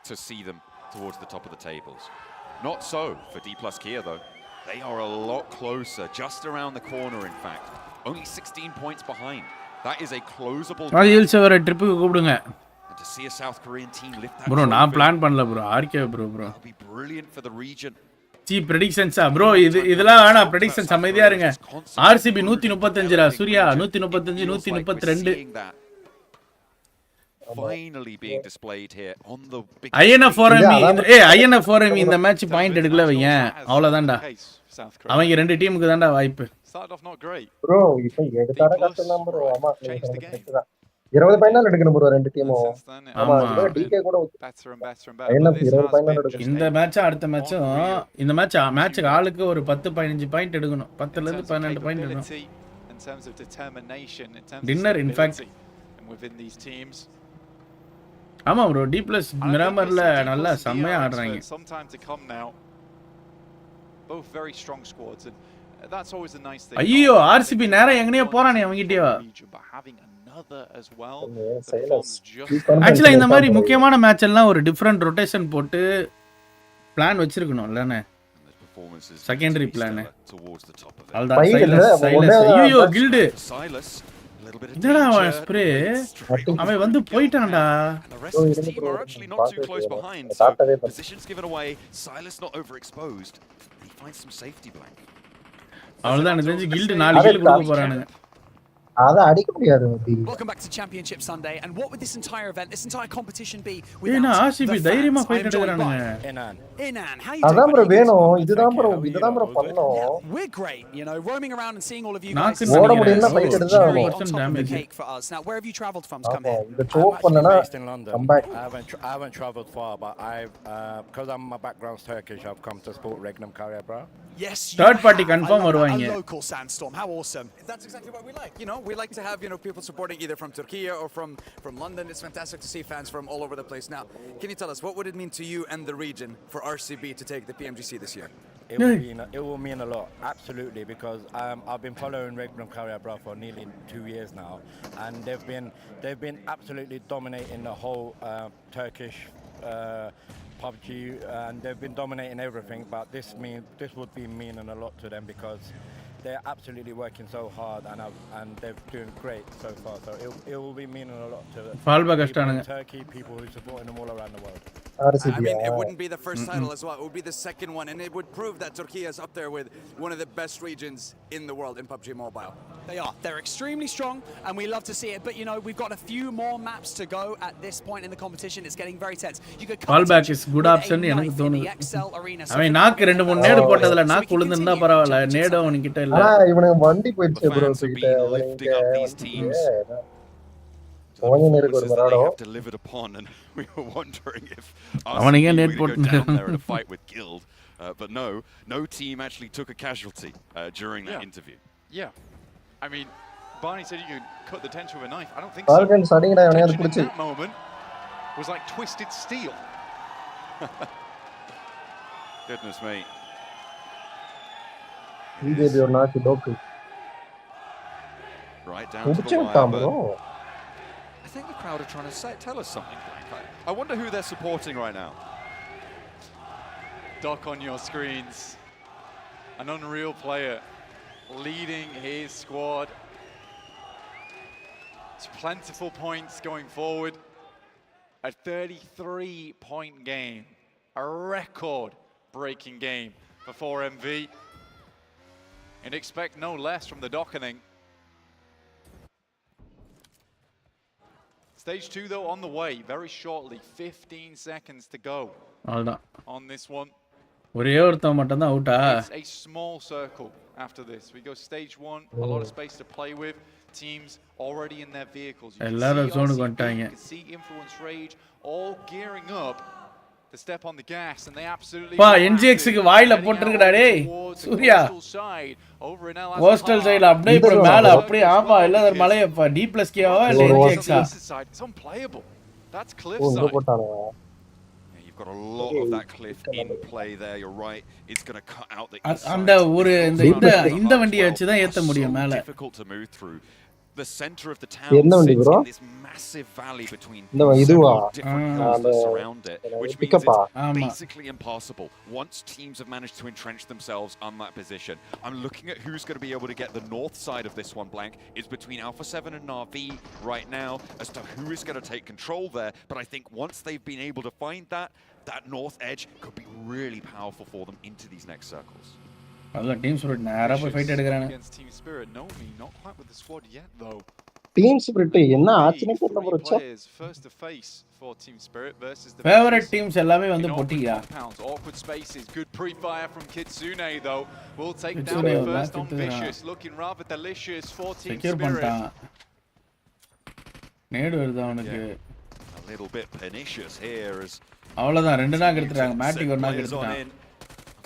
to see them towards the top of the tables. Not so for D+ Kia, though. They are a lot closer, just around the corner, in fact. Only 16 points behind. That is a closable. Oils வர ட்ரிப்புக்கு கூப்பிடுங்க. And to see a South Korean team lift that. Bro நான் plan பண்ணல bro. RK bro. That'll be brilliant for the region. சி பிரெடிக்ஷன்ஸா bro இதெல்லாம் வேணாம். Predictions அமைதியா இருங்க. ஆர்சிபி 135 ரா. Surya 135 132. Finally being displayed here on the big INF4M இந்த மேட்ச் பாயிண்ட் எடுக்கல வைங்க. அவ்வளவுதான்டா. அவங்க 2 டீமுக்கு தான்டா வாய்ப்பு. ப்ரோ இப்போ எடுத்தாட கட்டலாம் ப்ரோ. ஆமா 20 ஃபைனல் எடுக்கணும் ப்ரோ 2 டீமும். ஆமா டிகே கூட INF 20 ஃபைனல் எடுக்கணும். இந்த மேட்ச் அடுத்த மேட்சும் இந்த மேட்சுக்கு ஆளுக்கு ஒரு 10 15 பாயிண்ட் எடுக்கணும். 10ல இருந்து 12 பாயிண்ட் எடுக்கணும். in terms of determination, in terms Dinner, of in fact. and within these teams. ஆமா ப்ரோ D+ மிராமர்ல நல்லா செமையா ஆடுறாங்க. Some time to come now. Both very strong squads, and that's always a nice thing. ஐயோ RCB நேரா எங்கனே போறானே அவங்கிட்டயா. ஆக்சுவலா இந்த மாதிரி முக்கியமான மேட்ச் எல்லாம் ஒரு டிஃபரண்ட் ரொட்டேஷன் போட்டு பிளான் வச்சிருக்கணும் இல்லனே. Secondary plan. ஐயோ கில்ட். என்னடா ஸ்ப்ரே. அவன் வந்து போய்ட்டான்டா. அவ்வளவுதான் எனக்கு தெரிஞ்சு கில்ட் 4 கில் கொடுக்க போறானுங்க. அத அடிக்க முடியாது. Welcome back to Championship Sunday, and what would this entire event, this entire competition be without RCB தைரியமா ஃபைட் எடுக்கறானுங்க. Enan, how you அதான் ப்ரோ வேணும். இதுதான் ப்ரோ பண்ணோம். We're great, you know, roaming around and seeing all of you guys. ஓட முடியல fight எடுத்தா damage for us. Now where have you traveled from to come here? இந்த choke பண்ணனா come back. I haven't traveled far, but I've because my background's Turkish, I've come to support Regnum Karya, bro. Yes, third party confirm வருவாங்க. A local sandstorm. How awesome. That's exactly what we like. You know, we like to have, you know, people supporting either from Turkey or from London. It's fantastic to see fans from all over the place. Now, can you tell us what would it mean to you and the region for RCB to take the Pmgc this year? It will mean a lot, absolutely, because I've been following Regnum Karya, bro, for nearly 2 years now, and they've been absolutely dominating the whole Turkish PUBG, and they've been dominating everything. But this would be meaning a lot to them because they're absolutely working so hard, and they're doing great so far. So it will be meaning a lot to Turkey, people who supporting them all around the world. I mean, it wouldn't be the first title as well. It would be the second one, and it would prove that Turkey is up there with one of the best regions in the world in PUBG Mobile. They are. They're extremely strong, and we love to see it. But you know, we've got a few more maps to go at this point in the competition. It's getting very tense. You could fallback is good option எனக்கு தோணுது. அவன் நாக்கு 2-3 நேடு போட்டதுல நாக்கு உளுந்திருந்தா பரவாயில்லை. நேடு அவன் கிட்ட இல்ல. இவனுக்கு வண்டி போயிடுச்சு ப்ரோ கிட்ட. delivered upon, and we were wondering if அவனுங்க NAT go down there in a fight with Guild, but no team actually took a casualty during that interview. Yeah. I mean, Barney said you could cut the tension with a knife. I don't think so. Falcons அடிங்கடா அவனே அது Tension in புடிச்சு. that moment was like twisted steel. Goodness me. BJP ஒரு நாக்கு டோக்கு. Right down to the wire. Bro. I think the crowd are trying to tell us something. I wonder who they're supporting right now. Doc on your screens. An unreal player leading his squad. It's plentiful points going forward. A 33-point game. A record-breaking game for 4MV. And expect no less from the Dockening. Stage 2 though on the way, very shortly, 15 seconds to go on this one. It's a small circle after this. We go stage 1, a lot of space to play with, teams already in their vehicles. You can see Influence Rage all gearing up to step on the gas, and they absolutely NGX க்கு வாயில போட்டுருக்கடா டேய் Surya hostel சைடுல அப்படியே இப்ப மேல அப்படியே ஆமா எல்லாரும் மலையப்பா D+K வா இல்ல NGX ah it's unplayable. That's cliffside. You've got a lot of that cliff in play there. You're right. It's going to cut out the அந்த ஒரு இந்த வண்டியை வச்சு தான் ஏத்த முடியும் மேல. Difficult to move through. The center of the town sits in this massive valley between several different hills that surround it, which means it's basically impossible once teams have managed to entrench themselves on that position. I'm looking at who's going to be able to get the north side of this one, Blank. It's between Alpha 7 and Na'Vi right now as to who is going to take control there, but I think once they've been able to find that north edge could be really powerful for them into these next circles. அதெல்லாம் team spirit நேரா போய் fight எடுக்கறானே Team Spirit no me not quite with the squad yet though. Team Spirit என்ன ஆச்சுனே தெரியல bro. First to face for Team Spirit versus the favorite teams எல்லாமே வந்து போட்டியா. Awkward spaces, good pre-fire from Kitsune though. Will take down the first on Vicious, looking rather delicious for Team Spirit. நேடு வருது அவனுக்கு. A little bit pernicious here as அவ்வளவுதான் ரெண்டு knock எடுத்துறாங்க. மேட்டிக் ஒரு knock எடுத்துட்டான்.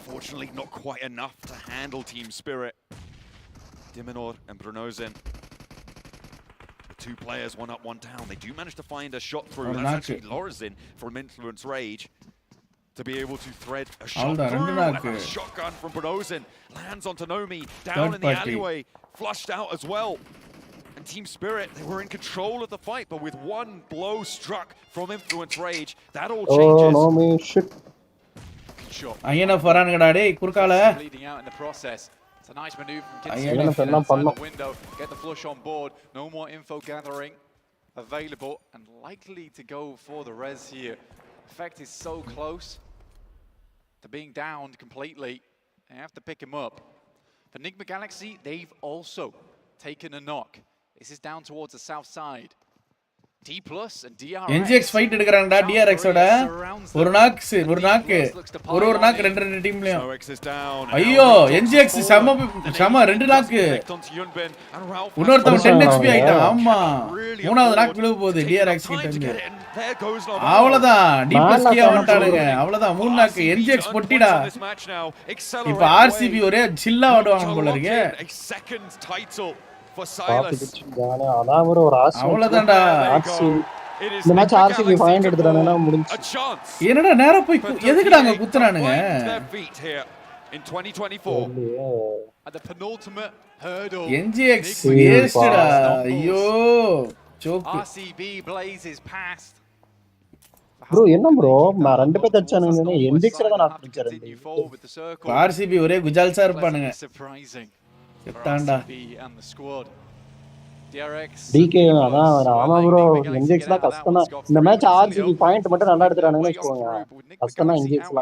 Unfortunately, not quite enough to handle Team Spirit. Diminor and Brunozen. The two players, one up, one down. They do manage to find a shot through. That's actually Lorazin from Influence Rage to be able to thread a shot through. And a shotgun from Brunozen lands onto Nomi down in the alleyway, flushed out as well. And Team Spirit, they were in control of the fight, but with one blow struck from Influence Rage, that all changes. Oh, Nomi, shit. ஐயனா ஃபரான்ங்கடா டேய் குர்கால bleeding out in the process. It's a nice maneuver from Kitsune inside the window. Get the flush on board. No more info gathering available and likely to go for the res here. Effect is so close to being downed completely. They have to pick him up. For Enigma Galaxy, they've also taken a knock. This is down towards the south side. D+ and DRX. NGX fight எடுக்கறாங்கடா DRX ஓட ஒரு knock ஒரு knock ரெண்டு டீம்லயும் ஐயோ NGX சம ரெண்டு knock இன்னொருத்தன் 10 HP ஆயிட்டான் ஆமா மூணாவது நாக் விழுக போகுது DRX கிட்ட இருந்து அவ்வளவுதான் D+K வந்துட்டானுங்க அவ்வளவுதான் மூணு நாக் NGX பொட்டிடா இப்ப RCB ஒரே சில்லா ஆடுவாங்க போல இருக்கு அதான் ஒரு ஆசை அவ்வளவுதான்டா இந்த மேட்ச் RCB பாயிண்ட் எடுத்துட்டானுன்னா முடிஞ்சு என்னடா நேரா போய் எதுக்குடா அங்க குத்துறானுங்க in 2024 at the penultimate hurdle. NGX வேஸ்டடா ஐயோ சோக்கு RCB blazes past. bro என்ன bro நான் ரெண்டு பேர் தச்சானுங்க NGX தான் நான் அடிச்சறேன் RCB ஒரே குஜால்ஸா இருப்பானுங்க செத்தான்டா and the squad. DRX DK அதான் ஆமா bro NGX தான் கஷ்டம் தான் இந்த மேட்ச் RCB பாயிண்ட் மட்டும் நல்லா எடுத்துறானுன்னு வெச்சுக்கோங்க கஷ்டம் தான் NGX ல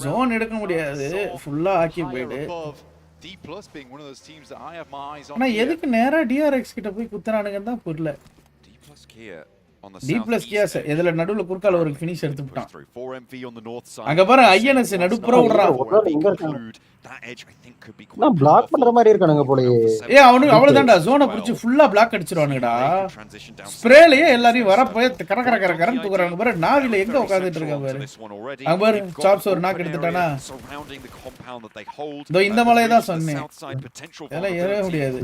ஜோன் எடுக்க முடியாது ஃபுல்லா ஆக்கி போய்டு D+ being one of those teams that I have my eyes on. ஆனா எதுக்கு நேரா DRX கிட்ட போய் குத்துறானுங்க தான் புரியல D+ here D+K இதுல நடுவுல குறுக்கால ஒரு ஃபினிஷ் எடுத்துட்டான். அங்க பாரு ஐஎன்எஸ் நடுப்புற விடுறான். நான் பிளாக் பண்ற மாதிரி இருக்கானுங்க போலயே. அவனுக்கு அவ்வளவுதான்டா ஜோனை புடிச்சு ஃபுல்லா பிளாக் அடிச்சிருவானுங்கடா. ஸ்ப்ரேலயே எல்லாரையும் வர போய் கரகரன்னு தூக்குறாங்க பாரு. நாவில எங்க உட்கார்ந்துட்டு இருக்கான் பாரு. அங்க பாரு சாப்ஸ் ஒரு நாக் எடுத்துட்டானா. இதோ இந்த மலையை தான் சொன்னேன். இதெல்லாம் ஏற முடியாது.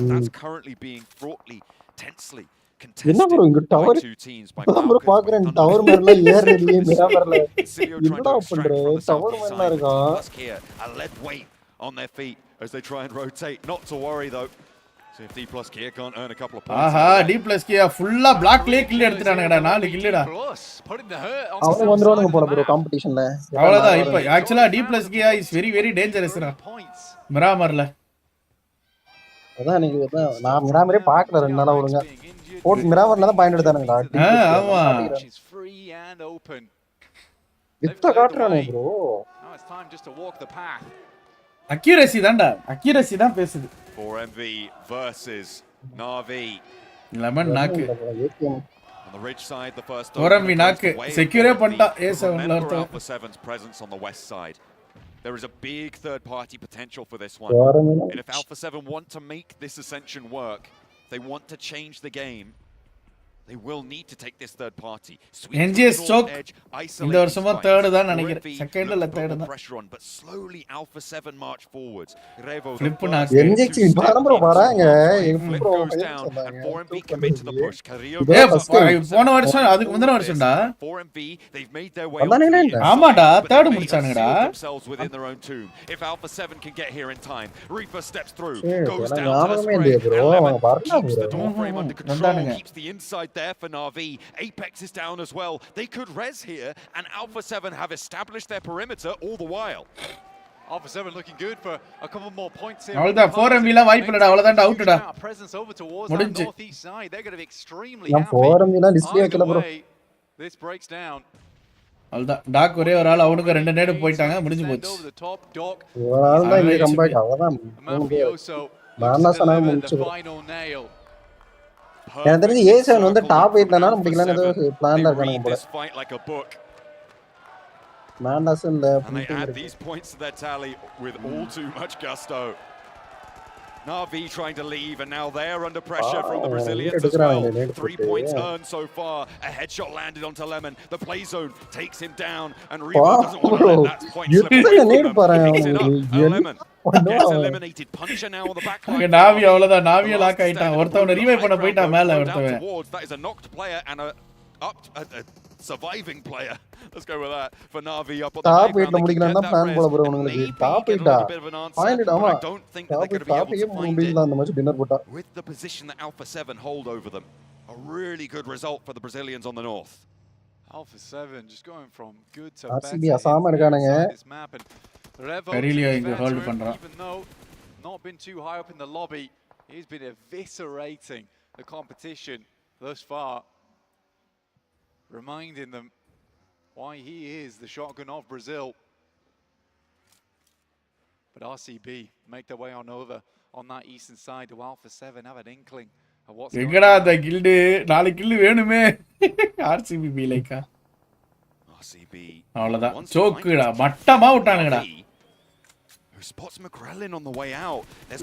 என்ன ப்ரோ இங்க டவர் ப்ரோ பாக்குறேன் டவர் மேல ஏறலையே மிராமர்ல என்னடா பண்ற டவர் மேல இருக்கான் on their feet as they try and rotate not to worry though so if D+K can't earn a couple of points Aha D+K ஃபுல்லா பிளாக் லே கில் எடுத்துட்டானுங்கடா 4 கில்லுடா அவங்க வந்துருவானுங்க போல ப்ரோ காம்படிஷன்ல அவ்வளவுதான் இப்போ actually D+K is very very dangerous ரா மிராமர்ல அதான் நீங்க நான் மிராமரே பார்க்கல ரெண்டு நாளா ஒழுங்கா போட் மிராமர்ல தான் பாயிண்ட் எடுத்தானுங்கடா ஆமா வித்த காட்றானே bro now it's time just to walk the path accuracy தான்டா அக்யூரசி தான் பேசுது 4MV versus Na'Vi Lemon knock on the ridge side the first 4MV நாக்கு செக்யூரே பண்ணிட்டா A7 ல ஒருத்த Alpha 7's presence on the west side there is a big third party potential for this one and if Alpha 7 want to make this ascension work they want to change the game they will need to take this third party NGS choke இந்த வருஷமா third தான் நினைக்கிறேன் second இல்ல third தான் pressure on but slowly Alpha 7 march forwards Revo flip na NGS இப்பதான் bro வராங்க bro and 4MV commit to the push Carrillo போன வருஷம் அதுக்கு முந்தின வருஷம்டா 4MV they've made their way ஆமாடா third முடிச்சானுங்கடா themselves within their own tomb if Alpha 7 can get here in time Reaper steps through goes down to the spray keeps the door frame under control keeps the inside there for Na'Vi. Apex is down as well. They could res here, and Alpha 7 have established their perimeter all the while. Alpha 7 looking good for a couple more points here. அவ்வளவுதான் 4MV ல வாய்ப்பு இல்லடா அவ்வளவுதான் அவுட்டடா முடிஞ்சு They're going to be extremely happy. 4MV ல display வைக்கல bro. This breaks down. அவ்வளவுதான் talk ஒரே ஒரு ஆள் அவனுக்கு ரெண்டு நேடு போயிட்டாங்க முடிஞ்சு போச்சு ஒரு ஆள் தான் இங்க கம்பேக் அவ்வளவுதான் நான் தான் சொன்னா முடிச்சு எனக்கு தெரிஞ்சு A7 வந்து டாப் 8லனால முடிக்கலாம்னு ஏதோ பிளான்ல இருக்கானுங்க போல மேண்டஸ் இல்ல and they add these points to their tally with all too much gusto Na'Vi trying to leave and now they're under pressure from the Brazilians as well 3 points earned so far a headshot landed onto Lemon the play zone takes him down and Revo doesn't want to let that point slip Lemon gets eliminated Punisher now on the back line Na'Vi அவ்வளவுதான் Na'Vi lock ஆயிட்டான் ஒருத்தவன revive பண்ண போய்ட்டான் மேல ஒருத்தவன் that is a knocked player and a surviving player let's go with that for Na'Vi up on the top 8ல முடிக்கலாம்னா plan போல bro உங்களுக்கு top 8டா பாயிண்ட் ஆமா டாப் 8 முடியல அந்த மேட்ச் டின்னர் போட்டா with the position that Alpha 7 hold over them a really good result for the Brazilians on the north Alpha 7 just going from good to RCB Assam இருக்கானுங்க Carrillo இங்க hold பண்றான் even though not been too high up in the lobby he's been eviscerating the competition thus far reminding them why he is the shotgun of Brazil. But RCB make their way on over on that eastern side to Alpha 7 have an inkling of what's going எங்கடா அந்த guilt 4 kill வேணுமே RCB B Lyca RCB அவ்வளவுதான் சோக்குடா மட்டமா விட்டானுங்கடா who spots McGrellin on the way out there's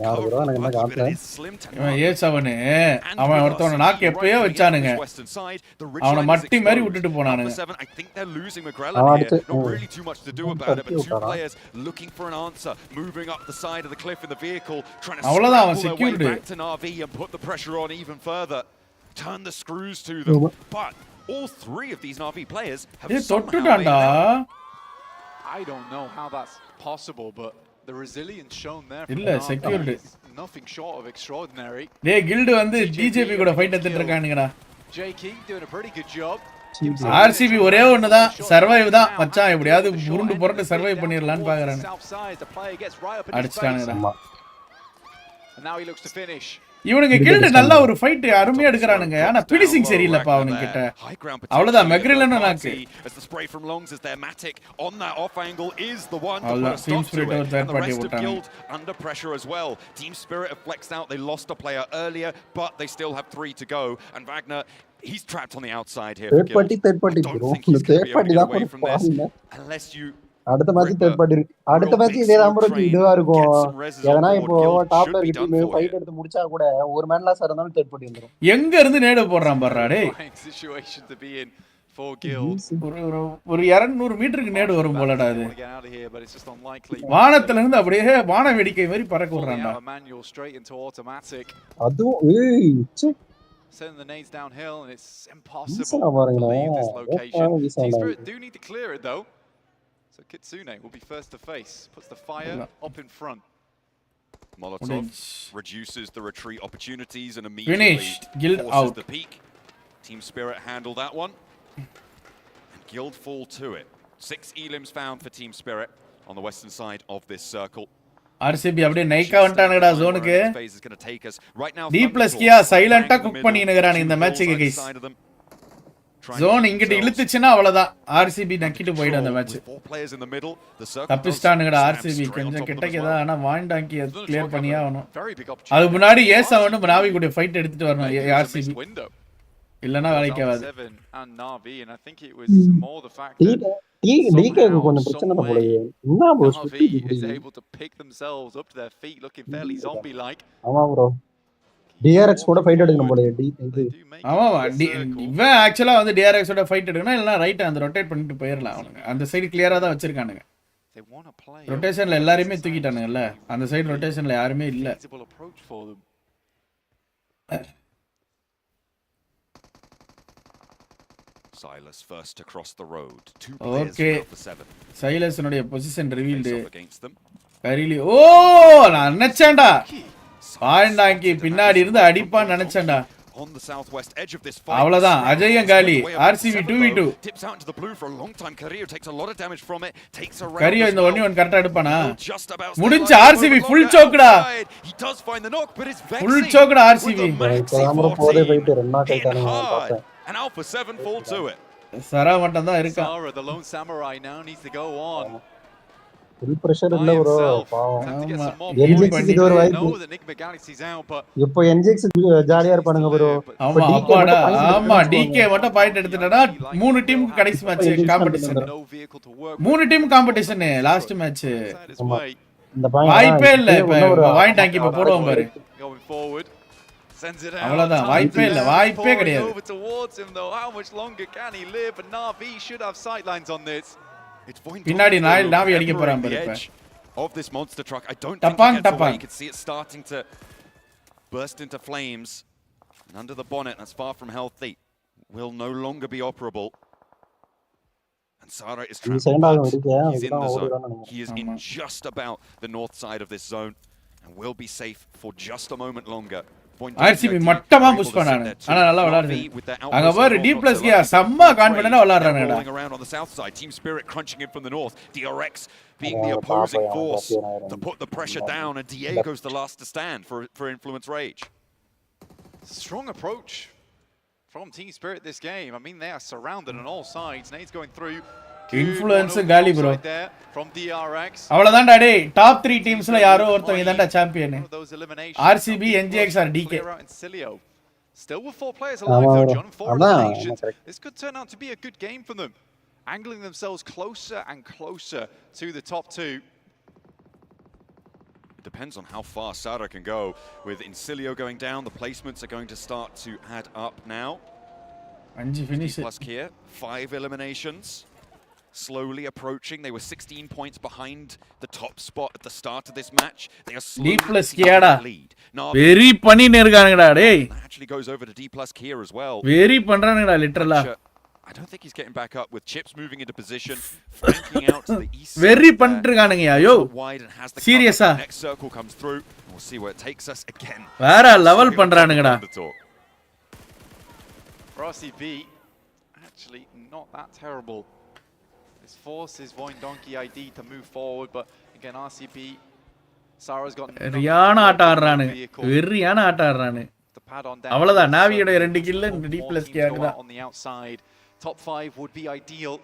slim A7 அவன் ஒருத்தவன நாக்கு எப்பயோ வச்சானுங்க அவன மட்டி மாதிரி விட்டுட்டு போனானுங்க I think they're losing McGrellin here not really too much to do about it but two players looking for an answer moving up the side of the cliff in the vehicle trying to அவ்வளவுதான் அவன் scramble their way secured back to Na'Vi and put the pressure on even further turn the screws to them but all three of these Na'Vi players have தொட்டுட்டான்டா I don't know how that's possible but the resilience shown there இல்ல secured nothing short of extraordinary டேய் guilt வந்து டிஜேபி கூட fight எடுத்துட்டு இருக்கானுங்கடா J King doing a pretty good job RCB ஒரே ஒண்ணுதான் survive தான் மச்சான் எப்படியாவது உருண்டு புரண்டு சர்வைவ் பண்ணிரலாம்னு பாக்குறானே அடிச்சானுங்கடா and now he looks to finish இவனுங்க கில்ட் நல்ல ஒரு ஃபைட் அருமையா எடுக்கறானுங்க. ஆனா ஃபினிஷிங் சரியில்லப்பா அவனுங்க கிட்ட. அவ்வளவுதான் மெக்ரிலன் நாக்கு. அவ்வளவுதான் டீம் ஸ்பிரிட் ஒரு தேர்ட் பார்ட்டி போட்டாங்க. Under pressure as well. Team Spirit have flexed out. They lost a player earlier, but they still have 3 to go. And Wagner, he's trapped on the outside here. Third party bro. Third party தான் ஒரு பாருங்க. Unless you அடுத்த match third party இருக்கு. அடுத்த match இதே தான் bro இதுவா இருக்கும். எதனா இப்போ டாப்ல இருக்க டீம் ஃபைட் எடுத்து முடிச்சா கூட ஒரு மேன் லாஸ் இருந்தாலும் தேர்ட் பார்ட்டி வந்துரும். எங்க இருந்து நேடு போடுறான் பாருடா டேய். ஒரு 200 மீட்டருக்கு நேடு வரும் போலடா இது. வானத்துல இருந்து அப்படியே வான வெடிக்கை மாதிரி பறக்க விடுறான்டா. அதுவும் ஏய் sending the nades downhill and it's impossible to leave this location. Team Spirit do need to clear it though. So Kitsune will be first to face, puts the fire up in front. Molotov reduces the retreat opportunities and immediately forces the peak. Team Spirit handle that one. And Guild fall to it. 6 elims found for Team Spirit on the western side of this circle. RCB அப்படியே நைக்கா வந்துட்டானுடா ஜோனுக்கு. D+ கியா சைலண்டா cook பண்ணினங்கறானே இந்த மேட்ச்க்கு guys. Zone இங்கிட்ட இழுத்துச்சுனா அவ்வளவுதான். RCB நக்கிட்டு போய்டும் அந்த match. தப்பிஸ்டானுங்கடா RCB கொஞ்சம் கிட்டக்கதா ஆனா வாண்டாங்கி கிளியர் பண்ணியா ஆவணும். அது முன்னாடி A7 நாவி கூட ஃபைட் எடுத்துட்டு வரணும் RCB. இல்லனா வேலைக்கு ஆகாது. DK கொஞ்சம் பிரச்சனை தான் போலயே. என்ன ப்ரோ சுத்தி is able to pick themselves up to their feet looking fairly zombie like. ஆமா ப்ரோ. DRX கூட ஃபைட் எடுக்கணும் போலயே இது. ஆமா இவன் ஆக்சுவலா வந்து DRX ஓட ஃபைட் எடுக்கணும் இல்லனா ரைட் அந்த ரொட்டேட் பண்ணிட்டு போயிரலாம் அவனுங்க. அந்த சைடு கிளியரா தான் வச்சிருக்கானுங்க. ரொட்டேஷன்ல எல்லாரையுமே தூக்கிட்டானுங்கல்ல. அந்த சைடு ரொட்டேஷன்ல யாருமே இல்ல. Silas first across the road. 2 players for 7. Silas னுடைய பொசிஷன் ரிவீல்ட். கரிலி ஓ நான் நினைச்சேன்டா. பாயிண்டாங்கி பின்னாடி இருந்து அடிப்பான்னு நினைச்சேன்டா. On the southwest edge of this fight. அவ்வளவுதான் அஜயம் காலி. RCB 2v2. Tips out into the blue for a long time. Career takes a lot of damage from it. Takes a round. Career இந்த 1v1 கரெக்ட்டா எடுப்பானா? முடிஞ்ச RCB full chokeடா. He does find the knock but it's vexing. Full chokeடா RCB. Camera போதே போயிட்டு ரெண்டா கைட்டானுங்க பார்த்தேன். And Alpha 7 fall to it. சரா மட்டும் தான் இருக்கான். Sara the lone samurai now needs to go on. full pressure இல்ல bro பாவம். NGX இது ஒரு வாய்ப்பு. இப்போ NGX ஜாலியா இருப்பானுங்க bro. ஆமா அப்பாடா ஆமா DK மட்டும் பாயிண்ட் எடுத்துட்டா 3 டீம் கடைசி match competition. 3 team competition last match. இந்த பாயிண்ட் வாய்ப்பே இல்ல இப்போ வாயிண்ட் டாங்கி இப்ப போடுவோம் பாரு. அவ்வளவுதான் வாய்ப்பே இல்ல வாய்ப்பே கிடையாது. பின்னாடி நாவி அடிக்க போறான் பாரு இப்ப. Of this monster truck, I don't think he gets away. You can see it starting to burst into flames. And under the bonnet, that's far from healthy, will no longer be operable. And Sara is trapped. He's in the zone. He is in just about the north side of this zone and will be safe for just a moment longer. RCB மட்டமா push பண்ணாங்க. ஆனா நல்லா விளையாடுது. அங்க பாரு D+ கியா செம்ம கான்ஃபிடென்ட்டா விளையாடுறானேடா. Around on the south side, Team Spirit crunching in from the north. DRX being the opposing force to put the pressure down, and Diego's the last to stand for Influence Rage. Strong approach from Team Spirit this game. I mean, they are surrounded on all sides. Nade's going through. Influence காலி bro. From DRX. அவ்வளவுதான்டா டேய் top 3 டீம்ஸ்ல யாரோ ஒருத்தன் இதான்டா champion. RCB NGX or DK. Still with 4 players alive though, John. 4 eliminations. This could turn out to be a good game for them. Angling themselves closer and closer to the top 2. Depends on how far Sara can go. With Incilio going down, the placements are going to start to add up now. 5 finish. Plus here, 5 eliminations. Slowly approaching. They were 16 points behind the top spot at the start of this match. They are slowly D+கியாடா வெரி பண்ணினே இருக்கானுங்கடா டேய். Actually goes over to D+ here as well. வெரி பண்றானுங்கடா லிட்டரலா. I don't think he's getting back up with Chips moving into position, flanking out to the east. வெரி பண்ணிருக்கானுங்கயா யோ. சீரியஸா. Next circle comes through. We'll see where it takes us again. வேற level பண்றானுங்கடா. For RCB, actually not that terrible. This forces Voin Donkey ID to move forward, but again RCB Sarah's got ரியான ஆட்ட ஆடுறானு வெறியான ஆட்ட ஆடுறானு அவ்வளவுதான் நாவியோட 2 kill D+K ஆகுதான் on the outside. Top 5 would be ideal.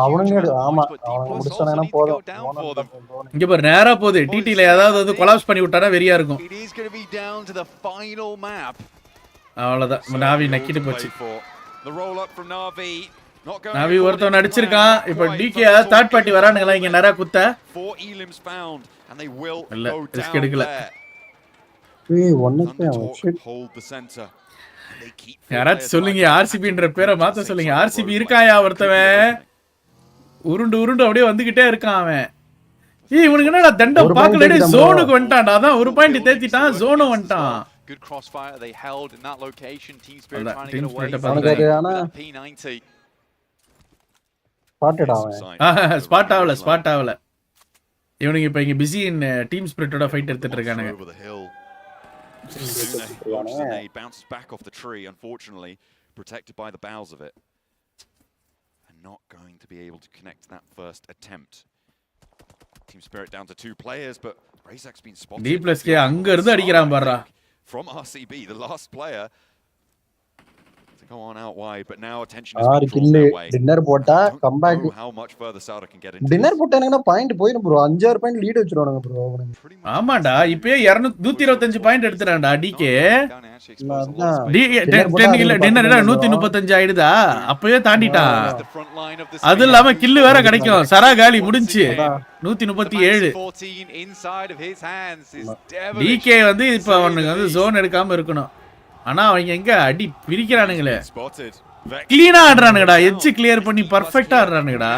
அவனுங்க ஆமா அவனுங்க முடிச்சானேனா போதும் இங்க பாரு நேரா போகுது டிடில ஏதாவது வந்து கொலாப்ஸ் பண்ணி விட்டானா வெறியா இருக்கும் It is going to be down to the final map. அவ்வளவுதான் நாவி நக்கிட்டு போச்சு The roll up from Navi. நாவி ஒருத்தன் அடிச்சிருக்கான் இப்போ டிகே தேர்ட் பார்ட்டி வரானுங்களா இங்க நேரா குத்த 4 elims found and they will இல்ல go ரிஸ்க் down எடுக்கல there. ஒண்ணுக்கு Hold the center. யாராச்சும் சொல்லுங்க ஆர்சிபின்ற பேரை மாத்த சொல்லுங்க ஆர்சிபி இருக்காயா ஒருத்தவன் உருண்டு உருண்டு அப்படியே வந்துகிட்டே இருக்கான் அவன் இவனுக்கு என்னடா தண்டம் பார்க்கலடி ஜோனுக்கு வந்துட்டான்டா அதான் ஒரு பாயிண்ட் தேத்திட்டான் ஜோனும் வந்துட்டான் Good crossfire they held in that location. Team Spirit trying to get away. P90. Spot ஆவல இவனுங்க இப்ப இங்க பிஸி இன் டீம் ஸ்பிரிட்டோட ஃபைட் எடுத்துட்டு இருக்கானுங்க bounces back off the tree, unfortunately protected by the boughs of it, and not going to be able to connect that first attempt. Team Spirit down to 2 players, but Razak's been spotted. D+K அங்க இருந்து அடிக்குறான் பாறா from RCB, the last player to go on out wide, but now attention is being drawn their way. Dinner போட்டா comeback how much further Sauda can get into. Dinner போட்டானேனா point போயிடும் bro 5-6 point lead வச்சிருவானுங்க bro அவனுங்க ஆமாடா இப்பவே 125 point எடுத்துறான்டா DK dinner 135 ஆயிடுதா அப்பவே தாண்டிட்டான் அது இல்லாம கில் வேற கிடைக்கும் சரா காலி முடிஞ்சு 137 டிகே வந்து இப்ப அவனுக்கு வந்து ஜோன் எடுக்காம இருக்கணும் ஆனா அவங்க எங்க அடி பிரிக்கிறானுங்களே கிளீனா ஆடுறானுங்கடா எட்ஜ் கிளியர் பண்ணி பர்ஃபெக்ட்டா ஆடுறானுங்கடா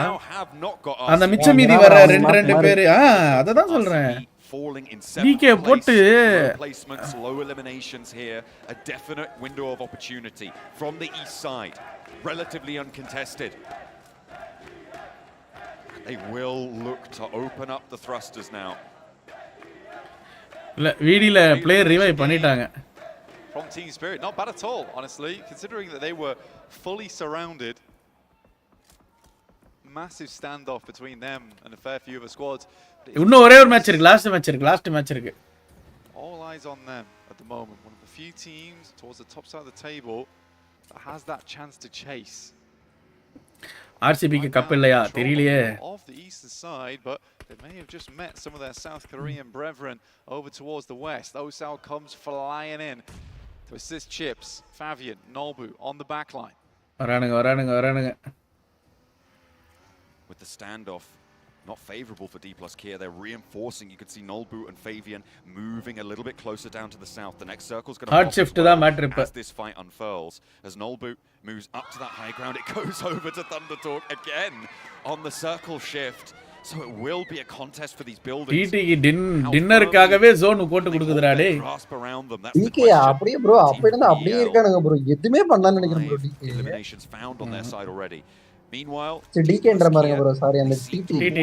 அந்த மிச்ச மீதி வர ரெண்டு பேரு அததான் சொல்றேன் டிகே போட்டு placements, low eliminations here, a definite window of opportunity from the east side, relatively uncontested. They will look to open up the thrusters now. இல்ல வீடில பிளேயர் ரிவைவ் பண்ணிட்டாங்க from Team Spirit. Not bad at all, honestly, considering that they were fully surrounded. Massive standoff between them and a fair few of the squads. இன்னும் ஒரே ஒரு match இருக்கு last match இருக்கு All eyes on them at the moment. One of the few teams towards the top side of the table that has that chance to chase. RCB க்கு cup இல்லையா தெரியலையே Off the eastern side, but they may have just met some of their South Korean brethren over towards the west. Osal comes flying in to assist Chips, Favian, Nolbu on the back line. வரானுங்க With the standoff not favorable for D+K, they're reinforcing. You can see Nolbu and Favian moving a little bit closer down to the south. The next circle's going to hard shift da matter as this fight unfurls. As Nolbu moves up to that high ground, it goes over to Thunder Talk again on the circle shift. So it will be a contest for these buildings. TT டின்னருக்காகவே zone போட்டு கொடுக்குதுடா டேய் decay அப்படியே bro அப்ப இருந்தா அப்படியே இருக்கானுங்க bro எதுமே பண்ணலாம்னு நினைக்கிறேன் bro DK eliminations found on their side already. Meanwhile, டிகேன்ற பாருங்க ப்ரோ சாரி அந்த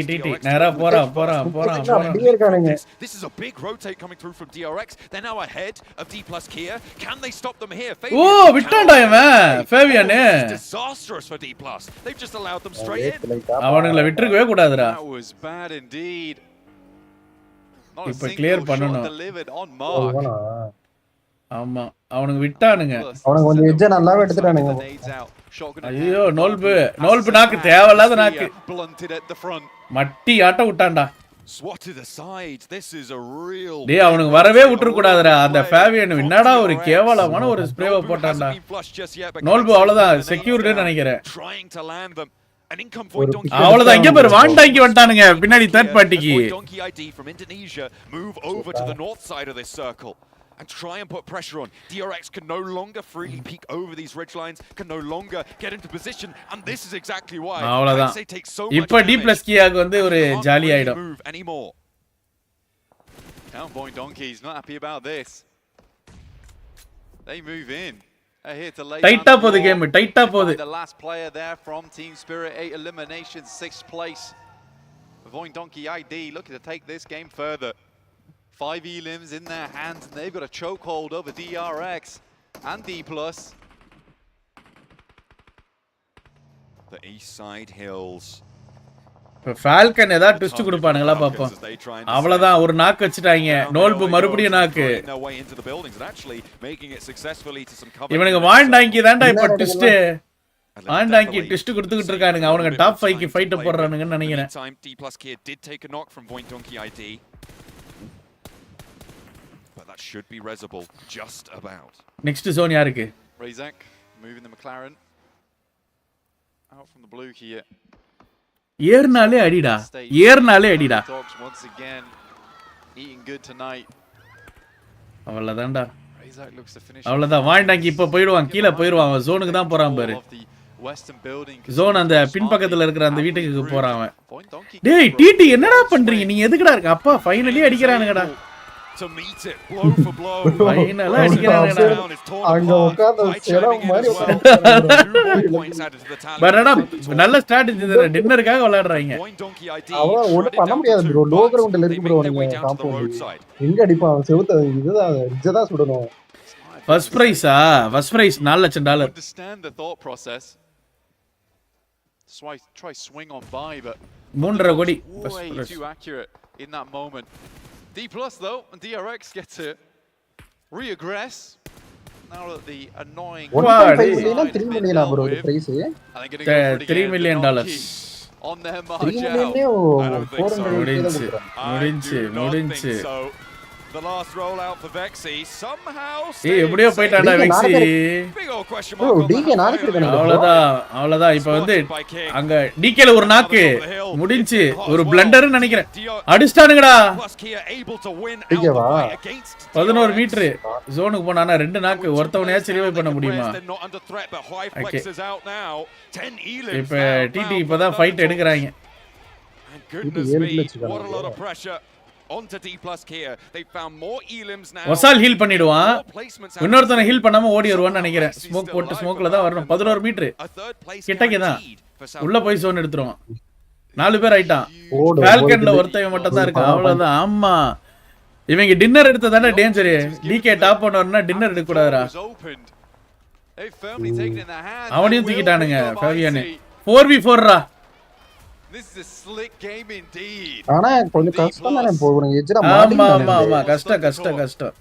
டிடி நேரா போறான் அப்படியே இருக்கானுங்க. This is a big rotate coming through from DRX. They're now ahead of D+K. Can they stop them here? ஓ விட்டான்டா இவன் ஃபேவியன் Disastrous for D+. They've just allowed them straight in. அவனுங்கள விட்டுறவே கூடாதுடா That was bad indeed. இப்ப clear பண்ணனும் ஆமா அவனுங்க விட்டானுங்க அவனுங்க கொஞ்சம் edge நல்லாவே எடுத்துட்டானுங்க ஐயோ நோல்பு நாக்கு தேவையில்லாத நாக்கு மட்டி ஆட்ட விட்டான்டா Swatted aside. This is a real டேய் அவனுக்கு வரவே விட்டுற கூடாதுடா அந்த ஃபேவியன் என்னடா ஒரு கேவலமான ஒரு ஸ்ப்ரேவை போட்டான்டா நோல்பு அவ்வளவுதான் செக்யூர்டு நினைக்கிறேன் trying to land them. அவ்வளவுதான் இங்க பாரு வாண்டாங்கி வந்துட்டானுங்க பின்னாடி தேர்ட் பார்ட்டிக்கு Donkey ID from Indonesia move over to the north side of this circle and try and put pressure on. DRX can no longer freely peek over these ridge lines, can no longer get into position, and this is exactly why அவ்வளவுதான் இப்போ D+K ஆக வந்து ஒரு jolly ஆயிடும் Now Boing Donkey's not happy about this. They move in. டைட்டா போகுது game டைட்டா போகுது The last player there from Team Spirit, 8 eliminations, 6th place. Boing Donkey ID looking to take this game further. 5 elims in their hands, and they've got a chokehold over DRX and D+. The east side hills Falcon ஏதாவது twist கொடுப்பானுங்களா பாப்போம். அவ்வளவுதான், ஒரு நாக்கு வச்சுட்டாங்க. நோல்பு மறுபடியும் நாக்கு. இவனுக்கு வாண்டாங்கி தான்டா இப்ப ட்விஸ்ட். வாண்டாங்கி ட்விஸ்ட் கொடுத்துக்கிட்டு இருக்கானுங்க. அவனுங்க டாப் 5க்கு ஃபைட் போடுறானுங்கன்னு நினைக்கிறேன். Should be Rezable just about. Next zone யாருக்கு? Razak moving the McLaren out from the blue here. ஏர்னாலே அடிடா. ஏர்னாலே அடிடா. Once again eating good tonight. அவ்வளவுதான்டா. அவ்வளவுதான். வாண்டாங்கி இப்ப போய்டுவான். கீழ போய்டுவான். அவன் ஜோனுக்கு தான் போறான் பாரு. ஜோன் அந்த பின்பக்கத்துல இருக்கிற அந்த வீட்டுக்கு போறான் அவன். டேய் டிடி என்னடா பண்றீங்க? நீங்க எதுக்குடா இருக்க? அப்பா ஃபைனலி அடிக்கறானுங்கடா. To meet it blow for blow. Finally அடிக்கறானுங்கடா. அங்க உட்கார்ந்து சேலம் மாதிரி பரடா நல்ல ஸ்ட்ராட்டஜி இந்த டின்னருக்காக விளையாடுறாங்க. அவன் ஒண்ணும் பண்ண முடியாது bro. லோ கிரவுண்ட்ல இருக்கு bro. நீங்க காம்பவுண்ட் எங்க அடிப்பான்? செவுத்த இதுதான் இஜ்ஜதா சுடணும். ஃபர்ஸ்ட் பிரைஸா? First prize $4,00,000. Understand the thought process. Try swing on by but 3.5 கோடி. way too accurate in that moment. D+ though, and DRX get to reaggress. Now that the annoying 1.5 million 3 million bro the price. $3 million. On their march out. 3 million முடிஞ்சு. The last rollout for Vexy somehow. எப்படியோ போய்ட்டான்டா வெக்ஸி. bro DK நாக்கு இருக்கானே. அவ்வளவுதான். இப்போ வந்து அங்க DKல ஒரு நாக்கு முடிஞ்சு. ஒரு பிளண்டர்னு நினைக்கிறேன். அடிச்சானுங்கடா. DKவா 11 மீட்டர் ஜோனுக்கு போனானா 2 நாக்கு. ஒருத்தவனையா ரிவைவ் பண்ண முடியுமா? இப்போ டிடி இப்பதான் ஃபைட் எடுக்கறாங்க. What a lot of pressure onto D+ here. They found more elims now. வசால் ஹீல் பண்ணிடுவான். இன்னொருத்தனை ஹீல் பண்ணாம ஓடி வருவான்னு நினைக்கிறேன். ஸ்மோக் போட்டு ஸ்மோக்ல தான் வரணும். 11 மீட்டர் கிட்டக்கே தான். உள்ள போய் ஜோன் எடுத்துருவான். 4 பேர் ஆயிட்டான். ஃபால்கன்ல ஒருத்தன் மட்டும் தான் இருக்கான். அவ்வளவுதான். ஆமா இவங்க டின்னர் எடுத்ததானே டேஞ்சர். டிகே டாப் பண்ணவர்னா டின்னர் எடுக்க கூடாதுடா. அவனையும் தூக்கிட்டானுங்க ஃபேவியன். 4v4 This is a slick game indeed. ஆனா கொஞ்சம் கஷ்டம் தானே போறீங்க. எஜ்ரா ஆமா கஷ்டம்.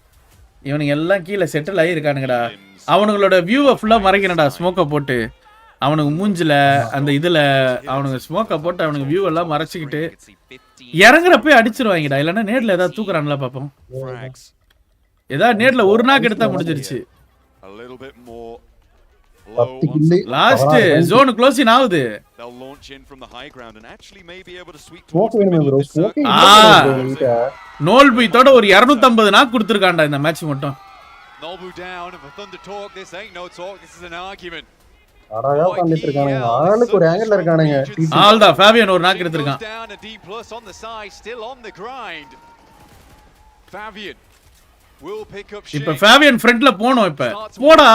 இவனுங்க எல்லாம் கீழ செட்டில் ஆகி இருக்கானுங்கடா. அவனுங்களோட வியூவை ஃபுல்லா மறைக்கணும்டா ஸ்மோக்க போட்டு. அவனுக்கு மூஞ்சில அந்த இதுல அவனுங்க ஸ்மோக்க போட்டு அவனுக்கு வியூ எல்லாம் மறைச்சிக்கிட்டு இறங்குறப்ப அடிச்சிருவாங்கடா. இல்லன்னா நேர்ல ஏதாவது தூக்குறான்ல பாப்போம். ஏதாவது நேர்ல ஒரு நாக்கு எடுத்தா முடிஞ்சிருச்சு. லாஸ்ட் ஜோன் க்ளோசிங் ஆகுது. They'll launch in from the high ground and actually may be able to sweep towards the middle of the circle. நோல்பு இதோட ஒரு 250 நாக்கு கொடுத்திருக்கான்டா இந்த மேட்ச் மட்டும். Nolbu down of a thunder talk. This ain't no talk. This is an argument. அழகா பண்ணிட்டு இருக்கானுங்க. ஆளுக்கு ஒரு ஆங்கிள்ல இருக்கானுங்க. ஆல்டா ஃபேவியன் ஒரு நாக்கு எடுத்துட்டான். D+ on the side, still on the grind. Fabian will pick up shape. இப்ப ஃபேவியன் ஃப்ரண்ட்ல போணும். இப்ப போடா.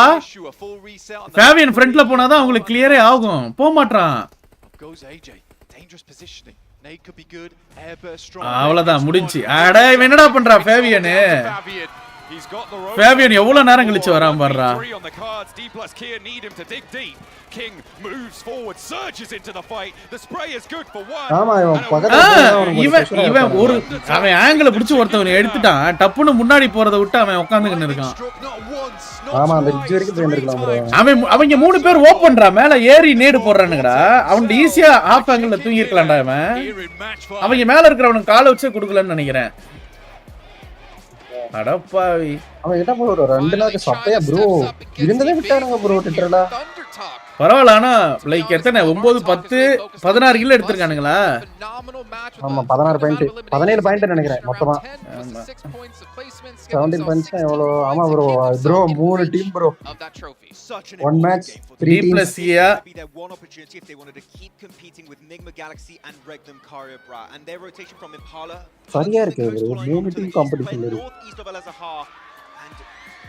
ஃபேவியன் ஃப்ரண்ட்ல போனா தான் உங்களுக்கு கிளியரே ஆகும். போக மாட்டான். Goes AJ. Dangerous positioning. Nade could be good. Airburst strong. அவ்வளவுதான் முடிஞ்சு. அட என்னடா பண்றா ஃபேவியன்? ஃபேவியன் எவ்வளவு நேரம் கழிச்சு வரான் பாருடா. King moves forward, surges into the fight. The spray is good for one. ஆமா இவன் பக்கத்துல இவன் ஒரு அவன் ஆங்கிள் பிடிச்சு ஒருத்தவனை எடுத்துட்டான். டப்புன்னு முன்னாடி போறத விட்டு அவன் உட்கார்ந்துக்கிட்டு இருக்கான். ஆமா அந்த ரிட்ஜ் வரைக்கும் போயிருக்கலாம் bro. அவங்க 3 பேர் ஓபன்டா மேல ஏறி நேடு போடுறானுங்கடா. அவன் ஈஸியா ஆஃப் ஆங்கிள்ல தூங்கி இருக்கலாம்டா அவன். அவங்க மேல இருக்கிறவனுக்கு காலை வச்சு கொடுக்கலன்னு நினைக்கிறேன். அடப்பாவி அவன் என்ன ப்ரோ 2 நாக்கு சப்பையா ப்ரோ இருந்ததே விட்டானுங்க ப்ரோ லிட்டரலா. பரவாயில்ல. ஆனா லைக் எத்தனை 9 10 16 கில் எடுத்துருக்கானுங்களா? ஆமா 16 பாயிண்ட் 17 பாயிண்ட் நினைக்கிறேன் மொத்தமா. 17 பாயிண்ட்ஸ் எவ்வளவு? ஆமா bro 3 team bro. One match 3 teams. Be their one opportunity if they wanted to keep competing with Nigma Galaxy and Regnum Karya Bra and their rotation from Impala. சரியா இருக்கு bro 3 team competition இருக்கு. Northeast of Al-Azhar and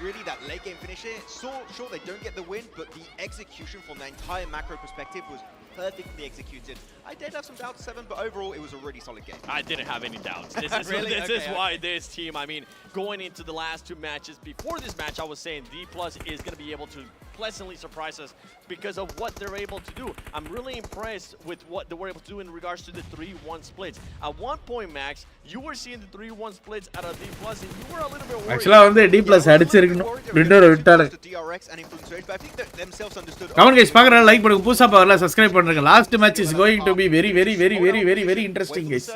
really that late game finish here. So sure they don't get the win, but the execution from the entire macro perspective was perfectly executed. I did have some doubts 7, but overall it was a really solid game. I didn't have any doubts. This is Really? this Okay, is why this team, I mean, going into the last 2 matches, before this match I was saying D+ is going to be able to pleasantly surprised us because of what they're able to do. I'm really impressed with what they were able to do in regards to the 3-1 splits. At one point, Max, you were seeing the 3-1 splits out of D+, and you were a little bit worried. Actually, வந்து D+ அடிச்சிருக்கணும். விண்டோர விட்டாரு. Come on guys, பாக்குறா like பண்ணுங்க, புதுசா பாக்கல subscribe பண்ணுங்க. Last match is going to be very interesting guys.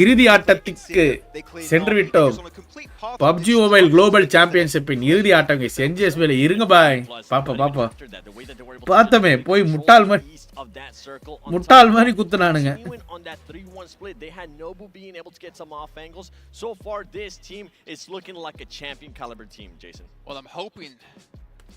இறுதி ஆட்டத்துக்கு சென்று விட்டோம். PUBG Mobile Global Championship இன் இறுதி ஆட்டம் guys. NGS மேல இருங்க பாய். பாப்பா. பார்த்தமே போய் முட்டாள் மாதிரி குத்துனானுங்க. On that 3-1 split, they had Nobu being able to get some off angles. So far, this team is looking like a champion caliber team, Jason. Well, I'm hoping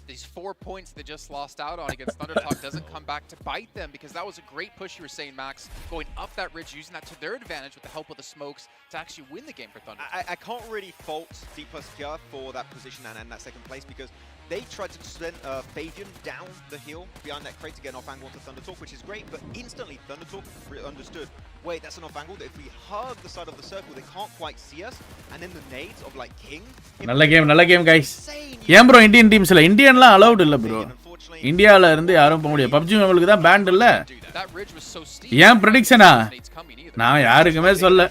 these 4 points they just lost out on against Thundertalk doesn't come back to bite them, because that was a great push you were saying, Max, going up that ridge, using that to their advantage with the help of the smokes to actually win the game for Thundertalk. I can't really fault D+ here for that position and that second place, because they tried to send Fabian down the hill behind that crate to get an off angle onto Thundertalk, which is great, but instantly Thundertalk understood, wait, that's an off angle, that if we hug the side of the circle, they can't quite see us, and then the nades of like King. நல்ல game guys. ஏன் bro Indian டீம்ஸ்ல இந்தியன்லாம் allowed இல்ல bro. இந்தியால இருந்து யாரும் போக முடியாது. PUBG உங்களுக்கு தான் பேண்ட் இல்ல. ஏன் பிரெடிக்ஷனா? நான் யாருக்குமே சொல்ல.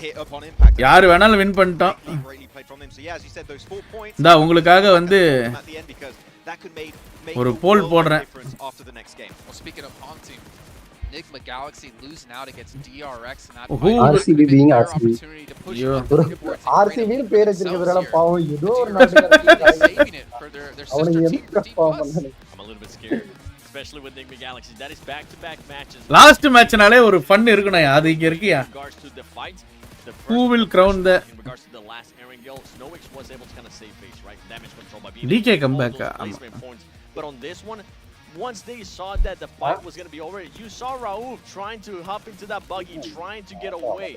யார் வேணாலும் வின் பண்ணிட்டோம். டா உங்களுக்காக வந்து ஒரு போல் போடுறேன். Enigma Galaxy losing out against DRX and that RCB being RCB. RCB பேர் வச்சிருக்கிறதுனால பாவம் ஏதோ ஒரு நாட்டுல saving it for their sister team for D+. I'm a little bit scared, especially with Enigma Galaxy. That is back-to-back matches. Last மேட்ச்னாலே ஒரு fun இருக்குனே, அது இங்க இருக்கியா? Who will crown the in regards to the last Aaron Gill, Snowix was able to kind of save face, right? Damage control by DK comeback. But on this one, once they saw that the fight was going to be over, you saw Raouf trying to hop into that buggy, trying to get away.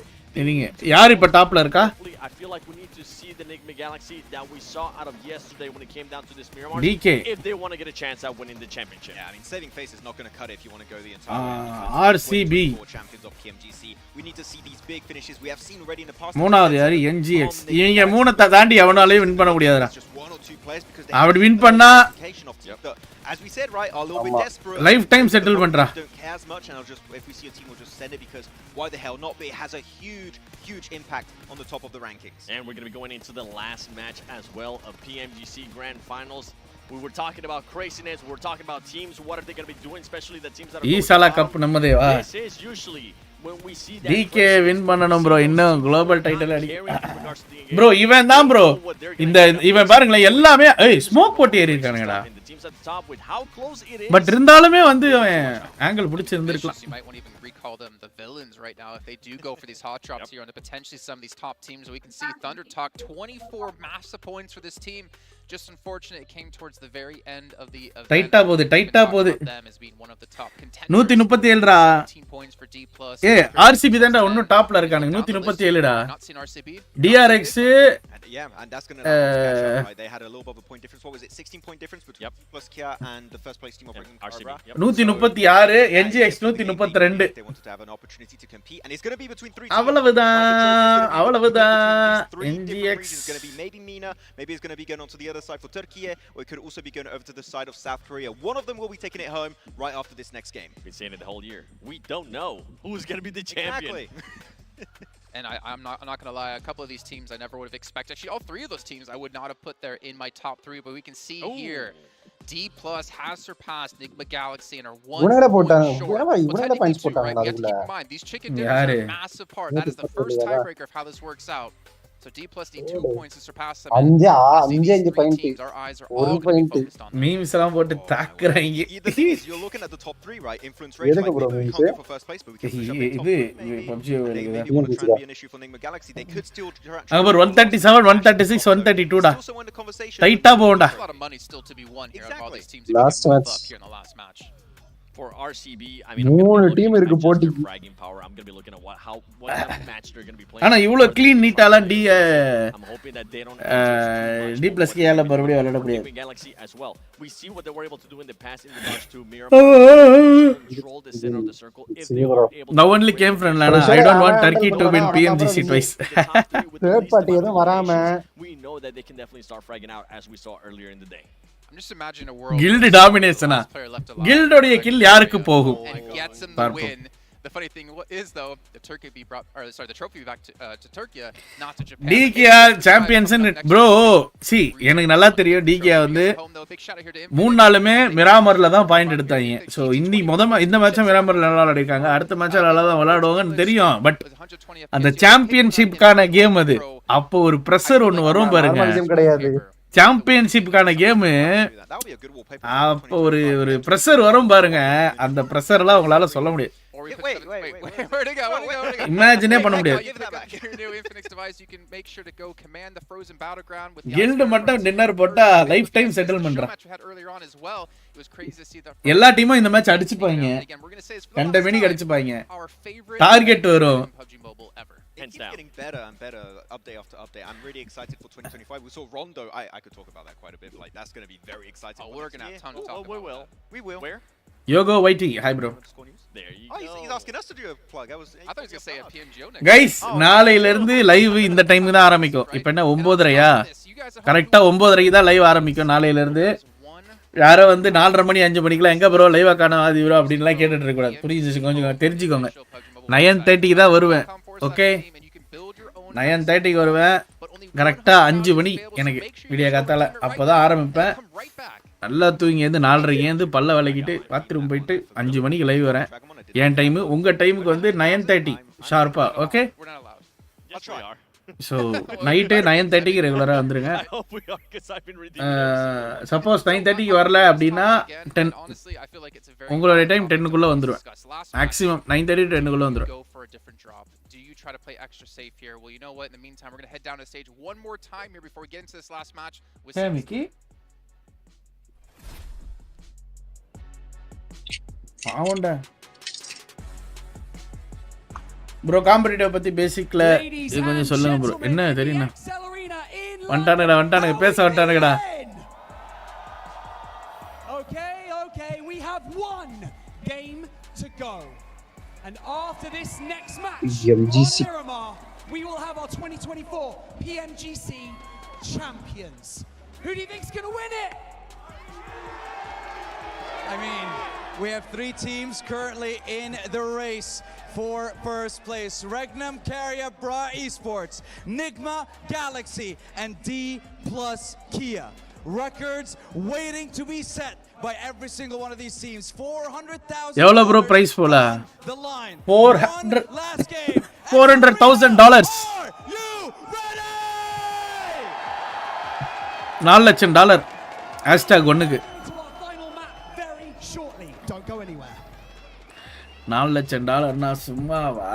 நீங்க யார் இப்ப டாப்ல இருக்கா? I feel like we need to see the Enigma Galaxy that we saw out of yesterday when it came down to this Miramar. DK. If they want to get a chance at winning the championship. Yeah, I mean, saving face is not going to cut it if you want to go the entire way. RCB. Champions of Pmgc. We need to see these big finishes. We have seen already in the past. மூணாவது யாரு? NGX. இவங்க மூணை தாண்டி எவனாலயும் win பண்ண முடியாதுடா. அவன் win பண்ணா as we said, right, are a little bit desperate. Lifetime settle பண்றா. Don't care as much, and I'll just, if we see a team, we'll just send it, because why the hell not? But it has a huge impact on the top of the rankings. And we're going to be going into the last match as well of PMGC Grand Finals. We were talking about craziness. We were talking about teams. What are they going to be doing, especially the teams that are ஈசாலா cup நம்மதே வா. This is usually when we see that DK win பண்ணனும் bro. இன்னும் global title அடி. bro இவன் தான் bro. இந்த இவன் பாருங்களே எல்லாமே ஸ்மோக் போட்டு ஏறி இருக்கானுங்கடா. பட் இருந்தாலுமே வந்து ஆங்கிள் பிடிச்சு இருந்திருக்கலாம். You might want to even recall them the villains right now if they do go for these hot drops here on the potentially some of these top teams. We can see Thundertalk 24 massive points for this team. Just unfortunate it came towards the very end of the event. டைட்டா போகுது. Them as being one of the top contenders. 137 டா. 18 points for D+. RCB தான்டா இன்னும் டாப்ல இருக்கானுங்க. 137 டா. Not seen RCB. DRX yeah, and that's going to catch up, right? They had a little bit of a point difference. What was it? 16-point difference between plus Kia and the first place team of RCB. 136 NGX 132. They wanted to have an opportunity to compete, and it's going to be between three. அவ்வளவுதான். NGX is going to be maybe Mina, maybe it's going to be going on to the other side for Turkey, or it could also be going over to the side of South Korea. One of them will be taking it home right after this next game. We've been saying it the whole year. We don't know who's going to be the champion. Exactly. And I'm not going to lie, a couple of these teams I never would have expected. Actually, all three of those teams I would not have put there in my top 3, but we can see here D+ has surpassed Enigma Galaxy and are one point short. Well, technically two, right? You have to keep in mind, these chicken dinners are a massive part. That is the first tiebreaker of how this works out. So D+ need 2 points to surpass them. அஞ்சு point. Our eyes are all going to be focused on them. Memes எல்லாம் போட்டு தாக்குறாங்க. The thing is, you're looking at the top 3, right? Influence rate, like, we can't go for first place, but we can push up in top 3. Maybe want to try and be an issue for Enigma Galaxy. They could still over 137, 136, 132 டா. டைட்டா bonda. There's a lot of money still to be won here on all these teams. Last match. Here in the last match. For RCB, I mean, மூணு team இருக்கு போட்டிக்கு. bragging power. I'm going to be looking at what kind of match they're going to be playing. ஆனா இவ்ளோ clean நீட்டாலாம் I'm hoping that they don't D+ கேல மறுபடியும் விளையாட முடியாது. Galaxy as well. We see what they were able to do in the past in regards to Miramar control the center of the circle if they were able. Now only came from Lana. I don't want Turkey to win PMGC twice. Third party எதுவும் வராம we know that they can definitely start fragging out as we saw earlier in the day. Guild டாமினேஷனா கில்டோடைய kill யாருக்கு போகும் பார்ப்போம் The funny thing is though, the trophy back to Turkey, not to Japan. DKA champions bro. See, எனக்கு நல்லா தெரியும் DKA வந்து 3 நாளுமே மிராமர்ல தான் பாயிண்ட் எடுத்தாங்க. சோ இந்த மேட்ச் மிராமர்ல நல்லா விளையாடிருக்காங்க. அடுத்த மேட்ச்ல நல்லா தான் விளையாடுவாங்கன்னு தெரியும். பட் அந்த சாம்பியன்ஷிப்கான கேம் அது. அப்போ ஒரு பிரஷர் ஒன்னு வரும் பாருங்க. சாம்பியன்ஷிப்கான கேம் அப்போ ஒரு பிரஷர் வரும் பாருங்க. அந்த பிரஷர்லாம் உங்களால சொல்ல முடியாது. இமேஜினே பண்ண முடியாது. கில்ட் மட்டும் டின்னர் போட்டா லைஃப் டைம் செட்டில் பண்றான். எல்லா டீமும் இந்த மேட்ச் அடிச்சுப்பாங்க. கண்ட மினிக்கு அடிச்சுப்பாங்க. டார்கெட் வரும். It keeps getting better and better update after update. I'm really excited for 2025. We saw Rondo. I could talk about that quite a bit. Like that's going to be very exciting. We're going to have time to talk about that. We will. Where? Yogo Whitey. Hi bro. There you go. He's asking us to do a plug. I thought he was going to say a PMGO next. Guys, நாளையில இருந்து live இந்த டைம்க்கு தான் ஆரம்பிக்கும். இப்போ என்ன 9:30யா? கரெக்ட்டா 9:30க்கு தான் லைவ் ஆரம்பிக்கும் நாளையில இருந்து. யாரோ வந்து 4:30 மணி 5 மணிக்குலாம் எங்க ப்ரோ லைவா காணோம் அது ப்ரோ அப்படின்லாம் கேட்டுட்டு இருக்க கூடாது. புரியுது கொஞ்சம் தெரிஞ்சுக்கோங்க. 9:30க்கு தான் வருவேன். ஓகே 9:30க்கு வருவேன். கரெக்டா 5 மணி எனக்கு விடிய காத்தால அப்பதான் ஆரம்பிப்பேன். நல்லா தூங்கி வந்து 4:30க்கு ஏந்து பல்ல விளக்கிட்டு பாத்ரூம் போயிட்டு 5 மணிக்கு லைவ் வரேன். என் டைம் உங்க டைமுக்கு வந்து 9:30 ஷார்ப்பா. ஓகே ஸோ நைட்டு 9:30க்கு ரெகுலராக வந்துருங்க. சப்போஸ் 9:30க்கு வரல அப்படின்னா 10 உங்களுடைய டைம் 10க்குள்ளே வந்துடுவேன். மேக்ஸிமம் 9:30 to 10க்குள்ளே வந்துடும். Do you try to play extra safe here? Well, you know what? In the meantime, we're going to head down to stage one more time here before we get into this last match with Mickey. பாவண்டா bro competitive பத்தி பேசிக்ல இது கொஞ்சம் சொல்லுங்க bro. என்ன தெரியுமா வந்துட்டானுங்க பேச வந்துட்டானுங்கடா. Okay, we have one game to go. And after this next match, Pmgc, we will have our 2024 Pmgc champions. Who do you think's going to win it? I mean, we have 3 teams currently in the race for first place. Regnum, Carrier, Bra Esports, Nigma, Galaxy, and D+ Kia. Records waiting to be set by every single one of these teams. 400,000. எவ்வளவு bro price போல? 400,000 $4 லட்சம் hashtag ஒண்ணுக்கு $4 லட்சம் சும்மாவா?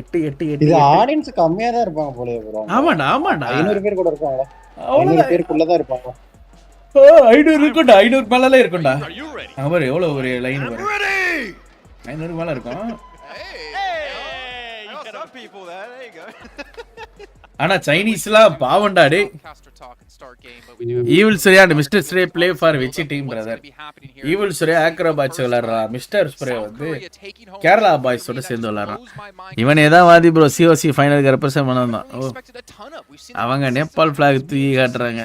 8 இது audience கம்மியா தான் இருப்பாங்க போலயே ப்ரோ. ஆமாடா 500 பேர் கூட இருப்பாங்க. 500 பேருக்குள்ள தான் இருப்பாங்க. 500 இருக்கும்டா. 500 மேலல இருக்கும்டா. அவர் எவ்வளவு ஒரு லைன் வரும்? 500 மேல இருக்கும். ஆனா சைனீஸ்லாம் பாவண்டா டேய். Evil spray and mister spray play for which team brother? Evil spray Acrobats விளையாடுறா. மிஸ்டர் ஸ்ப்ரே வந்து கேரளா பாய்ஸோட சேர்ந்து விளையாடுறான். இவனே தான் வாதி ப்ரோ. சிஓசி ஃபைனலுக்கு ரெப்ரசன்ட் பண்ணான். ஓ அவங்க நேபாள் ஃபிளாக் தூக்கி காட்டுறாங்க.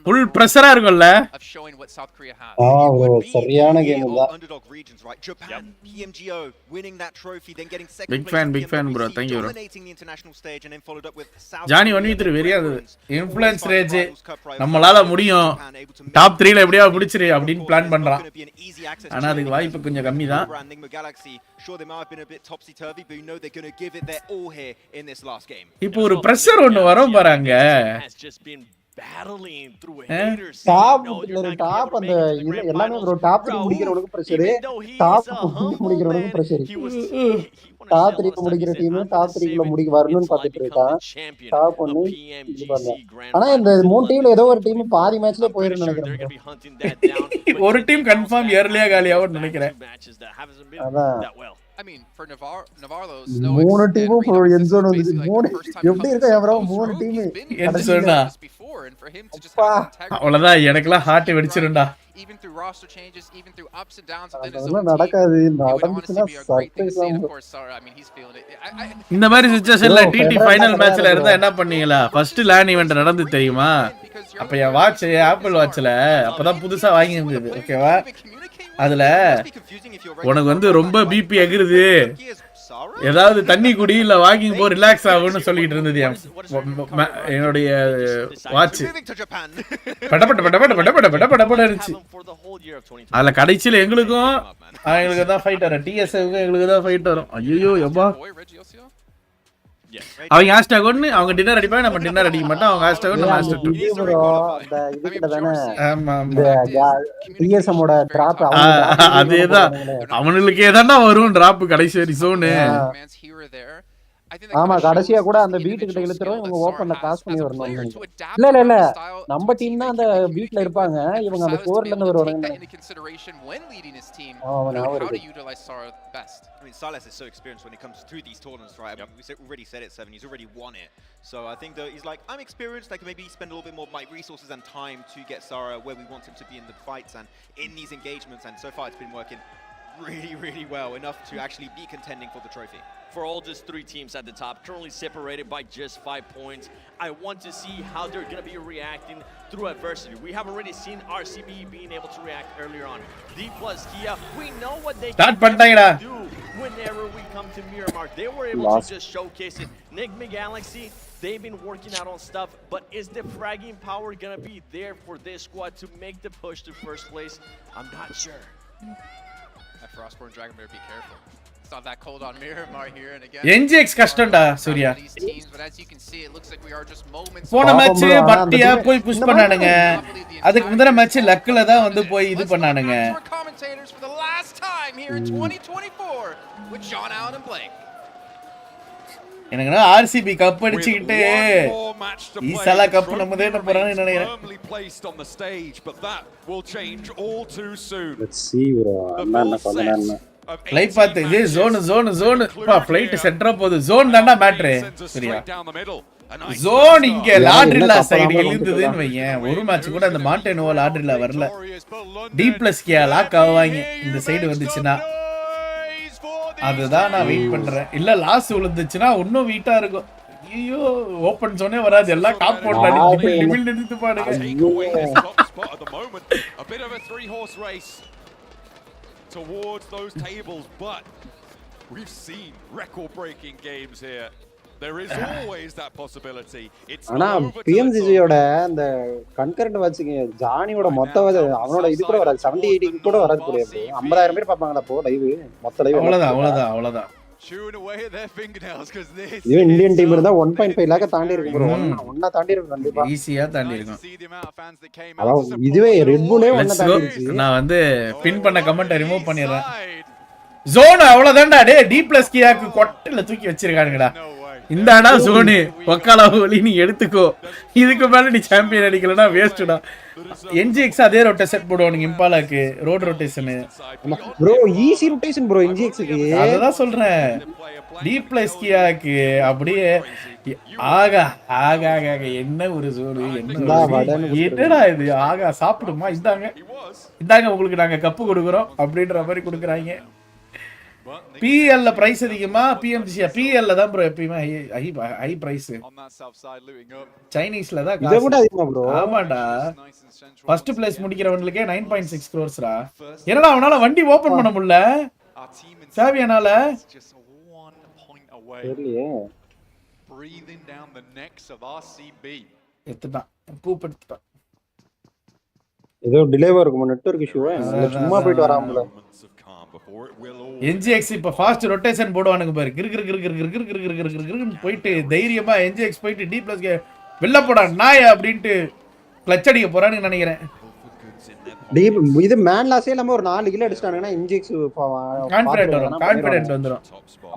ஃபுல் பிரஷரா இருக்கும்ல. சரியான கேம் தான். Big fan bro. Thank you bro. Johnny 1v3 வெரியா இன்ஃப்ளூயன்ஸ் ரேஜ் நம்மளால முடியும். டாப் 3ல எப்படியா முடிச்சிரு அப்படினு பிளான் பண்றான். ஆனா அதுக்கு வாய்ப்பு கொஞ்சம் கம்மி தான். இப்போ ஒரு பிரஷர் ஒன்னு வரும் பாருங்க. battling through haters. டாப் அந்த எல்லாமே ப்ரோ டாப் 3 முடிக்கிறவங்களுக்கு பிரஷர். டாப் முடிக்கிறவங்களுக்கு பிரஷர். டாப் 3 முடிக்கிற டீம் டாப் 3 குள்ள வரணும்னு பார்த்துட்டு இருக்கான். டாப் 1 இது பண்ணல. ஆனா இந்த மூணு டீம்ல ஏதோ ஒரு டீம் பாதி மேட்ச்ல போயிரும் நினைக்கிறேன். ஒரு டீம் கன்ஃபார்ம் ஏர்லியா காலியாவும் நினைக்கிறேன். அதான் I mean, for Navarro's மூணு டீமும் என்சோன் வந்து மூணு எப்படி இருக்கா ப்ரோ? மூணு டீம் என்சோனா அவ்வளவுதான். எனக்குலாம் heart வெடிச்சிரும்டா. even through roster changes, even through ups and downs within his அதெல்லாம் own team. நடக்காது It would honestly நடந்துச்சுன்னா be a great thing to see, and of surprise course, Sara, I mean, he's feeling it. இந்த மாதிரி சிச்சுவேஷன்ல Bro, DD Federer final தான் மேட்ச்ல கிடையாது இருந்தா bro. என்ன பண்ணீங்களா? ஃபர்ஸ்ட் லேன் ஈவென்ட் நடந்து தெரியுமா? அப்ப என் வாட்ச் ஆப்பிள் வாட்ச்ல அப்பதான் புதுசா வாங்கி இருந்தது. ஓகேவா? அதுல உனக்கு வந்து ரொம்ப பிபி எகுறுது, ஏதாவது தண்ணி குடி இல்ல வாக்கிங் போ ரிலாக்ஸ் ஆகும்னு சொல்லிட்டு இருந்தது என்னுடைய வாட்ச். படபட படபட படபட படபட இருந்துச்சு. அதுல கடைசியில எங்களுக்கும் எங்களுக்கு தான் ஃபைட் வரும், டிஎஸ்க்கு எங்களுக்கு தான் ஃபைட் வரும். ஐயோ எப்பா அவங்க ஹேஷ்டாக் ஒன்று அவங்க டின்னர் அடிப்பாங்க, நம்ம டின்னர் அடிக்க மாட்டோம். அவங்க ஹேஷ்டாக் நம்ம ஹேஷ்டாக் அதேதான் அவனுங்களுக்கே தானே வரும் டிராப் கடைசி வரை சோனு. ஆமா கடைசியா கூட அந்த வீட்டு கிட்ட இழுத்துறோம், இவங்க ஓபன்ல கிராஸ் பண்ணி வரணும். இல்ல இல்ல இல்ல நம்ம டீம் தான் அந்த வீட்ல இருப்பாங்க, இவங்க அந்த கோர்ல இருந்து வருவாங்க. I mean, Silas is so experienced when it comes through these tournaments, right? I mean, we already said it, Seven. He's already won it. So I think that he's like, I'm experienced. I can maybe spend a little bit more of my resources and time to get Sara where we want him to be in the fights and in these engagements. And so far, it's been working really, really well, enough to actually be contending for the trophy. For all just 3 teams at the top, currently separated by just 5 points. I want to see how they're going to be reacting through adversity. We have already seen RCB being able to react earlier on. D plus Kia, we know what they can do whenever we come to Miramar. They were able to just showcase it. Enigma Galaxy, they've been working out on stuff, but is the fragging power going to be there for this squad to make the push to first place? I'm not sure. That Frostborn Dragonbear, be careful. It's not that cold on Miramar here, and again. NGX கஷ்டம்டா Surya. But as you can see, it looks like we are just moments. போன match பட்டியா போய் push பண்ணானுங்க, அதுக்கு முந்தின match லக்ல தான் வந்து போய் இது பண்ணானுங்க. Commentators for the last time here in 2024 with John Allen and Blake. எனக்கு ஆர்சிபி கப் அடிச்சிட்டு ஈசாலா கப் நம்ம தான் போறான்னு நினைக்கிறேன். Let's see bro. அண்ணா கொஞ்ச லைஃப் பார்த்து இது ஜோன் பா ஃளைட் சென்டரா போகுது. ஜோன் தான்டா மேட்டர் சரியா? ஜோன் இங்க லாட்ரிலா சைடு இழுந்ததுன்னு வையேன். ஒரு மேட்ச் கூட அந்த மாண்டேனோவா லாட்ரிலா வரல. டி பிளஸ் கே லாக் ஆவாங்க இந்த சைடு வந்துச்சுன்னா. அதுதான் நான் வெயிட் பண்றேன். இல்ல லாஸ் விழுந்துச்சுன்னா இன்னும் வீட்டா இருக்கும். ஐயோ ஓபன் ஜோனே வராது, எல்லாம் டாப் போட் அடி லிமிட் நிறுத்து பாருங்க. A bit of a 3-horse race towards those tables, but we've seen record-breaking games here. There is always that possibility. It's ஆனா PMGC யோட அந்த கன்கரண்ட் வாட்சிங்க ஜானியோட மொத்த அவனோட இது கூட வராது, 70-80 கூட வராது புரிய. 50,000 பேர் பாப்பாங்கடா போ லைவ் மொத்த லைவ். அவ்வளவுதான் chewing away at their fingernails because this இது இந்தியன் டீம் இருந்தா 1.5 லாக் தாண்டி இருக்கு ப்ரோ. ஒண்ணா தாண்டி இருக்கு கண்டிப்பா, ஈஸியா தாண்டி இருக்கும். அதான் இதுவே ரெட் புல்லே ஒண்ணா தாண்டிச்சு. நான் வந்து பின் பண்ண கமெண்ட் ரிமூவ் பண்ணிடுறேன். ஜோன் அவ்வளவுதான்டா. டேய் டி பிளஸ் கியாக்கு கொட்டல தூக்கி வச்சிருக்கானுங்கடா. இந்தாடா ஜோனு ஒக்காலா ஒலி நீ எடுத்துக்கோ, இதுக்கு மேல நீ சாம்பியன் அடிக்கலனா வேஸ்ட்டா. NGX அதே ரொட்டேஷன் போடுவானுங்க இம்பாலாக்கு, road rotation bro. Easy rotation bro NGXக்கு. அததான் சொல்றேன். டி பிளஸ் கியாக்கு அப்படியே ஆகா ஆகா என்ன ஒரு ஜோனு, என்னடா இது ஆகா சாப்பிடுமா, இந்தாங்க உங்களுக்கு நாங்க கப்பு கொடுக்குறோம் அப்படின்ற மாதிரி கொடுக்குறாங்க. PL பிரைஸ் அதிகமா PMGC PL தான் ப்ரோ எப்பயுமே ஹை பிரைஸ். சைனீஸ்ல தான் இத கூட அதிகமா ப்ரோ. ஆமாடா ஃபர்ஸ்ட் பிளேஸ் முடிக்கிறவங்களுக்கு 9.6 crores-ரா. என்னடா அவனால வண்டி ஓபன் பண்ண முடியல சாவியனால? தெரியலையே. breathing down the necks of RCB. எத்தடா கூப்பிடுடா. ஏதோ டிலேவா இருக்கும் நெட்வொர்க் இஷ்யூவா, சும்மா போயிட்டு வராமல. NGX இப்ப ஃபாஸ்ட் ரொட்டேஷன் போடுவானுங்க பாரு, கிறு போயிட்டு தைரியமா NGX போயிட்டு டி பிளஸ் வெல்ல போடா நாய் அப்படின்ட்டு கிளட்ச் அடிக்க போறான்னு நினைக்கிறேன். இது மேன் லாஸே நம்ம ஒரு 4 கிலோ அடிச்சிட்டானுங்கன்னா NGX கான்ஃபிடன்ட் வந்துரும்.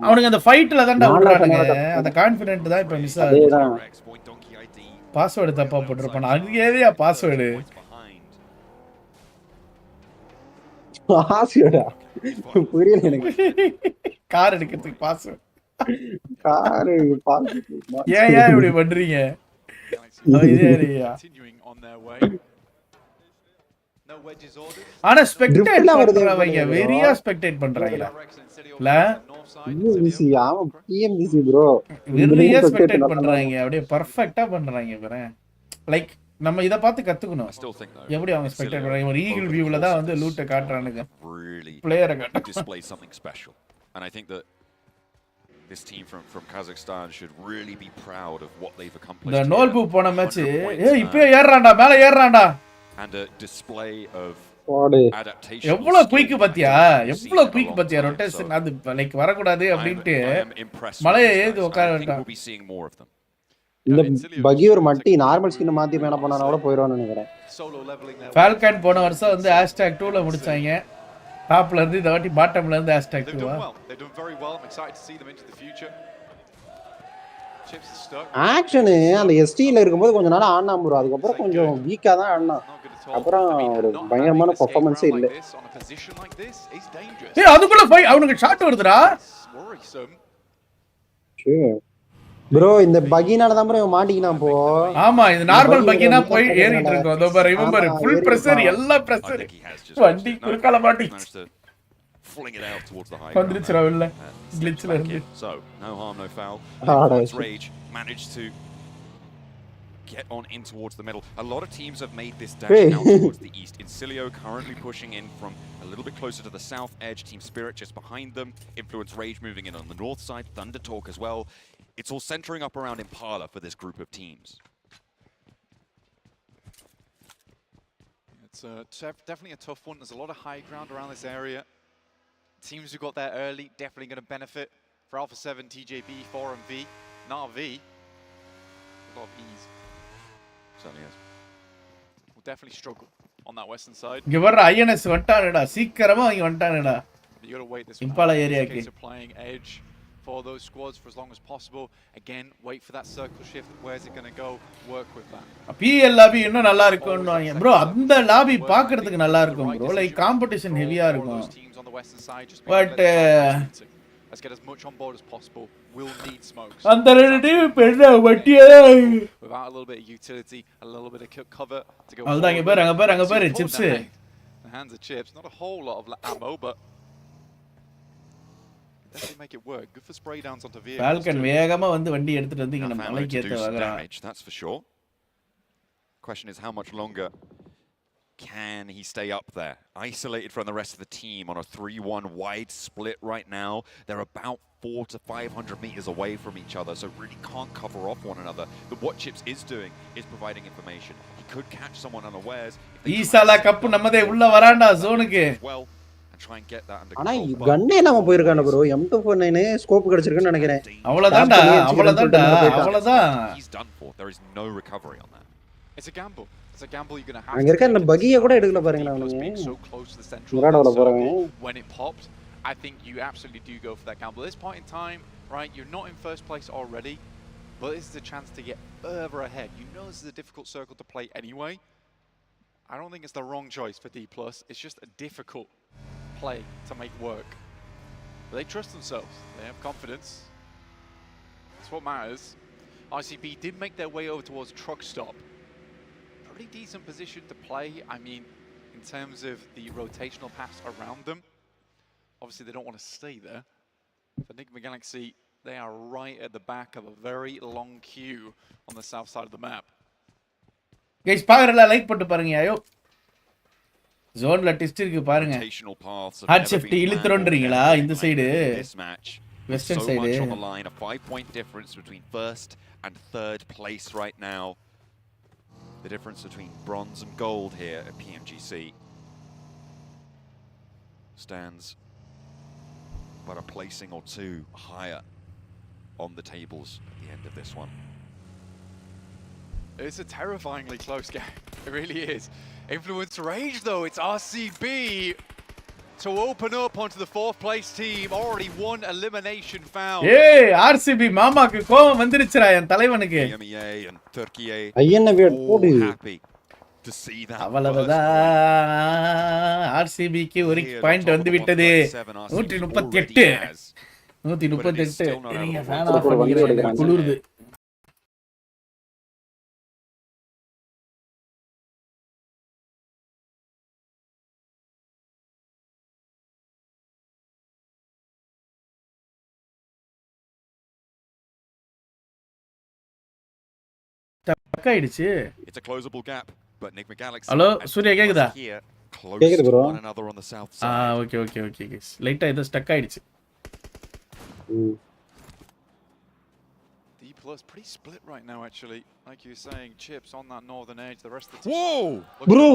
அவனுக்கு அந்த ஃபைட்ல தான்டா விடுறானுங்க, அந்த கான்ஃபிடன்ட் தான் இப்ப மிஸ் ஆகுது. பாஸ்வேர்டு தப்பா போட்டுருப்பான். அது ஏரியா பாஸ்வேர்டு புரியல எனக்கு. கார் எடுக்கிறதுக்கு பாஸ்வேர்டு ஏன் இப்படி பண்றீங்க? Continuing on their way. No ஆனா ஸ்பெக்டேட் பண்றவங்க வெரியா ஸ்பெக்டேட் பண்றாங்கடா இல்ல PMGC ஆமா PMGC bro வெரியா ஸ்பெக்டேட் பண்றாங்க அப்படியே பெர்ஃபெக்ட்டா பண்றாங்க பாரு லைக் நம்ம இத பார்த்து கத்துக்கணும் எப்படி அவங்க ஸ்பெக்டேட் பண்றாங்க ஒரு ஈகிள் வியூல தான் வந்து லூட்ட காட்றானுங்க பிளேயரை காட்றாங்க display something special and I think that this team from Kazakhstan should really be proud of what they've accomplished. The நோல்பு போன மேட்ச் ஏய் இப்பவே ஏறறான்டா மேல ஏறறான்டா and a display of adaptation. எவ்வளவு குயிக் பாத்தியா எவ்வளவு குயிக் பாத்தியா ரொட்டேஷன் அது லைக் வர கூடாது அப்படினு மலையை ஏறி உட்கார்றடா இந்த பகி ஒரு மட்டி நார்மல் ஸ்கின் மாத்தி மேல பண்ணானே கூட போயிடுவான்னு நினைக்கிறேன் ஃபால்கன் போன வருஷம் வந்து #2 ல முடிச்சாங்க டாப்ல இருந்து இந்த வாட்டி பாட்டம்ல இருந்து #2 ஆக்ஷன் அந்த ST ல இருக்கும்போது கொஞ்ச நாள் ஆடுனா ப்ரோ அதுக்கு அப்புறம் கொஞ்சம் வீக்கா தான் ஆடுனா அப்புறம் ஒரு பயங்கரமான பெர்ஃபார்மன்ஸே இல்ல ஏய் அதுக்குள்ள போய் அவனுக்கு ஷாட் வருதுடா ப்ரோ இந்த பகினால தான் ப்ரோ மாட்டிக்கினான் போ ஆமா இது நார்மல் பகினா போய் ஏறிட்டு இருக்கு அதோ பாரு இவன் பாரு ஃபுல் பிரஷர் எல்லா பிரஷர் வண்டி குறுக்கால மாட்டிச்சு fling it out towards the high வந்துருச்சுடா உள்ள கிளிச்ல இருந்து so no harm no foul Rage managed to get on in towards the middle. A lot of teams have made this dash out towards the east. Incilio currently pushing in from a little bit closer to the south edge. Team Spirit just behind them. Influence Rage moving in on the north side. Thunder Talk as well. It's all centering up around Impala for this group of teams. It's definitely a tough one. There's a lot of high ground around this area. Teams who got there early definitely going to benefit. For Alpha 7, TJB, 4 and V. Not V. A lot of ease. Certainly is. Will definitely struggle on that western side. இங்க வர INS வந்துட்டானடா சீக்கிரமா இங்க வந்துட்டானடா You got to wait this Impala ஏரியாக்கு playing edge for those squads for as long as possible. Again, wait for that circle shift. Where's it going to go? Work with that. PL lobby இன்னும் நல்லா இருக்கும்னுவாங்க bro அந்த lobby பார்க்கிறதுக்கு நல்லா இருக்கும் bro like competition ஹெவியா இருக்கும் but let's get as much on board as possible. We'll need smokes. அந்த ரெண்டு டீம் பெரிய வட்டியா without a little bit of utility, a little bit of cover to go. அங்க பாரு chips. The hands of chips, not a whole lot of ammo, but definitely make it work. Good for spray downs onto vehicles. Falcon வேகமா வந்து வண்டி எடுத்துட்டு வந்து இங்க நம்ம மலைக்கு ஏத்த வாங்குறான். That's for sure. Question is how much longer can he stay up there? Isolated from the rest of the team on a 3-1 wide split right now. They're about 400 to 500 meters away from each other, so really can't cover off one another. But what Chips is doing is providing information. He could catch someone unawares. ஈசாலா cup நம்மதே உள்ள வரான்டா ஜோனுக்கு. And try and get that under ஆனா கண்ணே நாம போயிருக்கானே bro M249 scope கிடைச்சிருக்குன்னு நினைக்கிறேன் அவ்வளவுதான்டா அவ்வளவுதான் he's done for. There is no recovery on that. It's a gamble. It's a gamble you're going to have. அங்க இருக்க அந்த பகிய கூட எடுக்கல பாருங்க அவனுங்க when it popped. I think you absolutely do go for that gamble. At this point in time, right, you're not in first place already, but this is a chance to get further ahead. You know this is a difficult circle to play anyway. I don't think it's the wrong choice for D+. It's just a difficult play to make work. But they trust themselves. They have confidence. That's what matters. ICB did make their way over towards Truck Stop. Pretty decent position to play. I mean, in terms of the rotational paths around them. Obviously, they don't want to stay there. For Enigma Galaxy, they are right at the back of a very long queue on the south side of the map. Guys, பாருங்க like போட்டு பாருங்க ஐயோ ஜோன்ல test இருக்கு பாருங்க heart shift இழுத்துறோன்றீங்களா இந்த side western side on the line, a 5-point difference between first and third place right now. The difference between bronze and gold here at PMGC stands but a placing or two higher on the tables at the end of this one. It's a terrifyingly close game. It really is. Influence Rage though, it's RCB to open up onto the 4th place team. Already one elimination found. Hey, RCB மாமாக்கு கோவம் வந்துருச்சுடா என் தலைவனுக்கு. PMEA and Turkey ஐயன wired போடு. Happy to see that. அவ்வளவுதான் RCB க்கு ஒரு point வந்து விட்டது 138 நீங்க ஃபேன் ஆஃப் பண்ணிக்கிறீங்க குளிருது ஸ்டக் ஆயிடுச்சு. It's a closable gap, but Enigma Galaxy. Hello Surya கேக்குதா? கேக்குது bro. Okay guys. லைட்டா ஏதோ ஸ்டக் ஆயிடுச்சு. Plus pretty split right now actually, like you were saying. Chips on that northern edge, the rest of the team. Whoa bro,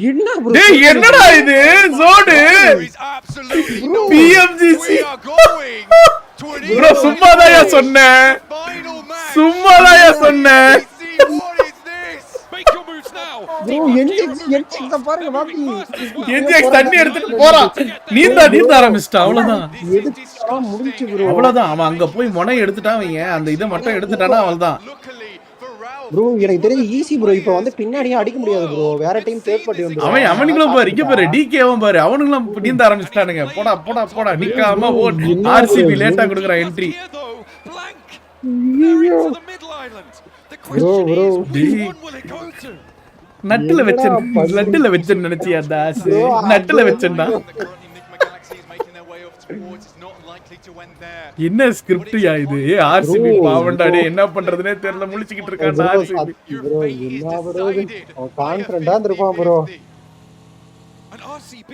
enna bro, டேய் என்னடா இது ஜோடு PMGC bro சும்மாதாயா சொன்னேன் bro NGX பாருங்க பாப்பி NGX தண்ணி எடுத்துட்டு போறான். நீந்த ஆரம்பிச்சிட்டா அவ்வளவுதான். முடிஞ்சு bro. அவ்வளவுதான். அவன் அங்க போய் முனை எடுத்துட்டான் வைங்க. அந்த இத மட்டும் எடுத்துட்டானா அவ்வளவுதான். bro எனக்கு தெரிஞ்சு ஈஸி bro. இப்போ வந்து பின்னாடியே அடிக்க முடியாது bro. வேற டீம் தேர்ட் பார்ட்டி வந்து அவனுங்களும் பாரு இங்க பாரு டிகேவும் பாரு அவனுங்களும் நீந்த ஆரம்பிச்சிட்டானுங்க. போடா நிக்காம ஓட். RCB லேட்டா கொடுக்குற என்ட்ரி. bro நட்டுல வெச்சேன்னு நினைச்சியா தாஸ்? நட்டுல வெச்சேன்டா. என்ன ஸ்கிரிப்ட்யா இது? RCB பாவண்டா டேய் என்ன பண்றதுனே தெரியல முழிச்சிட்டு இருக்கான் RCB. bro என்ன bro அவன் கான்ஃபிடன்ட்டா இருப்பான் bro. And RCB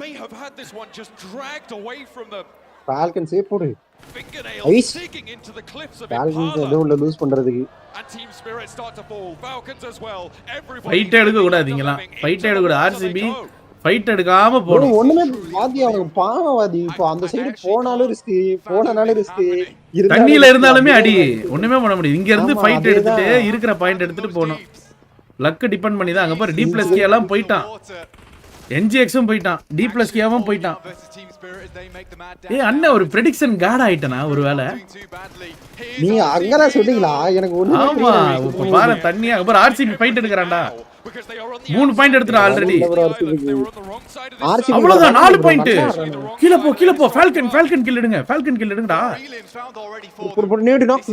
may have had this one just dragged away from the Falcons போடு. fingernails digging into the cliffs of Falcons டவுன்ல லூஸ் பண்றதுக்கு. And team spirit start to fall. Falcons as well. Everybody fight எடுக்க கூடாதீங்களா? Fight எடுக்க கூடாது. RCB fight எடுக்காம போறோம். ஒண்ணுமே வாதி அவனுக்கு பாவவாதி. இப்போ அந்த சைடு போனாலும் ரிஸ்க், போனாலும் ரிஸ்க். தண்ணியில இருந்தாலுமே அடி. ஒண்ணுமே பண்ண முடியாது. இங்க இருந்து ஃபைட் எடுத்துட்டு இருக்கிற பாயிண்ட் எடுத்துட்டு போணும். லக் டிபெண்ட் பண்ணி தான். அங்க பாரு D+K எல்லாம் போய்ட்டான். NGXம் போய்ட்டான். D+Kவும் போய்ட்டான். ஏய் அண்ணா ஒரு பிரெடிக்ஷன் காட் ஆயிட்டனா ஒருவேளை? நீ அங்கலாம் சொல்றீங்களா? எனக்கு ஒண்ணு ஆமா இப்ப பாரு தண்ணி அங்க பாரு RCB ஃபைட் எடுக்கறான்டா. 3 பாயிண்ட் எடுத்துட்டா ஆல்ரெடி. அவ்வளவுதான் 4 பாயிண்ட். கீழ போ ஃபால்கன் கில் எடுங்கடா. ஒரு நேடு நாக்.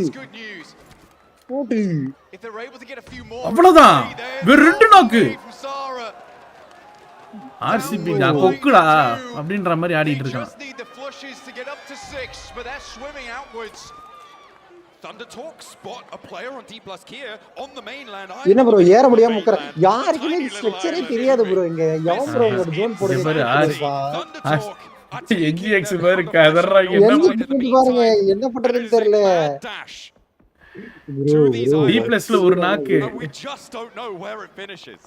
போடு. அவ்வளவுதான். வேற 2 நாக்கு. RCB நான் கொக்குடா அப்படின்ற மாதிரி ஆடிட்டு இருக்கான். Thunder Talk spot a player on D+ here on the mainland. என்ன bro ஏற முடியாம முக்கற. யாருக்குமே ஸ்ட்ரக்சரே தெரியாது bro இங்க. எவன் bro ஒரு ஜோன் போடுறான். NGX பாரு கதறாங்க. என்ன பண்றதுன்னு தெரியல. D+ல ஒரு நாக்கு. We just don't know where it finishes.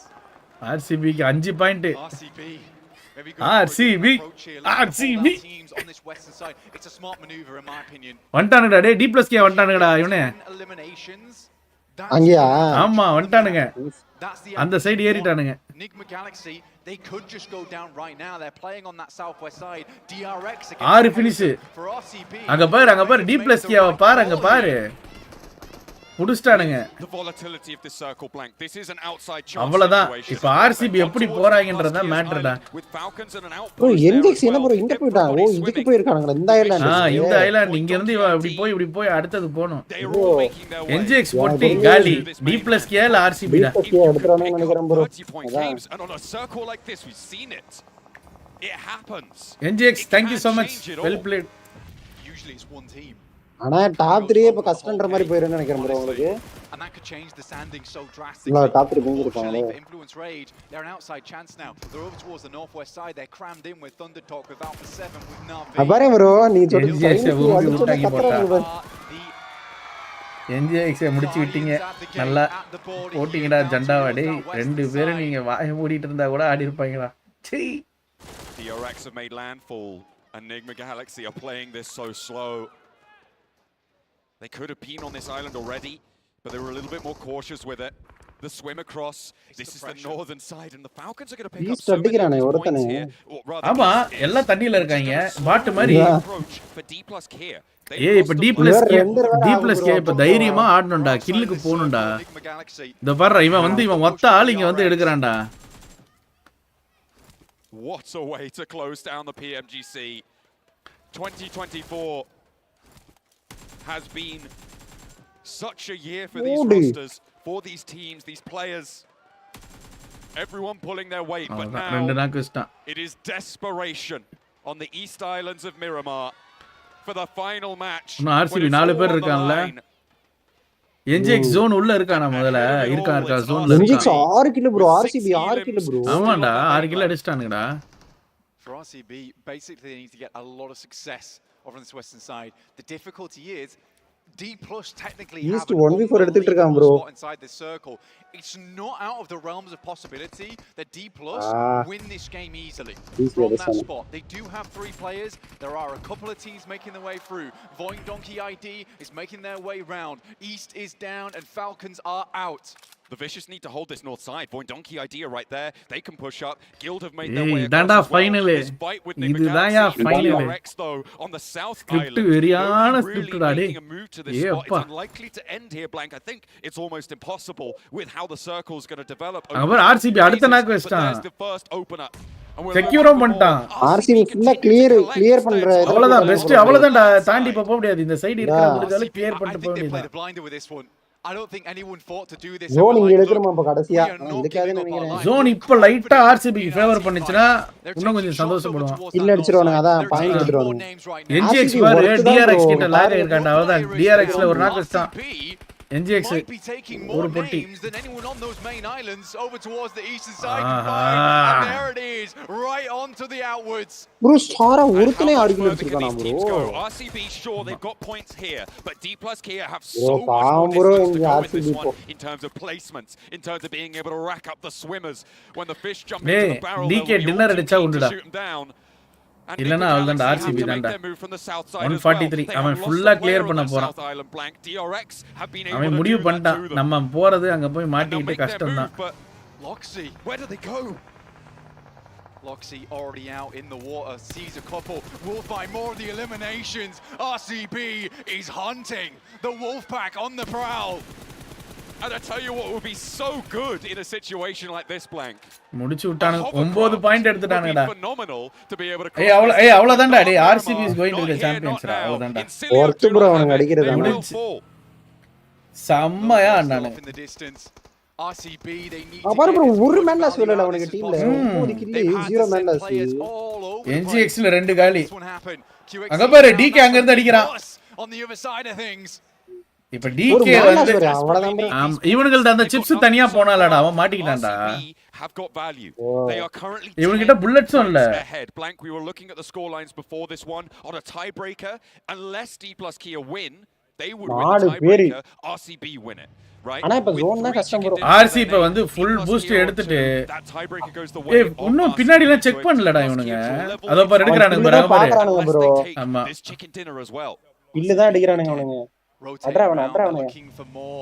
RCB க்கு 5 பாயிண்ட். RCB வந்துட்டானுங்கடா டேய் D+K வந்துட்டானுங்கடா இவனே. அங்கயா? ஆமா வந்துட்டானுங்க. அந்த side ஏறிட்டானுங்க. Enigma Galaxy, they could just go down right now. They're playing on that southwest side. DRX against 6 finish. அங்க பாரு D+K பாரு அங்க பாரு. புடிச்டானுங்க. The volatility of this circle blank. This is an outside chance. அவ்வளவுதான். இப்போ RCB எப்படி போறாங்கன்றத மேட்டர்டா. ஓ NGX என்ன bro இங்க போய்டா? ஓ இதுக்கு போய் இருக்கானுங்க இந்த ஐலாண்ட். இந்த ஐலாண்ட் இங்க இருந்து இப்படி போய் அடுத்து போணும். NGX போட்டி காலி. D+K ல RCB டா. எடுத்துறானே நினைக்கிறேன் bro. And on a circle like this we've seen it. It happens. NGX thank you so much. Well played. Usually it's one team. ஆனா டாப் 3 இப்ப கஷ்டம்ன்ற மாதிரி போயிடுன்னு நினைக்கிறேன் bro உங்களுக்கு. And that could change the standing so drastically. இல்ல top 3 போங்க இருப்பாங்க. Influence Rage, they're an outside chance now. They're over towards the northwest side. They're crammed in with Thunder Talk with Alpha 7 with Navi. அபாரே bro நீ சொல்றது NGX முடிச்சு விட்டீங்க. நல்லா போட்டிங்கடா ஜண்டாவாடி. ரெண்டு பேரும் நீங்க வாயை மூடிட்டு இருந்தா கூட ஆடி இருப்பாங்கடா. சீ. DRX have made landfall. Enigma Galaxy are playing this so slow. They could have been on this island already, but they were a little bit more cautious with it. The swim across. This is the northern side, and the Falcons are going to pick up so many points here. ஆமா எல்லாம் தண்ணில இருக்காங்க. பாட் மாதிரி. ஏய் இப்ப D+K இப்ப தைரியமா ஆடணும்டா. கில்லுக்கு போணும்டா. இந்த பாரு இவன் மொத்த ஆள் இங்க வந்து எடுக்கறான்டா. What a way to close down the PMGC. 2024 has been such a year for these rosters, for these teams, these players. Everyone pulling their weight, but now it is desperation on the East Islands of Miramar for the final match. RCB 4 பேர் இருக்கான்ல. NGX zone உள்ள இருக்கானா முதல்ல இருக்கா zoneல NGX 6 kilo bro RCB 6 kilo bro ஆமாடா 6 kilo அடிச்சிட்டானுங்கடா For RCB basically they need to get a lot of success over on this western side. The difficulty is D plus technically have an unbelievable spot inside this circle. It's not out of the realms of possibility that D plus win this game easily from that spot. They do have 3 players. There are a couple of teams making their way through. Void Donkey ID is making their way round. East is down and Falcons are out. The Vicious need to hold this north side. Void Donkey idea right there. They can push up. Guild have made their way across as well. This fight with DRX though on the south island. Really making a move to this spot. It's unlikely to end here, Blank. I think it's almost impossible with how the circle is going to develop. RCB அடுத்த knock வெஸ்டான். There's the first opener. செக்யூரும் பண்ணிட்டான். RCB ஃபுல்லா clear பண்ற. அவ்வளவுதான் best அவ்வளவுதான் தாண்டி போக முடியாது. இந்த சைடு இருக்கிற முடிஞ்சால கிளியர் பண்ணிட்டு போக வேண்டியது. I don't think anyone fought to do this. Zone இங்க எடுக்கறோம் அப்ப கடைசியா. இதுக்காக நினைக்கிறேன். Zone இப்ப லைட்டா RCB க்கு ஃபேவர் பண்ணிச்சுனா இன்னும் கொஞ்சம் சந்தோஷப்படுவோம். இல்ல அடிச்சிரோனே அதான் பாயிண்ட் எடுத்துறோம். NGX பாரு DRX கிட்ட லாக் இருக்கான்டா அவதான் DRX ல ஒரு நாக் வச்சான். NGX ஒரு பொட்டி. Than anyone on those main islands over towards the eastern side. And there it is, right onto the outwards. Bro, Sara ஒருத்தனே அடிக்கல வச்சிருக்கானா bro. RCB sure they've got points here, but D plus Kia have so much more distance to go with this one in terms of placements, in terms of being able to rack up the swimmers when the fish jump into the barrel. DK dinner அடிச்சா உண்டுடா. இல்லனா அவள்தான் RCB தான்டா 143 அவன் ஃபுல்லா clear பண்ண போறான் அவன் முடிவு பண்ணிட்டான் நம்ம போறது அங்க போய் மாட்டிக்கிட்டு கஷ்டம் தான் Loxy where do they go Loxy already out in the water sees a couple will find more of the eliminations RCB is hunting the Wolfpack on the prowl And I tell you what would be so good in a situation like this Blank. முடிச்சு விட்டானுங்க 9 point எடுத்துட்டானுங்கடா. ஏய் அவ்வளவுதான்டா டேய் RCB is going to the champions டா அவ்வளவுதான்டா. Worth bro அவனுங்க அடிக்குறது செம்மயா ஆடுனானுங்க. RCB they need பாரு bro ஒரு man loss இல்லல அவனுங்க டீம்ல 9 கில் 0 மேன் லாஸ். NGX ல 2 காலி. அங்க பாரு DK அங்க இருந்து அடிக்குறான். On the other side of things இப்ப DK வந்து இவனுங்கள்ட்ட அந்த சிப்ஸ் தனியா போனாலடா அவன் மாட்டிக்கிட்டான்டா இவன்கிட்ட புல்லட்ஸும் இல்ல Blank we were looking at the score lines before this one on a tiebreaker unless D plus Kia win they would win the tiebreaker RCB win it ஆனா இப்ப zone தான் கஷ்டம் bro RC இப்ப வந்து ஃபுல் பூஸ்ட் எடுத்துட்டு ஏய் இன்னும் பின்னாடி எல்லாம் செக் பண்ணலடா இவனுங்க அத பாரு எடுக்கறானுங்க bro ஆமா இல்லதான் அடிக்கறானுங்க அவனுங்க looking for more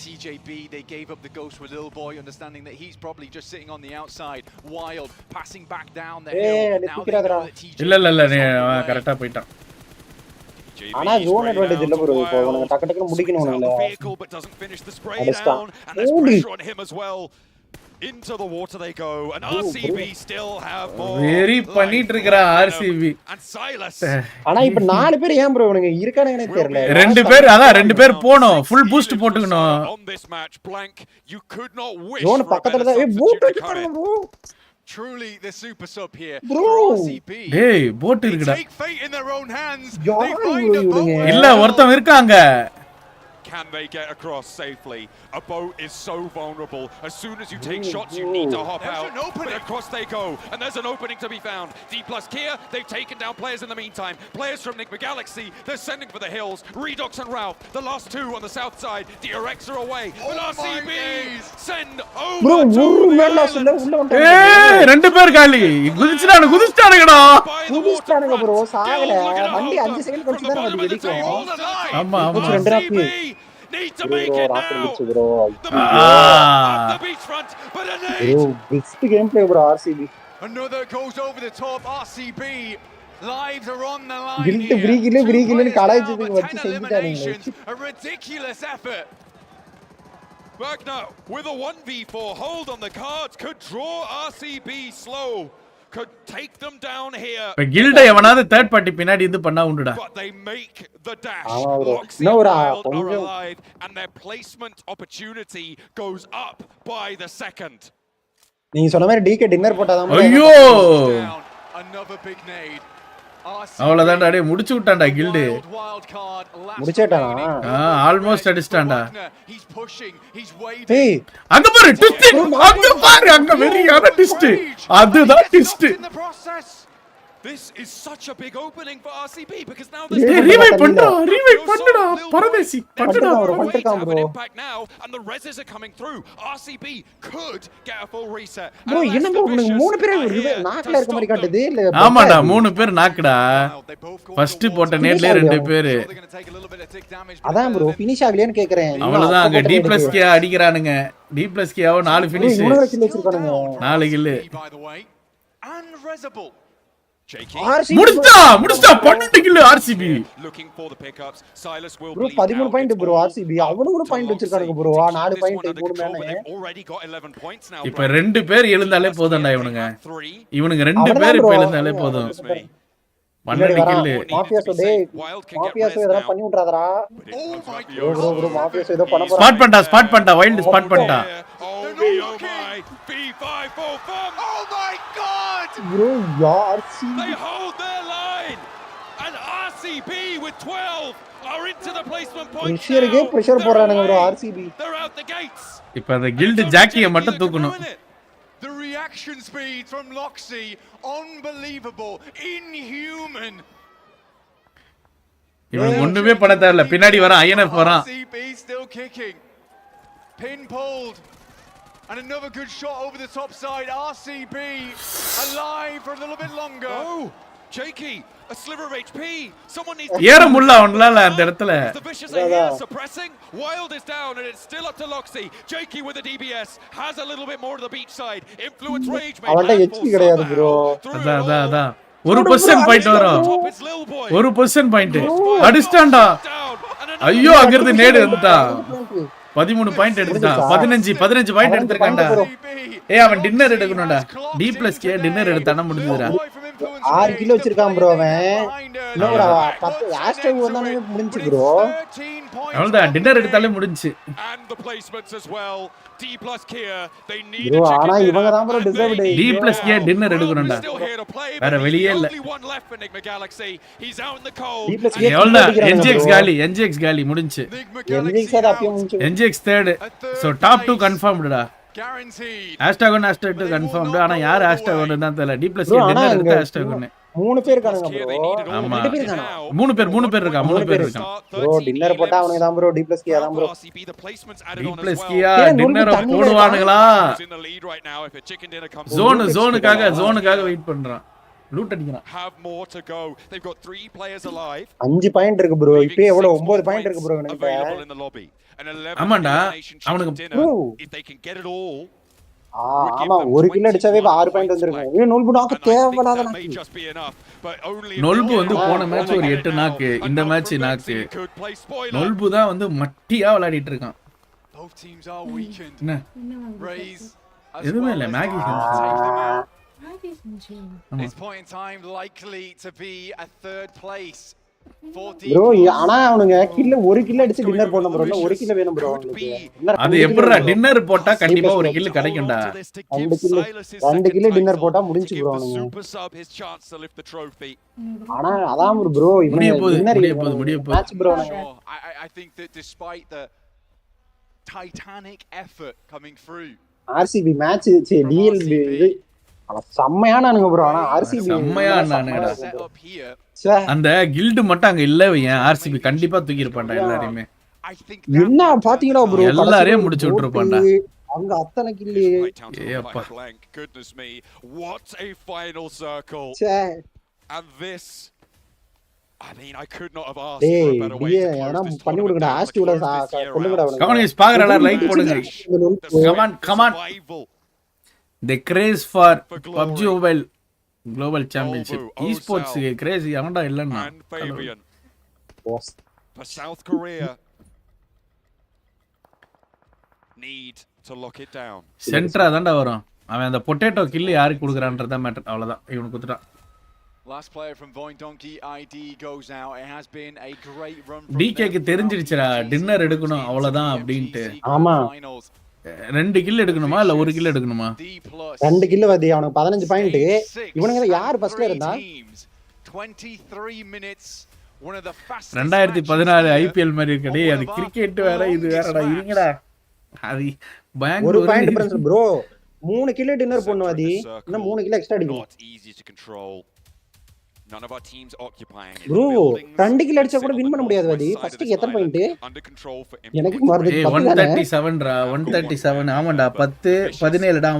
TJB they gave up the ghost for little boy understanding that he's probably just sitting on the outside wild passing back down the hill இல்ல நீ கரெக்ட்டா போய்ட்டான் ஆனா ஜோன் அட்வான்டேஜ் இல்ல bro இப்போ அவனுங்க டக்கு டக்கு முடிக்கணும் Into the water they go and RCB still have more very பண்ணிட்டு இருக்கற RCB and Silas ஆனா இப்ப 4 பேர் ஏன் bro இவனுங்க இருக்கானேனே தெரியல 2 பேர் அதான் 2 பேர் போணும் ஃபுல் பூஸ்ட் போட்டுக்கணும் on this match Blank you could not wish zone பக்கத்துல தான் பூட் வச்சிட்டாங்க bro truly the super sub here bro RCB டேய் போட் இருக்குடா take fate in their own hands they find a boat இல்ல ஒருத்தன் இருக்காங்க Can they get across safely? A boat is so vulnerable. As soon as you take shots, you need to hop out. But across they go, and there's an opening to be found. D plus Kia, they've taken down players in the meantime. Players from Pmgc, they're sending for the hills. Redox and Ralph, the last 2 on the south side. DRX are away, but RCB send over to the island. Hey, 2 பேர் காலி. குதிச்சானுங்கடா. குதிச்சானுங்க bro, சாகல. வண்டி 5 second கழிச்சு தான் வந்து வெடிக்கும். ஆமா 2 ராக்கு. Need to make it now. The beachfront, but an bro, best gameplay bro RCB. Another goes over the top RCB. Lives are on the line. Guilt break கலாய்ச்சதுக்கு வச்சு செஞ்சிட்டானுங்க. A ridiculous effort. Wagner with a 1v4 hold on the cards could draw RCB slow. Could take them down here. இப்ப guilt எவனாவது third party பின்னாடி இருந்து பண்ணா உண்டுடா. But they make the dash. Are alive and their placement opportunity goes up by the second. நீங்க சொன்ன மாதிரி DK dinner போட்டாதான் ஐயோ another big nade. அவ்வளவுதான்டா டேய் முடிச்சு விட்டான்டா கில்ட் முடிச்சேட்டானா ஆல்மோஸ்ட் அடிச்சிட்டான்டா ஏய் அங்க பாரு ட்விஸ்ட் அங்க பாரு அங்க வெறியான ட்விஸ்ட் அதுதான் twist This is such a big opening for RCB because now revive பண்ணுடா பரதேசி பண்ணுடா பண்ணிட்டான் bro and the reses are coming through. RCB could get a full reset. bro என்ன bro உங்களுக்கு மூணு பேர் நாக்ல இருக்க மாதிரி காட்டுது இல்ல ஆமாடா மூணு பேர் நாக்டா ஃபர்ஸ்ட் போட்ட நேட்லயே ரெண்டு பேர் அதான் bro finish ஆகலையான்னு கேக்குறேன் அவ்வளவுதான் அங்க D+K அடிக்குறானுங்க D+K ஆவோ 4 finish 4 கில் unreasable. முடிச்சா 12 kill RCB looking for the pickups. Silas will bro 13 point bro RCB அவனும் கூட பாயிண்ட் வச்சிருக்கானுங்க bro 4 பாயிண்ட் 3 மேனே already got 11 points now. இப்போ ரெண்டு பேர் எழுந்தாலே போதும்டா இவனுங்க ரெண்டு பேர் இப்ப எழுந்தாலே போதும் 12 கில் மாஃபியாஸ் இதெல்லாம் பண்ணி விட்றாதடா bro மாஃபியாஸ் ஏதோ பண்ண போறான் ஸ்பாட் பண்ணிட்டா வைல்ட் ஸ்பாட் பண்ணிட்டா Oh my god bro yaar they hold their line and RCB with 12 are into the placement point pressure போறானுங்க bro RCB they're out the gates இப்போ அந்த கில்ட் ஜாக்கியை மட்டும் தூக்கணும் the reaction speed from Loxy unbelievable inhuman இவன் ஒண்ணுமே பண்ண தேவையில்ல பின்னாடி வர INF வரான் RCB still kicking pin pulled and another good shot over the top side. RCB alive for a little bit longer. Oh, Jakey, a sliver of HP. Someone needs ஏற முடியல அவனால அந்த இடத்துல. The vicious are here suppressing. Wild is down and it's still up to Loxy. Jakey with the DBS has a little bit more to the beach side. Influence rage mate. அவன்ட HP கிடையாது bro. அதான் ஒரு position point வரும் ஒரு position point அடிஸ்டான்டா ஐயோ அங்க இருந்து நேடு வந்துட்டான் 13 பாயிண்ட் எடுத்துட்டான் 15 பாயிண்ட் எடுத்துட்டான்டா ஏய் அவன் டின்னர் எடுக்கணும்டா D+K டின்னர் எடுத்தானா முடிஞ்சுதுடா 6 கிலோ வச்சிருக்கான் bro அவன் இன்னொரு 10 ஹேஷ்டேக் வந்தானே முடிஞ்சு bro அவ்வளவுதான் டின்னர் எடுத்தாலே முடிஞ்சு and the placements as well D+K they need bro ஆனா இவங்க தான் bro டிசர்வ்ட் D+K டின்னர் எடுக்கணும்டா வேற வெளியே இல்ல he's out in the cold எவ்வளவுதான் NGX காலி முடிஞ்சு NGX அது அப்பவே முடிஞ்சு NGX third so top 2 confirmed டா ஹேஷ்டேக் 2 கன்ஃபார்ம்டு ஆனா யார் ஹேஷ்டேக் 1 தான் தெரியல D+K டின்னர் எடுத்த ஹேஷ்டேக் 1 3 பேர் இருக்காங்க bro ஆமா 3 பேர் இருக்கான் bro டின்னர் போட்டா அவனுக்கு தான் bro D+K அதான் bro D+K டின்னர் போடுவானுங்களா ஜோனுக்காக வெயிட் பண்றான் லூட் அடிக்கிறான் have more to go they've got 3 players alive 5 point இருக்கு bro இப்போ எவ்வளவு 9 பாயிண்ட் இருக்கு bro எனக்கு ஆமாடா அவனுக்கு if they can get it all ஆமா ஒரு கில் அடிச்சாவே 6 பாயிண்ட் வந்திருக்கும் ஏ நோல்பு நாக்கு தேவலாத நொல்பு வந்து போன மேட்ச் ஒரு 8 நாக்கு இந்த மேட்ச் நாக்கு நொல்பு தான் வந்து மட்டியா விளையாடிட்டு இருக்கான் என்ன எதுவுமே இல்ல Maggi this point in time likely to be a third place bro ஆனா அவனுங்க கில்ல ஒரு கில் அடிச்சு டின்னர் போடணும் bro இல்ல ஒரு கில் வேணும் bro அது எப்படிடா டின்னர் போட்டா கண்டிப்பா ஒரு கில் கிடைக்கும்டா 2 கில் டின்னர் போட்டா முடிஞ்சு bro அவனுங்க ஆனா அதான் bro இவங்க முடிய போகுது match bro I think that despite the titanic effort coming through RCB match DLB இது செம்மையானானுங்க bro ஆனா RCB செம்மையானானுங்கடா அந்த கில்ட் மட்டும் அங்க இல்லவே RCB கண்டிப்பா தூக்கி இருப்பான்டா எல்லாரையுமே என்ன பாத்தீங்களா bro எல்லாரையும் முடிச்சு விட்டுருப்பான்டா அங்க அத்தனை கில் ஏப்பா goodness me what a final circle and this I mean I could not have asked for a better way to close this பண்ணி கொடுங்கடா ஆஸ்டியோட கொல்லுங்கடா அவனுக்கு கமெண்ட் பாக்குற எல்லாரும் லைக் போடுங்க comment the craze for PUBG Mobile Global Championship esports craze அவன்டா இல்லன்னா boss for South Korea need to lock it down சென்ட்ரா தான்டா வரும் அவன் அந்த பொட்டேட்டோ கில் யாருக்கு கொடுக்கறான்றத மேட்டர் அவ்வளவுதான் இவனுக்கு குத்துறான் last player from Voin Donkey ID goes out it has been a great run DK க்கு தெரிஞ்சிருச்சுடா dinner எடுக்கணும் அவ்வளவுதான் அப்படினு ஆமா 2 கில் எடுக்கணுமா இல்ல 1 கில் எடுக்கணுமா 2 கில் வதி அவனுக்கு 15 பாயிண்ட் இவனுங்க யார் ஃபர்ஸ்ட்ல இருந்தா 23 minutes. One of the fastest 2014 IPL மாதிரி இருக்கடே அது கிரிக்கெட் வேற இது வேறடா இருங்கடா அது ஒரு point difference bro 3 kill dinner பண்ணுவாதி இன்னும் 3 கில் எக்ஸ்ட்ரா அடிக்கும் None of our teams occupying it. Bro, 2 kill அடிச்சா கூட வின் பண்ண முடியாது வாதி. ஃபர்ஸ்ட் எத்தனை பாயிண்ட்? எனக்கு மறந்து 137 ரா 137 ஆமாடா 10 17 டா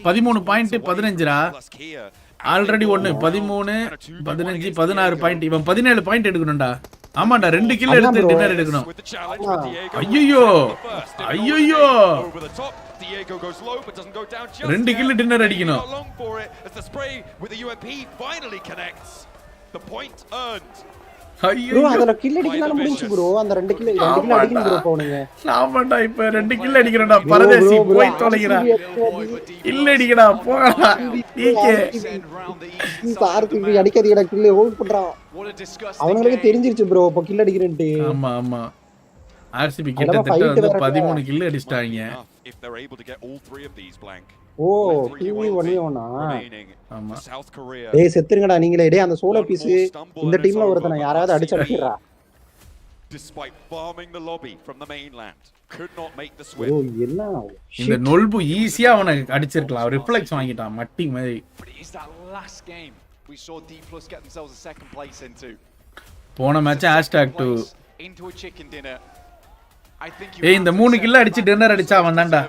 13 பாயிண்ட் 15 ரா ஆல்ரெடி 1 13 15 16 பாயிண்ட் இவன் 17 பாயிண்ட் எடுக்கணும்டா ஆமாடா 2 கில் எடுத்து டின்னர் எடுக்கணும் ஐயோ ஐயோ Diego goes low but doesn't go down just 2 kill dinner அடிக்கணும் as the spray with the UMP finally connects the point earned bro அதல கில் அடிக்கலாம் முடிஞ்சு bro அந்த 2 கில் அடிக்கணும் bro போணுங்க ஆமாடா இப்ப 2 கில் அடிக்கறடா பரதேசி போய் தொலைங்கடா இல்ல அடிக்கடா போடா டிகே சார்க்கு அடிக்காதீடா கில் ஹோல்ட் பண்றான் அவங்களுக்கு தெரிஞ்சிருச்சு bro இப்ப கில் அடிக்கறேன்ட்டு ஆமா ஆமா RCB கிட்டத்தட்ட வந்து 13 கில் அடிச்சிட்டாங்க if they're able to get all 3 of these blank ஓ டிவி 1v1 ஆமா South Korea டேய் செத்துறங்கடா நீங்களே டேய் அந்த சோலோ பீஸ் இந்த டீம்ல ஒருத்தன யாராவது அடிச்சு அடிச்சிரா despite bombing the lobby from the mainland could not make the swim ஓ என்ன இந்த நொல்பு ஈஸியா அவனை அடிச்சிருக்கலாம் ரிஃப்ளெக்ஸ் வாங்கிட்டான் மட்டி மாதிரி is that last game we saw D+ get themselves a second place into போன match #2 into a chicken dinner I think you ஏய் இந்த 3 kill அடிச்சு டின்னர் அடிச்சா வந்தான்டா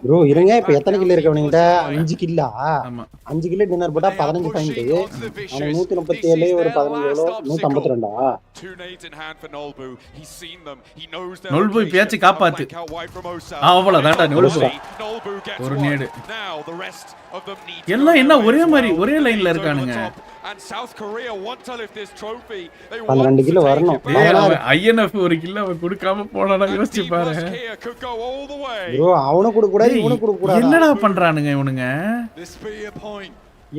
bro இருங்க இப்ப எத்தனை கில் இருக்கு அவனுங்கிட்ட 5 கில்லா ஆமா 5 கில் டின்னர் போட்டா 15 பாயிண்ட் அவன் 137 ஒரு 15 எவ்வளோ 152 two nades in hand for Nolbu he's seen them he knows them நொல்பு பேச்சு காப்பாத்து அவ்வளவுதான்டா நொல்பு ஒரு நேடு now the rest of them need எல்லாம் என்ன ஒரே மாதிரி ஒரே லைன்ல இருக்கானுங்க and South Korea want to lift this trophy they 12 kill வரணும் INF ஒரு கில் அவன் கொடுக்காம போனானா யோசிச்சு பாரு bro அவன கூட கூடாது இவன கூட கூடாது என்னடா பண்றானுங்க இவனுங்க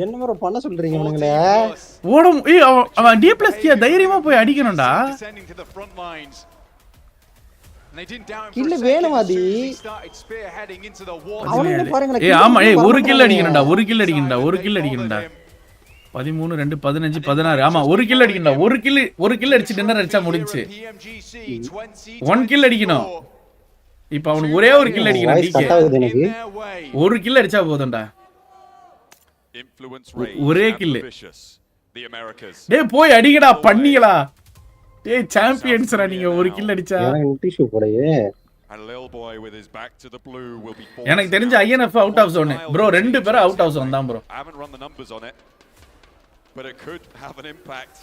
என்ன ப்ரோ பண்ண சொல்றீங்க இவனுங்களே ஓடும் ஏய் அவன் D+ கே தைரியமா போய் அடிக்கணும்டா கில் வேணுமாதி அவனே பாருங்க ஏய் ஆமா ஏய் ஒரு கில் அடிக்கணும்டா ஒரு கில் அடிக்கணும்டா 13 2 15 16 ஆமா ஒரு கில் அடிக்கணும்டா ஒரு கில் அடிச்சு டின்னர் அடிச்சா முடிஞ்சு 1 கில் அடிக்கணும் இப்போ அவனுக்கு ஒரே ஒரு கில் அடிக்கணும் டிகே ஒரு கில் அடிச்சா போதும்டா ஒரே கில் டேய் போய் அடிங்கடா பண்ணிங்களா டேய் சாம்பியன்ஸ்ரா நீங்க ஒரு கில் அடிச்சா டிஷ்யூ போடயே எனக்கு தெரிஞ்ச INF out of zone bro ரெண்டு பேரும் அவுட் ஆஃப் ஜோன் தான் bro but it could have an impact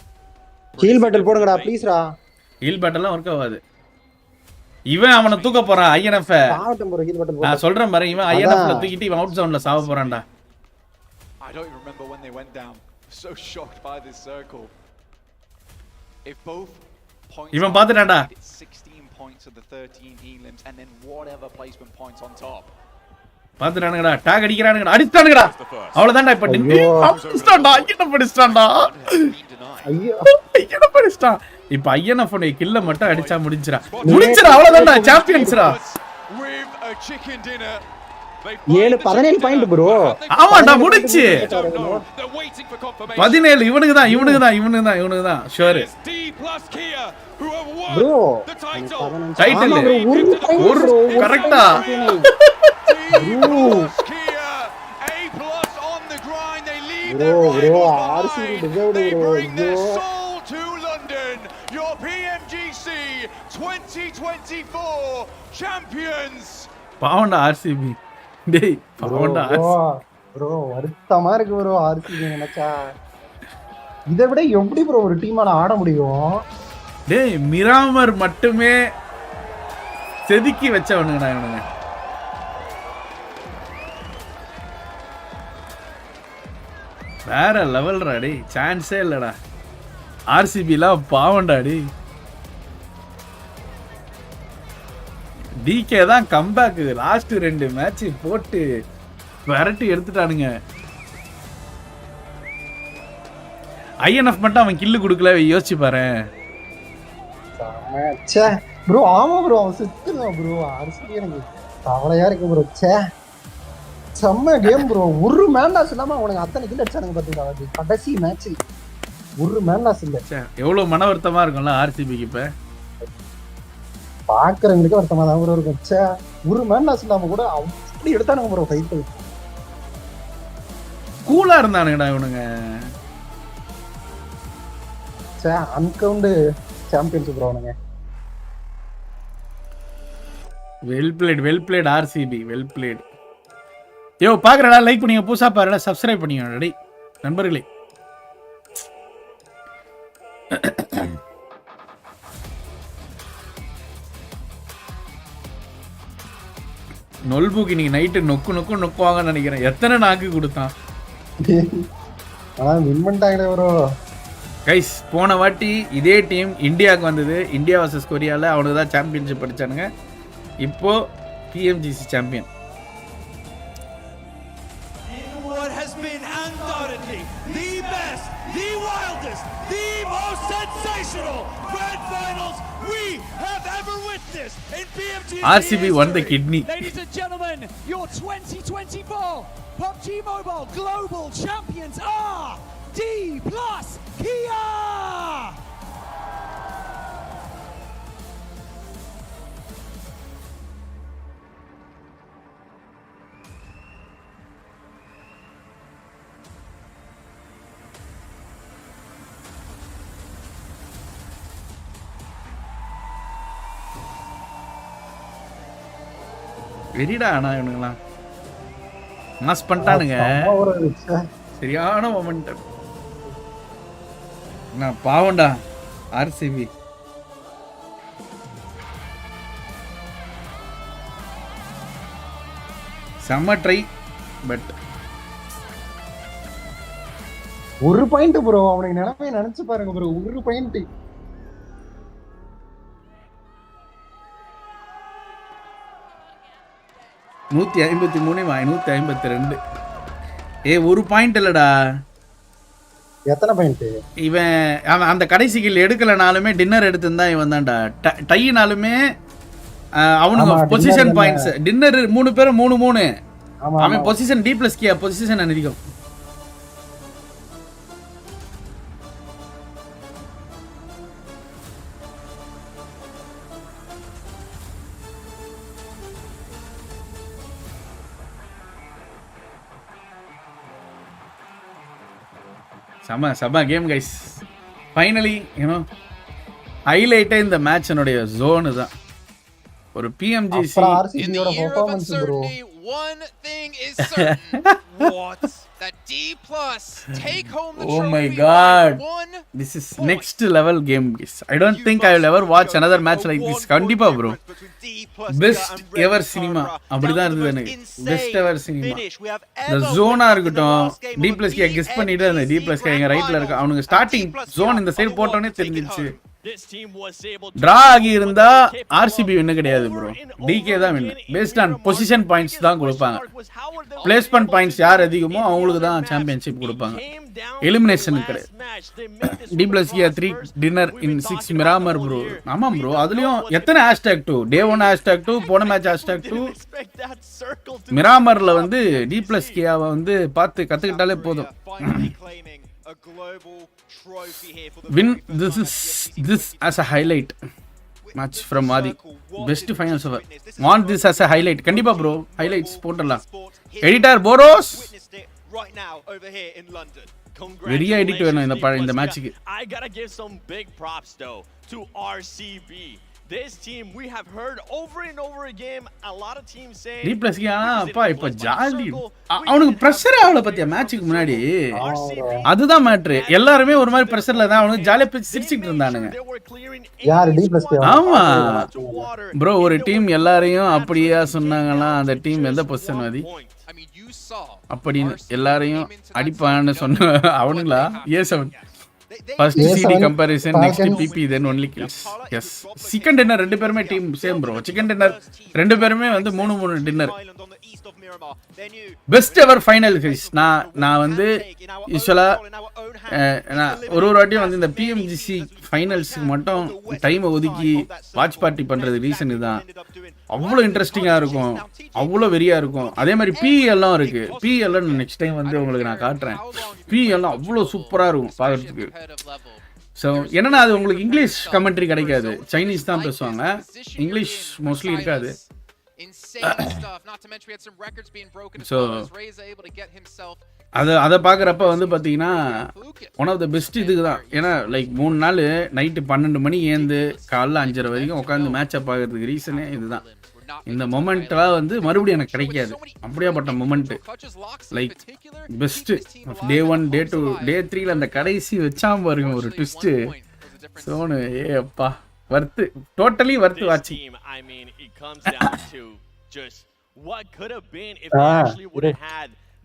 heal battle போடுங்கடா ப்ளீஸ் ரா ஹீல் பேட்டில்லாம் வர்க் ஆகாது இவன் அவனை தூக்க போறான் INF நான் சொல்றேன் பாரு இவன் INF ல தூக்கிட்டு இவன் அவுட் ஜோன்ல சாவ போறான்டா I don't even remember when they went down so shocked by this circle if both points இவன் பாத்துட்டான்டா 16 points of the 13 elims and then whatever placement points on top பாத்துறானுங்கடா டாக் அடிக்கறானுங்கடா அடிச்சானுங்கடா அவ்வளவுதான்டா இப்ப அடிச்சான்டா INF அடிச்சான்டா ஐயோ INF அடிச்சான் இப்ப INF உடைய கில்ல மட்டும் அடிச்சா முடிஞ்சிரா அவ்வளவுதான்டா சாம்பியன்ஸ்ரா 17 பாயிண்ட் bro ஆமாடா முடிஞ்சு 17 இவனுக்கு தான் ஷூர் bro டைட்டில் ஒரு கரெக்ட்டா bro RCB deserved bro your Pmgc 2024 champions பாவண்டா RCB டேய் பாவண்டா bro வருத்தமா இருக்கு bro RCB நினைச்சா இதை விட எப்படி bro ஒரு டீமால ஆட முடியும் டேய் மிராமர் மட்டுமே செதுக்கி வச்சவனுங்கடா இவனுங்க வேற லெவல்டா டேய் சான்ஸே இல்லடா RCB லாம் பாவண்டா டேய் DK தான் கம்பேக் லாஸ்ட் 2 மேட்ச் போட்டு விரட்டி எடுத்துட்டானுங்க INF மட்டும் அவன் கில்லு கொடுக்கல யோசிச்சு பாரு ச்சே bro ஆமா bro அவன் செத்துறான் bro RCB எனக்கு கவலையா இருக்கு bro ச்சே செம்ம கேம் bro ஒரு மேண்டாஸ் இல்லாம அவனுக்கு அத்தனை கில் அடிச்சானுங்க பாத்தீங்களா கடைசி மேட்ச் ஒரு மேன் லாஸ் இல்ல. எவ்வளவு மன வருத்தமா இருக்கும்ல ஆர்சிபிக்கு இப்ப. பாக்குறவங்களுக்கு வருத்தமா தான் ப்ரோ இருக்கும். ச்சே ஒரு மேன் லாஸ் இல்லாம கூட அப்படி எடுத்தானுங்க ப்ரோ ஃபைட். கூலா இருந்தானுங்கடா இவனுங்க. ச்சே அன்கவுண்ட் சாம்பியன்ஸ் ப்ரோ அவனுங்க. Well played RCB well played. Yo பாக்குறடா லைக் பண்ணிங்க, புதுசா பாருடா சப்ஸ்கிரைப் பண்ணிங்க ரெடி நண்பர்களே. நொல்புக்கு இன்னைக்கு நைட்டு நொக்குவாங்கன்னு நினைக்கிறேன். எத்தனை நாக்கு கொடுத்தான். Win பண்ணிட்டாங்களே bro. கைஸ் போன வாட்டி இதே டீம் இந்தியாவுக்கு வந்தது. இந்தியா வர்சஸ் கொரியாவில் அவனுக்கு தான் சாம்பியன்ஷிப் அடிச்சானுங்க. இப்போ PMGC champion. What has been undoubtedly the best, the wildest, the most sensational grand finals we have ever witnessed in PMGC. RCB won the kidney. Ladies and gentlemen, your 2024 PUBG Mobile Global Champions are D+ Kia. வெறிடா ஆனா இவனுங்களாம் mass பண்ணிட்டானுங்க. சரியான momentum. நான் பாவம்டா RCB. செம்ம try but ஒரு point bro. அவனுக்கு நிலைமை நினைச்சு பாருங்க bro. ஒரு பாயிண்ட். $153 $152. ஒரு பாயிண்ட் இல்லடா. எத்தனை பாயிண்ட் இவன் அந்த கடைசி கில் எடுக்கலனாலுமே டின்னர் எடுத்துருந்தா இவன் தான்டா. டைனாலுமே அவனுங்க பொசிஷன் பாயிண்ட்ஸ். டின்னர் 3 பேரும் 3-3. அவன் பொசிஷன் D+ Kia பொசிஷன் அதிகம். செம்ம கேம் கைஸ். ஃபைனலி யூனோ ஹைலைட்டே இந்த மேட்சினுடைய ஜோனு தான். ஒரு PMGC ஆர்சிபியோட performance bro. One thing is certain. What? That D+ take home the trophy. Oh my god. This is next level game guys. I don't think I will ever watch another match like this. கண்டிப்பா bro. Best ever cinema. அப்படிதான் இருந்தது எனக்கு. Best ever cinema. The zone இருக்கட்டும். D+ Kia guess பண்ணிட்டு அந்த D+ Kia எங்க ரைட்ல இருக்க அவனுங்க ஸ்டார்டிங் ஜோன் இந்த சைடு போட்டோனே தெரிஞ்சிருச்சு. டிரா ஆகி இருந்தா ஆர்சிபி வின்னு கிடையாது ப்ரோ. டிகே தான் வின்னு. பேஸ்ட் ஆன் பொசிஷன் பாயிண்ட்ஸ் தான் கொடுப்பாங்க. பிளேஸ்மெண்ட் பாயிண்ட்ஸ் யார் அதிகமோ அவங்களுக்கு தான் சாம்பியன்ஷிப் கொடுப்பாங்க. எலிமினேஷன் கிடையாது. D+ Kia 3 டின்னர் இன் 6 மிராமர் ப்ரோ. ஆமா ப்ரோ. அதுலயும் எத்தனை #2 டே 1 #2 போன மேட்ச் #2 மிராமர்ல வந்து D+ Kiaவை வந்து பார்த்து கத்துக்கிட்டாலே போதும். Win this as a highlight match from Adi. Best finals ever. Want this as a highlight. கண்டிப்பா bro. Highlights போடலாம். Editor Boros. Very edit வேணும் இந்த மேட்ச்க்கு. I gotta give some big props though to RCB. This team we have heard over and over again a lot of teams saying D+ Kia அப்பா இப்ப jolly. அவனுக்கு pressure ஆவல பத்தியா மேட்ச்க்கு முன்னாடி. அதுதான் matter. எல்லாரும் ஒரு மாதிரி பிரஷர்ல தான் அவனுக்கு ஜாலியா பேசி சிரிச்சிட்டு இருந்தானுங்க. யார் D+ Kia? ஆமா bro. ஒரு டீம் எல்லாரையும் அப்படியே சொன்னாங்கன்னா அந்த டீம் எந்த பொசிஷன் வாதி அப்படின்னு எல்லாரையும் அடிப்பான்னு சொன்ன அவனுங்களா? A7 first CD comparison, next PP, then only kills. Yes. Chicken dinner ரெண்டு பேருமே team same bro. Chicken dinner ரெண்டு பேருமே வந்து 3 dinner. Best ever final guys. நான் வந்து யூஸ்வலாக நான் ஒரு வாட்டியும் வந்து இந்த பிஎம்ஜிசி ஃபைனல்ஸுக்கு மட்டும் டைமை ஒதுக்கி வாட்ச் பார்ட்டி பண்ணுறது ரீசன் இதுதான். அவ்வளோ இன்ட்ரெஸ்டிங்காக இருக்கும், அவ்வளோ வெறியாக இருக்கும். அதே மாதிரி பிஎல்லாம் இருக்குது. பிஎல்லாம் நெக்ஸ்ட் டைம் வந்து உங்களுக்கு நான் காட்டுறேன். பிஎல்லாம் அவ்வளோ சூப்பராக இருக்கும் பார்க்குறதுக்கு. ஸோ என்னன்னா அது உங்களுக்கு இங்கிலீஷ் கமெண்ட்ரி கிடைக்காது, சைனீஸ் தான் பேசுவாங்க, இங்கிலீஷ் மோஸ்ட்லி இருக்காது. ஸோ அதை பார்க்குறப்ப வந்து பார்த்தீங்கன்னா ஒன் ஆஃப் த பெஸ்ட் இதுக்கு தான். ஏன்னா லைக் 3 நாள் நைட்டு 12 மணி ஏந்து காலைல 5:30 வரைக்கும் உட்காந்து மேட்சை பார்க்கறதுக்கு ரீசனே இதுதான். இந்த மொமெண்ட்லாம் வந்து மறுபடியும் எனக்கு கிடைக்காது. அப்படியாப்பட்ட மொமெண்ட் லைக் பெஸ்ட்டு. டே 1 டே 2 டே 3ல அந்த கடைசி வச்சாம பாருங்க ஒரு ட்விஸ்ட்டு. சோனு ஏ அப்பா வர்த்து, டோட்டலி வர்த்து வாட்சிங்.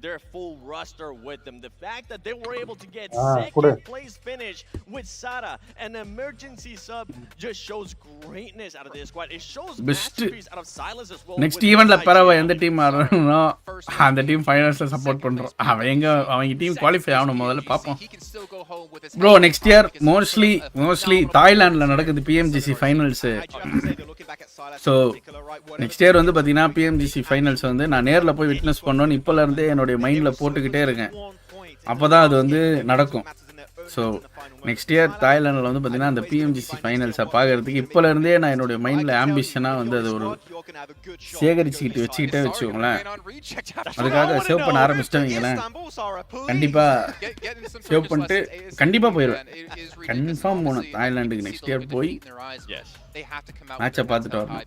their full roster with them. The fact that they were able to get second place finish with Sara, an emergency sub, just shows greatness out of this squad. It shows masterpiece out of Silence as well. Next eventல பரவ எந்த team ஆடுறனோ அந்த team ஃபைனல்ஸ்ல support பண்றோம். அவங்க team qualify ஆகணும் முதல்ல பாப்போம். Bro next year mostly தாய்லாந்துல நடக்குது பிஎம்ஜிசி finals. So next year வந்து பார்த்தீங்கன்னா பிஎம்ஜிசி ஃபைனல்ஸ் வந்து நான் நேரில் போய் விட்னஸ் பண்ணோன்னு இப்போல இருந்தே என்னுடைய மைண்டில் போட்டுக்கிட்டே இருக்கேன். அப்போ தான் அது வந்து நடக்கும். ஸோ நெக்ஸ்ட் இயர் தாய்லாண்டில் வந்து பார்த்தீங்கன்னா அந்த பிஎம்ஜிசி ஃபைனல்ஸை பார்க்கறதுக்கு இப்போல இருந்தே நான் என்னுடைய மைண்டில் ஆம்பிஷனாக வந்து அது ஒரு சேகரிச்சுக்கிட்டு வச்சுக்கோங்களேன். அதுக்காக சேவ் பண்ண ஆரம்பிச்சிட்டவங்களேன். கண்டிப்பாக சேவ் பண்ணிட்டு கண்டிப்பாக போயிடுவேன். கன்ஃபார்ம் போகணும் தாய்லாண்டுக்கு நெக்ஸ்ட் இயர் போய் மேட்சை பார்த்துட்டு வரணும்.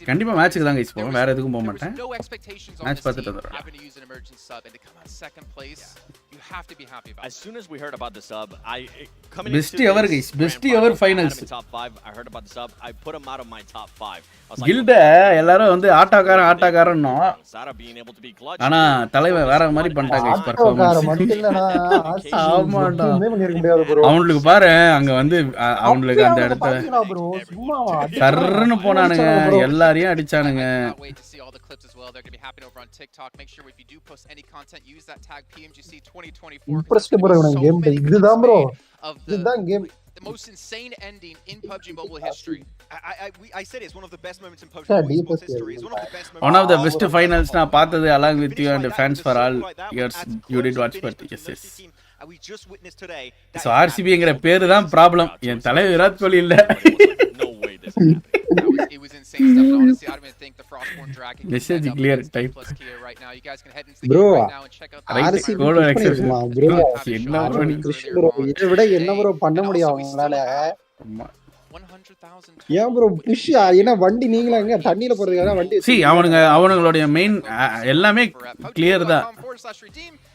கண்டிப்பாக மேட்சுக்கு தான் கைஸ் போவேன், வேற எதுக்கும் போக மாட்டேன். மேட்ச் பார்த்துட்டு வந்துடுறேன். As soon as we heard about the sub, best ever guys, best ever finals. Top 5. I heard about the sub. I put him out of my top 5. Guild எல்லாரும் வந்து ஆட்டாக்காரன்னோ ஆனா தலைவன் வேற மாதிரி பண்ணிட்டாங்க guys பெர்ஃபார்மன்ஸ். ஆமாடா அவங்களுக்கு பாரு அங்க வந்து அவங்களுக்கு அந்த இடத்துல சர்ன்னு போனானுங்க, எல்லாரையும் அடிச்சானுங்க. இம்ப்ரெஸ்ட் ப்ரோ இந்த கேம் இதுதான் ப்ரோ. இதுதான் game. The most insane ending in PUBG Mobile history. I said it's one of the best moments in PUBG Mobile history. It's one of the best moments. One of the best finals na paathathu along with you and fans for all years you did watch but yes. We just witnessed today. So RCB engre peru dhaan problem. En thalai Virat Kohli illa. No way this happened. It was insane stuff. Honestly, I don't even think the Frostborn Dragon. Message clear type. Right now, you guys can head into the game right now and check out the RCB bro. Enna bro இதை விட என்ன bro பண்ண முடியும் அவங்களால? 100,000. ஏன் bro push ஏன்னா வண்டி நீங்களா எங்க தண்ணியில போறதுக்காக வண்டி see அவனுங்களுடைய மெயின் எல்லாமே கிளியர் தான்.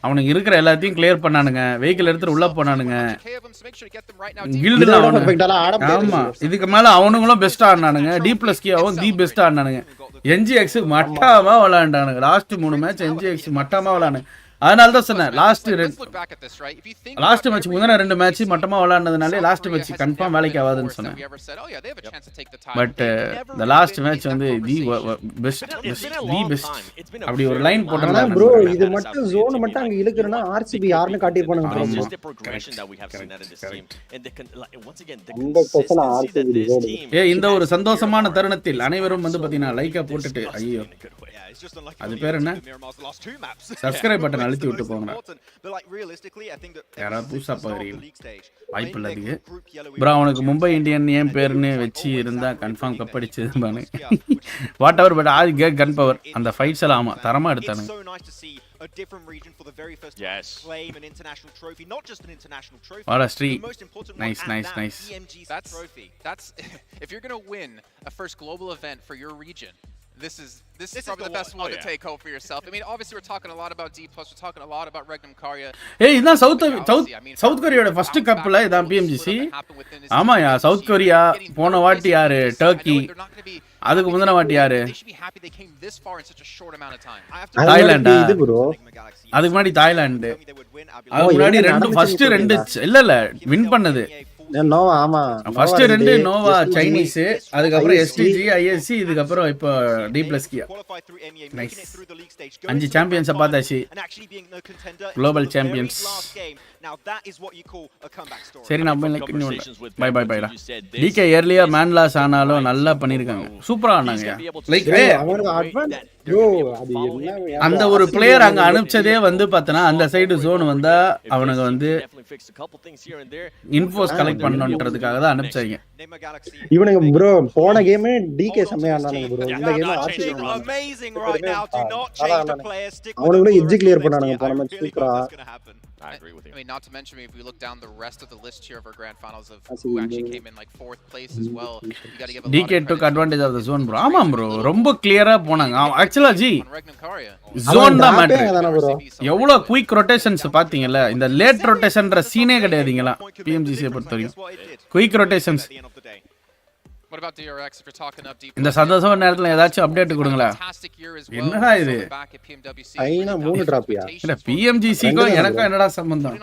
அவனுங்க இருக்கிற எல்லாத்தையும் கிளியர் பண்ணானுங்க, வெஹிக்கிள் எடுத்துட்டு உள்ள போனானுங்க. கில்டுல ஆமா இதுக்கு மேல அவனுங்களும் பெஸ்டா ஆடினானுங்க. D+Kவும் தி பெஸ்டா ஆடினானுங்க. NGX மட்டாமா விளையாண்டானுங்க. லாஸ்ட் 3 மேட்ச் NGX மட்டாமா விளையாடுனாங்க. அதனால தான் சொன்னேன் லாஸ்ட் மேட்ச் முந்தின 2 மேட்ச் மட்டமா விளையாடுனதுனாலே லாஸ்ட் மேட்ச் கன்ஃபார்ம் வேலைக்கு ஆகாதுன்னு சொன்னேன். பட் the லாஸ்ட் மேட்ச் வந்து தி பெஸ்ட் அப்படி ஒரு லைன் போட்டா ப்ரோ இது மட்டும் ஜோன் மட்டும் அங்க இழுக்குறனா RCB யாருன்னு காட்டிருப்பானுங்க ப்ரோ. இந்த ஒரு சந்தோஷமான தருணத்தில் அனைவரும் வந்து பாத்தீங்கன்னா லைக்கா போட்டுட்டு ஐயோ அது பேர் என்ன சப்ஸ்கிரைப் பட்டன் அழுத்தி விட்டு போங்க. யாராவது புதுசா பாக்குறீங்க வாய்ப்பு இல்லை அதுக்கு ப்ரோ. அவனுக்கு மும்பை இந்தியன் ஏன் பேருன்னு வச்சு இருந்தா கன்ஃபார்ம் கப் அடிச்சது பானு whatever. But all gate gun power அந்த ஃபைட்ஸ் எல்லாம் ஆமா தரமா எடுத்தானுங்க. A different region for the very first time to claim an international trophy, not just an international trophy. What a streak. Nice. Pmgc trophy. That's if you're going to win a first global event for your region, this is probably the best one to take home for yourself. I mean, obviously we're talking a lot about D+, we're talking a lot about Regnum Karya. Hey, இதான் south கொரியாவோட first கப்ல இதான் PMGC. ஆமாயா south Korea போன வாட்டி யாரு Turkey, அதுக்கு முந்தின வாட்டி யாரு தாய்லாண்டா, அதுக்கு முன்னாடி தாய்லாந்து, அதுக்கு முன்னாடி ஃபர்ஸ்ட் 2 இல்ல வின் பண்ணது நோவா ஆமா ஃபர்ஸ்ட் ரெண்டு நோவா சைனீஸ் அதுக்கப்புறம் எஸ்டிஜி ஐஎஸ்சி இதுக்கப்புறம் இப்போ D+K நைஸ் 5 சாம்பியன்ஸை பார்த்தாச்சு குளோபல் சாம்பியன்ஸ் சரி நம்ம பை பை பைடா டிகே ஏர்லியா மேன் லாஸ் ஆனாலும் நல்லா பண்ணியிருக்காங்க சூப்பரா ஆனாங்க லைக் அந்த ஒரு பிளேயர் அங்க அனுப்பிச்சதே வந்து பார்த்தனா அந்த சைடு ஜோன் வந்தா அவனுக்கு வந்து இன்ஃபோஸ் கலெக்ட் பண்ணணும்ன்றதுக்காக தான் அனுப்பிச்சாங்க இவனுங்க ப்ரோ போன கேமே டிகே செமையா ஆனானுங்க ப்ரோ இந்த கேம் ஆர்சி அவனுங்க எட்ஜ் கிளியர் பண்ணானுங்க போன மேட்ச் சூப்பரா I agree with you. I mean, not to mention, if we look down the rest of the list here of our grand finals of who actually came in like 4th place as well, you got to give a lot DK took advantage of the zone, bro. ஆமா bro, ரொம்ப கிளியரா போனாங்க. Actually G zone தான் matter. எவ்வளவு quick rotations பாத்தீங்கல? இந்த late ரொட்டேஷன்ன்ற சீனே கிடையாதுங்களா PMGC பொறுத்தவரைக்கும். Quick rotations. What about DRX if you're talking up deep? இந்த சந்தோஷமான நேரத்துல ஏதாச்சும் அப்டேட் கொடுங்களா? என்னடா இது? ஐனா 3 டிராப்யா. இல்ல PMGCக்கும் எனக்கும் என்னடா சம்பந்தம்?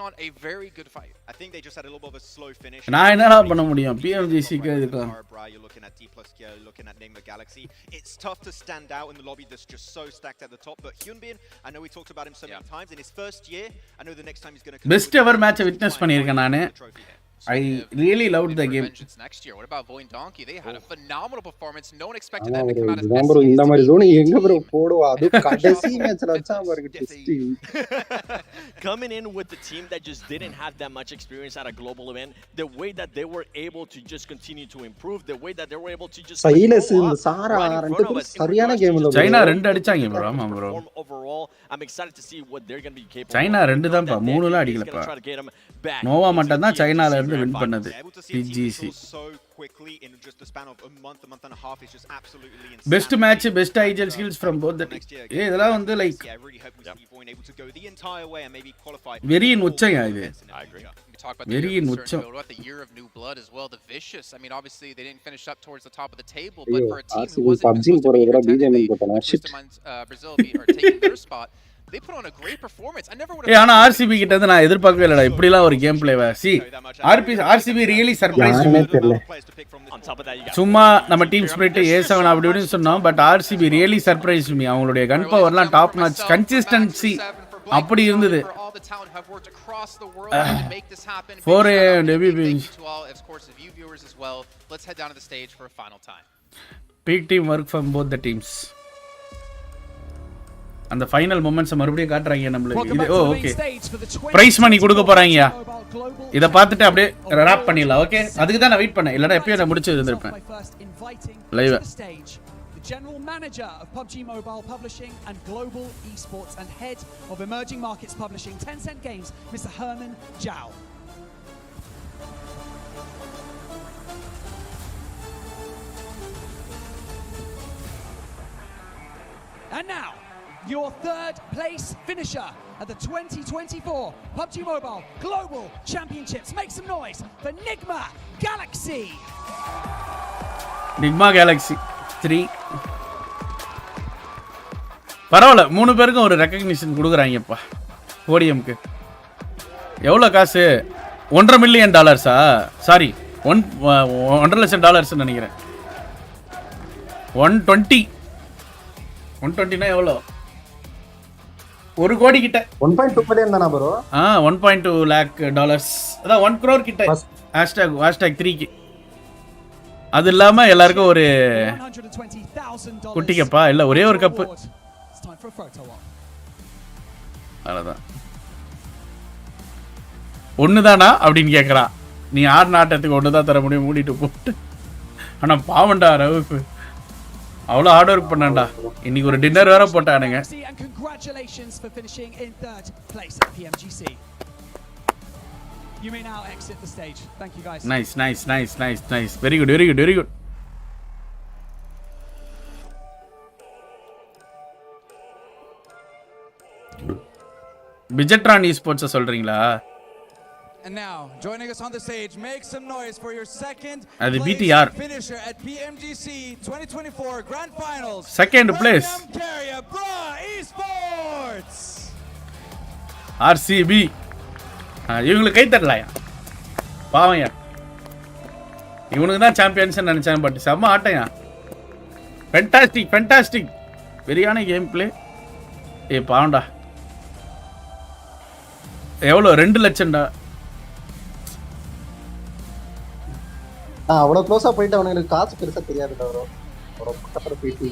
I think they just had a little bit of a slow finish. நான் என்னடா பண்ண முடியும் PMGCக்கு இதுக்கும்? You're looking at D+K, looking at Name the Galaxy. It's tough to stand out in the lobby that's just so stacked at the top, but Hyunbin, I know we talked about him so many times in his first year. I know the next time he's going to come. Best ever match witness பண்ணிருக்கேன் நானு. I really loved the game. Next year. What about Voin Donkey? They had a phenomenal performance. No one expected them to come out as bro இந்த மாதிரி zone எங்க bro போடுவா அது கடைசி மேட்ச்ல வச்சா பாருங்க testing coming in with the team that just didn't have that much experience at a global event, the way that they were able to just continue to improve, the way that they were able to just Silas இந்த சாரா ரெண்டு பேரும் சரியான game இல்ல China ரெண்டு அடிச்சாங்க bro ஆமா bro overall I'm excited to see what they're going to be capable China ரெண்டு தான் பா மூணுல அடிக்கலப்பா நோவா மட்டும் தான் சைனால இருந்து வின் பண்ணது PGC best match best IGL skills from both the teams இதெல்லாம் வந்து லைக் வெரி இன் உச்சம் இது very in உச்சம் the year of new blood as well the vicious I mean obviously they didn't finish up towards the top of the table but for a team who wasn't PUBG போறதுல BGM போட்டனா shit Brazil are taking their spot they put on a great performance I never would have ஆனா RCB கிட்ட இருந்து நான் எதிர்பார்க்கவே இல்லடா இப்படிலாம் ஒரு game பிளேவா see RCB really surprised me சும்மா நம்ம டீம் ஸ்பிரிட் A7 அப்படி இப்படின்னு சொன்னோம் but RCB really surprised me அவங்களுடைய கன் பவர்லாம் டாப் நாட்ச் கன்சிஸ்டன்சி அப்படி இருந்தது 4 MVP of course of you viewers as well let's head down to the stage for a final time peak team work from both the teams அந்த final moments மறுபடியும் காட்றாங்க நமக்கு இது okay prize money கொடுக்க போறாங்கயா இத பார்த்துட்டு அப்படியே ராப் பண்ணிடலாம் okay அதுக்கு தான் நான் வெயிட் பண்ணேன் இல்லனா எப்பவே நான் முடிச்சு இருந்திருப்பேன் live General Manager of PUBG Mobile Publishing and Global Esports and Head of Emerging Markets Publishing, Tencent Games, Mr. Herman Zhao. And now, your third place finisher at the 2024 PUBG Mobile Global Championships. Make some noise for Nigma Galaxy. Nigma Galaxy 3 பரவாயில்ல மூணு பேருக்கும் ஒரு recognition கொடுக்குறாங்கப்பா போடியம்க்கு எவ்வளோ காசு $1.5 million sorry $1.5 லட்சம் நினைக்கிறேன் 120 எவ்வளோ 1 கோடி கிட்ட 1.2 மில்லியன் தானா ப்ரோ 1.2 lakh dollars அதான் 1 crore கிட்ட #3க்கு அது இல்லாம எல்லாருக்கும் ஒரு குட்டி கப்பா இல்ல ஒரே ஒரு கப்பு அவ்வளவுதான் ஒண்ணுதானா அப்படின்னு கேக்குறான் நீ ஆறு நாட்டத்துக்கு ஒண்ணுதான் தர முடியும் மூடிட்டு போட்டு ஆனா பாவண்டா ரவுஃப் அவ்வளோ ஹார்ட் ஒர்க் பண்ணான்டா இன்னைக்கு ஒரு டின்னர் வேற போட்டானுங்க You may now exit the stage. Thank you guys. Nice. Very good. Bijetron Esports சொல்றீங்களா? And now, joining us on the stage, make some noise for your second BTR finisher at PMGC 2024 Grand Finals. Second place. Esports. RCB. இவங்களுக்கு கை தட்டலையா பாவம்யா இவனுக்கு தான் champions நினைச்சேன். But செம்ம ஆட்டையா. Fantastic வெரியான game play. பாவண்டா எவ்வளோ 2 லட்சம்டா. அவ்வளோ க்ளோஸா போயிட்டு அவனுக்கு காசு பெருசா தெரியாதுடா. ஒரு பக்கத்துல போயிட்டு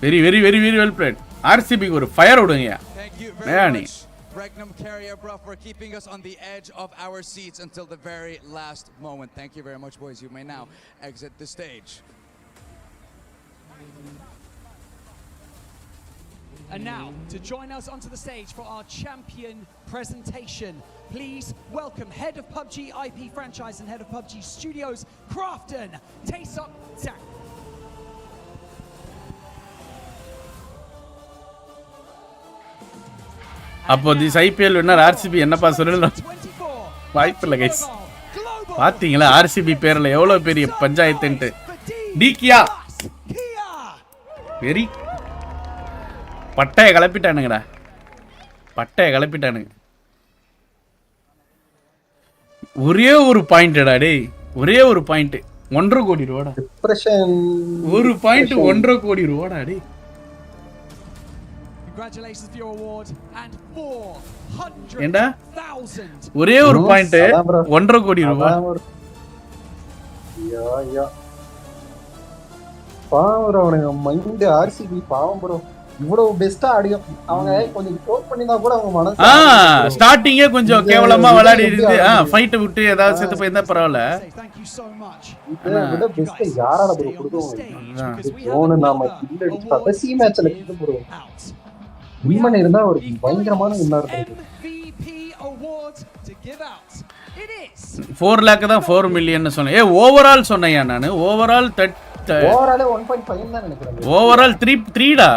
வெரி வெல் பிளேட். ஆர்சிபிக்கு ஒரு ஃபயர் விடுங்க. மேயானி Regnum Carrier, bro, for keeping us on the edge of our seats until the very last moment. Thank you very much, boys. You may now exit the stage. And now, to join us onto the stage for our champion presentation, please welcome Head of PUBG IP Franchise and Head of PUBG Studios, Crafton, Taesuk Zhang. அப்போ this IPL winner RCB என்னப்பா சொல்லலாம். வாய்ப்பு இல்லை guys. பார்த்தீங்களா RCB பேரில் எவ்வளோ பெரிய பஞ்சாயத்துன்ட்டு. டிகியா very பட்டையை கிளப்பிட்டானுங்கடா. ஒரே ஒரு பாயிண்ட்டடா டேய். ஒரே ஒரு பாயிண்ட் 1.5 கோடி ரூபாடா. ஒரு பாயிண்ட் 1.5 கோடி ரூபாடா டேய். Congratulations for your award and 400,000. ஒரே ஒரு பாயிண்ட் 1.5 கோடி ரூபாய். ஐயா பாவம் அவனுங்க மைண்ட் ஆர்சிபி பாவம் ப்ரோ. இவ்வளவு பெஸ்டா ஆடியும் அவங்க கொஞ்சம் ஸ்கோர் பண்ணினா கூட அவங்க மனசு ஸ்டார்டிங்கே கொஞ்சம் கேவலமா விளையாடி இருந்து ஃபைட் விட்டு ஏதாவது செத்து போயிருந்தா பரவாயில்ல. இதை விட பெஸ்ட் யாரால ப்ரோ கொடுக்கும். ஓன நாம கில் அடிச்சு கடைசி மேட்ச்ல கில் ப்ரோ வின் இருந்தா ஒரு பயங்கரமான வின்னர் இருக்கு. 4 lakh தான் 4 million சொன்னேன். ஓவரால் சொன்னையா நானு. ஓவரால் 1.5 தான் நினைக்கிறேன். ஓவரால் 3 டா.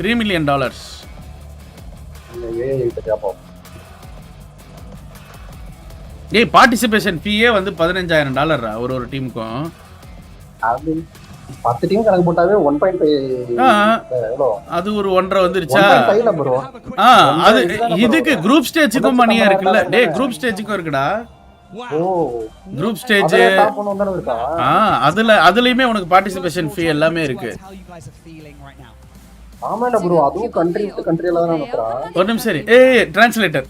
$3 million. பார்ட்டிசிபேஷன் ஃபீயே வந்து $15,000 ஒரு டீமுக்கும். அது 10 டீம் கணக்கு போட்டாவே 1.5 அது ஒரு 1.5 வந்துருச்சா. அது இதுக்கு குரூப் ஸ்டேஜுக்கும் மணியா இருக்குல்ல. டேய் குரூப் ஸ்டேஜுக்கும் இருக்குடா. குரூப் ஸ்டேஜ் அதுலயுமே உனக்கு பார்ட்டிசிபேஷன் ஃபீ எல்லாமே இருக்கு. ஆமாடா ப்ரோ அதுவும் கண்ட்ரி டு கண்ட்ரில தான் நடக்குறா. ஒரு நிமிஷம் சரி. Translator.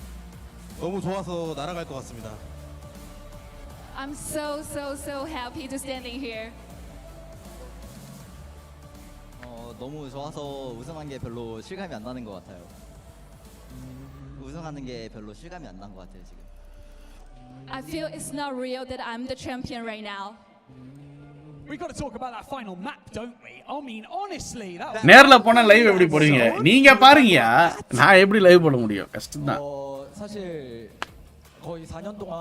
너무 좋아서 날아갈 것 같습니다. I'm so happy to standing here. 너무 좋아서 우승한 게 별로 실감이 안 나는 것 같아요. 우승하는 게 별로 실감이 안 난 것 같아요 지금. I feel it's not real that I'm the champion right now. We got to talk about that final map, don't we? I mean, honestly, that. நேர்ல போனா live எப்படி போடுவீங்க? நீங்க பாருங்கயா. நான் எப்படி live போட முடியும்? கஷ்டம் தான். 사실 거의 4년 동안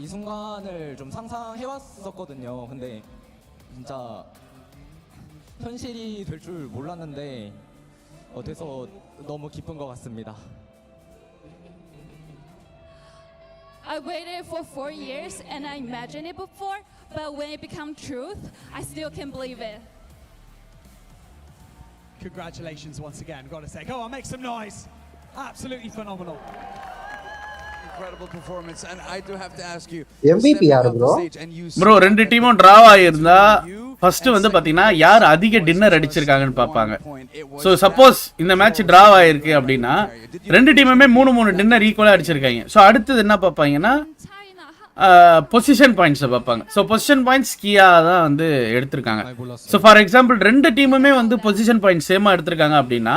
이 순간을 좀 상상해 왔었거든요. 근데 진짜 현실이 될 줄 몰랐는데 돼서 너무 기쁜 것 같습니다. I waited for 4 years and I imagined it before, but when it became truth, I still can't believe it. Congratulations once again, got to say. Go on, make some noise. Absolutely phenomenal. Incredible performance, and I do have to ask you. MVP யாரு bro? Bro ரெண்டு டீமும் draw ஆயிருந்தா first வந்து பாத்தீங்கன்னா யார் அதிக dinner அடிச்சிருக்காங்கன்னு பாப்பாங்க. So suppose இந்த மேட்ச் டிரா ஆயிருக்கு அப்படின்னா ரெண்டு டீமுமே 3 டின்னர் ஈக்குவலா அடிச்சிருக்காங்க. சோ அடுத்தது என்ன பாப்பாங்கன்னா பொசிஷன் பாயிண்ட்ஸை பார்ப்பாங்க. ஸோ பொசிஷன் பாயிண்ட்ஸ் கீயாக தான் வந்து எடுத்திருக்காங்க. ஸோ ஃபார் எக்ஸாம்பிள் ரெண்டு டீமுமே வந்து பொசிஷன் பாயிண்ட் சேமாக எடுத்திருக்காங்க அப்படின்னா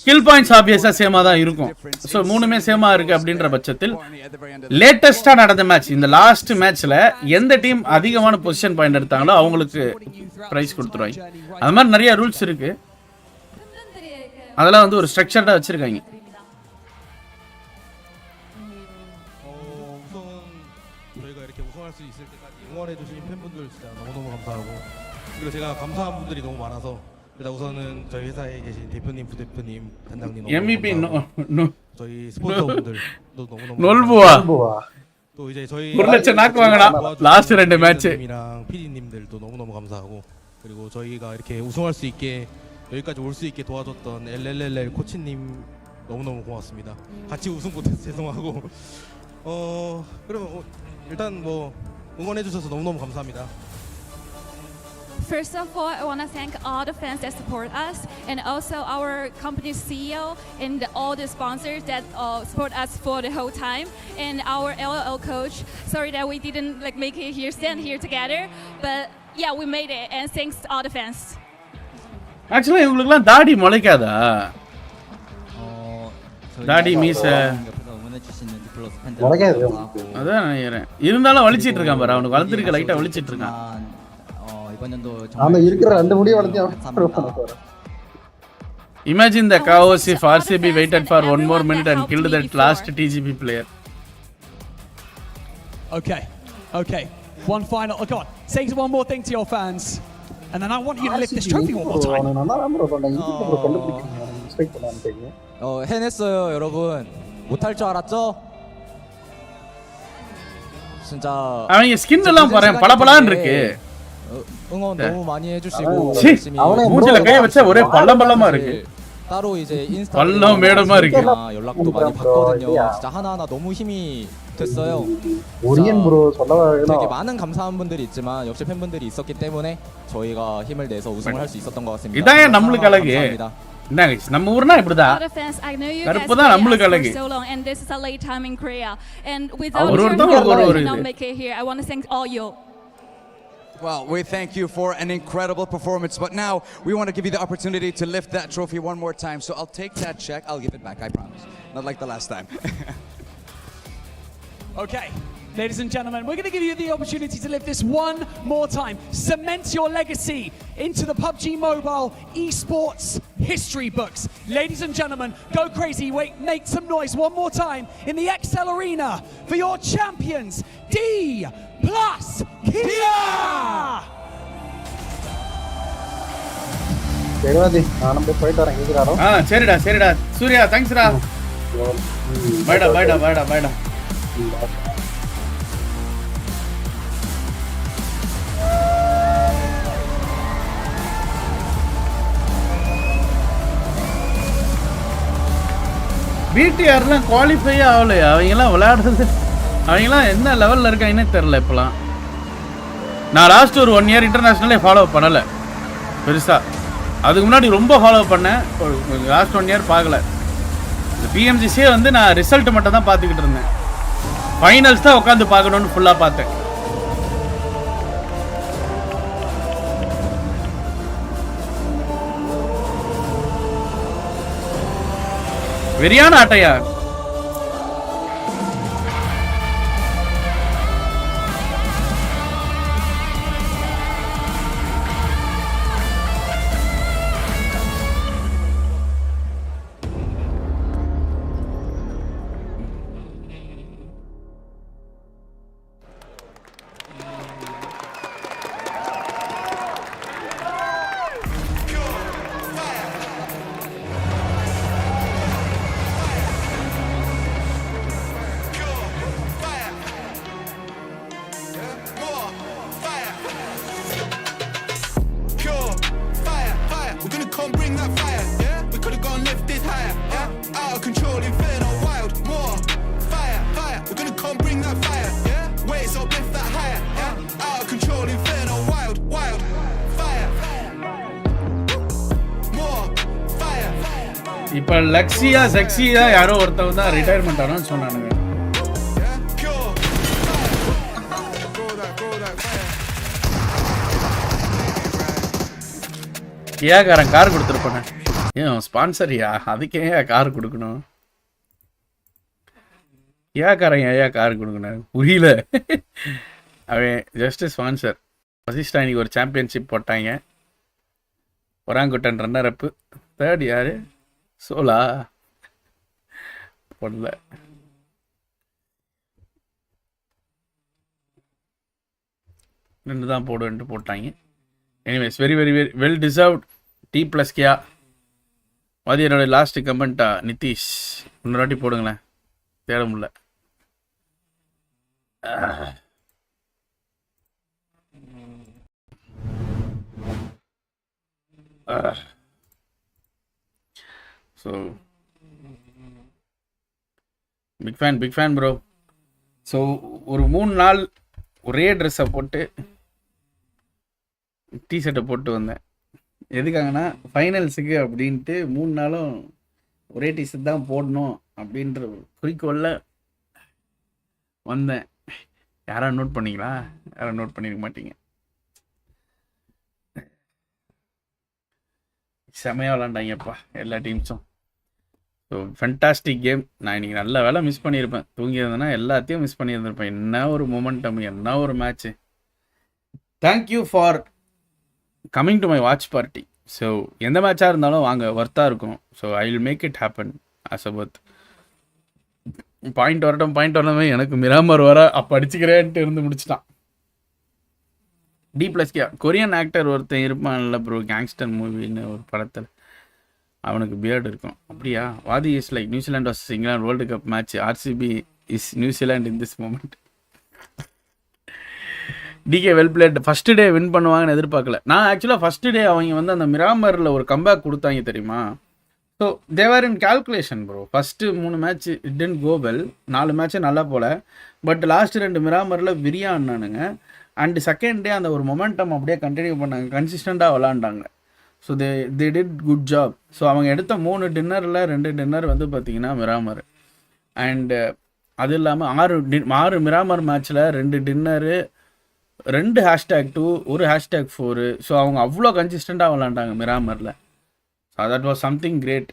கில் பாயிண்ட்ஸ் ஆப்வியஸாக சேமாக தான் இருக்கும். ஸோ 3மே சேமாக இருக்குது அப்படின்ற பட்சத்தில் லேட்டஸ்ட்டாக நடந்த மேட்ச் இந்த லாஸ்ட் மேட்ச்சில் எந்த டீம் அதிகமான பொசிஷன் பாயிண்ட் எடுத்தாங்களோ அவங்களுக்கு ப்ரைஸ் கொடுத்துருவாங்க. அது மாதிரி நிறைய ரூல்ஸ் இருக்குது. அதெல்லாம் வந்து ஒரு ஸ்ட்ரக்சர்டாக வச்சுருக்காங்க. 응원해주신 팬분들 진짜 너무너무 감사하고 그리고 제가 감사한 분들이 너무 많아서 일단 우선은 저희 회사에 계신 대표님, 부대표님, 단장님 MVP 저희 스폰서분들도 너무너무 감사하고 또 이제 저희 லாஸ்ட் ரெண்டு match PD님들도 너무너무 감사하고 그리고 저희가 이렇게 우승할 수 있게 여기까지 올 수 있게 도와줬던 LLL 코치님 너무너무 고맙습니다. 같이 우승 못해서 죄송하고 그러면 일단 뭐 응원해 주셔서 너무너무 감사합니다. First of all, I want to thank all the fans that support us, and also our company's CEO and all the sponsors that support us for the whole time, and our LOL coach. Sorry that we didn't make it here, stand here together, but yeah, we made it, and thanks to all the fans. Actually, இவங்களுக்குலாம் தாடி முளைக்காதா? தாடி மீசை அதான் நினைக்கிறேன். இருந்தாலும் வலிச்சிட்டு இருக்கான் பாரு, அவனுக்கு வளர்ந்துருக்க லைட்டா வலிச்சிட்டு இருக்கான். Imagine the chaos if RCB waited for one more minute and killed that last TGP player. Okay. One final. Oh God, say one more thing to your fans, and then I want you to lift this trophy one more time. 해냈어요, 여러분. 못할 줄 알았죠? 진짜. அவங்க skin எல்லாம் பாரு, பளபளன்னு இருக்கு. 응원 너무 많이 해주시고 열심히 மூஞ்சில கை வச்சா ஒரே பள்ளமா இருக்கு. 따로 이제 인스타 பள்ளம் மேடமா இருக்கு. 연락도 많이 받거든요. 진짜 하나하나 너무 힘이 됐어요. 오리엔 브로 전화가 되게 많은 감사한 분들이 있지만 역시 팬분들이 있었기 때문에 저희가 힘을 내서 우승을 할 수 있었던 것 같습니다. 이다야 நம்மளுக்கு அழகு. என்னங்க நம்ம ஊர்னா இப்படிதான். கருப்பு தான் நம்மளுக்கு அழகு. And this is a late time in Korea, and without your help, we cannot make it here. I want to thank all you. Well, we thank you for an incredible performance, but now we want to give you the opportunity to lift that trophy one more time. So I'll take that check. I'll give it back, I promise. Not like the last time. Okay, ladies and gentlemen, we're going to give you the opportunity to lift this one more time. Cement your legacy into the PUBG Mobile esports history books. Ladies and gentlemen, go crazy. Wait, make some noise one more time in the XL Arena for your champions, D+ Kia! சரிடா Surya தேங்க்ஸ்டா. பைடா. பிடிஆர்லாம் qualify ஆகலையா? அவங்கெல்லாம் விளையாடுறது அவங்கெல்லாம் என்ன லெவலில் இருக்காங்கன்னே தெரில இப்போலாம். நான் லாஸ்ட் ஒரு 1 இயர் இன்டர்நேஷ்னலே ஃபாலோ பண்ணலை பெருசாக. அதுக்கு முன்னாடி ரொம்ப ஃபாலோ பண்ணேன். லாஸ்ட் 1 இயர் பார்க்கல. இந்த பிஎம்ஜிசியே வந்து நான் ரிசல்ட் மட்டும் தான் பார்த்துக்கிட்டு இருந்தேன். ஃபைனல்ஸ் தான் உட்காந்து பார்க்கணுன்னு ஃபுல்லாக பார்த்தேன். வெறியான ஆட்டையா. இப்போ லக்ஸியா செக்ஸியா யாரோ ஒருத்தவங்க தான் ரிட்டையர்மெண்ட் ஆனான்னு சொன்னானுங்க. கியாக்காரன் கார் கொடுத்துருப்பானே. ஏன் ஸ்பான்சரியா? அதுக்கே கார் கொடுக்கணும்? கியாக்காரன் ஏன் கார் கொடுக்கணும் புரியல. அவன் ஜஸ்ட் ஸ்பான்சர். வசிஷ்டா இன்னைக்கு ஒரு சாம்பியன்ஷிப் போட்டாங்க. ஒராங்குட்டன் ரன்னர் அப்பு. தேர்ட் யாரு? சோலா போடல. ரெண்டு தான் போடுன்ட்டு போட்டாங்க. Anyways very very very well deserved T+ கியா. அது என்னோட லாஸ்ட் கமெண்ட்டா நிதிஷ். இன்னொரு வாட்டி போடுங்களேன், தேட முடியல. So big fan bro. So ஒரு 3 நாள் ஒரே ட்ரெஸ்ஸை போட்டு டிஷர்ட்டை போட்டு வந்தேன். எதுக்காகனா ஃபைனல்ஸுக்கு அப்படின்ட்டு 3 நாளும் ஒரே டிஷர்ட் தான் போடணும் அப்படின்ற குறிக்கோளில் வந்தேன். யாராவது நோட் பண்ணிங்களா? யாரும் நோட் பண்ணிருக்க மாட்டீங்க. செமையாக விளாண்டாங்கப்பா எல்லா டீம்ஸும். So fantastic game. நான் இன்றைக்கி நல்ல வேலை மிஸ் பண்ணியிருப்பேன். தூங்கியிருந்தேன்னா எல்லாத்தையும் மிஸ் பண்ணியிருந்திருப்பேன். என்ன ஒரு மொமெண்டம், என்ன ஒரு match. Thank you for coming to my watch party. So எந்த மேட்சாக இருந்தாலும் வாங்க, ஒர்த்தாக இருக்கும். So I will make it happen as a birth. Point வரட்டும் எனக்கு மிராமர் வர அப்போ அடிச்சுக்கிறேன்ட்டு இருந்து முடிச்சிட்டான். D+K கொரியன் ஆக்டர் ஒருத்தன் இருப்பான்ல ப்ரோ, கேங்ஸ்டர் மூவின்னு ஒரு படத்தில், அவனுக்கு பியர்டு இருக்கும். அப்படியா? வாதி is like New Zealand versus England world cup match. RCB is New Zealand in this moment. DK well played. First day win பண்ணுவாங்கன்னு எதிர்பார்க்கல. நான் ஆக்சுவலாக ஃபஸ்ட்டு டே அவங்க வந்து அந்த மிராமரில் ஒரு கம்பேக் கொடுத்தாங்க தெரியுமா. So they were in calculation bro. First 3 match it tend go well. 4 match நல்லா போல. பட் லாஸ்ட் 2 மிராமரில் விரியான்னானுங்க. அண்டு செகண்ட் டே அந்த ஒரு மொமெண்டம் அப்படியே கண்டினியூ பண்ணாங்க, கன்சிஸ்டண்ட்டாக விளாண்டாங்க. So they did good job. ஸோ அவங்க எடுத்த 3 டின்னரில் 2 டின்னர் வந்து பார்த்திங்கன்னா மிராமர். அண்டு அது இல்லாமல் 6 மிராமர் மேட்ச்சில் 2 டின்னரு, 2 #2, 1 #4. ஸோ அவங்க அவ்வளோ கன்சிஸ்டண்ட்டாக விளாண்டாங்க மிராமரில். So that was something great.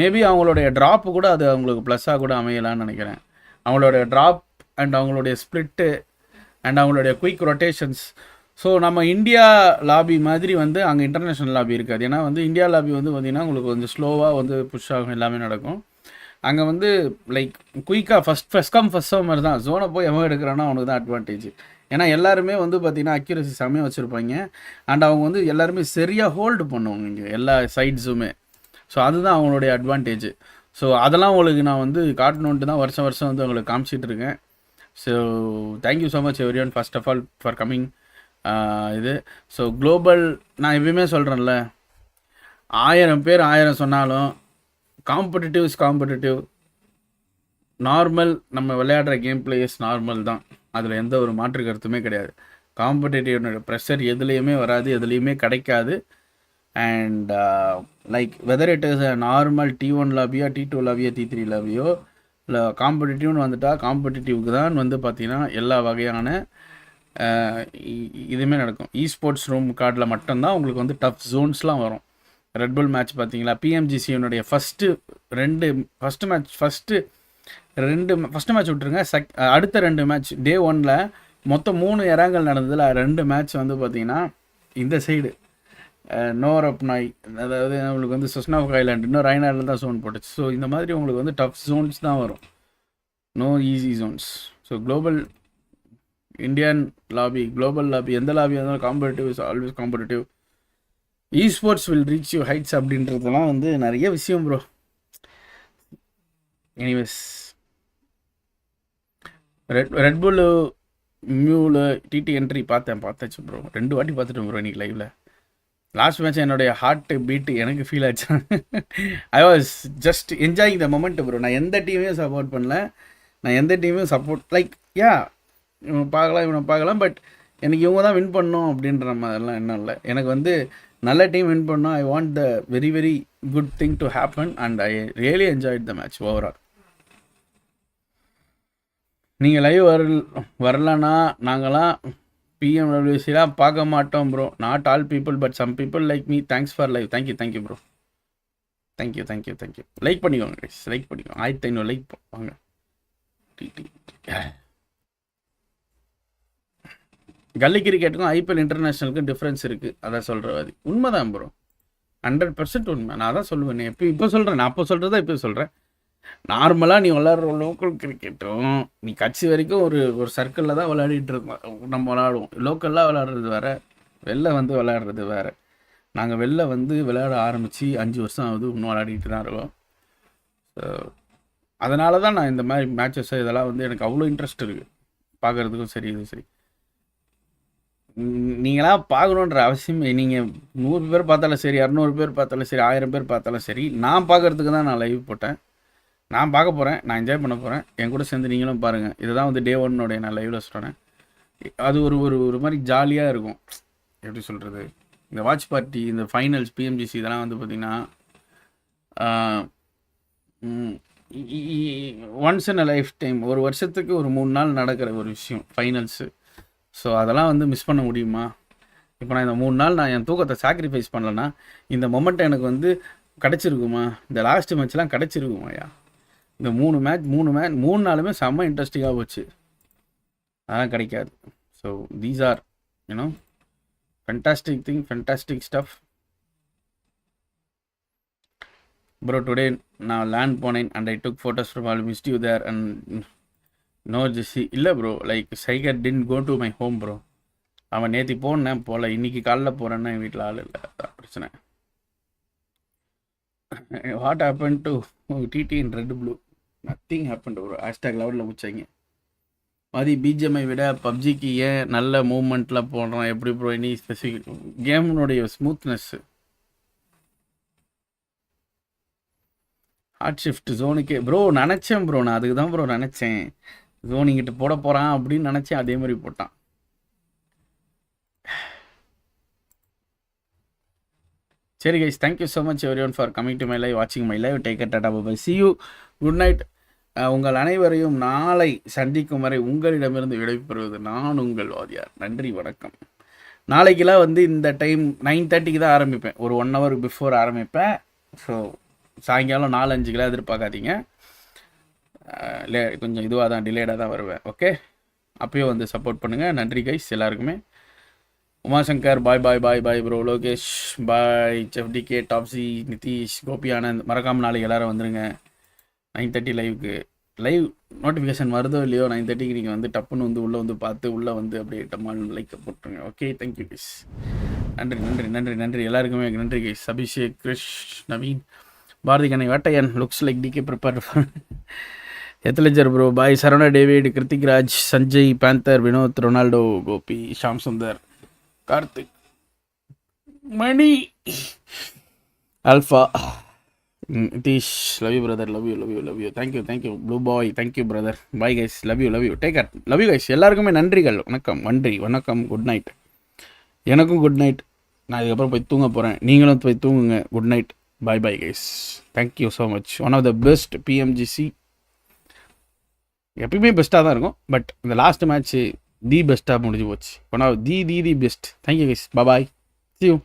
Maybe அவங்களுடைய ட்ராப்பு கூட அது அவங்களுக்கு ப்ளஸ்ஸாக கூட அமையலான்னு நினைக்கிறேன். அவங்களுடைய ட்ராப் அண்ட் அவங்களுடைய ஸ்ப்ளிட்டு அண்ட் அவங்களுடைய குயிக் ரொட்டேஷன்ஸ். ஸோ நம்ம இந்தியா லாபி மாதிரி வந்து அங்கே இன்டர்நேஷ்னல் லாபி இருக்காது. ஏன்னா வந்து இந்தியா லாபி வந்து பார்த்திங்கன்னா உங்களுக்கு கொஞ்சம் ஸ்லோவாக வந்து புஷ் ஆகும், எல்லாமே நடக்கும். அங்கே வந்து லைக் குயிக்காக ஃபஸ்ட் கம் ஃபஸ்ட் சர்வ் மாதிரி தான். ஜோனை போய் எவன் எடுக்கிறானோ அவனுக்கு தான் அட்வான்டேஜ். ஏன்னா எல்லாருமே வந்து பார்த்திங்கன்னா அக்யூரசி செம்மையாக வச்சுருப்பாங்க. அண்ட் அவங்க வந்து எல்லாருமே சரியாக ஹோல்டு பண்ணுவாங்க இங்கே எல்லா சைட்ஸுமே. ஸோ அதுதான் அவங்களுடைய அட்வான்டேஜ். ஸோ அதெல்லாம் உங்களுக்கு நான் வந்து காட்டணுன்ட்டு தான் வருஷம் வந்து உங்களுக்கு காமிச்சிட்டு இருக்கேன். So thank you so much every one first of all for coming. இது ஸோ குளோபல், நான் எப்பயுமே சொல்கிறேன்ல, 1000 பேர் 1000 சொன்னாலும் காம்படிட்டிவ் இஸ் காம்படிட்டிவ். நார்மல் நம்ம விளையாடுற கேம் பிளேயர்ஸ் நார்மல் தான். அதில் எந்த ஒரு மாற்று கருத்துமே கிடையாது. காம்படிட்டிவ் ப்ரெஷர் எதுலேயுமே வராது, எதுலேயுமே கிடைக்காது. And like whether it is a normal T1 லாபியோ, T2 லாபியோ, T3 லாபியோ, இல்லை காம்படிட்டிவ்னு வந்துட்டால் காம்படிட்டிவ்க்கு தான் வந்து பார்த்திங்கன்னா எல்லா வகையான இதுவுமே நடக்கும். ஸ்போர்ட்ஸ் ரூம் கார்டில் மட்டும்தான் உங்களுக்கு வந்து டஃப் ஜோன்ஸ்லாம் வரும். ரெட்புல் மேட்ச் பார்த்தீங்களா, PMGCனுடைய ஃபஸ்ட்டு மேட்ச் விட்டுருங்க. அடுத்த 2 மேட்ச் டே 1ல் மொத்தம் 3 இறங்கல் நடந்ததில் 2 மேட்ச் வந்து பார்த்திங்கன்னா இந்த சைடு நோரப் நாய், அதாவது உங்களுக்கு வந்து சொஸ்னாஃப் ஐலாண்ட், இன்னும் ரைனாடில் தான் ஜோன் போட்டுச்சு. ஸோ இந்த மாதிரி உங்களுக்கு வந்து டஃப் ஜோன்ஸ் தான் வரும், no easy zones. So global Indian lobby, global lobby, எந்த லாபியாக இருந்தாலும் competitive is always competitive. Sports will reach you heights அப்படின்றதுலாம் வந்து நிறைய விஷயம் ப்ரோ. எனிவேஸ் ரெட்புல்லு மியூலு டிடி என்ட்ரி பார்த்தாச்சு ப்ரோ. 2 வாட்டி பார்த்துட்டேன் ப்ரோ இன்றைக்கி லைவில். லாஸ்ட் மேட்ச் என்னுடைய ஹார்ட் பீட்டு எனக்கு ஃபீல் ஆச்சு. I was just enjoying the moment bro. நான் எந்த டீமையும் சப்போர்ட் பண்ணல, நான் எந்த டீமையும் சப்போர்ட் லைக் இவனை பார்க்கலாம், பட் எனக்கு இவங்க தான் வின் பண்ணணும் அப்படின்ற மாதிரிலாம் என்ன இல்லை. எனக்கு வந்து நல்ல டீம் வின் பண்ணோம். I want the very very good thing to happen and I really enjoyed the match overall. நீங்கள் லைவ் வரலன்னா நாங்களாம் PMWCலாம் பார்க்க மாட்டோம் bro. Not all people but some people like me. Thanks for live. Thank you bro. Thank you. Like பண்ணிக்கோங்க guys, like பண்ணிக்கோங்க. 1500 like வாங்க. கல்லி கிரிக்கெட்டுக்கும் IPL இன்டர்நேஷ்னலுக்கும் difference இருக்குது, அதான் சொல்கிறவாதி உண்மைதான் ப்ரோ. 100% உண்மை. நான் அதான் சொல்லுவேன். இப்போ சொல்கிறேன், நான் அப்போ சொல்கிறதா இப்போ சொல்கிறேன். நார்மலாக நீ விளாட்ற லோக்கல் கிரிக்கெட்டும் நீ கட்சி வரைக்கும் ஒரு சர்க்கிளில் தான் விளையாடிட்டு இருக்கோம். நம்ம விளாடுவோம். லோக்கல்லாம் விளையாடுறது வேறு, வெளில வந்து விளையாடுறது வேறு. நாங்கள் வெளில வந்து விளையாட ஆரம்பித்து 5 வருஷம் ஆகுது, இன்னும் விளையாடிட்டு தான் இருக்கோம். ஸோ அதனால தான் நான் இந்த மாதிரி மேட்சஸ் இதெல்லாம் வந்து எனக்கு அவ்வளோ இன்ட்ரெஸ்ட் இருக்குது பார்க்குறதுக்கும் சரி, இதுவும் சரி. நீங்களாம் பார்க்கணுன்ற அவசியம் நீங்கள் 100 பேர் பார்த்தாலும் சரி, 200 பேர் பார்த்தாலும் சரி, 1000 பேர் பார்த்தாலும் சரி, நான் பார்க்கறதுக்கு தான் நான் லைவ் போட்டேன். நான் பார்க்க போகிறேன், நான் என்ஜாய் பண்ண போகிறேன். என் கூட சேர்ந்து நீங்களும் பாருங்கள். இதுதான் வந்து டே 1 நான் லைவில் சொல்கிறேன். அது ஒரு ஒரு ஒரு மாதிரி ஜாலியாக இருக்கும். எப்படி சொல்கிறது, இந்த வாட்ச் பார்ட்டி, இந்த ஃபைனல்ஸ், பிஎம்ஜிசி இதெல்லாம் வந்து பார்த்திங்கன்னா once in a life time, ஒரு வருஷத்துக்கு ஒரு 3 நாள் நடக்கிற ஒரு விஷயம் ஃபைனல்ஸு. ஸோ அதெல்லாம் வந்து மிஸ் பண்ண முடியுமா? இப்போ நான் இந்த 3 நாள் நான் என் தூக்கத்தை சாக்ரிஃபைஸ் பண்ணலன்னா இந்த மொமெண்ட் எனக்கு வந்து கிடச்சிருக்குமா? இந்த லாஸ்ட் மேட்ச்லாம் கிடச்சிருக்குமாயா? இந்த 3 நாளுமே செம்ம இன்ட்ரெஸ்டிங்காக போச்சு. அதெல்லாம் கிடைக்காது. So these are you know fantastic thing, fantastic stuff. Bro today நான் லேண்ட் போனேன் and I took photos from all, missed you there and no Jessie. இல்லை ப்ரோ, லைக் சைகர் டின் go to my home bro. அவன் நேற்று போனேன் போகல, இன்றைக்கி காலைல போகிறேன்னா என் வீட்டில் ஆள் இல்லை, அதான் பிரச்சனை. What happen to DD in red blue? Nothing happen bro. Hashtag லெவலில் முடிச்சாங்க. மாதிரி பிஜிஎம்ஐ விட பப்ஜிக்கு ஏன் நல்ல மூவ்மெண்ட்டில் போடுறான்? எப்படி ப்ரோ? எனி ஸ்பெசிஃபிக் கேமுடைய ஸ்மூத்னஸ்ஸு. ஹார்ட் ஷிஃப்ட் ஜோனுக்கே ப்ரோ நினச்சேன் ப்ரோ, நான் அதுக்கு தான் ப்ரோ நினச்சேன். ஜோன் இங்கிட்ட போட போகிறான் அப்படின்னு நினச்சேன், அதே மாதிரி போட்டான். சரி guys, thank you so much every one for coming to my live, வாட்சிங் my live. Take tata bye, see you, good night. உங்கள் அனைவரையும் நாளை சந்திக்கும் வரை உங்களிடமிருந்து விடைபெறுவது நான் உங்கள் வாதியார். நன்றி, வணக்கம். நாளைக்கெல்லாம் வந்து இந்த டைம் 9:30க்கு தான் ஆரம்பிப்பேன், ஒரு 1 hour பிஃபோர் ஆரம்பிப்பேன். ஸோ சாயங்காலம் 4-5 எதிர்பார்க்காதீங்க. கொஞ்சம் இதுவாக தான், டிலேடாக தான் வருவேன். ஓகே, அப்பயும் வந்து சப்போர்ட் பண்ணுங்கள். நன்றி கைஸ் எல்லாருக்குமே. உமாசங்கர் பாய் பாய் பாய் பாய் ப்ரோ. லோகேஷ் பாய். செஃப்டிகே, டாப்ஸி, நிதிஷ், கோபி ஆனந்த், மறக்காமல் நாளைக்கு எல்லோரும் வந்துடுங்க 9:30 லைவுக்கு. லைவ் நோட்டிஃபிகேஷன் வருதோ இல்லையோ 9:30க்கு நீங்கள் வந்து டப்புன்னு வந்து உள்ளே வந்து பார்த்து உள்ளே வந்து அப்படியே டம்மால் லைக்கை போட்டுருங்க. Okay, thank you guys. நன்றி நன்றி நன்றி நன்றி எல்லாருக்குமே நன்றி கைஸ். அபிஷேக், கிரிஷ், நவீன், பாரதி கண்ணை, Vettaiyan, looks like DK prepare athleisure bro bye. Saravana, David, Kiruthik Raj, Sanjay, Panther, Vinoth, Ronaldo, Gopi, Sham Sundar, Karthik, Mani, Alpha, Nitish, love you brother, love you love you love you. Thank you thank you blue boy, thank you brother. Bye guys, love you take care, love you guys. எல்லாருக்குமே நன்றிகள், வணக்கம், நன்றி, வணக்கம், good night. எனக்கும் good night. நான் இதுக்கப்புறம் போய் தூங்க போகிறேன், நீங்களும் போய் தூங்குங்க. Good night, bye bye guys. Thank you so much. One of the best PMGC. எப்பயுமே பெஸ்ட்டாக தான் இருக்கும், பட் இந்த லாஸ்ட் மேட்ச்சு தி பெஸ்ட்டாக முடிஞ்சு போச்சு. One of the best. Thank you guys, bye, see you.